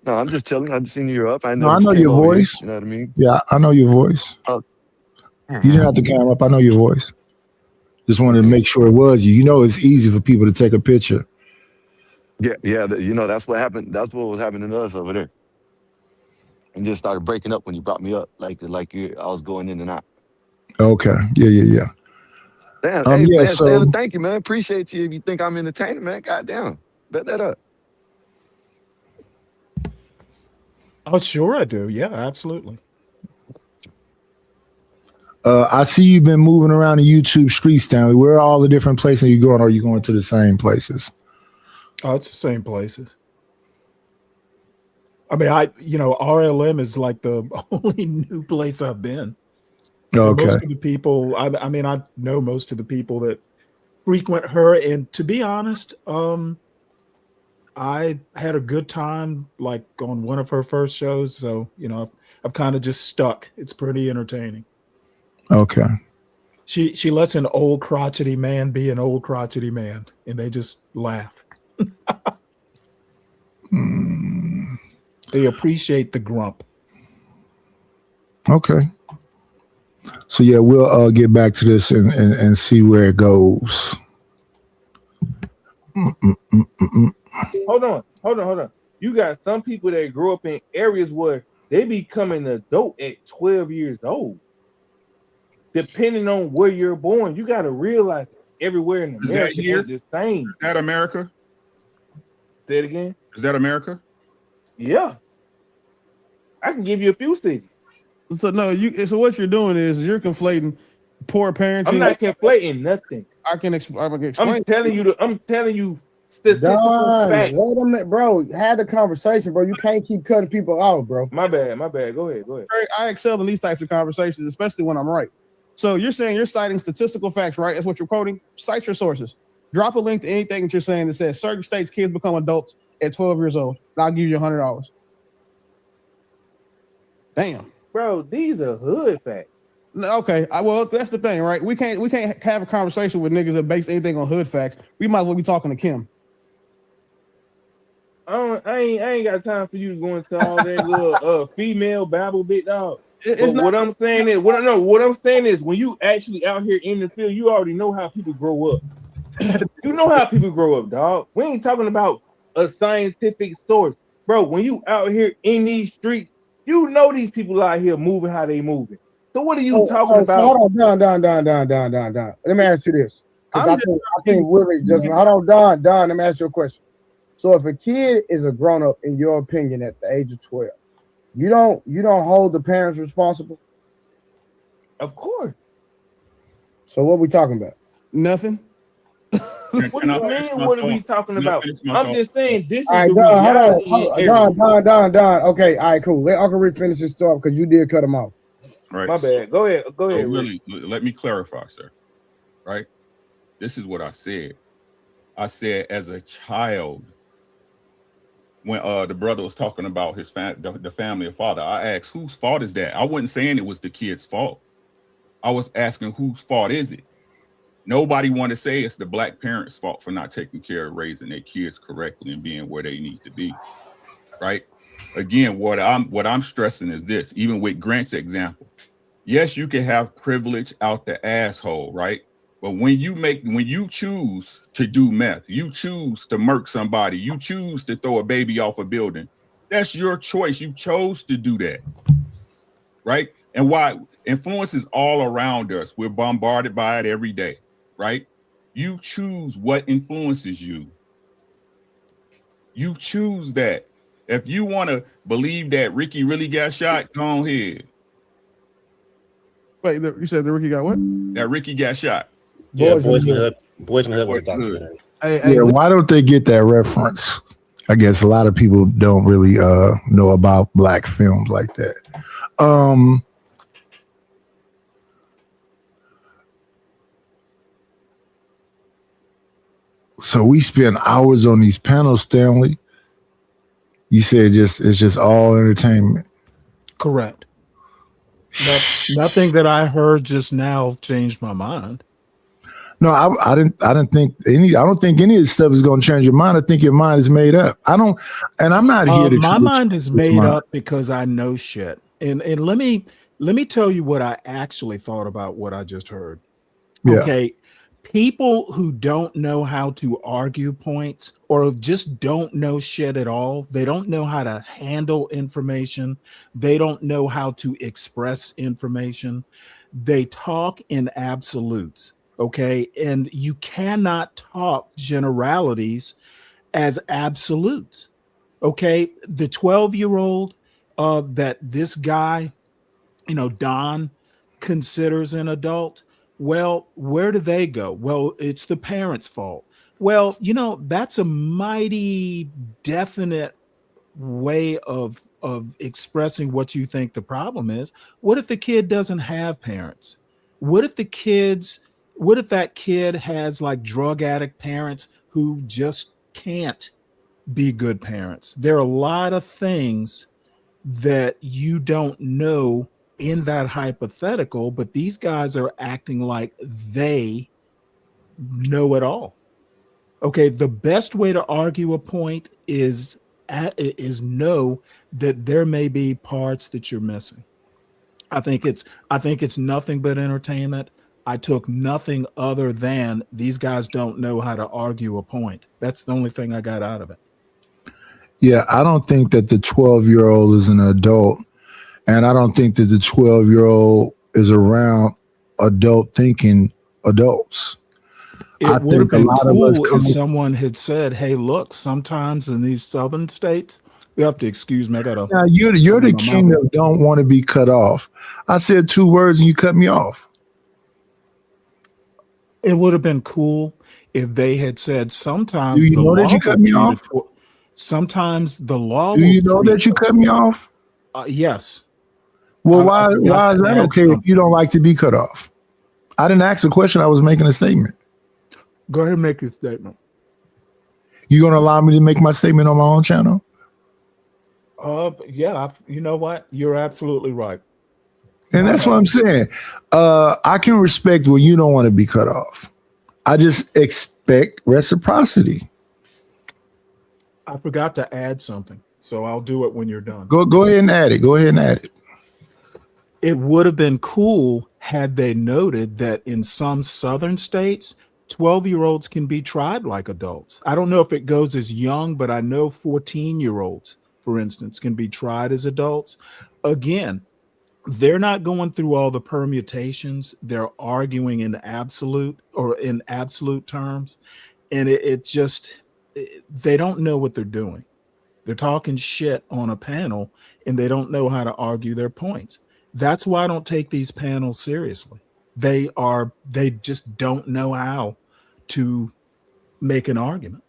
No, I'm just chilling. I just seen you're up. No, I you know came your over here, voice. you know what I mean? Yeah, I know your voice. Oh. You didn't have to camera up. I know your voice. Just wanted to make sure it was you. You know, it's easy for people to take a picture. Yeah. That's what happened. That's what was happening to us over there. And just started breaking up when you brought me up, I was going in and out. Okay. Yeah. Damn. Hey, yeah, man, so- Stan, thank you, man. Appreciate you. If you think I'm entertaining, man, goddamn, bet that up. Oh, sure I do. Yeah, absolutely. I see you've been moving around the YouTube street, Stanley. Where are all the different places you going? Or are you going to the same places? Oh, it's the same places. I mean, RLM is like the only new place I've been. Okay. Most of the people, I know most of the people that frequent her, and to be honest, I had a good time like on one of her first shows, so I've kind of just stuck. It's pretty entertaining. Okay. She lets an old crotchety man be an old crotchety man, and they just laugh. They appreciate the grump. Okay. So yeah, we'll get back to this and see where it goes. Hold on. You got some people that grow up in areas where they become an adult at 12 years old. Depending on where you're born, you got to realize everywhere in America is the same. Is that America? Say it again. Is that America? Yeah. I can give you a few cities. So no, so what you're doing is you're conflating poor parenting. I'm not conflating nothing. I can explain. I'm telling you statistical facts. Let them, bro. Had the conversation, bro. You can't keep cutting people out, bro. My bad. Go ahead. I excel in these types of conversations, especially when I'm right. So you're saying you're citing statistical facts, right? That's what you're quoting. Cite your sources. Drop a link to anything that you're saying that says certain states kids become adults at 12 years old. And I'll give you $100. Damn. Bro, these are hood facts. Okay, well, that's the thing, right? We can't have a conversation with niggas that base anything on hood facts. We might as well be talking to Kim. I ain't got time for you to go into all that little female babble bit, dog. What I'm saying is when you actually out here in the field, you already know how people grow up. You know how people grow up, dog. We ain't talking about a scientific source, bro. When you out here in these streets, you know these people out here moving how they moving. So what are you talking about? Hold on, Don. Let me ask you this. I think really just hold on, Don. Let me ask you a question. So if a kid is a grown up, in your opinion, at the age of 12, you don't hold the parents responsible? Of course. So what we talking about? Nothing. What do you mean? What are we talking about? I'm just saying this is all right, the Don, reality. Don. Okay, all right, cool. Let Uncle Rick finish his story because you did cut him off. Right. My bad. Go ahead. So really, let me clarify, sir. Right? This is what I said. I said as a child, when the brother was talking about his the family of father, I asked, whose fault is that? I wasn't saying it was the kid's fault. I was asking, whose fault is it? Nobody wanted to say it's the black parents' fault for not taking care of raising their kids correctly and being where they need to be, right? Again, what I'm stressing is this, even with Grant's example. Yes, you can have privilege out the asshole, right? But when you choose to do meth, you choose to murk somebody, you choose to throw a baby off a building, that's your choice. You chose to do that, right? And why influence is all around us. We're bombarded by it every day, right? You choose what influences you. You choose that. If you want to believe that Ricky really got shot, go ahead. Wait, you said the Ricky got what? That Ricky got shot. Yeah, Boys in the Hood. Boys in the Hood was a documentary. Yeah, why don't they get that reference? I guess a lot of people don't really know about black films like that. So we spend hours on these panels, Stanley. You said it's just all entertainment. Correct. Nothing that I heard just now changed my mind. No, I don't think any of this stuff is going to change your mind. I think your mind is made up. I'm not here to. My mind is made up because I know shit. And let me tell you what I actually thought about what I just heard. Yeah. Okay. People who don't know how to argue points or just don't know shit at all, they don't know how to handle information. They don't know how to express information. They talk in absolutes. Okay. And you cannot talk generalities as absolutes. Okay. The 12-year-old that this guy, Don, considers an adult. Well, where do they go? Well, it's the parents' fault. Well, that's a mighty definite way of expressing what you think the problem is. What if the kid doesn't have parents? What if that kid has like drug addict parents who just can't be good parents? There are a lot of things that you don't know in that hypothetical, but these guys are acting like they know it all. Okay, the best way to argue a point is know that there may be parts that you're missing. I think it's nothing but entertainment. I took nothing other than these guys don't know how to argue a point. That's the only thing I got out of it. Yeah, I don't think that the 12-year-old is an adult. And I don't think that the 12-year-old is around adult thinking adults. It would have been cool if someone had said, hey, look, sometimes in these southern states, you have to excuse me. I gotta. Now, you're the king of don't want to be cut off. I said 2 words and you cut me off. It would have been cool if they had said sometimes. Do you know that you cut me off? Sometimes the law. Do you know that you cut me off? Yes. Well, why is that okay if you don't like to be cut off? I didn't ask a question. I was making a statement. Go ahead and make your statement. You going to allow me to make my statement on my own channel? Yeah. You know what? You're absolutely right. And that's what I'm saying. I can respect when you don't want to be cut off. I just expect reciprocity. I forgot to add something, so I'll do it when you're done. Go ahead and add it. Go ahead and add it. It would have been cool had they noted that in some southern states, 12-year-olds can be tried like adults. I don't know if it goes as young, but I know 14-year-olds, for instance, can be tried as adults. Again, they're not going through all the permutations. They're arguing in absolute terms. And they don't know what they're doing. They're talking shit on a panel and they don't know how to argue their points. That's why I don't take these panels seriously. They just don't know how to make an argument.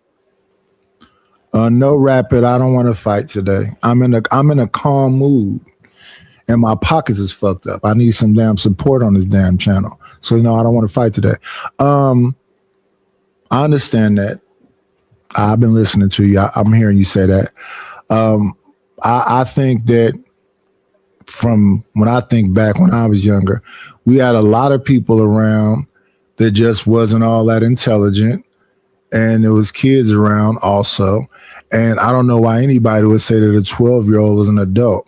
No, Rapid, I don't want to fight today. I'm in a calm mood and my pockets is fucked up. I need some damn support on this damn channel. So no, I don't want to fight today. I understand that. I've been listening to you. I'm hearing you say that. I think that from when I think back when I was younger, we had a lot of people around that just wasn't all that intelligent. And there was kids around also. And I don't know why anybody would say that a 12-year-old is an adult.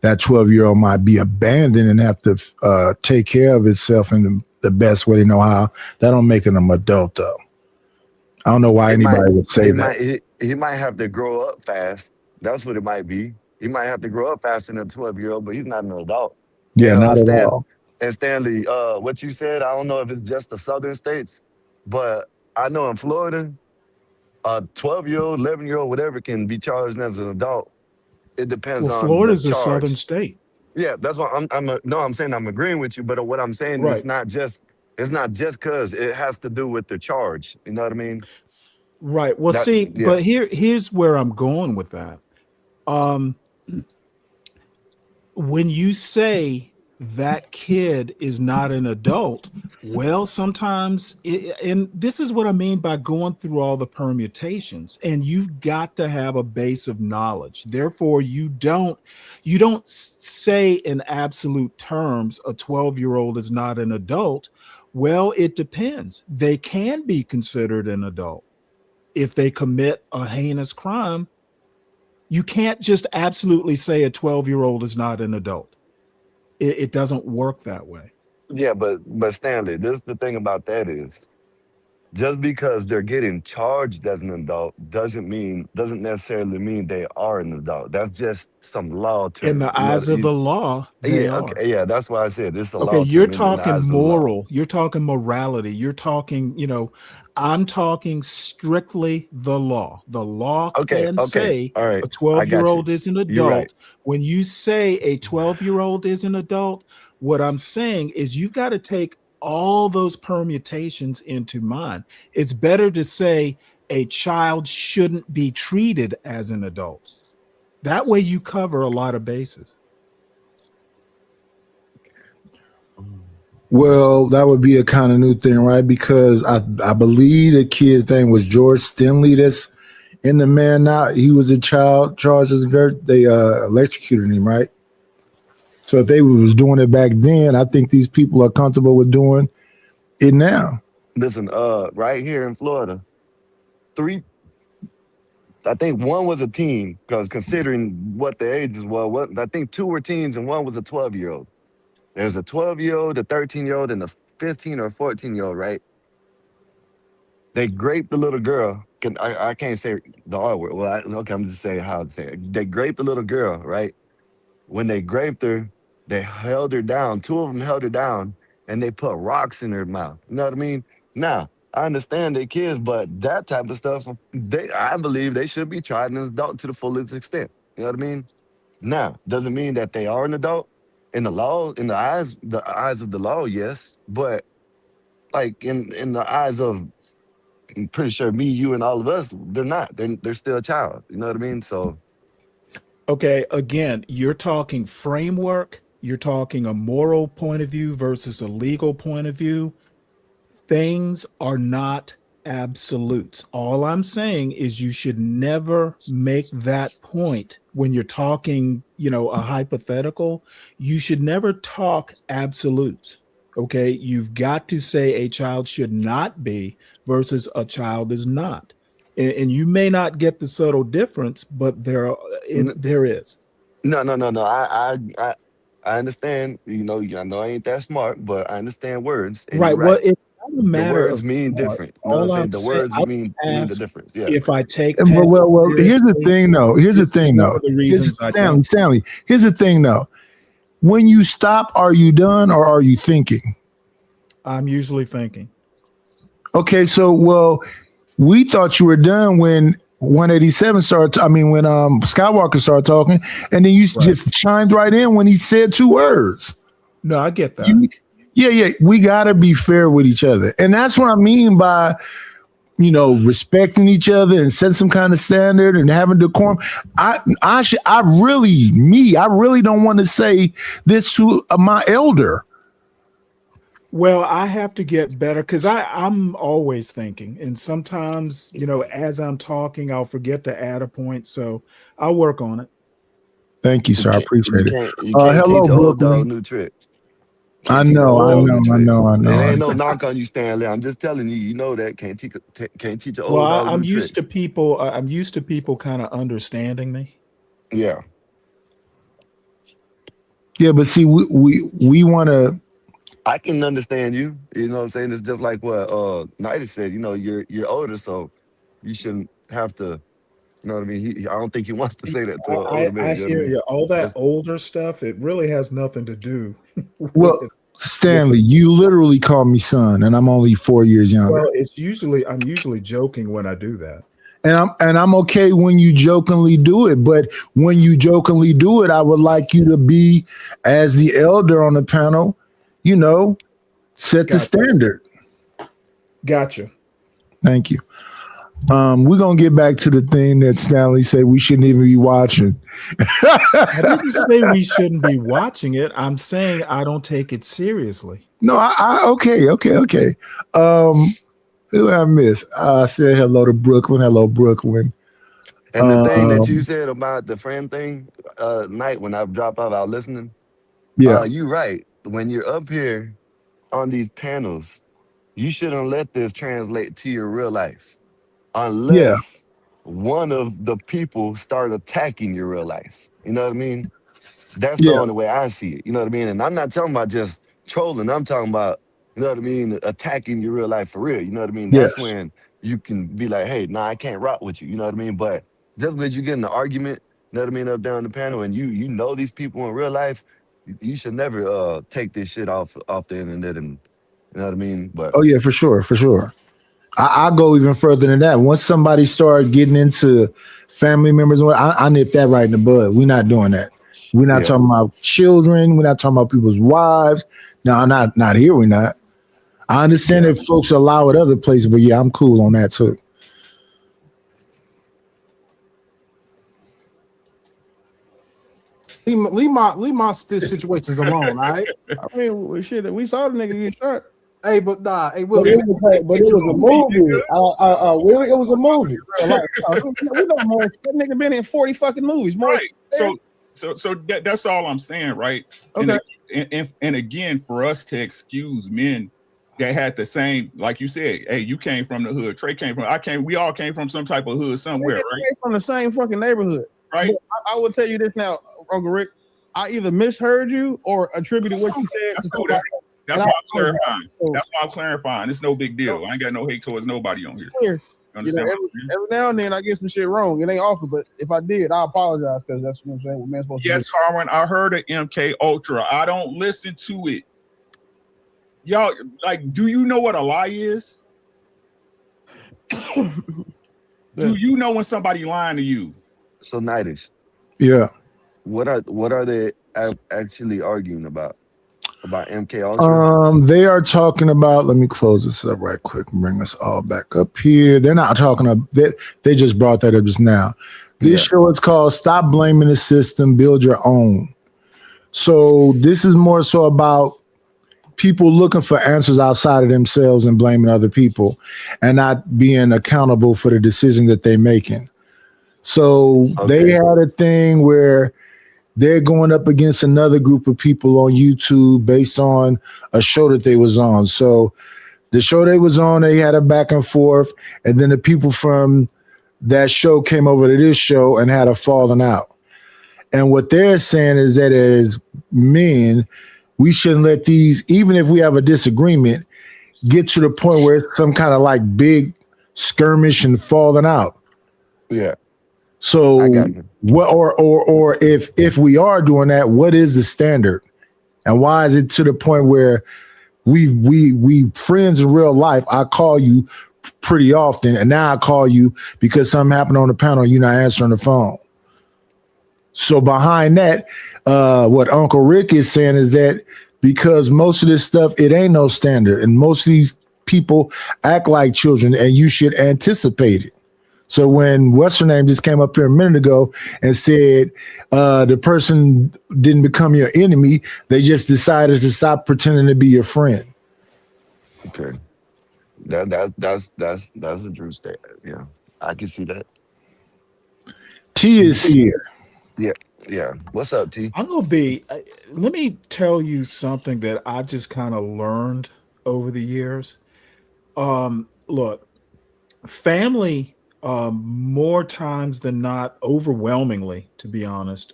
That 12-year-old might be abandoned and have to take care of itself in the best way they know how. That don't make him an adult, though. I don't know why anybody would say that. He might have to grow up fast. That's what it might be. He might have to grow up faster than a 12-year-old, but he's not an adult. Yeah, not at all. And Stanley, what you said, I don't know if it's just the southern states, but I know in Florida, a 12-year-old, 11-year-old, whatever, can be charged as an adult it depends Well, on the Florida's a charge. southern state. Yeah, that's what I'm saying I'm agreeing with you, but what I'm saying Right. it's not just because it has to do with the charge. You know what I mean? Right. Well, That see, yeah. but here's where I'm going with that. When you say that kid is not an adult, well, sometimes, and this is what I mean by going through all the permutations, and you've got to have a base of knowledge. Therefore, you don't say in absolute terms a 12-year-old is not an adult. Well, it depends. They can be considered an adult if they commit a heinous crime. You can't just absolutely say a 12-year-old is not an adult. It doesn't work that way. Yeah, but Stanley, this the thing about that is just because they're getting charged as an adult doesn't necessarily mean they are an adult. That's just some law term. In the eyes of the law, they are. Okay, yeah, that's why I said it's a law. Okay, you're term in the eyes talking of the law. moral, you're talking morality, you're talking, I'm talking strictly the law. The law can say all right. a 12-year-old is an You're right. adult. When you say a 12-year-old is an adult, what I'm saying is you've got to take all those permutations into mind. It's better to say a child shouldn't be treated as an adult. That way you cover a lot of bases. Well, that would be a kind of new thing, right? Because I believe the kid's name was George Stinley that's in the man now. He was a child charged as a dirt. They electrocuted him, right? So if they was doing it back then, I think these people are comfortable with doing it now. Listen, right here in Florida, I think one was a teen, because considering what the ages were, I think two were teens and one was a 12-year-old. There's a 12-year-old, a 13-year-old, and a 15 or 14-year-old, right? They raped the little girl. I can't say the R word. Well, okay, I'm just saying how to say it. They raped the little girl, right? When they raped her, they held her down. Two of them held her down, and they put rocks in her mouth. You know what I mean? Now, I understand they're kids, but that type of stuff, I believe they should be tried as an adult to the fullest extent. You know what I mean? Now, doesn't mean that they are an adult. In the law, in the eyes of the law, yes. But like in the eyes of, I'm pretty sure me, you, and all of us, they're not. They're still a child. You know what I mean? So Okay, again, you're talking framework, you're talking a moral point of view versus a legal point of view. Things are not absolutes. All I'm saying is you should never make that point when you're talking, a hypothetical. You should never talk absolutes. Okay, you've got to say a child should not be versus a child is not. And you may not get the subtle difference, but there is. No. I understand. I know I ain't that smart, but I understand words. And Right. you're Well, right. it's not a matter The words of mean smart. different. You know All what I'm I'm saying? The saying, words I mean the difference. Yeah. if I take Well, here's the thing, though. Here's the this is thing, one though. of the reasons I don't. Stanley, here's the thing, though. When you stop, are you done or are you thinking? I'm usually thinking. Okay, so, we thought you were done when 187 started. When Skywalker started talking, and then you just chimed right in when he said two words. No, I get that. Yeah. We got to be fair with each other. And that's what I mean by, respecting each other and setting some kind of standard and having decorum. I really don't want to say this to my elder. Well, I have to get better because I'm always thinking. And sometimes, as I'm talking, I'll forget to add a point. So I'll work on it. Thank you, sir. I appreciate it. You can't Hello, teach old dog Brooklyn. new tricks. I know. It ain't no knock on you, Stanley. I'm just telling you. You know that can't teach an old Well, dog I'm new used tricks. to people. I'm used to people kind of understanding me. Yeah. Yeah, but see, we want to. I can understand you. You know what I'm saying? It's just like what Nighty said. You're older, so you shouldn't have to. You know what I mean? I don't think he wants to say that to an older man. I You know what hear I mean? you. All that older stuff, it really has nothing to do. Well, Stanley, you literally call me son, and I'm only 4 years younger. Well, I'm usually joking when I do that. And I'm okay when you jokingly do it, but when you jokingly do it, I would like you to be, as the elder on the panel, you know, set the standard. Gotcha. Thank you. We're gonna get back to the thing that Stanley said we shouldn't even be watching. I didn't say we shouldn't be watching it. I'm saying I don't take it seriously. No, okay. Who did I miss? I said hello to Brooklyn. Hello, Brooklyn. And the thing that you said about the friend thing, night when I dropped off out listening, you're right. When you're up here on these panels, you shouldn't let this translate to your real life unless one of the people start attacking your real life. You know what I mean? That's the only way I see it. You know what I mean? And I'm not talking about just trolling. I'm talking about, you know what I mean, attacking your real life for real. You know what I mean? That's when you can be like, hey, nah, I can't rock with you. You know what I mean? But just because you get in the argument, you know what I mean, up down the panel, and you know these people in real life, you should never take this shit off the internet, and you know what I mean? But oh yeah, for sure. I'll go even further than that. Once somebody started getting into family members, I nip that right in the bud. We're not doing that. We're not talking about children. We're not talking about people's wives. No, not here. We're not. I understand if folks allow it other places, but yeah, I'm cool on that too. Leave my situations alone, all right? I mean, shit, we saw the nigga get shot. Hey, but nah, hey, But it was a movie. Willie, it was a movie. We know more. That nigga been in 40 fucking movies. More Right. So that's all I'm saying, right? Okay. And again, for us to excuse men that had the same, like you said, hey, you came from the hood. Trey came from. We all came from some type of hood somewhere, right? Came from the same fucking neighborhood, right? I will tell you this now, Uncle Rick. I either misheard you or attributed what you said to somebody else. That's why I'm clarifying. That's why I'm clarifying. It's no big deal. I ain't got no hate towards nobody on here. Clear. You You know, understand? every now and then I get some shit wrong. It ain't often, but if I did, I apologize because that's what I'm saying. What man's supposed to do. Yes, Harwin, I heard of MK Ultra. I don't listen to it. Y'all, like, do you know what a lie is? Do you know when somebody lying to you? So Nightish. Yeah. What are they actually arguing about? About MK Ultra? They are talking about, let me close this up right quick and bring us all back up here. They're not talking about, they just brought that up just now. This show is called Stop Blaming the System, Build Your Own. So this is more so about people looking for answers outside of themselves and blaming other people and not being accountable for the decision that they're making. So they had a thing where they're going up against another group of people on YouTube based on a show that they was on. So the show they was on, they had a back and forth, and then the people from that show came over to this show and had a falling out. And what they're saying is that as men, we shouldn't let these, even if we have a disagreement, get to the point where it's some kind of like big skirmish and falling out. Yeah. So what or if we are doing that, what is the standard? And why is it to the point where we friends in real life? I call you pretty often, and now I call you because something happened on the panel, you're not answering the phone. So behind that, what Uncle Rick is saying is that because most of this stuff, it ain't no standard, and most of these people act like children, and you should anticipate it. So when what's her name just came up here a minute ago and said the person didn't become your enemy, they just decided to stop pretending to be your friend. Okay, that's a true statement. Yeah, I can see that. T is here. Yeah. What's up, T? I'm gonna be. Let me tell you something that I just kind of learned over the years. Look, family. More times than not, overwhelmingly, to be honest,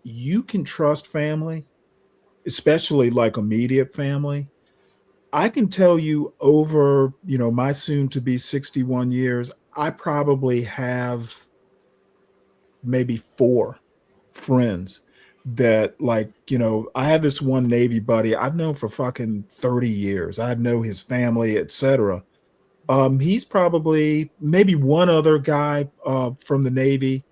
you can trust family, especially like immediate family. I can tell you over, my soon to be 61 years, I probably have maybe 4 friends that I have this one Navy buddy I've known for fucking 30 years. I know his family, etc. He's probably maybe one other guy from the Navy.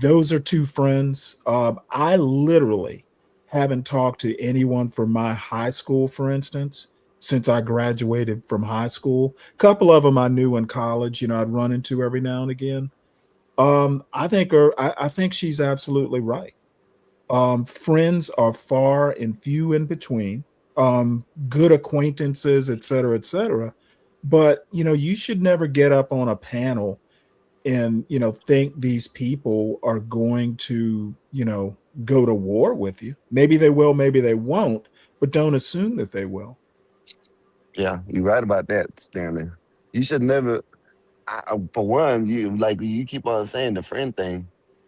Those are two friends. I literally haven't talked to anyone from my high school, for instance, since I graduated from high school. A couple of them I knew in college, I'd run into every now and again. I think she's absolutely right. Friends are far and few in between. Good acquaintances, et cetera, et cetera. But, you should never get up on a panel and, think these people are going to, go to war with you. Maybe they will, maybe they won't, but don't assume that they will. Yeah, you're right about that, Stanley. You should never, for one, you keep on saying the friend thing.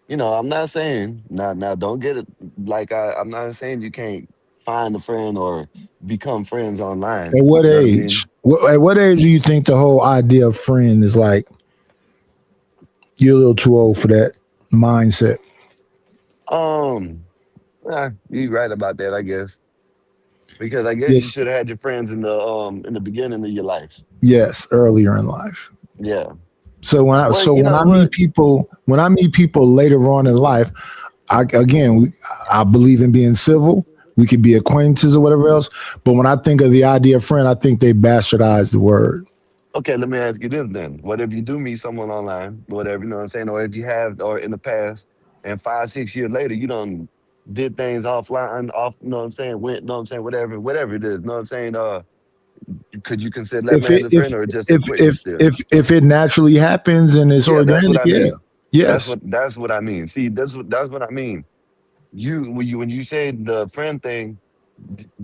I'm not saying now don't get it I'm not saying you can't find a friend or become friends online. At what You know what I age? At what age do you think the whole idea of friend is like you're a little too old for that mindset? You're right about that, I guess. Because I guess you Yes. should have had your friends in the beginning of your life. Yes, earlier in life. Yeah. So when I meet people later on in life, I believe in being civil. We could be acquaintances or whatever else. But when I think of the idea of friend, I think they bastardize the word. Okay, let me ask you this then. What if you do meet someone online, whatever, you know what I'm saying? Or if you have, or in the past, and 5-6 years later, you done did things offline, you know what I'm saying? Went, you know what I'm saying? Whatever it is, you know what I'm saying? Could you consider that man a friend or just a acquaintance still? If it naturally happens and it's Yeah, that's organic, what I mean. yes. That's what I mean. See, that's what I mean. When you say the friend thing,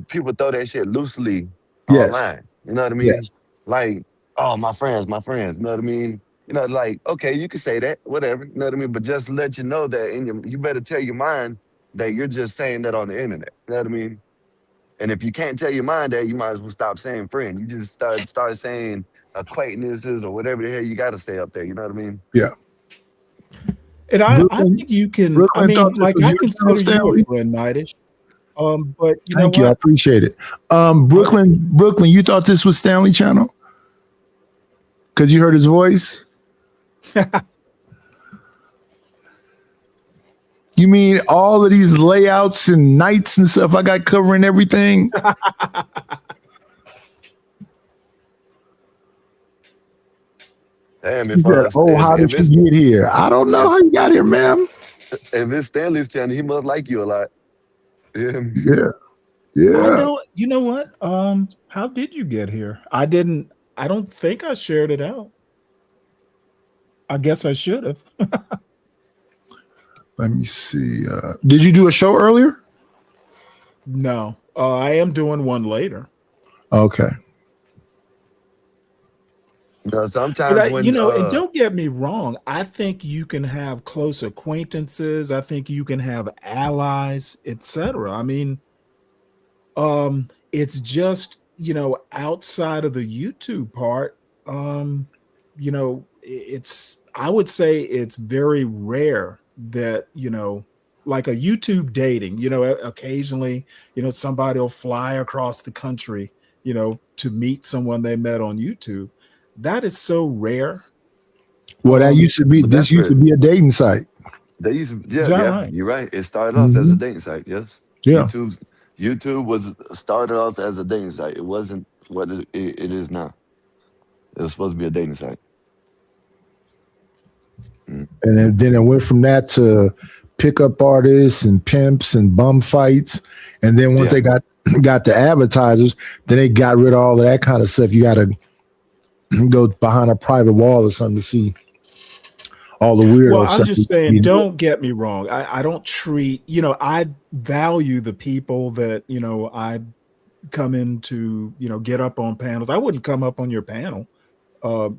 people throw that shit loosely Yes. online. You know what I mean? Yes. Like, oh, my friends. You know what I mean? Like, okay, you can say that, whatever. You know what I mean? But just let you know that you better tell your mind that you're just saying that on the internet. You know what I mean? And if you can't tell your mind that, you might as well stop saying friend. You just start saying acquaintances or whatever the hell you got to say up there. You know what I mean? Yeah. And I think you can, Brooklyn thought this was I your consider you Stanley. a friend, Nightish. But you know Thank you. I what? appreciate it. Brooklyn, you thought this was Stanley Channel? Because you heard his voice? You mean all of these layouts and nights and stuff I got covering everything? Damn, He said, how did you get here? I don't know how you got here, ma'am. If it's Stanley's channel, he must like you a lot. Yeah. Yeah. You know what? How did you get here? I don't think I shared it out. I guess I should have. Let me see. Did you do a show earlier? No, I am doing one later. Okay. Sometimes But when and don't get me wrong. I think you can have close acquaintances. I think you can have allies, etc. I mean, it's just outside of the YouTube part. I would say it's very rare that like a YouTube dating. Occasionally, somebody will fly across the country, to meet someone they met on YouTube. That is so rare. Well, that used to be. This used to be a dating site. They used to, Is that yeah, right? you're right. It started off as a dating site. Yes. Yeah. YouTube was started off as a dating site. It wasn't what it is now. It was supposed to be a dating site. And then it went from that to pickup artists and pimps and bum fights. And then once they got the advertisers, then they got rid of all of that kind of stuff. You got to go behind a private wall or something to see all the weird. Well, I'm just saying, don't get me wrong. I don't treat, I value the people that, I come into, get up on panels. I wouldn't come up on your panel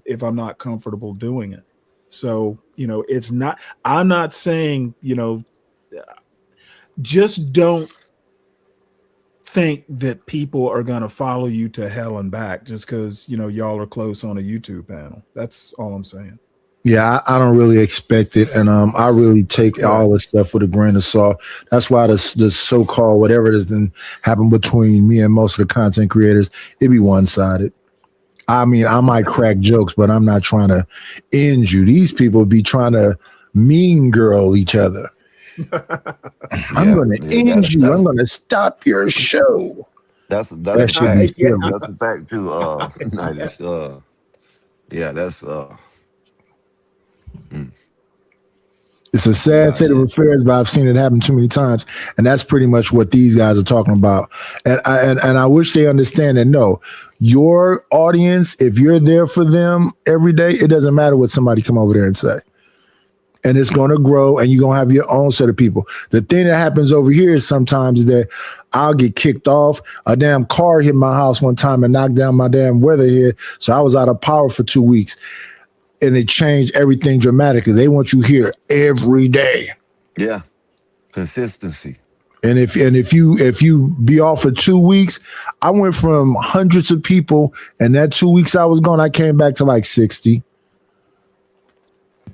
if I'm not comfortable doing it. So, it's not, I'm not saying, just don't think that people are going to follow you to hell and back just because, y'all are close on a YouTube panel. That's all I'm saying. Yeah, I don't really expect it. And I really take all this stuff with a grain of salt. That's why the so-called whatever it is then happen between me and most of the content creators, it be one-sided. I mean, I might crack jokes, but I'm not trying to end you. These people be trying to mean girl each other. I'm going to end you. I'm going to stop your show. That's That a should be fact. silly. That's a fact too. Nice. Yeah, that's It's a sad state of affairs, but I've seen it happen too many times, and that's pretty much what these guys are talking about. And I wish they understand that. No, your audience, if you're there for them every day, it doesn't matter what somebody come over there and say, and it's going to grow, and you're going to have your own set of people. The thing that happens over here is sometimes that I'll get kicked off. A damn car hit my house one time and knocked down my damn weatherhead, so I was out of power for 2 weeks. And it changed everything dramatically. They want you here every day. yeah, consistency. And if you be off for 2 weeks, I went from hundreds of people, and that 2 weeks I was gone, I came back to like 60.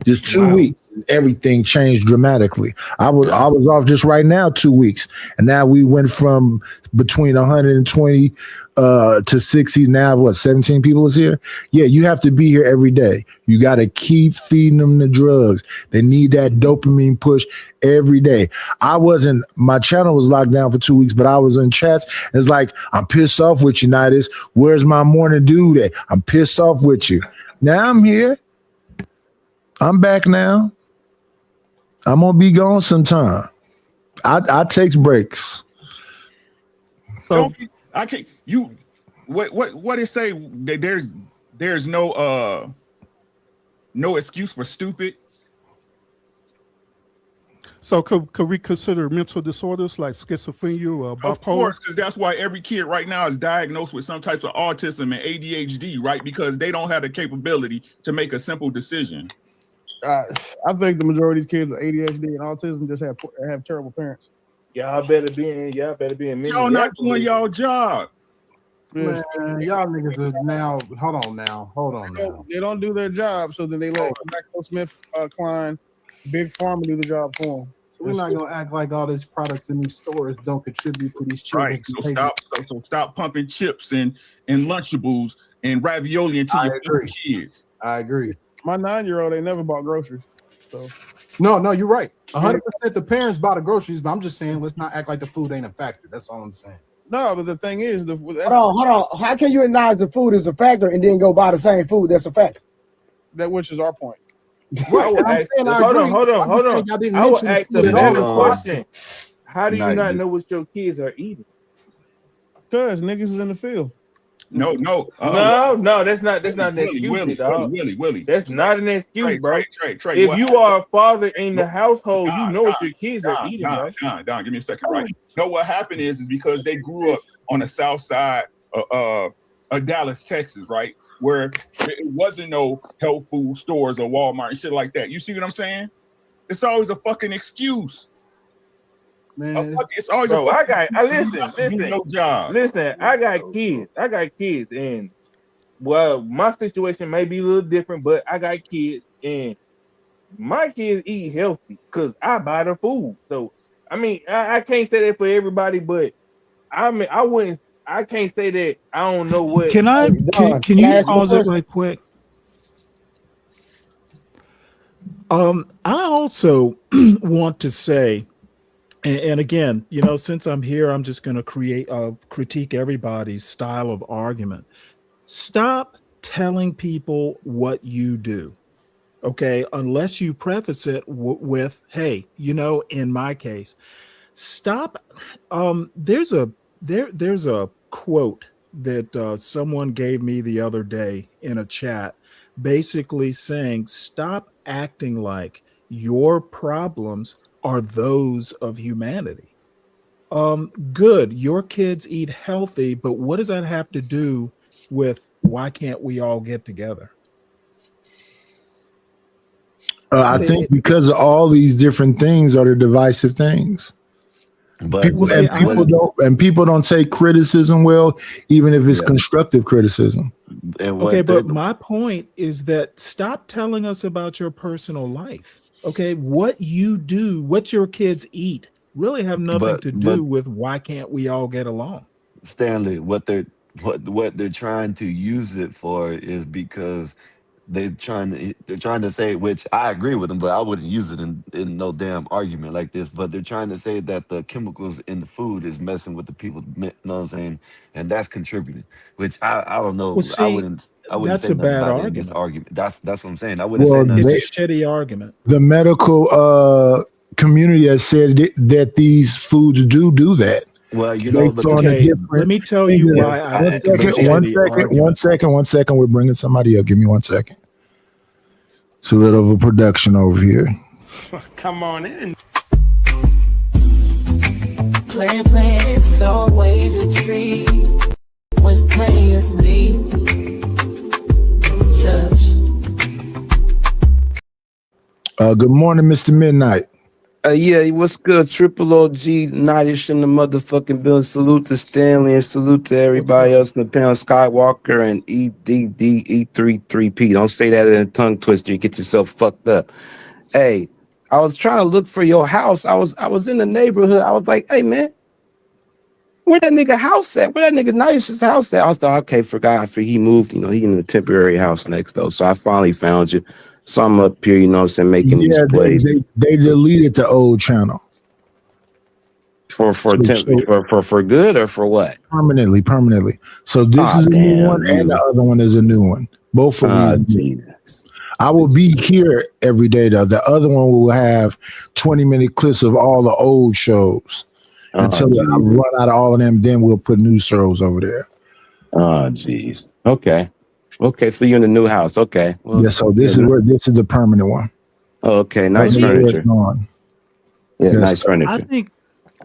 Just 2 weeks, everything changed dramatically. I was off just right now 2 weeks, and now we went from between 120 to 60. Now what? 17 people is here. Yeah, you have to be here every day. You got to keep feeding them the drugs. They need that dopamine push every day. My channel was locked down for 2 weeks, but I was in chats. It's like, I'm pissed off with you, Nidus. Where's my morning dude at? I'm pissed off with you. Now I'm here. I'm back now. I'm gonna be gone sometime. I takes breaks. So I can't. You what it say? That there's no excuse for stupid. So could we consider mental disorders like schizophrenia or bipolar? Of course, because that's why every kid right now is diagnosed with some types of autism and ADHD, right? Because they don't have the capability to make a simple decision. I think the majority of these kids with ADHD and autism just have terrible parents. Y'all better be in. Y'all not doing y'all job. Man, y'all niggas are now. Hold on now. They don't do their job, so then they let GlaxoSmithKline, Big Pharma do the job for them. So we're not gonna act like all these products in these stores don't contribute to these children. Right. So stop pumping chips and Lunchables and ravioli into your kids. I agree. My 9-year-old ain't never bought groceries. So no, you're right. 100% the parents buy the groceries, but I'm just saying let's not act like the food ain't a factor. That's all I'm saying. No, but the thing is, hold on. How can you acknowledge the food is a factor and then go buy the same food that's a factor? That which is our point. Hold on. I would ask the better question. How do you not know what your kids are eating? Because niggas is in the field. No, that's not an excuse, Willie. That's not an excuse, bro. Trey, if you are a father in the household, you know what your kids are eating, right? Don, give me a second, right? No, what happened is because they grew up on the south side of Dallas, Texas, right? Where it wasn't no health food stores or Walmart and shit like that. You see what I'm saying? It's always a fucking excuse. Man, it's always bro, listen. No job. Listen, I got kids, and well, my situation may be a little different, but I got kids, and my kids eat healthy because I buy the food. So I mean, I can't say that for everybody, but I mean, I can't say that I don't know what. Can you pause it right quick? I also want to say. And again, since I'm here, I'm just going to critique everybody's style of argument. Stop telling people what you do, okay? Unless you preface it with, hey, in my case, stop. There's a quote that someone gave me the other day in a chat, basically saying, stop acting like your problems are those of humanity. Good, your kids eat healthy, but what does that have to do with why can't we all get together? I think because of all these different things are the divisive things. But people don't take criticism well, even if it's constructive criticism. Okay, but my point is that stop telling us about your personal life. Okay, what you do, what your kids eat, really have nothing to do with why can't we all get along. Stanley, what what they're trying to use it for is because they're trying to say, which I agree with them, but I wouldn't use it in no damn argument like this. But they're trying to say that the chemicals in the food is messing with the people, you know what I'm saying, and that's contributing. Which I don't know. Well, see, I wouldn't that's say a nothing bad about it in this argument. argument. That's what I'm saying. I wouldn't say Well, nothing. It's a shitty argument. the medical community has said that these foods do that. Well, you know, Based on a different- let me tell you why I One think it's a second, shitty one second. We're bringing somebody up. Give me 1 second. It's a little of a production over here. Come on in. Plan, it's always a treat when players meet. Good morning, Mr. Midnight. Yeah, what's good? Triple OG, Nightish in the motherfucking building. Salute to Stanley and salute to everybody else in the panel. Skywalker and EDDE33P. Don't say that in a tongue twister. You get yourself fucked up. Hey, I was trying to look for your house. I was in the neighborhood. I was like, hey man, where that nigga house at? Where that nigga Nightish's house at? I was like, okay, forgot. He moved. You know, he in a temporary house next door. So I finally found you. So I'm up here, you know what I'm saying, making these plays. They deleted the old channel. For good or for what? Permanently. So this is a new one, and the other one is a new one. Both of these. I will be here every day though. The other one will have 20-minute clips of all the old shows until I run out of all of them. Then we'll put new shows over there. Oh, jeez. Okay, so you're in the new house. Okay. Well, yeah. So this is the permanent one. Oh, okay. Nice furniture. Yeah, nice furniture.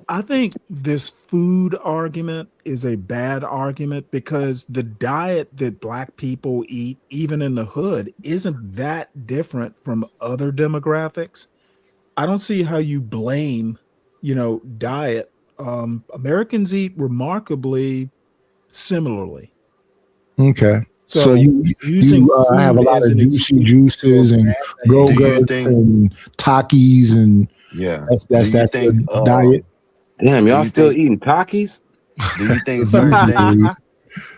I think this food argument is a bad argument because the diet that black people eat, even in the hood, isn't that different from other demographics. I don't see how you blame, diet. Americans eat remarkably similarly. Okay. So you have a lot of juices and Go-Gurts and Takis and that's the diet. Damn, y'all still eating Takis? Do you think certain things?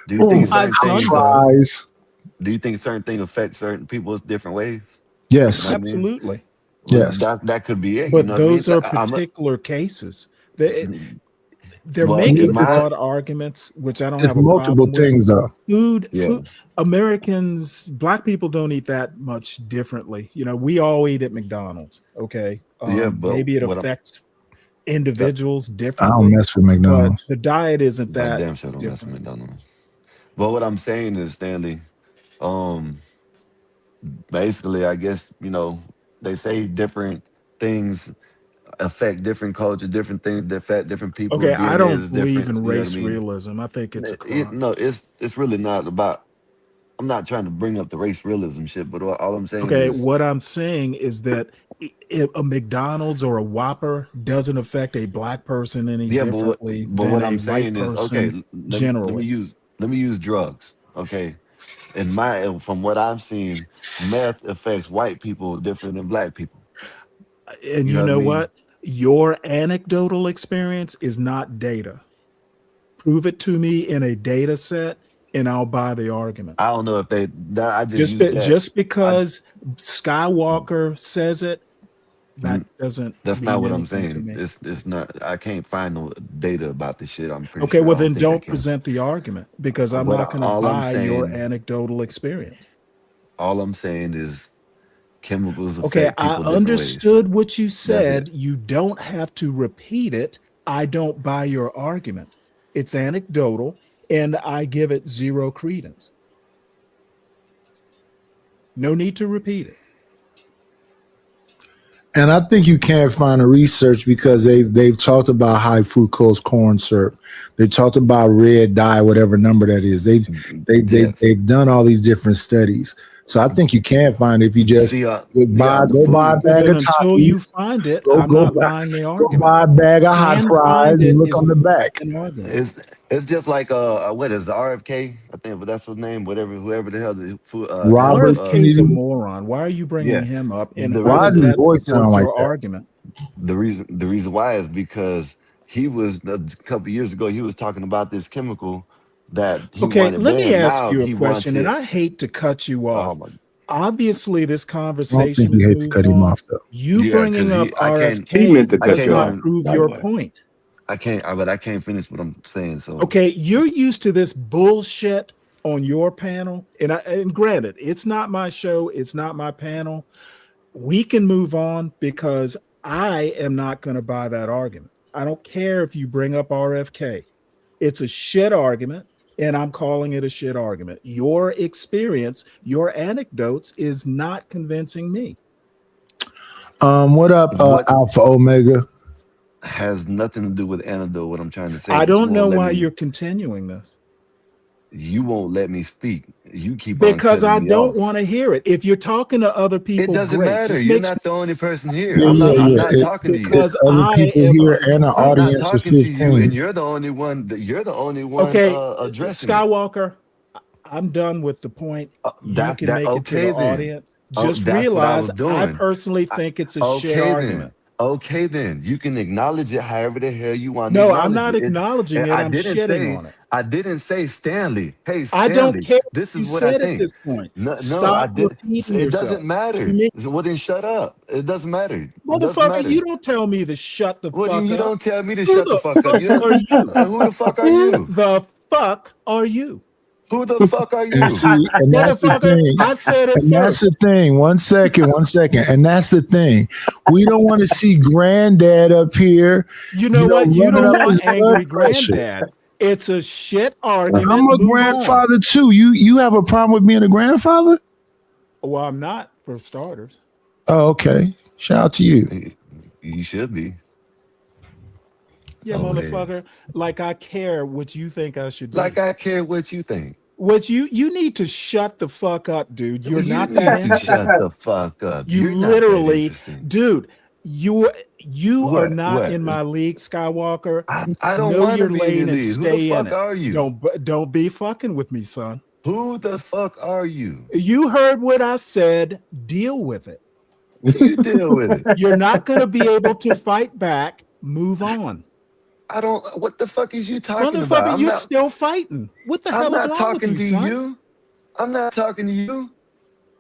Do you think certain things affect certain people different ways? Yes, absolutely. Yes, that could be it. But those are particular cases. They're making broad arguments, which I don't have a multiple problem things with. though. Food. Americans, black people don't eat that much differently. We all eat at McDonald's. Okay. But maybe it affects individuals differently. I don't mess with McDonald's. But the diet isn't that damn sure don't mess with McDonald's. But what I'm saying is, Stanley, basically, I guess, they say different things affect different culture, different things that affect different people. Okay, I don't believe different, in race realism. I think it's a crime. It's really not about. I'm not trying to bring up the race realism shit, but all I'm saying okay, is, what I'm saying is that if a McDonald's or a Whopper doesn't affect a black person any differently but than what a I'm white saying is, person generally. Let me use drugs. Okay. From what I've seen, meth affects white people different than black people. And you know what? Your anecdotal experience is not data. Prove it to me in a data set, and I'll buy the argument. I don't know if I just because Skywalker says it, that doesn't. That's not what I'm saying. It's not. I can't find no data about this shit. I'm pretty okay. sure. Well, then don't present the argument because I'm not going to buy your saying, anecdotal experience. All I'm saying is chemicals. Okay, I understood what you said. You don't have to repeat it. I don't buy your argument. It's anecdotal, and I give it zero credence. No need to repeat it. And I think you can't find a research because they've talked about high fructose corn syrup. They talked about red dye, whatever number that is. They've done all these different studies. So I think you can find it if you just go buy a bag of until you find it. I'm not buying the argument. Go buy a bag of hot fries and look on the back. It's just like what is the RFK? I think, but that's his name. Whoever the hell the food. Robert RFK's a moron. Why are you bringing him up? And why does his voice sound like that? Argument. The reason why is because he was a couple years ago. He was talking about this chemical that he Okay, wanted let me banned. ask Now you a he wants question, and it. I hate to cut you Oh off. my. Obviously, this I don't think conversation you is hate to cut moving him on. off though. You Yeah, bringing because up I can't. He RFK meant to I cut does you can't not off. even. prove By the your way. point. But I can't finish what I'm saying. So Okay, you're used to this bullshit on your panel, and granted, it's not my show, it's not my panel. We can move on because I am not going to buy that argument. I don't care if you bring up RFK. It's a shit argument, and I'm calling it a shit argument. Your experience, your anecdotes is not convincing me. What up, what Alpha Omega? has nothing to do with antidote. What I'm trying to say. I But you don't know won't let why me. you're continuing this. You won't let me speak. You keep on Because I cutting me don't off. want to hear it. If you're talking to other It people, doesn't great. matter. Just You're make not the only person here. Yeah, I'm yeah, not. I'm yeah. not talking to you. It's because other I people am here and an I'm not audience of talking to you, and 15. you're the only one. You're the only one okay. addressing it. Skywalker, I'm done with the point. You can make it to Okay the then. audience. Oh, Just that's what I realize was I doing. personally think it's a shit Okay argument. then. Okay then. You can acknowledge it however the hell you want to No, I'm acknowledge not it. acknowledging And it. I'm shitting on it. I didn't say Stanley. Hey I don't Stanley, care what this you is what I said at think. this point. No, I Stop did. repeating It yourself. doesn't matter. You mean, So, well, then shut up. It doesn't matter. It doesn't motherfucker, matter. you don't tell me to shut the Well, then fuck you up. don't tell me to Who shut the the fuck up. fuck You don't, are you? who the fuck are Who you? the fuck are you? Who the fuck are you? And see, and that's the Motherfucker, thing. I said it And that's first. the thing. 1 second, 1 second. And that's the thing. We don't want to see granddad up here, You know what? You running don't up his want blood angry pressure. granddad. It's a shit I'm argument. a Move grandfather too. You have a problem with being a grandfather? on. Well, I'm not, for starters. Oh, okay. Shout out to you. You should be. Yeah, Over there. motherfucker. Like I care what you think I should be. Like I care what you think. What you need to shut the fuck up, dude. You're You not need that to interesting. shut the fuck up. You You're not that literally, interesting. dude. You are What? not What? in my league, Skywalker. I don't Know want to your be in lane your and league. Who the stay in fuck it. are you? Don't be fucking with me, son. Who the fuck are you? You heard what I said. Deal with it. You deal with it. You're not going to be able to fight back. Move on. I don't. What the fuck is you talking Motherfucker, about? you're still fighting. What the I'm hell is not wrong talking with to you, son? you. I'm not talking to you.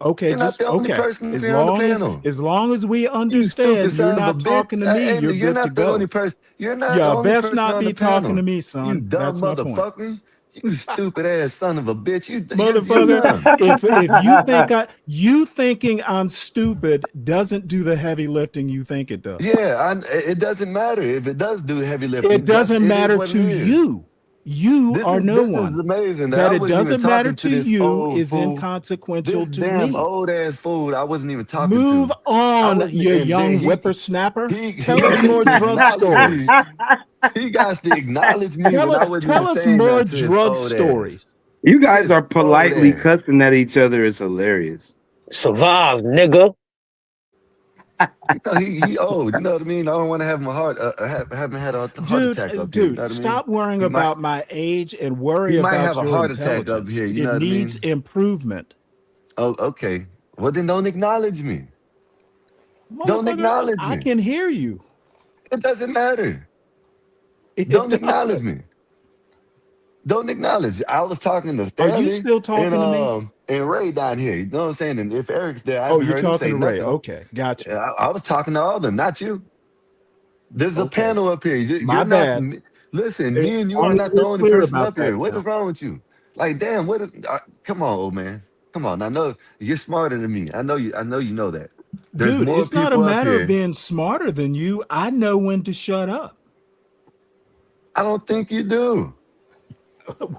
Okay, You're not just the only okay. person As here on the long panel. as long as we You understand stupid you're son of a not bitch. talking to me, Andrew, you're you're good to not the only go. person. You're not the Yeah, only best person not on be the talking panel. to me, You son. dumb That's my point. motherfucker. You stupid ass son of a bitch. You're Motherfucker, dumb. if you thinking I'm stupid doesn't do the heavy lifting you think it does. Yeah, it doesn't matter if it does do heavy lifting. It doesn't It is matter what it to is. you. You are no This is one. amazing. That I it wasn't even doesn't matter talking to to this you old is fool. inconsequential This to damn me. old ass fool. I wasn't even talking Move to. on, you and young then whippersnapper. he Tell us has more to drug acknowledge me. stories. He got to acknowledge me when I wasn't Tell even us saying more nothing to his drug old stories. ass. You guys are Old politely ass. cussing at each other. It's hilarious. Survive, nigga. You know, he old. You know what I mean? I don't want to have my heart. Haven't had a heart Dude, attack up here. You know what I mean? stop worrying He might- about my age and worry He might about have a your heart attack intelligence. up here. You It know what I needs mean? improvement. Oh, okay. Well, then don't acknowledge me. Don't Motherfucker, acknowledge I me. can hear you. It doesn't matter. It Don't acknowledge does. me. Don't acknowledge. I was talking to Are Stanley you still talking to me? and Ray down here. You know what I'm saying? And if Eric's there, I Oh, haven't you're heard him talking say to Ray. nothing. Okay, gotcha. Yeah, I was talking to all of them, not you. There's a Okay. panel up here. You're My not. bad. Listen, As me and you long are as not the we're only clear person about up here. that What now. is wrong with you? Like, damn, what is? Come on, old man. Come on. I know you're smarter than me. I know you. I know you know that. There's Dude, more it's not a people up matter here. of being smarter than you. I know when to shut up. I don't think you do.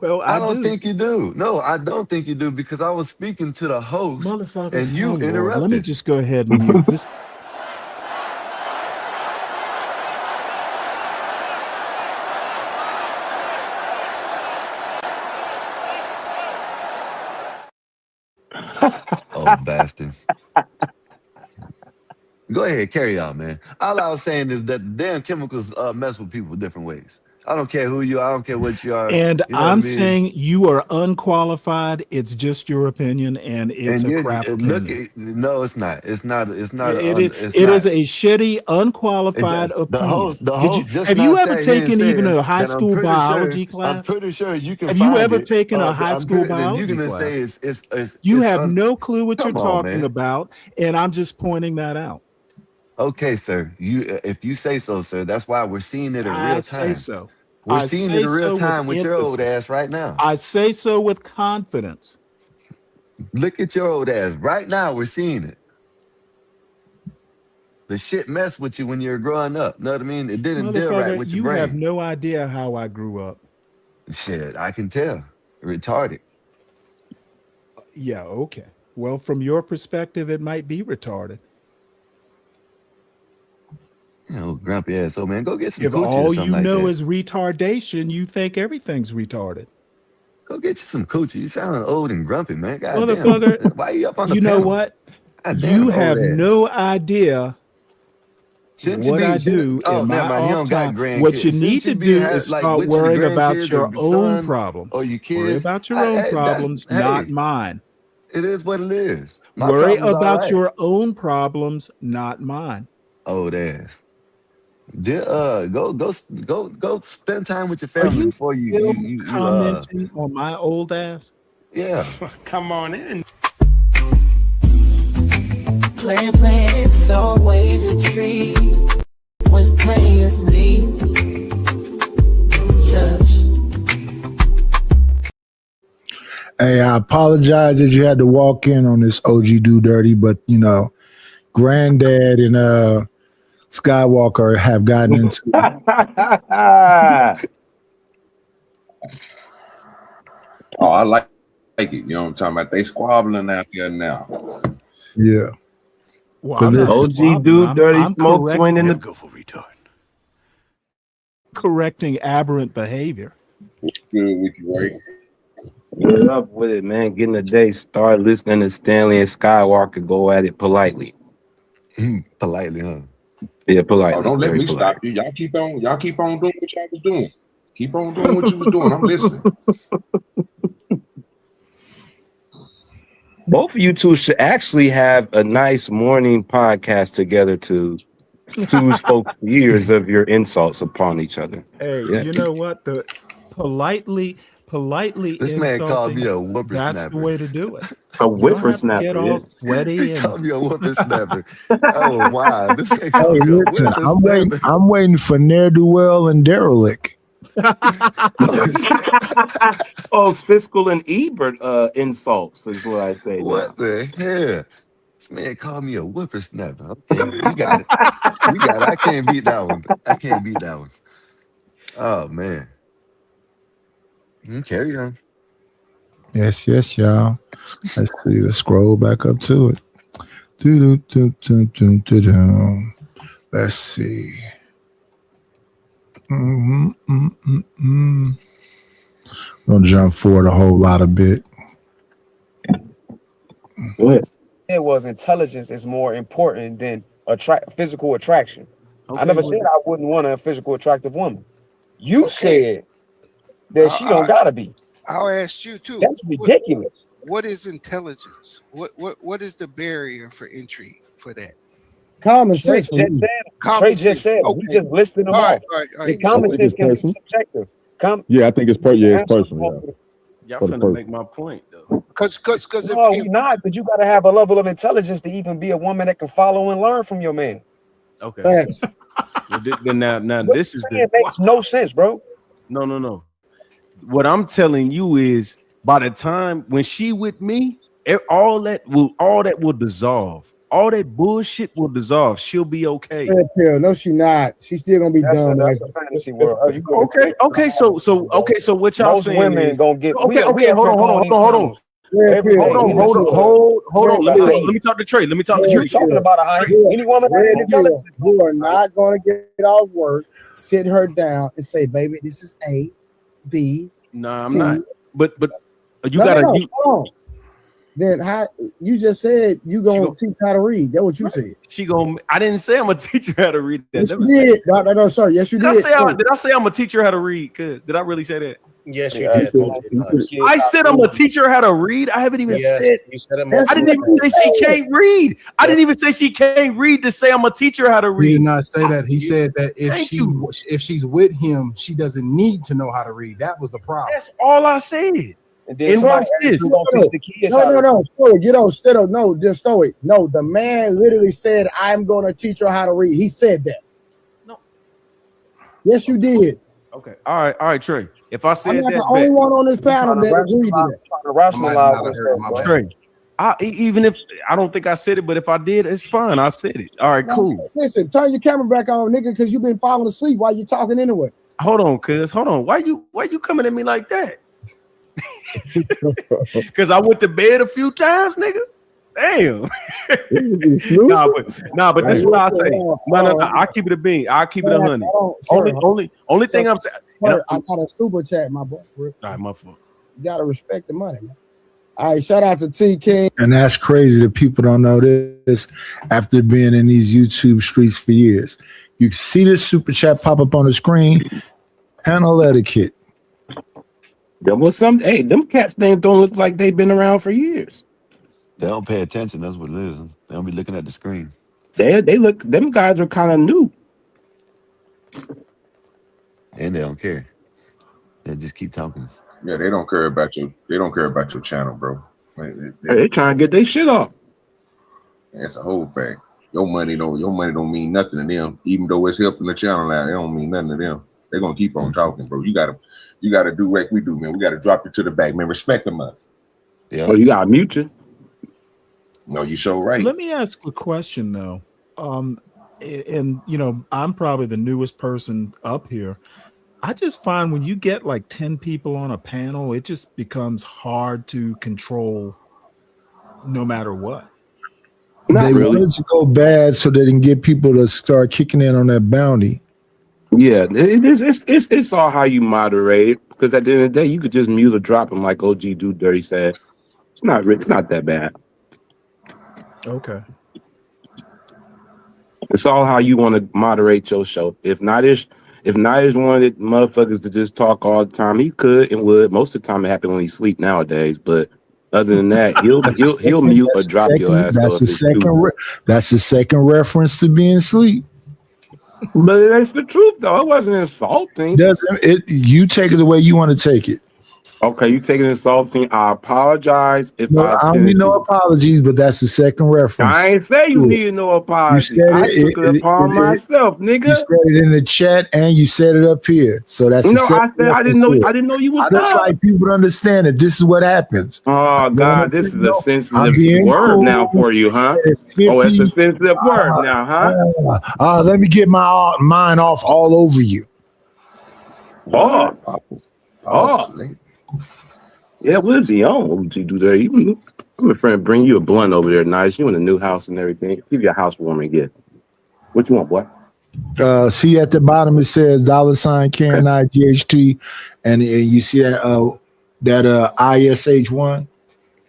Well, I I don't do. think you do. No, I don't think you do because I was speaking to the host Motherfucker, and you oh, Lord. Let me interrupted. just go ahead and mute this. Oh, bastard. Go ahead, carry on, man. All I was saying is that the damn chemicals mess with people different ways. I don't care who you are. I don't care what you are. And You know what I I'm mean? saying you are unqualified. It's just your opinion, and it's And a you crap look opinion. at no, it's not. It's not. It's not. It Un, is. it's It not. is a shitty, unqualified The opinion. host. The host just Have not you ever sat here and taken even said a high that. school biology I'm class? pretty sure you can Have you find ever it. taken a high I'm school pretty. Then you're biology gonna say class? it's. You have no clue what you're Come on, talking man. about, and I'm just pointing that out. Okay, sir. If you say so, sir. That's why we're seeing it in I real say time. so. We're I seeing it say in real so with time with your old emphasis. ass right now. I say so with confidence. Look at your old ass right now. We're seeing it. The shit messed with you when you were growing up. Know what I mean? It didn't deal right Motherfucker, with your you have brain. no idea how I grew up. Shit, I can tell. Retarded. Yeah, okay. Well, from your perspective, it might be retarded. You know, grumpy ass. So man, go get some If coochie or all something you like know that. is retardation, you think everything's retarded. Go get you some coochie. You sound old and grumpy, man. God Motherfucker, damn. Why you up on the you know panel? what? God damn, You old have ass. no idea Shouldn't you what be? I do Oh, in never my mind. You off don't got time. What you grandkids. need Shouldn't you to be do have, is like start with your worrying about grandkids your or own son problems. or your Worry kids? about your own That's problems, not hey. mine. It is what it is. My Worry problem's all about right. your own problems, not mine. Old ass. Go spend time with your Are family you before you still you you, you commenting on my old ass? yeah. Come on in. Plan, it's always a treat when players meet. Just Hey, I apologize that you had to walk in on this OG Do Dirty, but you know, Granddad and Skywalker have gotten into Oh, I like it. You know what I'm talking about? They squabbling out there now. yeah. Well, But I'm not listen, OG squabbling. dude, dirty I'm smoke twin in the correcting aberrant behavior. Good with you, right? Get up with it, man. Getting the day. Start listening to Stanley and Skywalker go at it politely. Politely, huh? Yeah, politely. Oh, don't let Very me polite. stop you. Y'all keep on doing what y'all was doing. Keep on doing what you was doing. I'm listening. Both of you two should actually have a nice morning podcast together to soothe folks' ears of your insults upon each other. Hey, Yeah. you know what? The politely This man called insulting, me a that's the whippersnapper. way to do it. A You don't have to whippersnapper. get Yeah. all sweaty He and called me a whippersnapper. Oh wow, this man hey, called me a listen, whippersnapper. I'm waiting for Ne'er Do Well and Derelict. Oh, Siskel and Ebert insults is what I say now. What the hell? This man called me a whippersnapper. Okay, you got it. You got it. I can't beat that one. I can't beat that one. Oh man. Carry on. Yes, y'all. Let's see. Let's scroll back up to it. Do. Let's see. Gonna jump forward a whole lot a bit. Go ahead. It was intelligence is more important than physical attraction. I Okay, never well- said I wouldn't want a physical attractive woman. You said that she don't gotta be. I'll ask you too. That's ridiculous. What is intelligence? What is the barrier for entry for that? Common Trey sense for just me. said Common Trey just sense. said it. Okay. We just listed them All off. right, all right, all The right. common So- sense can be Person? subjective. Yeah, I think it's yeah, it's personal. Yeah. Y'all For the finna person. make my point though. Because No, we not, but you gotta have a level of intelligence to even be a woman that can follow and learn from your man. Okay. Facts. Well, then now What this you is saying the makes no sense, bro. no. What I'm telling you is by the time when she with me, all that will dissolve. All that bullshit will dissolve. She'll be okay. Red pill. No, she not. She's still gonna be dumb. That's a fantasy world. Oh, you go- Okay. So what y'all Most saying women is gonna get. okay. we up Hold here on. going these tunnels. Red Every pill. day. Hold We on. listen to Let Red me talk to Trey. You You talking about a high? Any woman that Red ain't pill. intelligent. You are not gonna get off work, sit her down, and say, "Baby, this is A, B, Nah, I'm C." not. But you No, gotta. no, You, hold on. then how you just said you gonna teach how to read? That's what you said. She gonna. I didn't say I'm gonna teach her how to read. That. Yes, That you was- did. No, sir. Yes, you did. Did I say I'm gonna teach her how to read? Did I really say that? Yes, you did. I said I'm gonna teach her how to read. I haven't even Yes, said. you said it I didn't even say she can't read. I didn't even say she can't read to say I'm gonna teach her how to read. He did not say that. He said that if she's with him, she doesn't need to know how to read. That was the problem. That's all I said. And then And watch somebody this. else gonna teach the kids how to No. Stoic, get on. Stedo. No, just Stoic. No, the man literally said, "I'm gonna teach her how to read." He said that. No. Yes, you did. Okay. All right, Trey. If I said I'm not that, the only one on this panel that agreed to that. Trying to rationalize what's Trey. Even if I don't think I said it, but if I did, it's fine. I said it. All right, cool. Listen, turn your camera back on, nigga, because you've been falling asleep while you're talking anyway. Hold on, cuz. Hold on. Why you coming at me like that? Because I went to bed a few times, niggas. Damn. nah, but this is what I say. No. I keep it a bean. I keep it 100. Only thing I'm saying. I got a super chat, my boy. All right, my fault. You gotta respect the money, man. All right, shout out to T King. And that's crazy that people don't know this after being in these YouTube streets for years. You see this super chat pop up on the screen. Panel etiquette. There was some. Hey, them cats names don't look like they've been around for years. They don't pay attention. That's what it is. They don't be looking at the screen. They look. Them guys are kind of new. And they don't care. They just keep talking. Yeah, they don't care about you. They don't care about your channel, bro. They trying to get their shit off. That's a whole fact. Your money don't mean nothing to them. Even though it's helping the channel out, it don't mean nothing to them. They're gonna keep on talking, bro. You gotta do what we do, man. We gotta drop you to the back, man. Respect the money. Yeah. Oh, you gotta mute you. No, you show right. Let me ask a question though. And you know, I'm probably the newest person up here. I just find when you get like 10 people on a panel, it just becomes hard to control no matter what. They wanted to go bad so they can get people to start kicking in on that bounty. Yeah, it's all how you moderate it. Because at the end of the day, you could just mute or drop them like OG Dude Dirty said. It's not that bad. Okay. It's all how you want to moderate your show. If Nadish wanted motherfuckers to just talk all the time, he could and would. Most of the time it happens when he sleep nowadays. But other than that, he'll mute or drop your ass. That's the second reference to being asleep. But that's the truth, though. It wasn't insulting. You take it the way you want to take it. Okay, you take it insulting. I apologize if I don't need no apologies, but that's the second reference. I ain't say you needed no apology. I took it upon myself, nigga. You said it in the chat and you said it up here. So that's I didn't know you was That's like people to understand that this is what happens. Oh God, this is a sensitive word now for you, huh? Oh, it's a sensitive word now, huh? Let me get my mind off all over you. Oh. Yeah, what is he on? What would you do there? I'm a friend. Bring you a blunt over there, nice. You in a new house and everything. Give you a housewarming gift. What you want, boy? See at the bottom it says $ Karen IGHT, and you see that ISH1.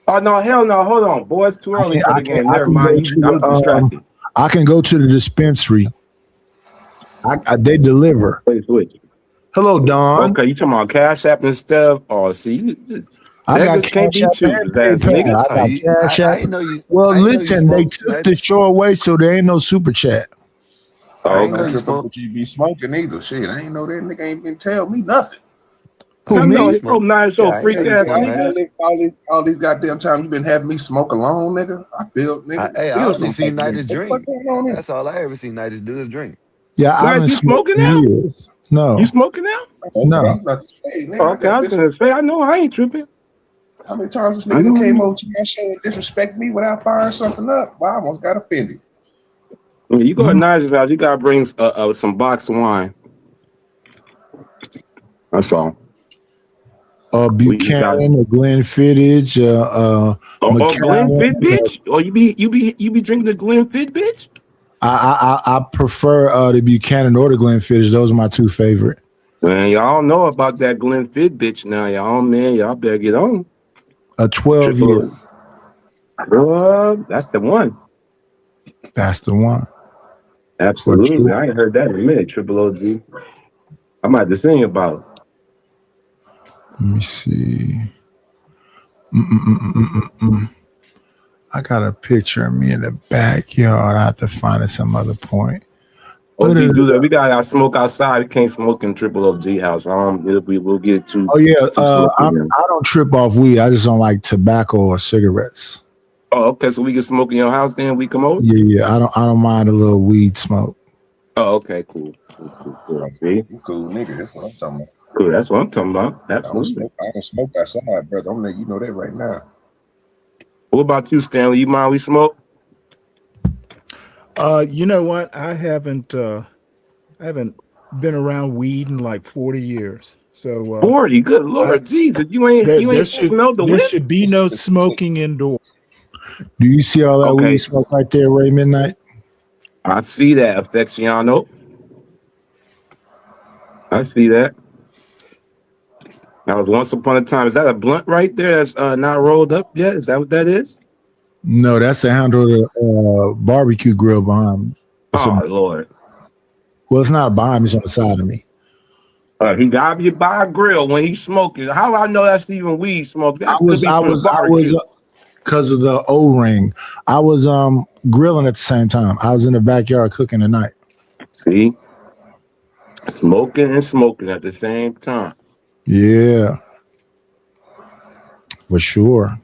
Oh no, hell no! Hold on, boy. It's too early for the game. Never mind. I'm distracted. I can go to the dispensary. They deliver. Wait. Hello, Don. Okay, you talking about Cash App and stuff? Oh, see, you just can't be choosers, nigga. I got Cash App. Well, listen, they took the show away, so there ain't no super chat. I ain't know you be smoking either. Shit, I ain't know that nigga ain't been tell me nothing. Nice old freak ass nigga. All these goddamn times you been having me smoke alone, nigga. I only seen Nighters drink. That's all I ever seen Nighters do is drink. Yeah, I've been smoking now. Years. No. You smoking now? No. Okay, I was gonna say I know I ain't tripping. How many times this nigga came over to my show and disrespect me without firing something up? Well, I almost got offended. When you go to Nigel's house, you gotta bring some box of wine. That's all. Buchanan or Glenfiddich. Glenfiddich, bitch? Or you be drinking the Glenfiddich, bitch? I prefer the Buchanan or the Glenfiddich. Those are my two favorite. Man, y'all know about that Glenfiddich bitch now, y'all better get on. A 12 year. That's the one. That's the one. Absolutely. I ain't heard that in a minute. Triple OG. I might have to sing about it. Let me see. I got a picture of me in the backyard. I have to find it some other point. OG do that. We gotta smoke outside. We can't smoke in Triple OG house. We'll get too. Oh yeah, I don't trip off weed. I just don't like tobacco or cigarettes. Oh, okay. So we can smoke in your house then. We come over. Yeah. I don't mind a little weed smoke. Oh, okay. Cool. See, You cool nigga. That's what I'm talking about. cool. That's what I'm talking about. Absolutely. I don't smoke outside, brother. I'm letting you know that right now. What about you, Stanley? You mind we smoke? You know what? I haven't been around weed in like 40 years. So 40. Good Lord, Jesus! You ain't smelled the there whip? should be no smoking indoors. Do you see all that weed smoke right there, Ray Midnight? I see that, Affecciano. I see that. That was once upon a time. Is that a blunt right there that's not rolled up yet? Is that what that is? No, that's the handle of the barbecue grill behind me. Lord. Well, it's not behind me, it's on the side of me. He got you by a grill when he's smoking. How do I know that's even weed smoke? I was because of the O-ring. I was grilling at the same time. I was in the backyard cooking tonight. See? Smoking and smoking at the same time. Yeah. For sure.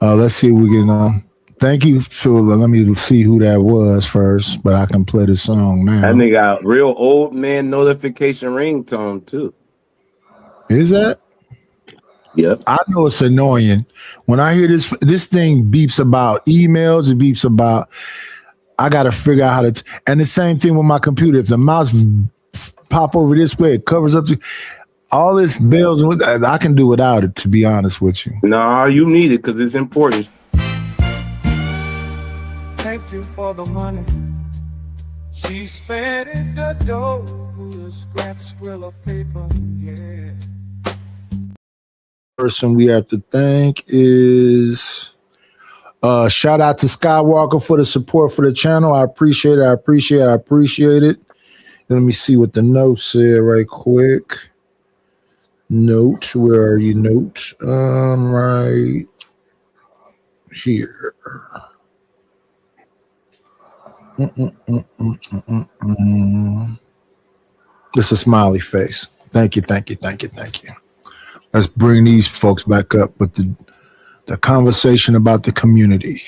Let's see if we can thank you for let me see who that was first, but I can play the song now. That nigga got real old man notification ringtone too. Is that? Yep. I know it's annoying. When I hear this thing beeps about emails, it beeps about I gotta figure out how to and the same thing with my computer. If the mouse pop over this way, it covers up all this bells and I can do without it, to be honest with you. No, you need it because it's important. Thank you for the money. She spent it the dough. The scratch squill of paper, yeah. Person we have to thank is shout out to Skywalker for the support for the channel. I appreciate it. Let me see what the note said right quick. Note, where are you? Note, right here. It's a smiley face. Thank you. Let's bring these folks back up with the conversation about the community.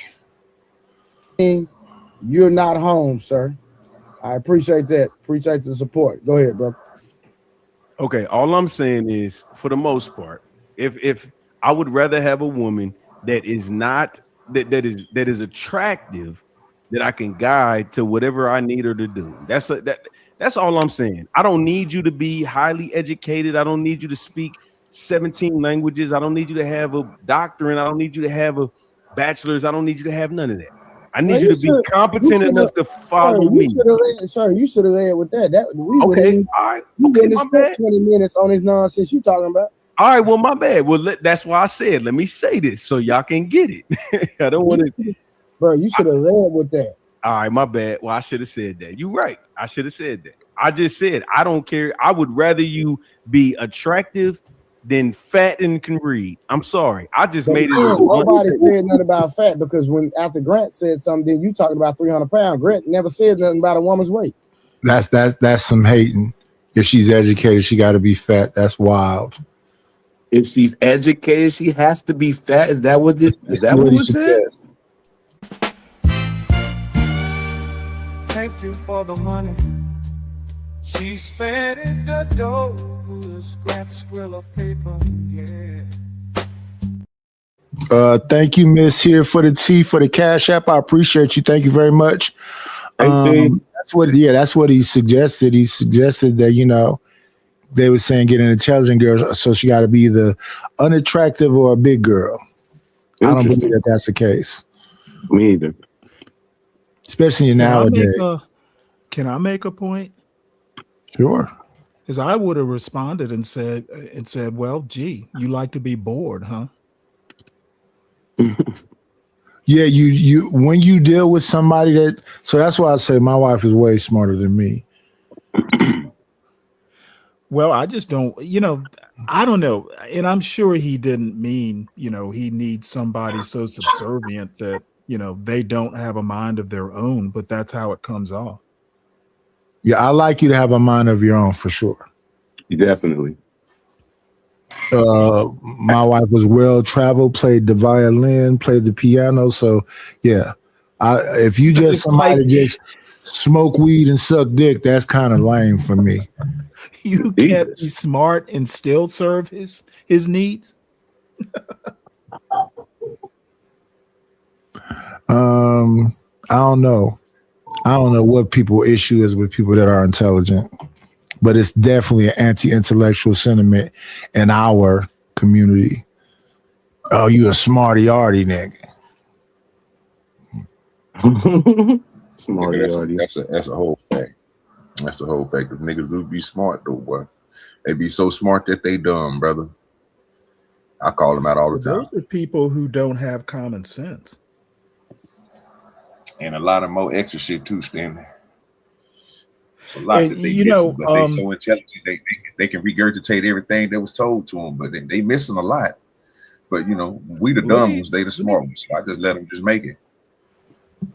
You're not home, sir. I appreciate that. Appreciate the support. Go ahead, bro. Okay, all I'm saying is, for the most part, if I would rather have a woman that is not that is attractive, that I can guide to whatever I need her to do. That's all I'm saying. I don't need you to be highly educated. I don't need you to speak 17 languages. I don't need you to have a doctorate. I don't need you to have a bachelor's. I don't need you to have none of that. I need you to be competent enough to follow me. Sir, you should have led with that. Okay, all right. You wouldn't have spent 20 minutes on this nonsense you talking about. All right, well, my bad. Well, that's why I said, let me say this so y'all can get it. I don't want to. Bro, you should have led with that. All right, my bad. Well, I should have said that. You're right. I should have said that. I just said, I don't care. I would rather you be attractive than fat and can read. I'm sorry. I just made it. Nobody said nothing about fat because when after Grant said something, then you talking about 300 pounds. Grant never said nothing about a woman's weight. That's some hating. If she's educated, she got to be fat. That's wild. If she's educated, she has to be fat. Is that what it said? Thank you for the money. She spent it the dough. The scratch squill of paper, yeah. Thank you, Miss, here for the tea for the Cash App. I appreciate you. Thank you very much. That's what he suggested. He suggested that they were saying get an intelligent girl, so she got to be either unattractive or a big girl. I don't believe that that's the case. Me either. Especially nowadays. Can I make a point? Sure. Because I would have responded and said, well, gee, you like to be bored, huh? Yeah, you when you deal with somebody that, so that's why I say my wife is way smarter than me. Well, I just don't, I don't know. And I'm sure he didn't mean, he needs somebody so subservient that, they don't have a mind of their own, but that's how it comes off. Yeah, I like you to have a mind of your own for sure. Definitely. My wife was well traveled, played the violin, played the piano. So yeah, if you just somebody just smoke weed and suck dick, that's kind of lame for me. You can't be smart and still serve his needs. I don't know. I don't know what people's issue is with people that are intelligent, but it's definitely an anti-intellectual sentiment in our community. Oh, you a smarty arty nigga. Nigga, that's a whole fact. That's a whole fact. If niggas do be smart though, boy. They be so smart that they dumb, brother. I call them out all the time. Those are people who don't have common sense. And a lot of more extra shit too, Stanley. It's a lot that they missing, but they so intelligent they can regurgitate everything that was told to them, but they missing a lot. But we the dumb ones, they the smart ones. So I just let them just make it.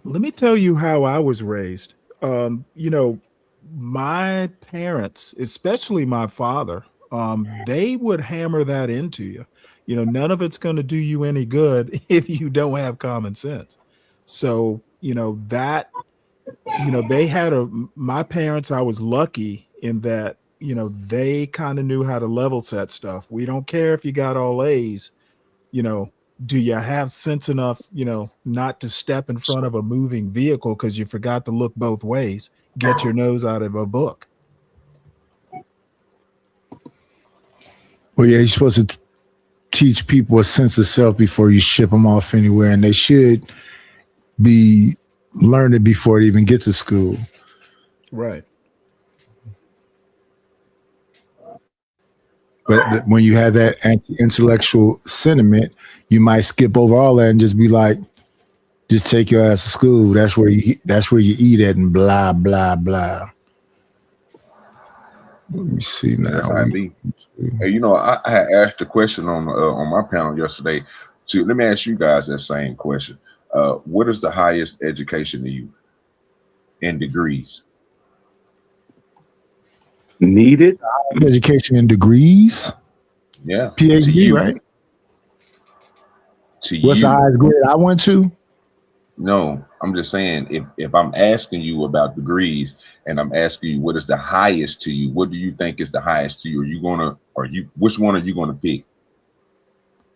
Let me tell you how I was raised. My parents, especially my father, they would hammer that into you. None of it's going to do you any good if you don't have common sense. So, they had my parents, I was lucky in that, they kind of knew how to level set stuff. We don't care if you got all A's, do you have sense enough, not to step in front of a moving vehicle because you forgot to look both ways? Get your nose out of a book. Well, yeah, you're supposed to teach people a sense of self before you ship them off anywhere, and they should be learning before they even get to school. Right. But when you have that anti-intellectual sentiment, you might skip over all that and just be like, just take your ass to school. That's where you eat at and blah, blah, blah. Let me see now. Hey, I had asked a question on my panel yesterday. So let me ask you guys that same question. What is the highest education to you in degrees? Needed education in degrees? Yeah. PhD, right? What's the highest grade I went to? No, I'm just saying if I'm asking you about degrees and I'm asking you what is the highest to you, what do you think is the highest to you? Which one are you gonna pick?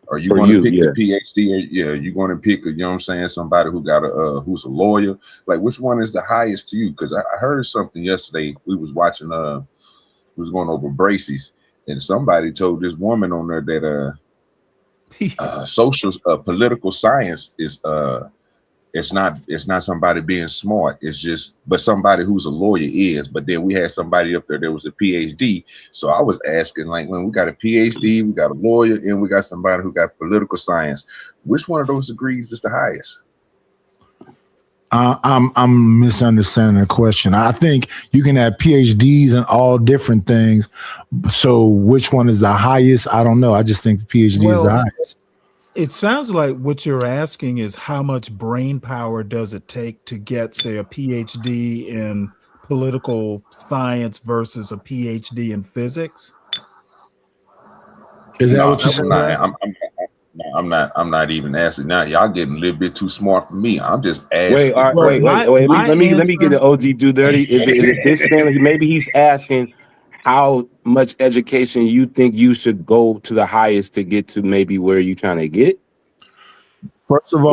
Are you gonna pick the PhD? Or, you gonna pick somebody who got who's a lawyer? Like which one is the highest to you? Because I heard something yesterday. We was watching we was going over Bracy's, and somebody told this woman on there that political science is it's not somebody being smart. It's just, but somebody who's a lawyer is. But then we had somebody up there that was a PhD. So I was asking, like, when we got a PhD, we got a lawyer, and we got somebody who got political science. Which one of those degrees is the highest? I'm misunderstanding the question. I think you can have PhDs in all different things. So which one is the highest? I don't know. I just think the PhD is the highest. It sounds like what you're asking is how much brain power does it take to get, say, a PhD in political science versus a PhD in physics? Is that what you're saying? I'm not even asking now. Y'all getting a little bit too smart for me. I'm just asking. Wait. Let me get the OG do dirty. Is it this Stanley? Maybe he's asking how much education you think you should go to the highest to get to maybe where you're trying to get? First of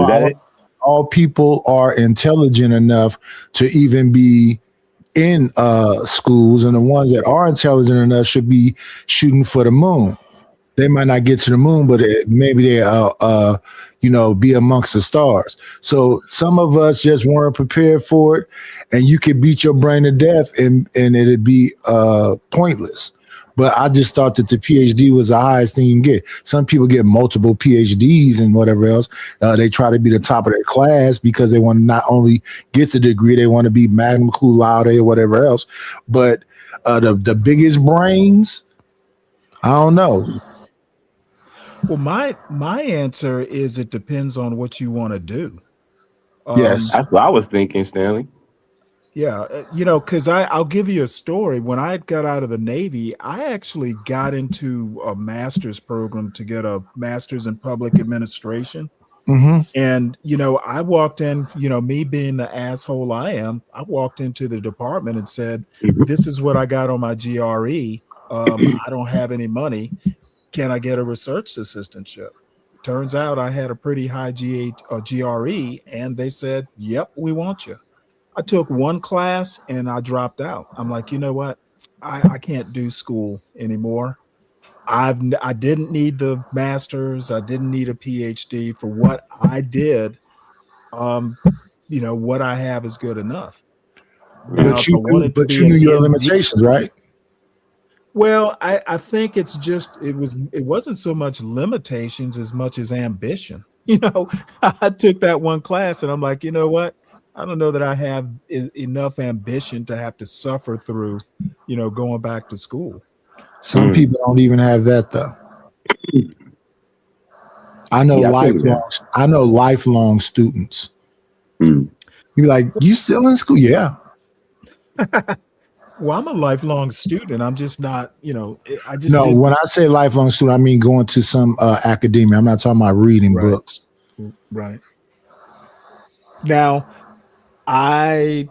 all people are intelligent enough to even be in schools, and the ones that are intelligent enough should be shooting for the moon. They might not get to the moon, but maybe they be amongst the stars. So some of us just weren't prepared for it, and you could beat your brain to death and it'd be pointless. But I just thought that the PhD was the highest thing you can get. Some people get multiple PhDs and whatever else. They try to be the top of their class because they want to not only get the degree, they want to be magna cum laude or whatever else. But the biggest brains, I don't know. Well, my answer is it depends on what you want to do. Yes, that's what I was thinking, Stanley. Yeah, because I'll give you a story. When I got out of the Navy, I actually got into a master's program to get a master's in public administration. Mm-hmm. And, I walked in, me being the asshole I am, I walked into the department and said, this is what I got on my GRE. I don't have any money. Can I get a research assistantship? Turns out I had a pretty high GRE, and they said, yep, we want you. I took one class and I dropped out. I'm like, you know what? I can't do school anymore. I didn't need the master's. I didn't need a PhD for what I did. What I have is good enough. But you knew your limitations, right? Well, I think it's just it wasn't so much limitations as much as ambition. I took that one class and I'm like, you know what? I don't know that I have enough ambition to have to suffer through, going back to school. Some people don't even have that though. I know lifelong students. You're like, you still in school? Yeah. Well, I'm a lifelong student. I'm just not, when I say lifelong student, I mean going to some academia. I'm not talking about reading books. Right. Now, it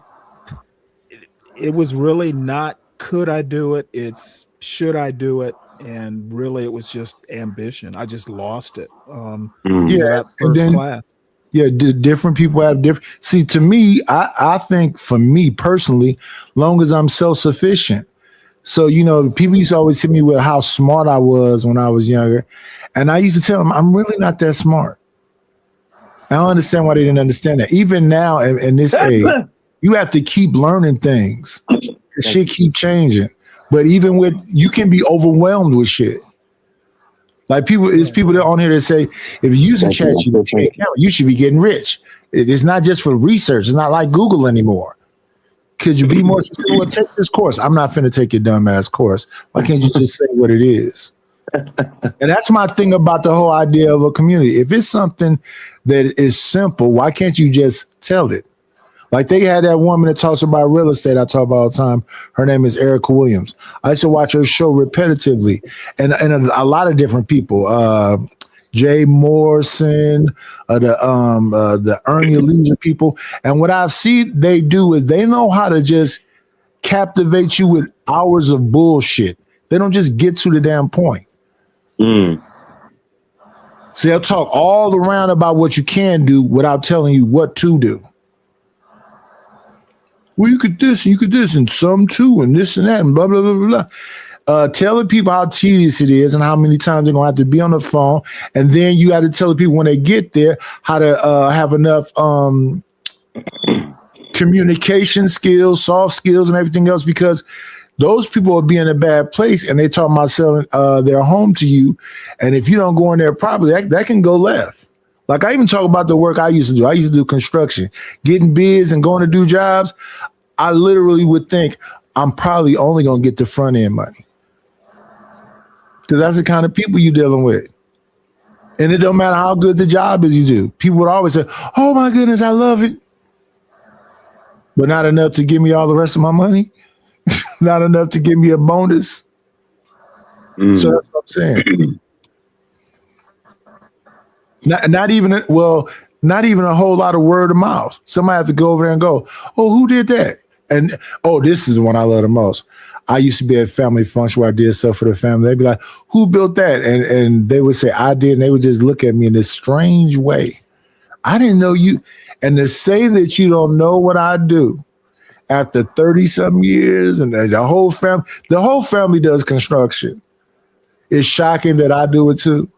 was really not could I do it? It's should I do it? And really, it was just ambition. I just lost it. First class. Yeah, different people have different. See, to me, I think for me personally, long as I'm self-sufficient. So, people used to always hit me with how smart I was when I was younger. And I used to tell them, I'm really not that smart. I don't understand why they didn't understand that. Even now in this age, you have to keep learning things. Shit keep changing. But even you can be overwhelmed with shit. Like there's people that on here that say, if you're using ChatGPT, you should be getting rich. It's not just for research. It's not like Google anymore. Could you be more specific? Well, take this course. I'm not finna take your dumbass course. Why can't you just say what it is? And that's my thing about the whole idea of a community. If it's something that is simple, why can't you just tell it? Like they had that woman that talks about real estate I talk about all the time. Her name is Erica Williams. I used to watch her show repetitively, and a lot of different people. Jay Morrison, the Ernie Leisure people. And what I've seen they do is they know how to just captivate you with hours of bullshit. They don't just get to the damn point. So they'll talk all around about what you can do without telling you what to do. Well, you could this, and you could this, and some too, and this and that, and blah, blah, blah, blah, blah. Telling people how tedious it is and how many times they're going to have to be on the phone. And then you got to tell the people when they get there how to have enough communication skills, soft skills, and everything else, because those people will be in a bad place and they talk about selling their home to you. And if you don't go in there properly, that can go left. Like I even talk about the work I used to do. I used to do construction, getting bids and going to do jobs. I literally would think I'm probably only going to get the front end money because that's the kind of people you're dealing with. And it don't matter how good the job is you do. People would always say, oh my goodness, I love it. But not enough to give me all the rest of my money. Not enough to give me a bonus. So that's what I'm saying. Not even a whole lot of word of mouth. Somebody have to go over there and go, oh, who did that? And this is the one I love the most. I used to be at a family function where I did stuff for the family. They'd be like, who built that? And they would say, I did. And they would just look at me in this strange way. I didn't know you. And to say that you don't know what I do after 30-something years, and the whole family does construction. It's shocking that I do it too.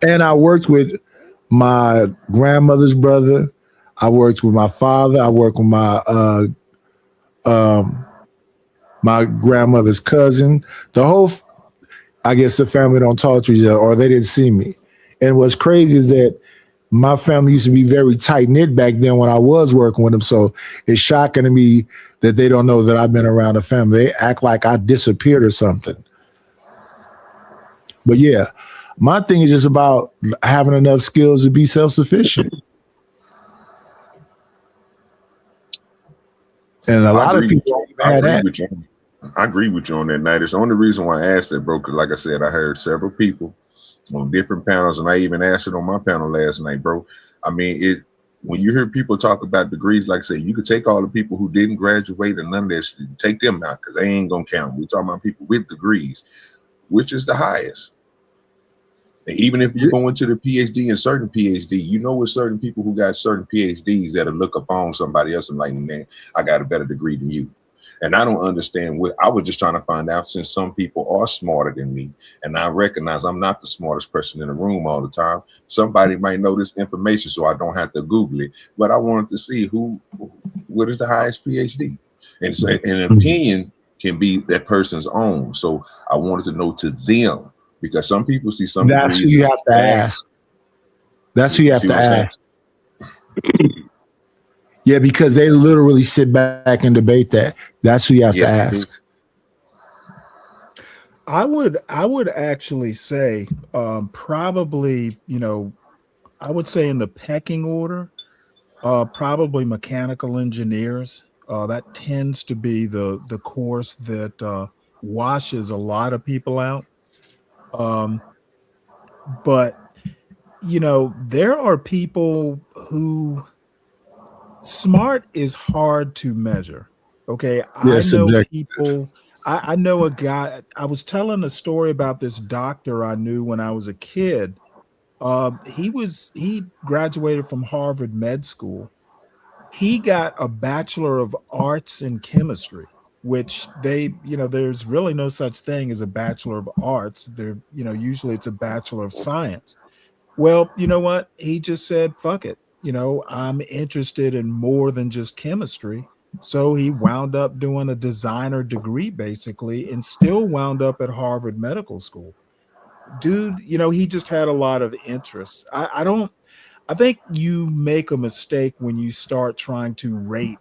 And I worked with my grandmother's brother. I worked with my father. I worked with my my grandmother's cousin, the whole, I guess the family don't talk to each other or they didn't see me. And what's crazy is that my family used to be very tight knit back then when I was working with them. So it's shocking to me that they don't know that I've been around the family. They act like I disappeared or something. But yeah, my thing is just about having enough skills to be self-sufficient. And a lot of people I agree with you on that night. It's the only reason why I asked that, bro, because like I said, I heard several people on different panels, and I even asked it on my panel last night, bro. I mean, when you hear people talk about degrees, like I say, you could take all the people who didn't graduate and none of this, take them out because they ain't gonna count. We're talking about people with degrees, which is the highest. And even if you go into the PhD and certain PhD, you know, with certain people who got certain PhDs that'll look upon somebody else and like, man, I got a better degree than you. And I don't understand what I was just trying to find out, since some people are smarter than me, and I recognize I'm not the smartest person in the room all the time. Somebody might know this information, so I don't have to Google it. But I wanted to see what is the highest PhD, and so an opinion can be that person's own. So I wanted to know to them, because some people see some. That's who you have to ask. That's who you have to ask. Yeah, because they literally sit back and debate that. That's who you have to ask. I would actually say probably, you know, I would say in the pecking order, probably mechanical engineers. That tends to be the course that washes a lot of people out. But, you know, there are people who smart is hard to measure. Okay. I know people, I know a guy, I was telling a story about this doctor I knew when I was a kid. He graduated from Harvard Med School. He got a Bachelor of Arts in Chemistry, which there's really no such thing as a Bachelor of Arts. Usually it's a Bachelor of Science. Well, you know what? He just said, fuck it. You know, I'm interested in more than just chemistry. So he wound up doing a designer degree basically, and still wound up at Harvard Medical School. Dude, you know, he just had a lot of interests. I think you make a mistake when you start trying to rate.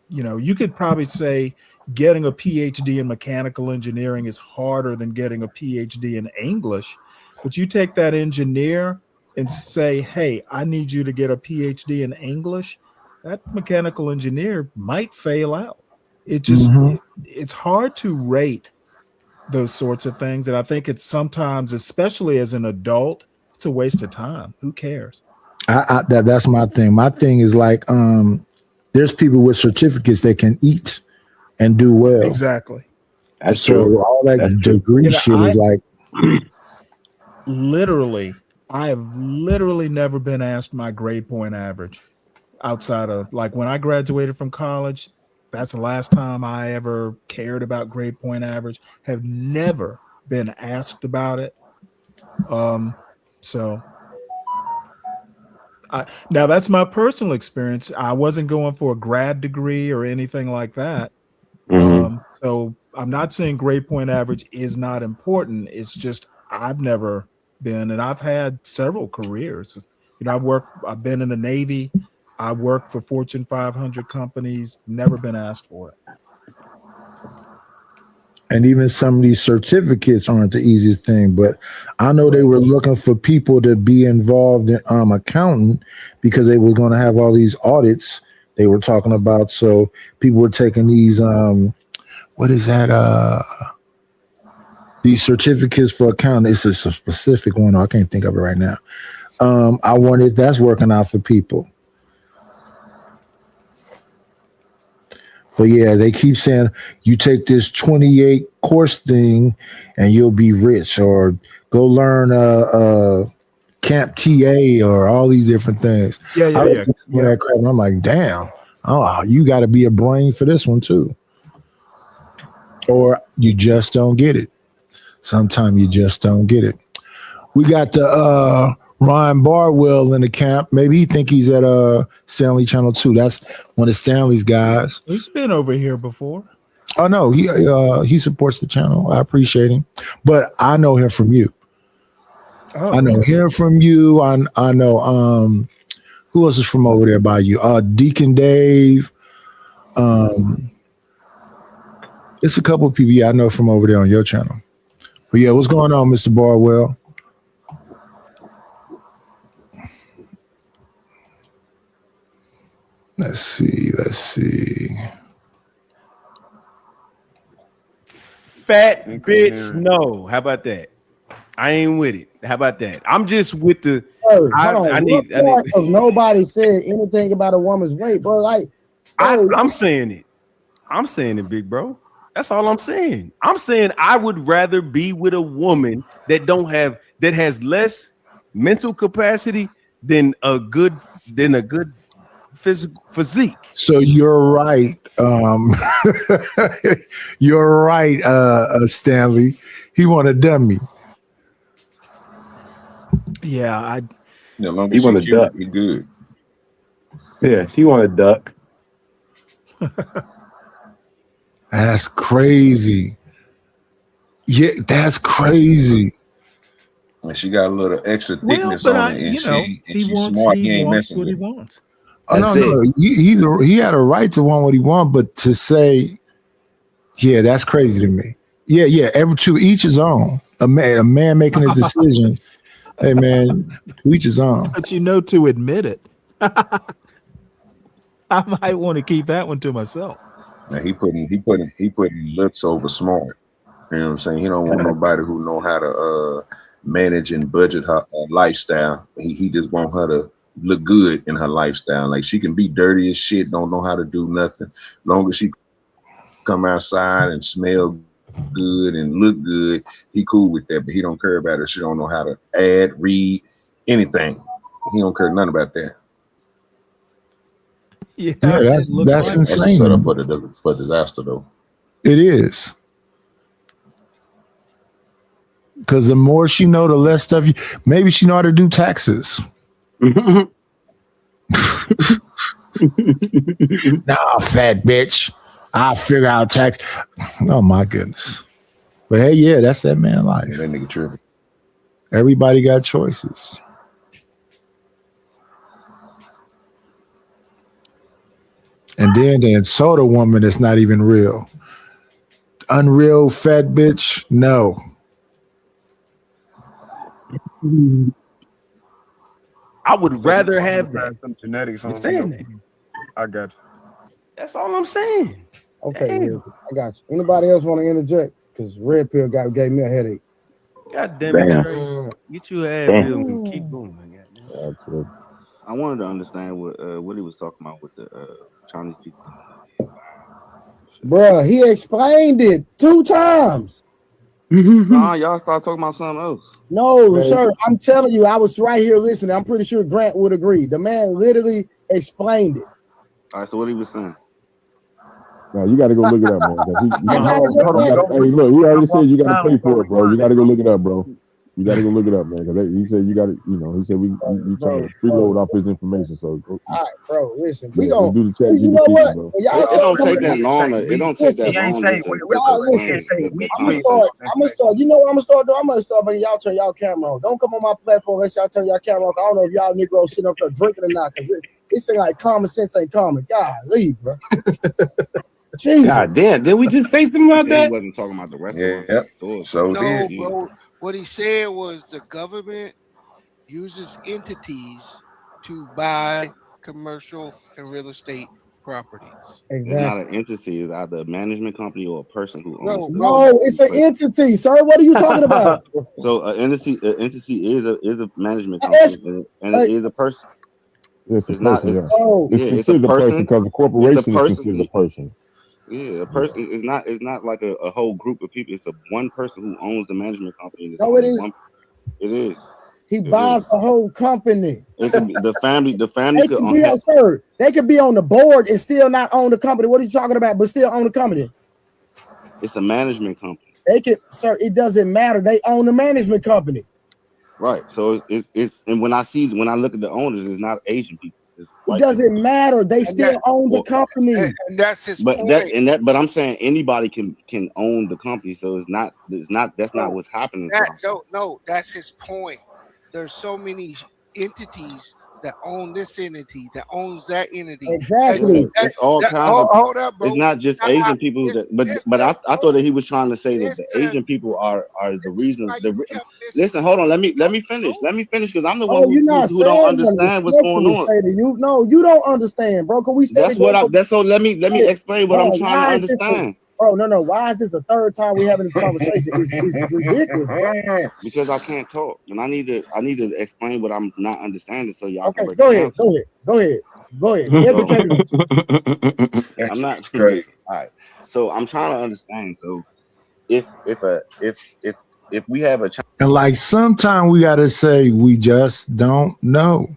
You know, you could probably say getting a PhD in mechanical engineering is harder than getting a PhD in English, but you take that engineer and say, hey, I need you to get a PhD in English, that mechanical engineer might fail out. It just, it's hard to rate those sorts of things. And I think it's sometimes, especially as an adult, it's a waste of time. Who cares? That's my thing. My thing is like, there's people with certificates that can eat and do well. Exactly. That's true. All that degree shit is like. I have literally never been asked my grade point average outside of, like, when I graduated from college. That's the last time I ever cared about grade point average. Have never been asked about it. Now that's my personal experience. I wasn't going for a grad degree or anything like that. So I'm not saying grade point average is not important. It's just I've never been, and I've had several careers. You know, I've been in the Navy. I worked for Fortune 500 companies, never been asked for it. And even some of these certificates aren't the easiest thing, but I know they were looking for people to be involved in accounting because they were going to have all these audits they were talking about. So people were taking these, what is that? These certificates for accounting. It's a specific one. I can't think of it right now. I wonder if that's working out for people. But yeah, they keep saying you take this 28 course thing and you'll be rich, or go learn Camp TA or all these different things. Yeah. That crap, and I'm like, damn, you got to be a brain for this one too. Or you just don't get it. Sometimes you just don't get it. We got the Ryan Barwell in the camp. Maybe he think he's at Stanley Channel 2. That's one of Stanley's guys. He's been over here before. Oh no, he supports the channel. I appreciate him, but I know him from you. Oh, I know him from you. I know who else is from over there by you? Deacon Dave. It's a couple of people I know from over there on your channel. But yeah, what's going on, Mr. Barwell? Let's see. Fat bitch, no. How about that? I ain't with it. How about that? I'm just with the. Bro, I hold on. need. What part of nobody said anything about a woman's weight, bro. Like, bro, I'm saying it. I'm saying it, big bro. That's all I'm saying. I'm saying I would rather be with a woman that has less mental capacity than a good physical physique. So you're right. You're right, Stanley. He want a dummy. Yeah, Yeah, long He as want she a cute, duck. he good. Yeah, she want a duck. That's crazy. Yeah, that's crazy. And she got a little extra thickness but on it, and he she's wants smart. He ain't what messing with he it. wants. Oh, no. He had a right to want what he want, but to say, yeah, that's crazy to me. Yeah. To each his own. A man making his decision. Hey man, to each his own. But to admit it, I might want to keep that one to myself. Now he putting looks over smart. You know what I'm saying? He don't want nobody who know how to manage and budget her lifestyle. He just want her to look good in her lifestyle. Like she can be dirty as shit, don't know how to do nothing. Long as she come outside and smell good and look good, he cool with that. But he don't care about her. She don't know how to add, read, anything. He don't care nothing about that. Yeah, that's That's a insane. setup for disaster, though. It is. Because the more she know, the less stuff maybe she know how to do taxes. Nah, fat bitch. I'll figure out tax. Oh my goodness. But hey, yeah, that's that man life. Yeah, that nigga tripping. Everybody got choices. And then the soda woman is not even real. Unreal fat bitch, no. I would rather have that. Some genetics on Saying you. that. I got you. That's all I'm saying. okay, Damn. Red, I got you. Anybody else want to interject? Because Red Pill gave me a headache. God damn it, Trey. Get you an Advil and keep going. Absolutely. I wanted to understand what he was talking about with the Chinese people. Bruh, he explained it 2 times. Nah, y'all start talking about something else. No, sir, I'm telling you, I was right here listening. I'm pretty sure Grant would agree. The man literally explained it. All right, so what he was saying. No, you got to go look it up, man. 'cause Hey, look, he already said you got to pay for it, bro. You got to go look it up, bro. You got to go look it up, man. Because he said you got to, he said we trying to freeload off his information. So, all right, bro, listen, we yeah, gonna do the chat. you know what? Bro. Y'all It don't take that long. It don't take that long. I'm gonna start. You know what I'm gonna start doing? I'm gonna start making y'all turn y'all camera on. Don't come on my platform unless y'all turn y'all camera on. I don't know if y'all Negroes sitting up there drinking or not, because it seems like common sense ain't common. God, leave, bro. Jesus. God damn, did we just say something about He that? wasn't talking about the restaurant. Yep. So No, did. bro. What he said was the government uses entities to buy commercial and real estate properties. It's not an entity. It's either a management company or a person who owns. No, it's an entity, sir. What are you talking about? So an entity is a management company, and it is a person. It's a It's not. person, It's, yeah. It's considered a person because the corporation is considered a person. Yeah, a person is not. It's not like a whole group of people. It's a one person who owns the management company. It's No, only it is. It is. He buys the whole company. It could be the family. The family They could could own. be on, sir. They could be on the board and still not own the company. What are you talking about? But still own the company. It's a management company. They could, sir. It doesn't matter. They own the management company. Right. So it's and when I look at the owners, it's not Asian people. It's It like doesn't matter. They still own the company. And that's his but point. but I'm saying anybody can own the company, so it's not that's not what's happening. No, that's his point. There's so many entities that own this entity, that owns that entity. Exactly. It's all kinds of. Hold up, bro. It's not just Asian people but I thought that he was trying to say that the Asian people are the reason. Listen, hold on. Let me finish. Let me finish because I'm the one Oh, you're not who don't understand what's going on. You no, you don't understand, bro. Cause we said That's what I. That's so. Let me explain what I'm trying to understand. Bro, no. Why is this the third time we having this conversation? It's ridiculous, bro. Because I can't talk, and I need to explain what I'm not understanding, so y'all Okay, can break go it ahead. down. Go ahead. Educate us. I'm not crazy. All right. So I'm trying to understand. So if we have a And like sometimes we gotta say we just don't know.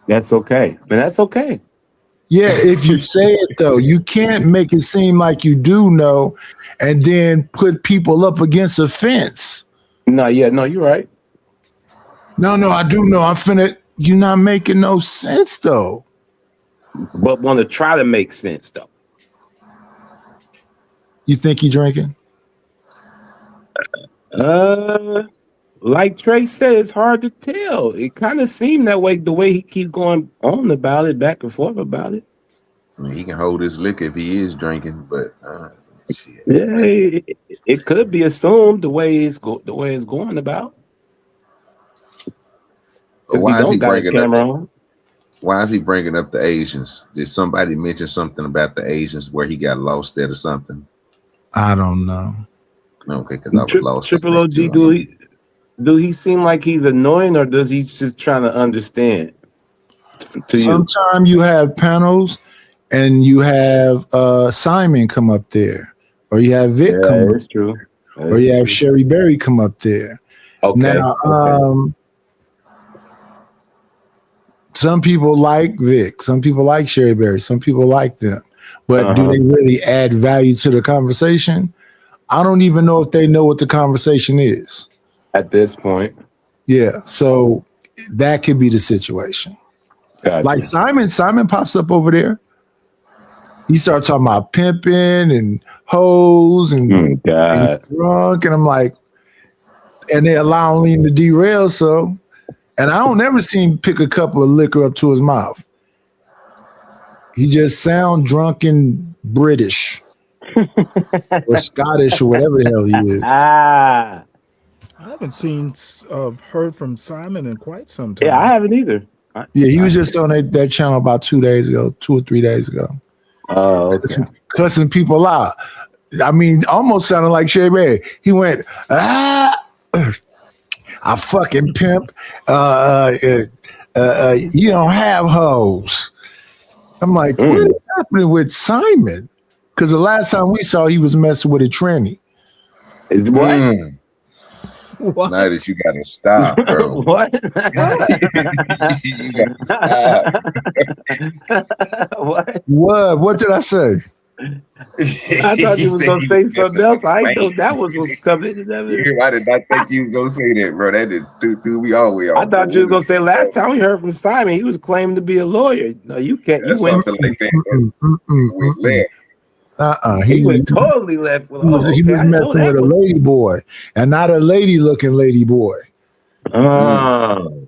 That's okay. But that's okay. Yeah, if you say it though, you can't make it seem like you do know and then put people up against a fence. No, you're right. No, I do know. You're not making no sense though. But want to try to make sense though. You think he drinking? Like Trey said, it's hard to tell. It kind of seemed that way the way he keeps going on about it, back and forth about it. I mean, he can hold his liquor if he is drinking, but shit. Yeah, it could be assumed the way it's going about. Why is he bringing up? Why is he bringing up the Asians? Did somebody mention something about the Asians where he got lost at or something? I don't know. Okay, because I was lost. Triple OG, do he seem like he's annoying or does he just trying to understand? Sometimes you have panels and you have Simon come up there, or you have Vic come up. That's true. Or you have Sherry Berry come up there. Okay. Now, some people like Vic, some people like Sherry Berry, some people like them. But do they really add value to the conversation? I don't even know if they know what the conversation is. At this point. Yeah, so that could be the situation. Gotcha. Like Simon pops up over there. He starts talking about pimping and hoes and, and drunk, and I'm like, and they allow him to derail. So, and I don't ever see him pick a cup of liquor up to his mouth. He just sound drunken British or Scottish or whatever the hell he is. I haven't heard from Simon in quite some time. Yeah, I haven't either. Yeah, he was just on that channel about 2 or 3 days ago. Oh, okay. Cussing people out. I mean, almost sounded like Sherry Berry. He went, I fucking pimp. You don't have hoes. I'm like, what is happening with Simon? Because the last time we saw, he was messing with a tranny. Is what? What? Now that you gotta stop, bro. What? You gotta stop. What did I say? I thought you was gonna say something else. I didn't know that was what's coming. I did not think you was gonna say that, bro. That did threw me all the way off. I thought you was gonna say last time we heard from Simon, he was claiming to be a lawyer. No, you can't. You went something like that. He went totally left with he was messing with a lady boy and not a lady looking lady boy. Oh,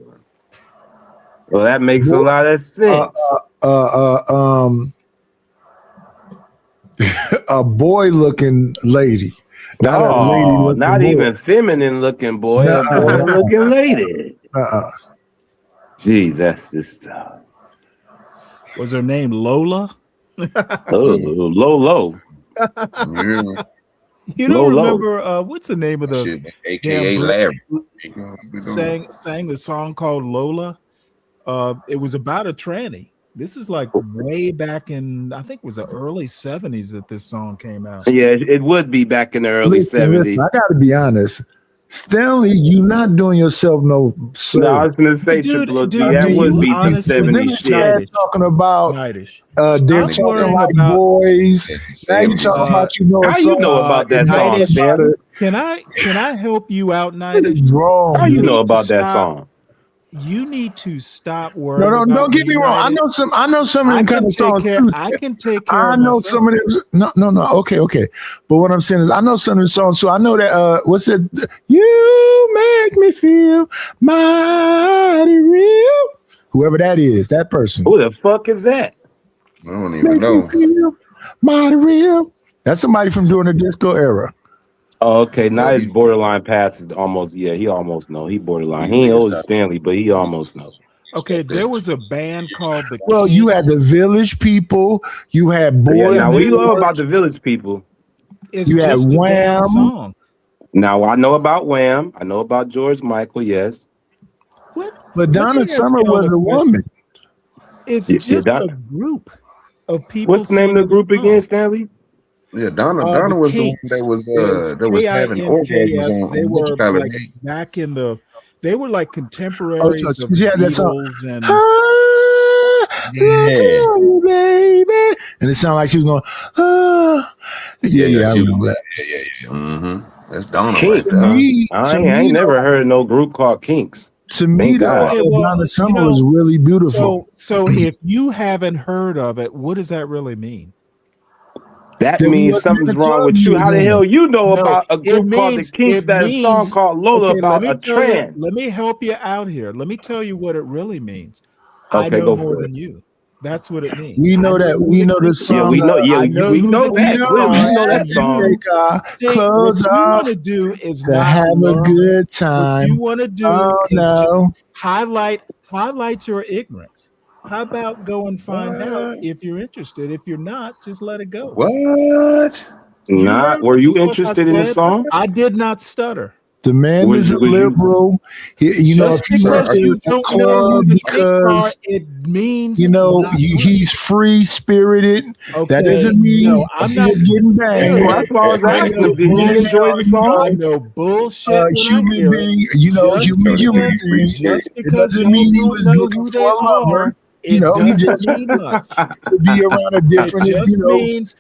well, that makes a lot of sense. A boy looking lady, not a lady looking not boy. even feminine looking boy, a boy looking lady. Jeez, that's just. Was her name Lola? Low. You don't remember what's the name of the AKA Larry sang the song called Lola? It was about a tranny. This is like way back in, I think it was the early 70s that this song came out. Yeah, it would be back in the early 70s. I gotta be honest. Stanley, you not doing yourself no service. No, I was gonna say Triple OG. That would be some 70s shit. Talking about they're talking like about boys. Now you talking about how you know about that song, Stan? Can I help you out, Nightish? Wrong. How you know about that song? you need to stop worrying. No, don't get me wrong. I know some of them kind of songs too. I can take care I of know myself. some of them. No. Okay. But what I'm saying is, I know some of the songs. So I know that. What's it? You make me feel mighty real. Whoever that is, that person. Who the fuck is that? I don't even know. Feel mighty real. That's somebody from during the disco era. Oh, okay. Now his borderline pass is almost. Yeah, he almost know. He borderline. He ain't old as Stanley, but he almost knows. Okay, there was a band called the. Well, you had the Village People. You had Boy. Yeah, now we love about the Village People. It's You had just a damn Wham. song. Now I know about Wham. I know about George Michael. Yes. But Donna Summer was a woman. It's Yeah, just Don- a group of people. What's the name of the group again, Stanley? Yeah, Donna The was the one Kinks. that was It's that was having KINKS. orgasms on They which were kind of like day? back in the. They were like contemporaries Oh, so of she had that song. Beatles and. Baby. And it sounded like she was going, yeah, I she was remember like, that. yeah. Mm-hmm. That's Donna right Kinks. there. Huh? Me- I to ain't, I me, ain't never though- heard of no group called Kinks. To me, Thank though, God. Okay, well, Donna you Summer know, was really beautiful. So if you haven't heard of it, what does that really mean? That Then means what something's kind of wrong club with you you. How the was in? hell you know No, about a group called the Kinks? That a song called Lola okay, about a trend. Let me help you out here. Let me tell you what it really means. Okay, I know go more for than you. That's what it means. We know I that. who We the know the Kinks Yeah, are. song. we know. Yeah, I know we who know the that. Kinks We are. know that to song. take our See, what clothes you off want to do is to not have a learn. good What time. you want to do Oh is just no. highlight your ignorance. How about go and find out What? if you're interested? If you're not, just let it go. What? You Nah, heard were what you the fuck I interested in the said? song? I did not stutter. The man is a Was you? liberal. You know, Just if he went because to you a don't know who club the Kinks are, because it means you know not much. he's free spirited, that Okay, doesn't mean no, I'm he not. was getting banged. Well, that's why I was I asking know him. Did he bullshit. enjoy the song? I know bullshit when I Human hear it. being, you know, Just human because, being. just It because doesn't y'all mean he don't was know looking who for they a lover. are, You it know, he doesn't just mean much. to be around a It different, just means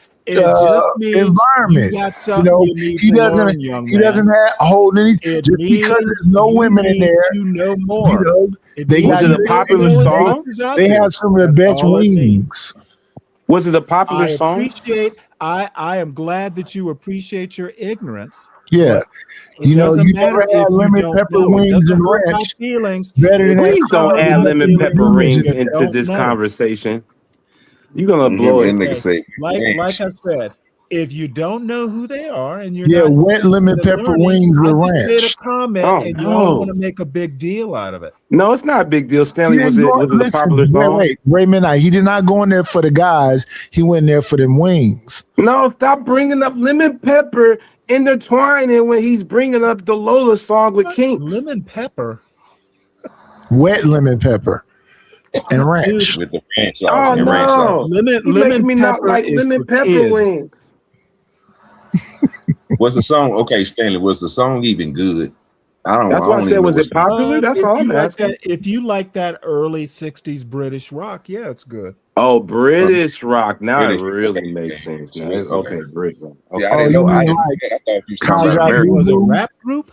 you environment. got You something know, you need he to doesn't learn, young he man. doesn't have hold any It just because means there's no you women in need there. to know You more. know, It they means Was got it a you need to popular know as song? much as I they do. have some of the That's best all it means. wings. Was it a popular I song? appreciate. I am glad that you appreciate your ignorance. Yeah. But it You know, doesn't you matter never if had you lemon don't pepper know. It wings doesn't and hurt my ranch feelings. better It than that Please doesn't don't hurt add my lemon feelings pepper that rings you into don't this know. conversation. You're gonna Him blow and it. nigga Okay, say like ranch. I said, if you don't know who they are and you're yeah, not wet lemon interested in pepper learning, wings I with just made a ranch. comment Oh and y'all want no, to make a big deal out of it. no, it's not a big deal. He Stanley, didn't go. was it a Listen, popular song? wait. Ray Midnight. He did not go in there for the guys. He went in there for them wings. No, stop bringing up lemon pepper intertwining when he's bringing up the Lola song with Kinks. Lemon pepper, Wet lemon pepper and dude. ranch. With the ranch sauce Oh and ranch sauce. no, Lemon he's making me not pepper like is lemon for pepper kids. wings. Was the song okay, Stanley? Was the song even good? That's why I don't said, even know was what's it popular? That's If all I'm you like asking. that, if you like that early '60s British rock, yeah, it's good. Oh, British rock. Now British. it really Okay, makes okay. sense. So Now, it, okay. okay, British rock. See, Okay. I didn't you know. I mean didn't know like that. I thought you was talking about Kaja American. Was it a Boo? rap group?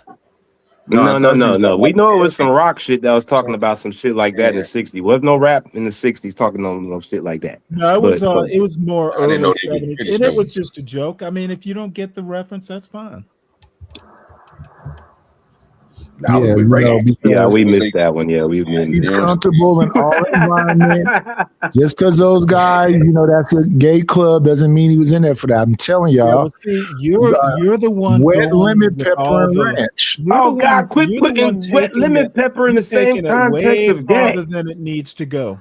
No, I No, thought you was no. talking We about know it was some rock shit that was talking American. about some shit like that in the '60s. Wasn't no rap in the '60s talking on no shit like that. No, But it was more I didn't early know they was '70s, British and it though. was just a joke. I mean, if you don't get the reference, that's fine. I was Yeah, with you Ray know, on it. yeah, because we Was missed that one. Yeah, we You missed he's know what I'm comfortable in all environments. Just because those guys, you know, that's a gay club doesn't mean he was in there for that. I'm telling Yeah, y'all, well, see, you're the one wet going lemon with pepper all and the. ranch. You're the Oh God, one. quit You're the one putting wet taking lemon it. pepper in You're the same taking it context way of farther gay. than it needs to go.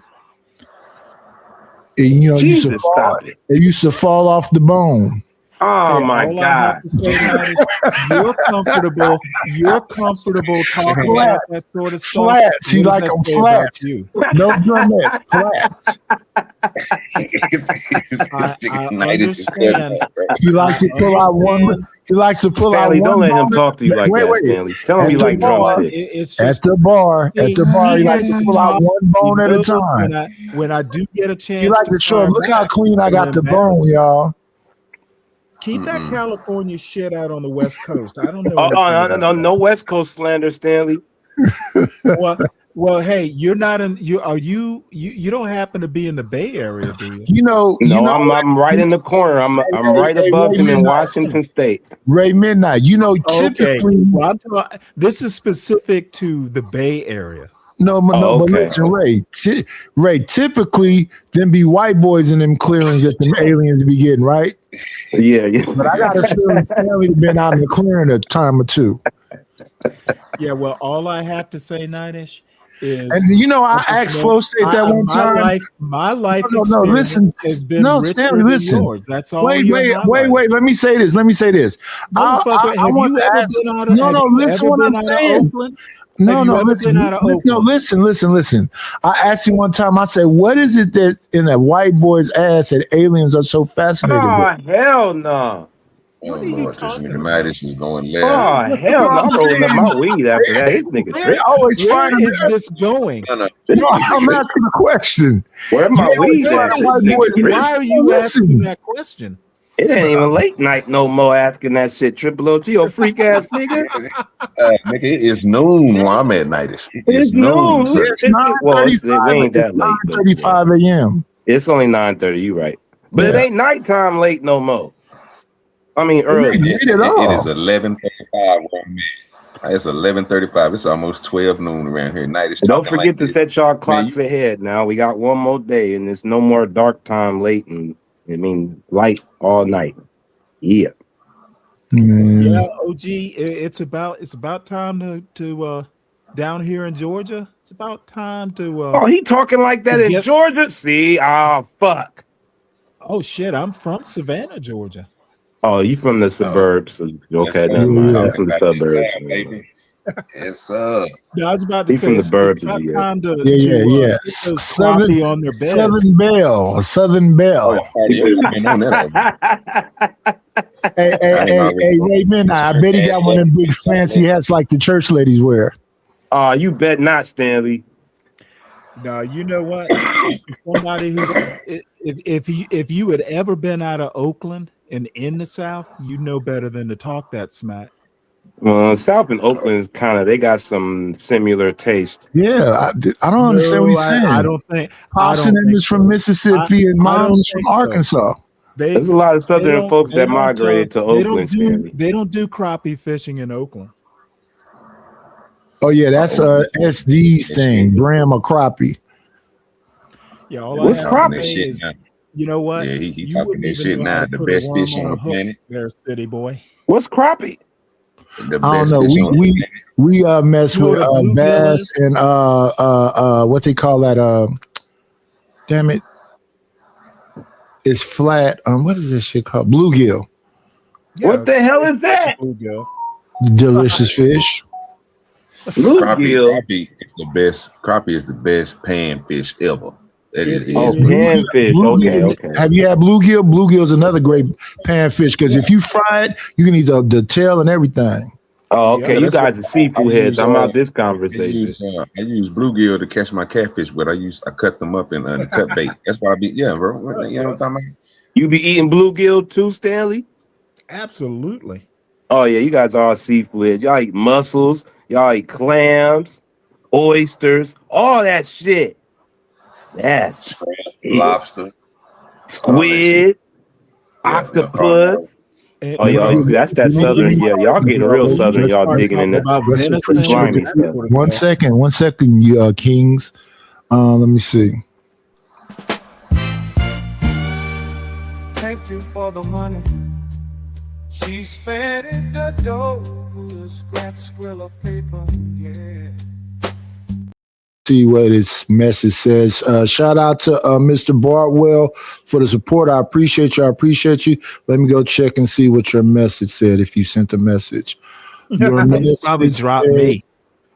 And, you know, Jesus, stop it. it used to fall off the bone. Oh Hey, my all I God. have to say now is you're comfortable. You're comfortable talking about that sort of stuff. Flats. He What does like that them say about flats. you? No drumette. Flats. I understand. He likes to pull out one. understand. He likes to pull Stanley, out don't one let him bone. talk to you like that, Stanley. Tell him At you the like bar, drumsticks. It's at just the bar, see, he likes to pull out one bone at a time. When I do get a chance, He likes to show him, look how clean I got the bone, y'all. Keep that California shit out on the West Coast. I don't know. Oh, anything about that. no West Coast slander, Stanley. Well, Well, hey, you're not in. You don't happen to be in the Bay Area, do you? You know, No, I'm right in the corner. I'm right above Ray him in Midnight. Washington State. Ray Midnight. You know, Okay. typically, Well, this is specific to the Bay Area. no, but listen, Ray. Typically, them be white boys in them clearings that them aliens be getting, right? Yeah. But I got a feeling Stanley been out in the clearing a time or two. Yeah. Well, all I have to say, Nightish, is, And you know, I asked Flo State that one time. My life No, experience listen. has been No, richer Stanley, than listen. yours. That's all. Wait. Let me say this. Motherfucker, have want you to ever ask. been out of? No, have you listen ever what been I'm out of saying. Oakland? No, Have you ever been out of Oakland? Listen. I asked you one time. I said, "What is it that in a white boy's ass that aliens are so fascinated Oh, with?" hell no. Oh Lord, this nigga Midas is going Oh, left. hell no. I'm rolling up my weed after that. This nigga They tripping. always find Where is this going? No, No, I'm asking a question. Where my You always weed find at? white This nigga boys- tripping. Why are you asking Listen. that question? It ain't even late night no more asking that shit. Triple OG, you freak ass nigga. Nigga, it is noon while I'm at night. It's noon. noon. Sir. It's Well, we 9:35. ain't that late. But 9:35 a.m. it's only 9:30. You right. But it Yeah. ain't nighttime late no more. I mean early. It at all. It is 11:35 where I'm at. It's 11:35. It's almost 12 noon around here. Night is Don't talking forget like to this. set y'all clocks ahead now. We got one more day and there's no more dark time late and light all night. Yeah. Yeah, OG, it's about time to down here in Georgia. It's about time to. Oh, he talking like that in Georgia? See, fuck. Oh shit, I'm from Savannah, Georgia. Oh, you from the suburbs? Okay, never mind. I'm from the suburbs. It's No, I was about to He's say from the it's burbs. about Yeah. time to Yeah. get those sloppy on their beds. Southern Belle, Southern Belle. Hey, Ray Midnight. I bet he got one of them big fancy hats like the church ladies wear. Oh, you bet not, Stanley. No, you know what? Somebody who's if you had ever been out of Oakland and in the South, you know better than to talk that smack. South and Oakland is they got some similar taste. Yeah, I don't understand what he's saying. I don't think. Pops and them is from Mississippi and Mom's from Arkansas. There's a lot of Southern folks that migrated to Oakland. They don't do crappie fishing in Oakland. Oh yeah, that's SD's thing, Graham or crappie. Yeah, all What's I have to that say shit is, now? you know what? Yeah, he You talking wouldn't that even shit know how now. to The put a best worm fish on on a the hook planet. there, city boy. What's crappie? The I don't best know. fish on the We mess You know with what a bluegill bass is? and what they call that damn it. It's flat. What is this shit called? Bluegill. What the hell is that? Bluegill. Delicious fish. Crappie is the best. Crappie is the best pan fish ever. Panfish. Okay. Have you had bluegill? Bluegill is another great pan fish because if you fry it, you can eat the tail and everything. Oh, okay. Yeah, You that's guys what are seafood I heads. use, I'm out this conversation. I use bluegill to catch my catfish, but I cut them up in cut bait. That's why I be bro. You know what I'm talking about? You be eating bluegill too, Stanley? Absolutely. Oh yeah, you guys are all seafood heads. Y'all eat mussels. Y'all eat clams, oysters, all that shit. Yes. Lobster, squid, octopus. Oh, y'all, that's that southern. Yeah, y'all getting real southern. Y'all digging in the slimy stuff. 1 second, you kings. Let me see. Thank you for the money. She spent it the dough. A scratch squill of paper, yeah. See what his message says. Shout out to Mr. Bartwell for the support. I appreciate you. Let me go check and see what your message said if you sent a message. Your It's message probably dropped said, me.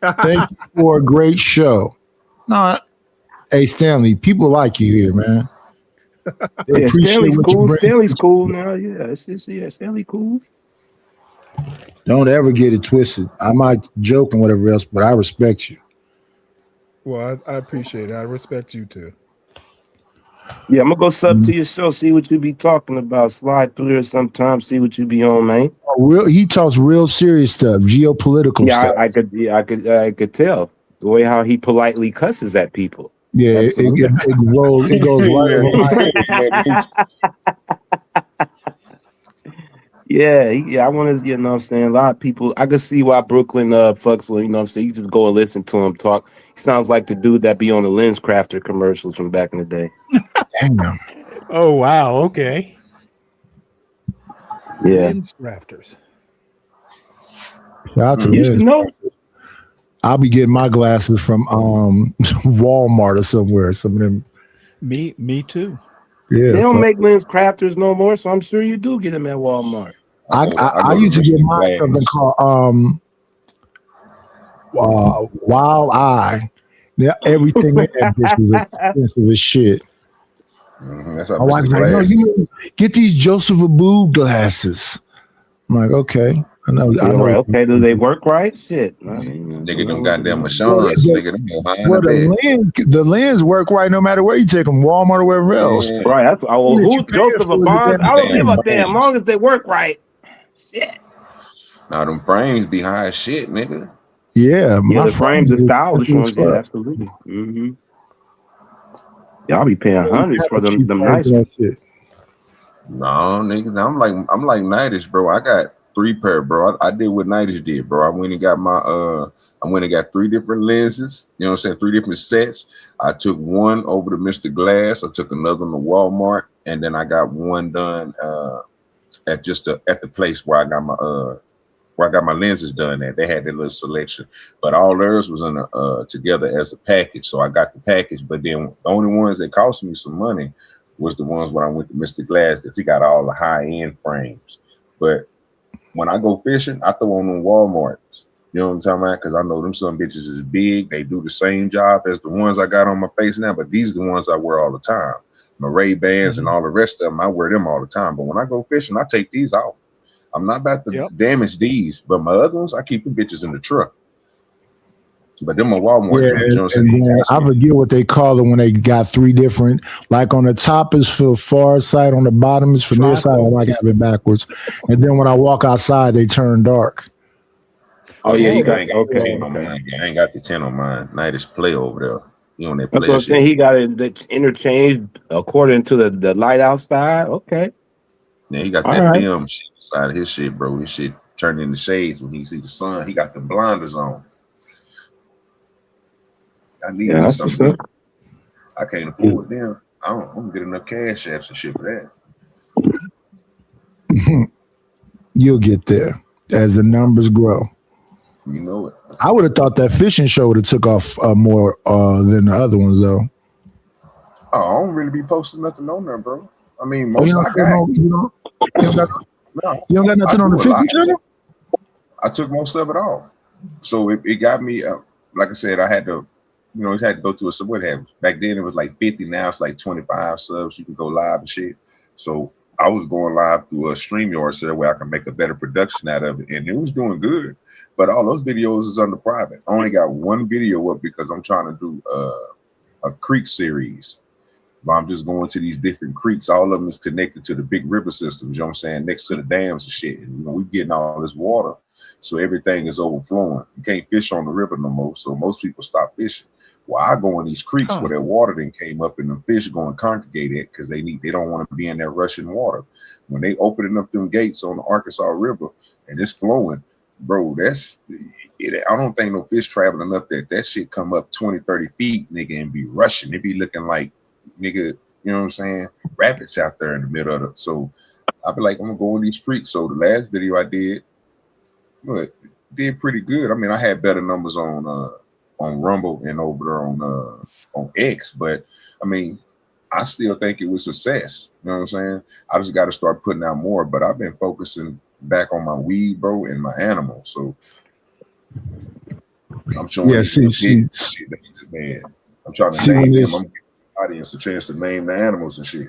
Thank you for a great show. No, hey Stanley, people like you here, man. They Yeah, appreciate Stanley's what you cool. bring. Stanley's cool now. Yeah, it's just Stanley cool. Don't ever get it twisted. I might joke and whatever else, but I respect you. Well, I appreciate it. I respect you too. Yeah, I'm gonna go sub to your show, see what you be talking about. Slide through here sometime, see what you be on, man. He talks real serious stuff, geopolitical stuff. I could tell. The way how he politely cusses at people. Yeah, it goes right over my Yeah, I want to, you know what I'm saying? A lot of people, I can see why Brooklyn fucks with, you know what I'm saying? You just go and listen to him talk. He sounds like the dude that be on the Lens Crafter commercials from back in the day. Damn. Oh wow, okay. Yeah. Lens Crafters. Shout out to You should Lens. know. I'll be getting my glasses from Walmart or somewhere. Some of them. Me too. Yeah. They don't fuck. make Lens Crafters no more, so I'm sure you do get them at Walmart. I used to get mine something called Wild Eye. Yeah, everything in that bitch was expensive as shit. That's My wife's like, no, you get these Joseph Abboud glasses. I'm like, okay. I know. Okay, do they work right? Shit. I mean, Nigga, them goddamn machines, nigga, them go behind Well, the bed. the lens work right no matter where you take them, Walmart or wherever else. Right. That's who Joseph Bonds. I don't give a damn. Long as they work right. Shit. Now them frames be high as shit, nigga. Yeah, Yeah, the frames, the is stylish ones. fuck. Yeah, absolutely. Mm-hmm. Y'all be paying hundreds for them Cheap nice frames and ones. that shit. No, nigga, I'm like Nightish, bro. I got 3 pair, bro. I did what Nightish did, bro. I went and got my I went and got 3 different lenses, you know what I'm saying, 3 different sets. I took one over to Mr. Glass, I took another one to Walmart, and then I got one done at the place where I got my lenses done at. They had their little selection, but all theirs was in together as a package. So I got the package, but then the only ones that cost me some money was the ones when I went to Mr. Glass, because he got all the high-end frames. But when I go fishing, I throw on them Walmarts. You know what I'm talking about? Because I know them some bitches is big. They do the same job as the ones I got on my face now, but these are the ones I wear all the time. My Ray-Bans and all the rest of them, I wear them all the time. But when I go fishing, I take these off. I'm not about to damage these, but my other ones, I keep the bitches in the truck. But them are Walmart. Yeah, joints, you know what I'm and saying? then I forget what they call it when they got 3 different. Like on the top is for far sight, on the bottom is for near sight. I like have it backwards. And then when I walk outside, they turn dark. Oh yeah, you got okay. the 10 on mine. Yeah, I ain't got the 10 on mine. Nightish play over there. You on that That's play what I'm saying. He got it interchanged according to the light outside. Okay. Yeah, he got All that right. film shit inside of his shit, bro. His shit turned into shades when he see the sun. He got the blinders on. I need Yeah, that's what's something. up. I can't afford them. I'm gonna get enough cash apps and shit for that. You'll get there as the numbers grow. You know it. I would have thought that fishing show would have took off more than the other ones, though. Oh, I don't really be posting nothing on there, bro. I mean, Oh, most you I got. you don't got nothing I on the do a fishing lot. channel? I took most of it off. So it got me, like I said, I had to, it had to go to what happened. Back then it was like 50, now it's like 25 subs. You can go live and shit. So I was going live through a StreamYard so that way I can make a better production out of it. And it was doing good. But all those videos is under private. I only got one video up because I'm trying to do a creek series. I'm just going to these different creeks. All of them is connected to the big river systems, you know what I'm saying, next to the dams and shit. And, we're getting all this water, so everything is overflowing. You can't fish on the river no more, so most people stop fishing. Well, I go in these creeks where that water then came up and the fish go and congregate it because they don't want to be in that rushing water. When they opening up them gates on the Arkansas River and it's flowing, bro, I don't think no fish traveling up that shit come up 20, 30 feet, nigga, and be rushing. It be looking like, nigga, you know what I'm saying, rapids out there in the middle of it. So I be like, I'm gonna go in these creeks. So the last video I did, did pretty good. I mean, I had better numbers on Rumble and over there on X, but I mean, I still think it was success. You know what I'm saying? I just got to start putting out more. But I've been focusing back on my weed, bro, and my animals. So I'm showing. Yeah, I'm trying to name them. I'm giving the audience a chance to name the animals and shit.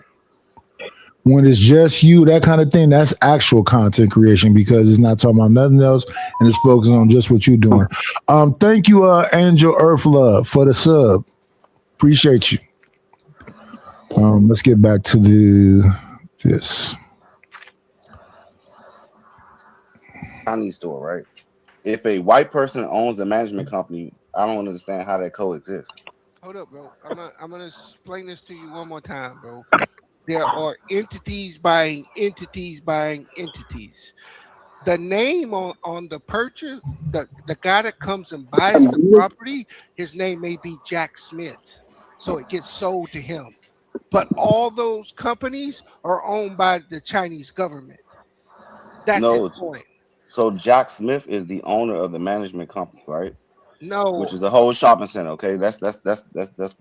When it's just you, that kind of thing, that's actual content creation because it's not talking about nothing else and it's focusing on just what you're doing. Thank you, Angel Earth Love, for the sub. Appreciate you. Let's get back to this. Convenience store, right? If a white person owns a management company, I don't understand how that coexists. Hold up, bro. I'm gonna explain this to you one more time, bro. There are entities buying entities buying entities. The name on the purchase, the guy that comes and buys the property, his name may be Jack Smith. So it gets sold to him. But all those companies are owned by the Chinese government. That's No, his point. so Jack Smith is the owner of the management company, right? No. Which is the whole shopping center. Okay, let's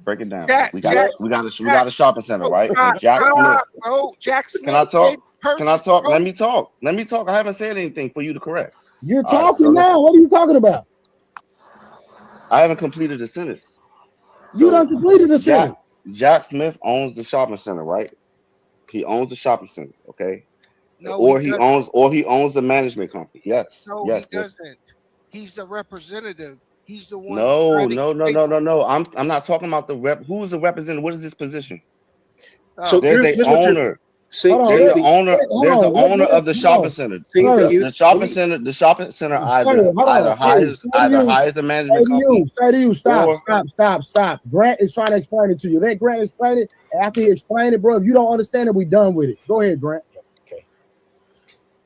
break it down. Jack- we Jack- got a shopping center, right? And Jack Shut Smith. up, bro. Jack Smith. Can I talk? did Can I purchase, talk? bro. Let me talk. Let me talk. I haven't said anything for you to correct. You're All right, talking so now. What are you talking about? I haven't completed the sentence. You done completed the sentence. Jack Smith owns the shopping center, right? He owns the shopping center, okay? No, or he he doesn't. owns the management company. Yes. No, yes. he yes. doesn't. He's the representative. He's the one. No, trying to no, no, get no, no, no. I'm not talking about the rep. Who is the representative? What is this position? So There's here's the what you're- owner. See, There's see, the owner. hold There's on, the let- owner let- of the hold shopping on. center. See, The shopping center either hires the management company. Say to you, stop, or- stop. Grant is trying to explain it to you. Let Grant explain it. And after he explain it, bro, if you don't understand it, we done with it. Go ahead, Grant.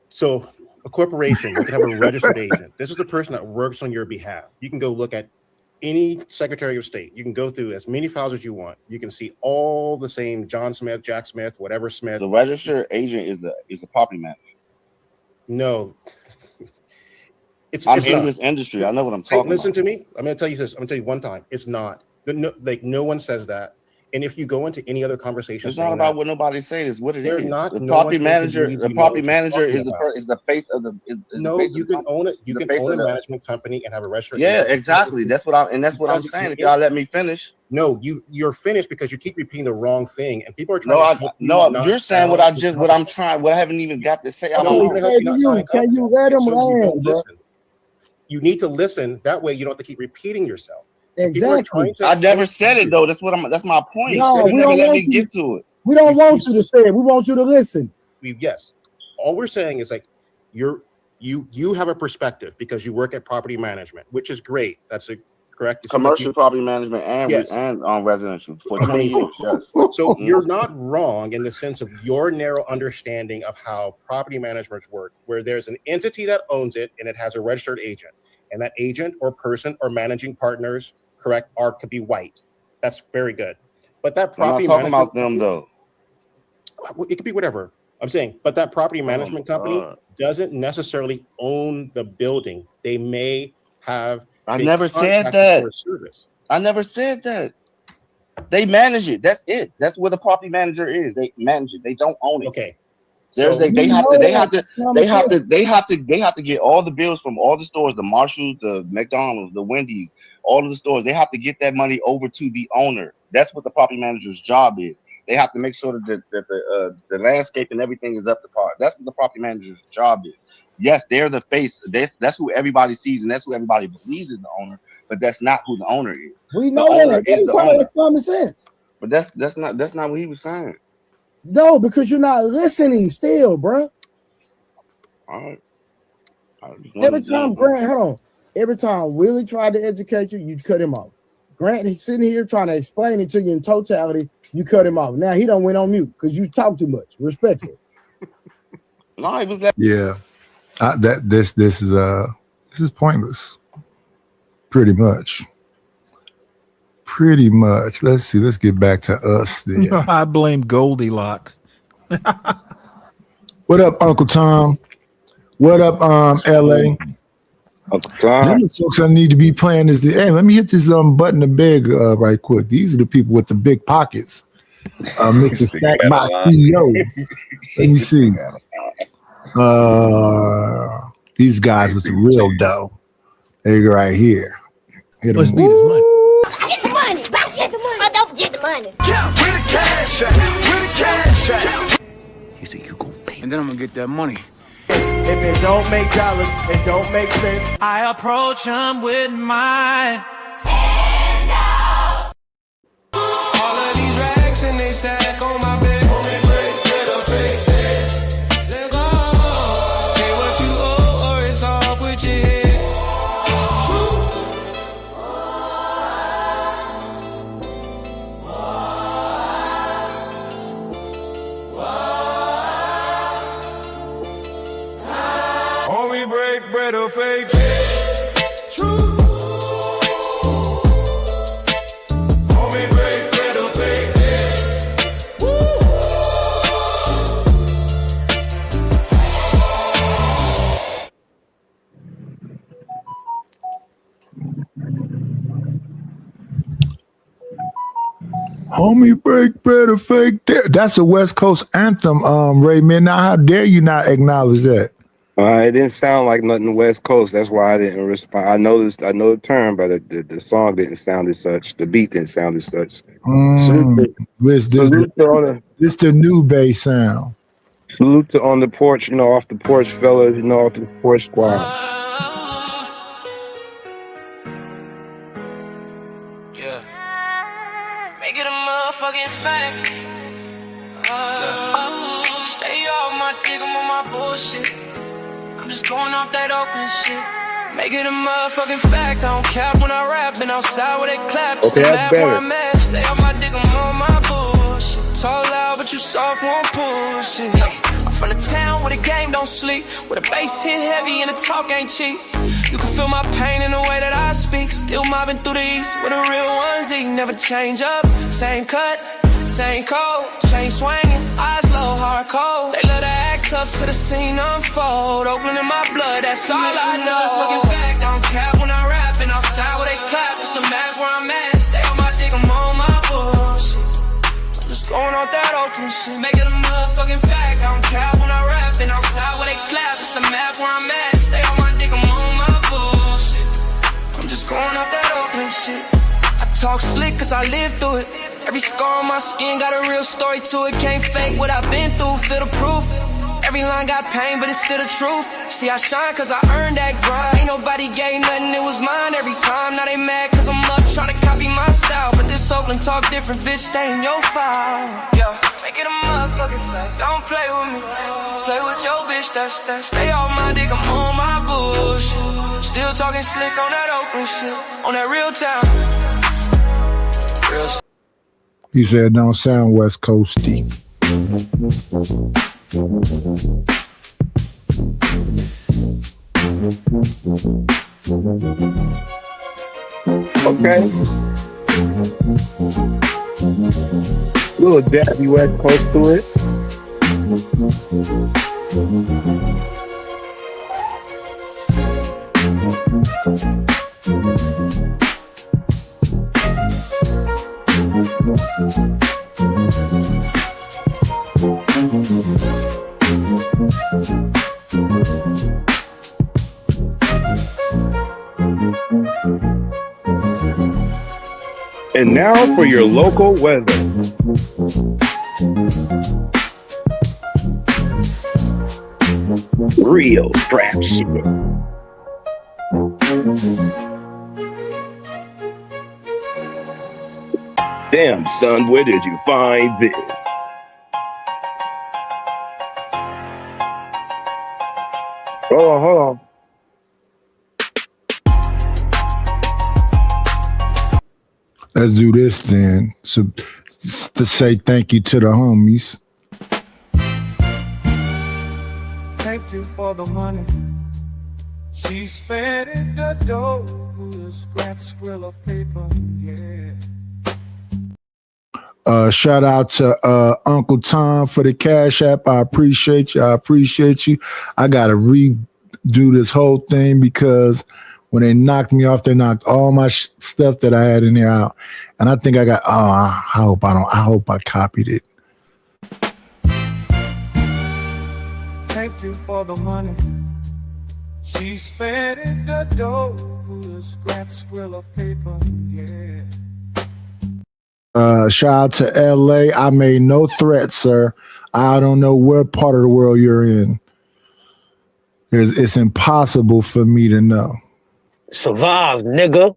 So a corporation, you can have a registered agent. This is the person that works on your behalf. You can go look at any Secretary of State. You can go through as many files as you want. You can see all the same John Smith, Jack Smith, whatever Smith. The registered agent is the property manager. No. I'm it's in not. this industry. I know what I'm Hey, talking listen about. to me. I'm going to tell you this. I'm going to tell you one time. It's not. No one says that. And if you go into any other conversation, It's not saying about that, what nobody says. It's what it they're is. not- The no property one's going to manager. believe The you know property what you're manager talking is about. is the face of the. Is the No, face of you the can company. own it. You The can face own of a the- management company and have a registered Yeah, agent. exactly. That's what I'm Because saying. it's If y'all let me finish. No, you're finished because you keep repeating the wrong thing, and people are No, trying to help you not you're saying what sound what I'm trying, what I haven't even got to say out No, my he's mouth. gonna help you not sound Can you incompetent. let him So you land, don't bro? listen. You need to listen. That way, you don't have to keep repeating yourself. And people are Exactly. trying to I never help said you. it though. That's my point. No, You we never don't let want me you. get to it. We don't want you to say it. We want you to listen. Yes. All we're saying is like you have a perspective because you work at property management, which is great. That's correct. It seems like Commercial you- property management and Yes. residential for 20 Amazing. years. Yes. So you're not wrong in the sense of your narrow understanding of how property management work, where there's an entity that owns it and it has a registered agent, and that agent or person or managing partners, correct, could be white. That's very good. But that I'm property not talking management about them though. it could be whatever. I'm saying, but that property management company God. doesn't necessarily own the building. They may have. I been never said contracted that. for a service. I never said that. They manage it. That's it. That's what the property manager is. They manage it. They don't own it. Okay. There's So- they have to get all the bills from all the stores, the Marshalls, the McDonald's, the Wendy's, all of the stores. They have to get that money over to the owner. That's what the property manager's job is. They have to make sure that the landscape and everything is up to par. That's what the property manager's job is. Yes, they're the face. That's who everybody sees and that's who everybody believes is the owner. But that's not who the owner is. We The know owner that. is the That's owner. common sense. But that's not what he was saying. No, because you're not listening still, bro. All right. Every time Grant, hold on. Every time Willie tried to educate you, you cut him off. Grant, he's sitting here trying to explain it to you in totality. You cut him off. Now he don't went on mute because you talk too much. Respectful. No, it was that. Yeah, this is pointless. Pretty much. Let's see. Let's get back to us then. I blame Goldilocks. What up, Uncle Tom? What up, LA? Uncle Tom. Them the folks I need to be playing is hey, let me hit this button to beg right quick. These are the people with the big pockets. Mr. Stackbox CEO. Let me see. These guys with the real dough. They go right here. Hit them. Get the money. Get the money. Oh, don't forget the money. Where the cash at? Where the cash at? He said, you gon' pay. And then I'm gonna get that money. If it don't make dollars, it don't make sense. I approach him with my all of these racks and they stack on my bed. Only break, get a fake that. Let go. Pay what you owe or it's off with your head. Homie, break bread or fake. True. Homie, break bread or fake. Homie, break bread or fake. That's a West Coast anthem, Ray Man. Now, how dare you not acknowledge that? It didn't sound like nothing West Coast. That's why I didn't respond. I know the term, but the song didn't sound as such. The beat didn't sound as such. This the new bass sound. Salute to on the porch, off the porch, fellas, off this porch squad. Make it a motherfucking fact. Stay off my dick, I'm on my bullshit. I'm just going off that Oakland shit. Make it a motherfucking fact. I don't cap when I rap, been outside where they clap. Okay, that's better. Where I'm at. Stay off my dick, I'm on my bullshit. Talk loud, but you soft, won't push it. I'm from the town where the game don't sleep, where the bass hit heavy and the talk ain't cheap. You can feel my pain in the way that I speak. Still mobbing through the east where the real ones eat. Never change up, same cut, same code. Chain swinging, eyes low, hard cold. They love to act tough till the scene unfold. Oakland in my blood, that's all I know. Fucking fact, I don't cap when I rap. And outside where they clap, just the map where I'm at. Stay on my dick, I'm on my bullshit. I'm just going off that Oakland shit. Make it a motherfucking fact. I don't cap when I rap. And outside where they clap, it's the map where I'm at. Stay on my dick, I'm on my bullshit. I'm just going off that Oakland shit. I talk slick cause I live through it. Every scar on my skin got a real story to it. Can't fake what I've been through, feel the proof. Every line got pain, but it's still the truth. See, I shine cause I earned that grind. Ain't nobody gave nothing, it was mine every time. Now they mad cause I'm up trying to copy my style. But this Oakland talk different, bitch, stay in your file. Yeah, make it a motherfucking fact. Don't play with me, play with your bitch, that's that. Stay off my dick, I'm on my bullshit. Still talking slick on that Oakland shit. On that real town. Real. He said, don't sound West Coasty. Okay. Little jabby West Coast to it. And now for your local weather. Real trap shit. Damn, son, where did you find this? Hold on. Let's do this then. So to say thank you to the homies. Thank you for the money. She spent in the dough. Scratch squill of paper, yeah. Shout out to Uncle Tom for the Cash App. I appreciate you. I gotta redo this whole thing because when they knocked me off, they knocked all my stuff that I had in there out. And I think I got, I hope I copied it. Thank you for the money. She spent in the dough. Scratch squill of paper, yeah. Shout out to LA. I made no threat, sir. I don't know what part of the world you're in. It's impossible for me to know. Survive, nigga.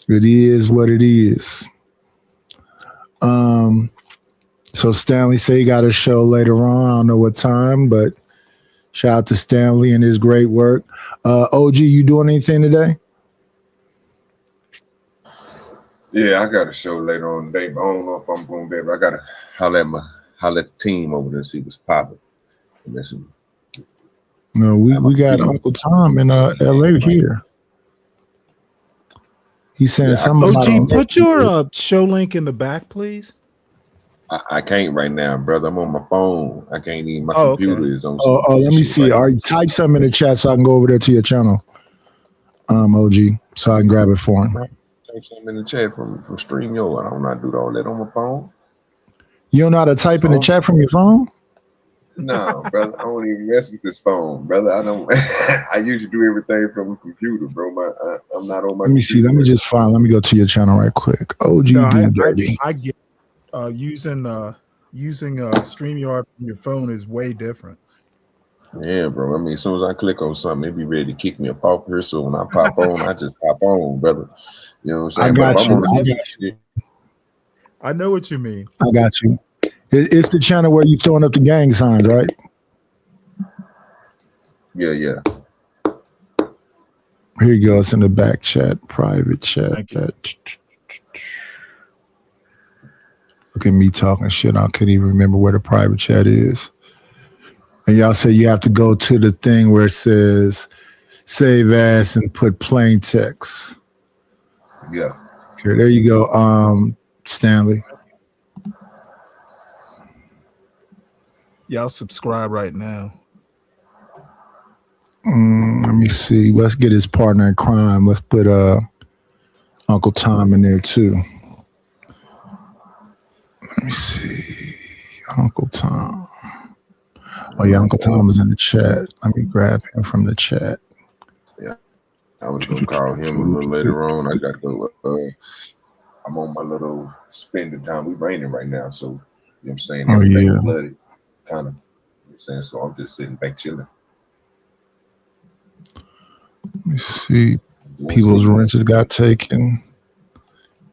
It is what it is. So Stanley say he got a show later on. I don't know what time, but shout out to Stanley and his great work. OG, you doing anything today? Yeah, I got a show later on today, but I don't know if I'm going to be able. I got to holler at the team over there, see what's popping. No, we got Uncle Tom in LA here. He's saying something about OG, put your show link in the back, please. I can't right now, brother. I'm on my phone. I can't even. My Oh, computer okay. is on. Oh, let me see. All right, type something in the chat so I can go over there to your channel, OG, so I can grab it for him. Type something in the chat from StreamYard. I don't know how to do all that on my phone. You don't know how to type in the chat from your phone? No, brother. I don't even mess with this phone, brother. I don't. I usually do everything from the computer, bro. I'm not on my. Let me see. Let me just find. Let me go to your channel right quick. OG No, do dirty. I get using StreamYard from your phone is way different. Yeah, bro. I mean, as soon as I click on something, it be ready to kick me up off here. So when I pop on, I just pop on, brother. You know what I'm saying? I got But if you. I'm on I the- got you. I know what you mean. I got you. It's the channel where you throwing up the gang signs, right? Yeah. Here you go. It's in the back chat, private chat. Look at me talking shit. I couldn't even remember where the private chat is. And y'all say you have to go to the thing where it says save as and put plain text. Yeah. Okay, there you go. Stanley. Y'all subscribe right now. Let me see. Let's get his partner in crime. Let's put Uncle Tom in there too. Let me see. Uncle Tom. Oh yeah, Uncle Tom is in the chat. Let me grab him from the chat. Yeah. I was gonna call him a little later on. I gotta go. I'm on my little spending time. We raining right now, so you know what I'm saying. Oh, Everything yeah. flooded, kind of. You know what I'm saying, so I'm just sitting back chilling. Let me see. People's wrenches got taken.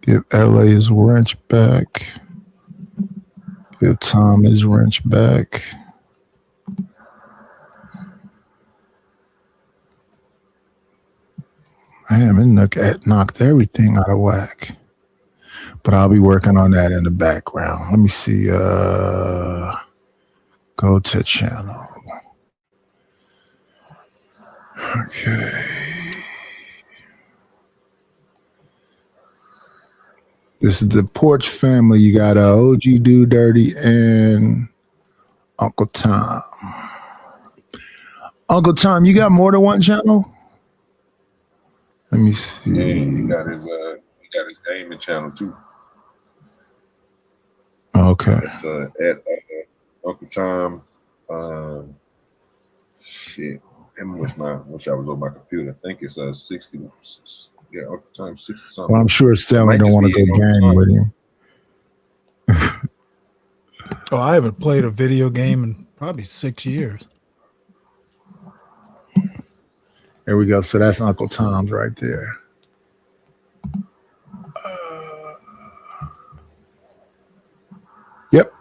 Give LA his wrench back. Give Tom his wrench back. Damn, it knocked everything out of whack. But I'll be working on that in the background. Let me see. Go to channel. Okay. This is the Porch family. You got OG Do Dirty and Uncle Tom. Uncle Tom, you got more than one channel? Let me see. Yeah, he got his gaming channel too. Okay. It's at Uncle Tom. Shit. And wish I was on my computer. I think it's 60. Yeah, Uncle Tom 60 something. Well, I'm sure Stanley don't want to go gang with him. Oh, I haven't played a video game in probably 6 years. There we go. So that's Uncle Tom's right there. Yep.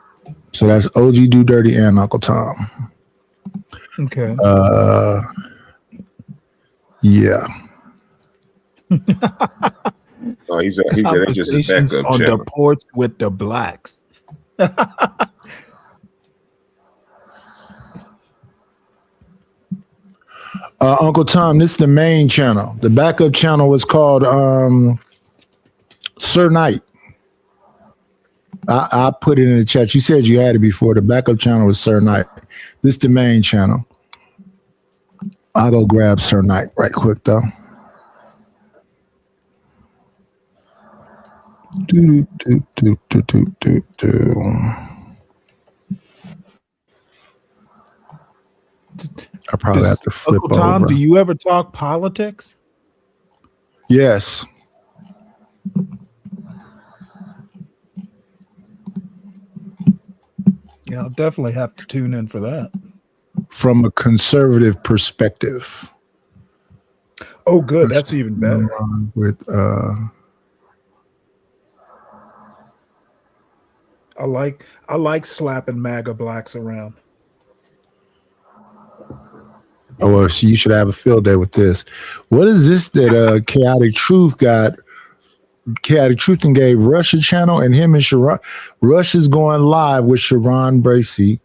So that's OG Do Dirty and Uncle Tom. Okay. Yeah. Oh, he's just a Conversations backup on channel. the porch with the blacks. Uncle Tom, this is the main channel. The backup channel was called Sir Knight. I put it in the chat. You said you had it before. The backup channel was Sir Knight. This is the main channel. I'll go grab Sir Knight right quick though. I probably have to flip Uncle Tom, over. do you ever talk politics? Yes. Yeah, I'll definitely have to tune in for that. From a conservative perspective. Oh, good. That's even better. With I like slapping MAGA blacks around. oh well, you should have a field day with this. What is this that Chaotic Truth got? Chaotic Truth and gave Rush a channel, and him and Sharon. Rush is going live with Sharon Bracey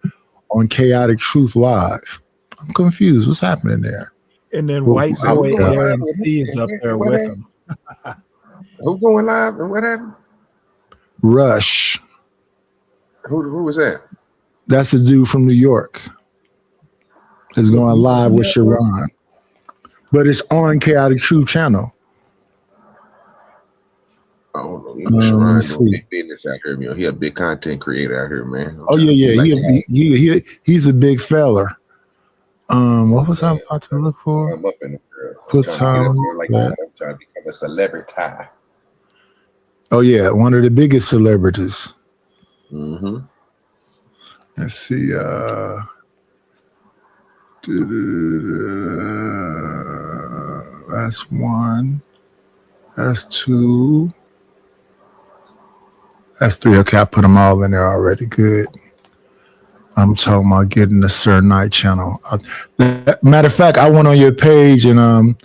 on Chaotic Truth Live I'm confused. What's happening there? And then Who- White who- Boy who- AMC is up there What with happened? him. Who going live and what happened? Rush. Who was that? That's the dude from New York. Is going live with Sharon. But it's on Chaotic Truth channel. I don't know. You know, Sharon let's doing see. big business out here, man. He a big content creator out here, man. Oh yeah, yeah. He's a big feller. What was I about to look for? I'm up in the Put I'm trying to get up time. there like that. I'm trying to become a celebrity. Oh yeah, one of the biggest celebrities. Mm-hmm. Let's see. That's one. That's two. That's three. Okay, I put them all in there already. Good. I'm talking about getting the Sir Knight channel. Matter of fact, I went on your page and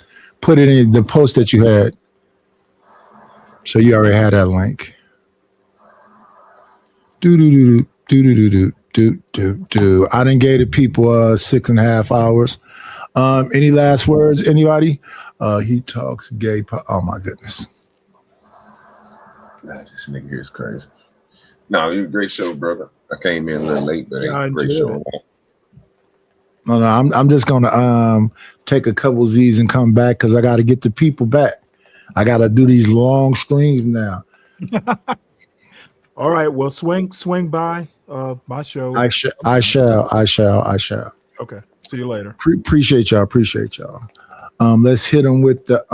put it in the post that you had. So you already had that link. Do. I done gave the people 6.5 hours. Any last words? Anybody? He talks gay. Oh my goodness. Nah, this nigga here is crazy. No, you a great show, brother. I came in a little late, but Yeah, I a great enjoyed show. it. No, I'm just gonna take a couple Z's and come back because I got to get the people back. I got to do these long streams now. All right, well, swing by my show. I shall. Okay, see you later. Appreciate y'all. Let's hit them with the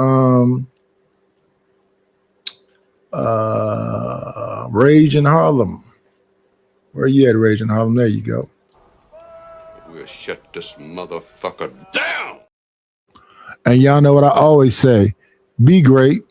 Rage in Harlem. Where you at, Rage in Harlem? There you go. We'll shut this motherfucker down. And y'all know what I always say: be great.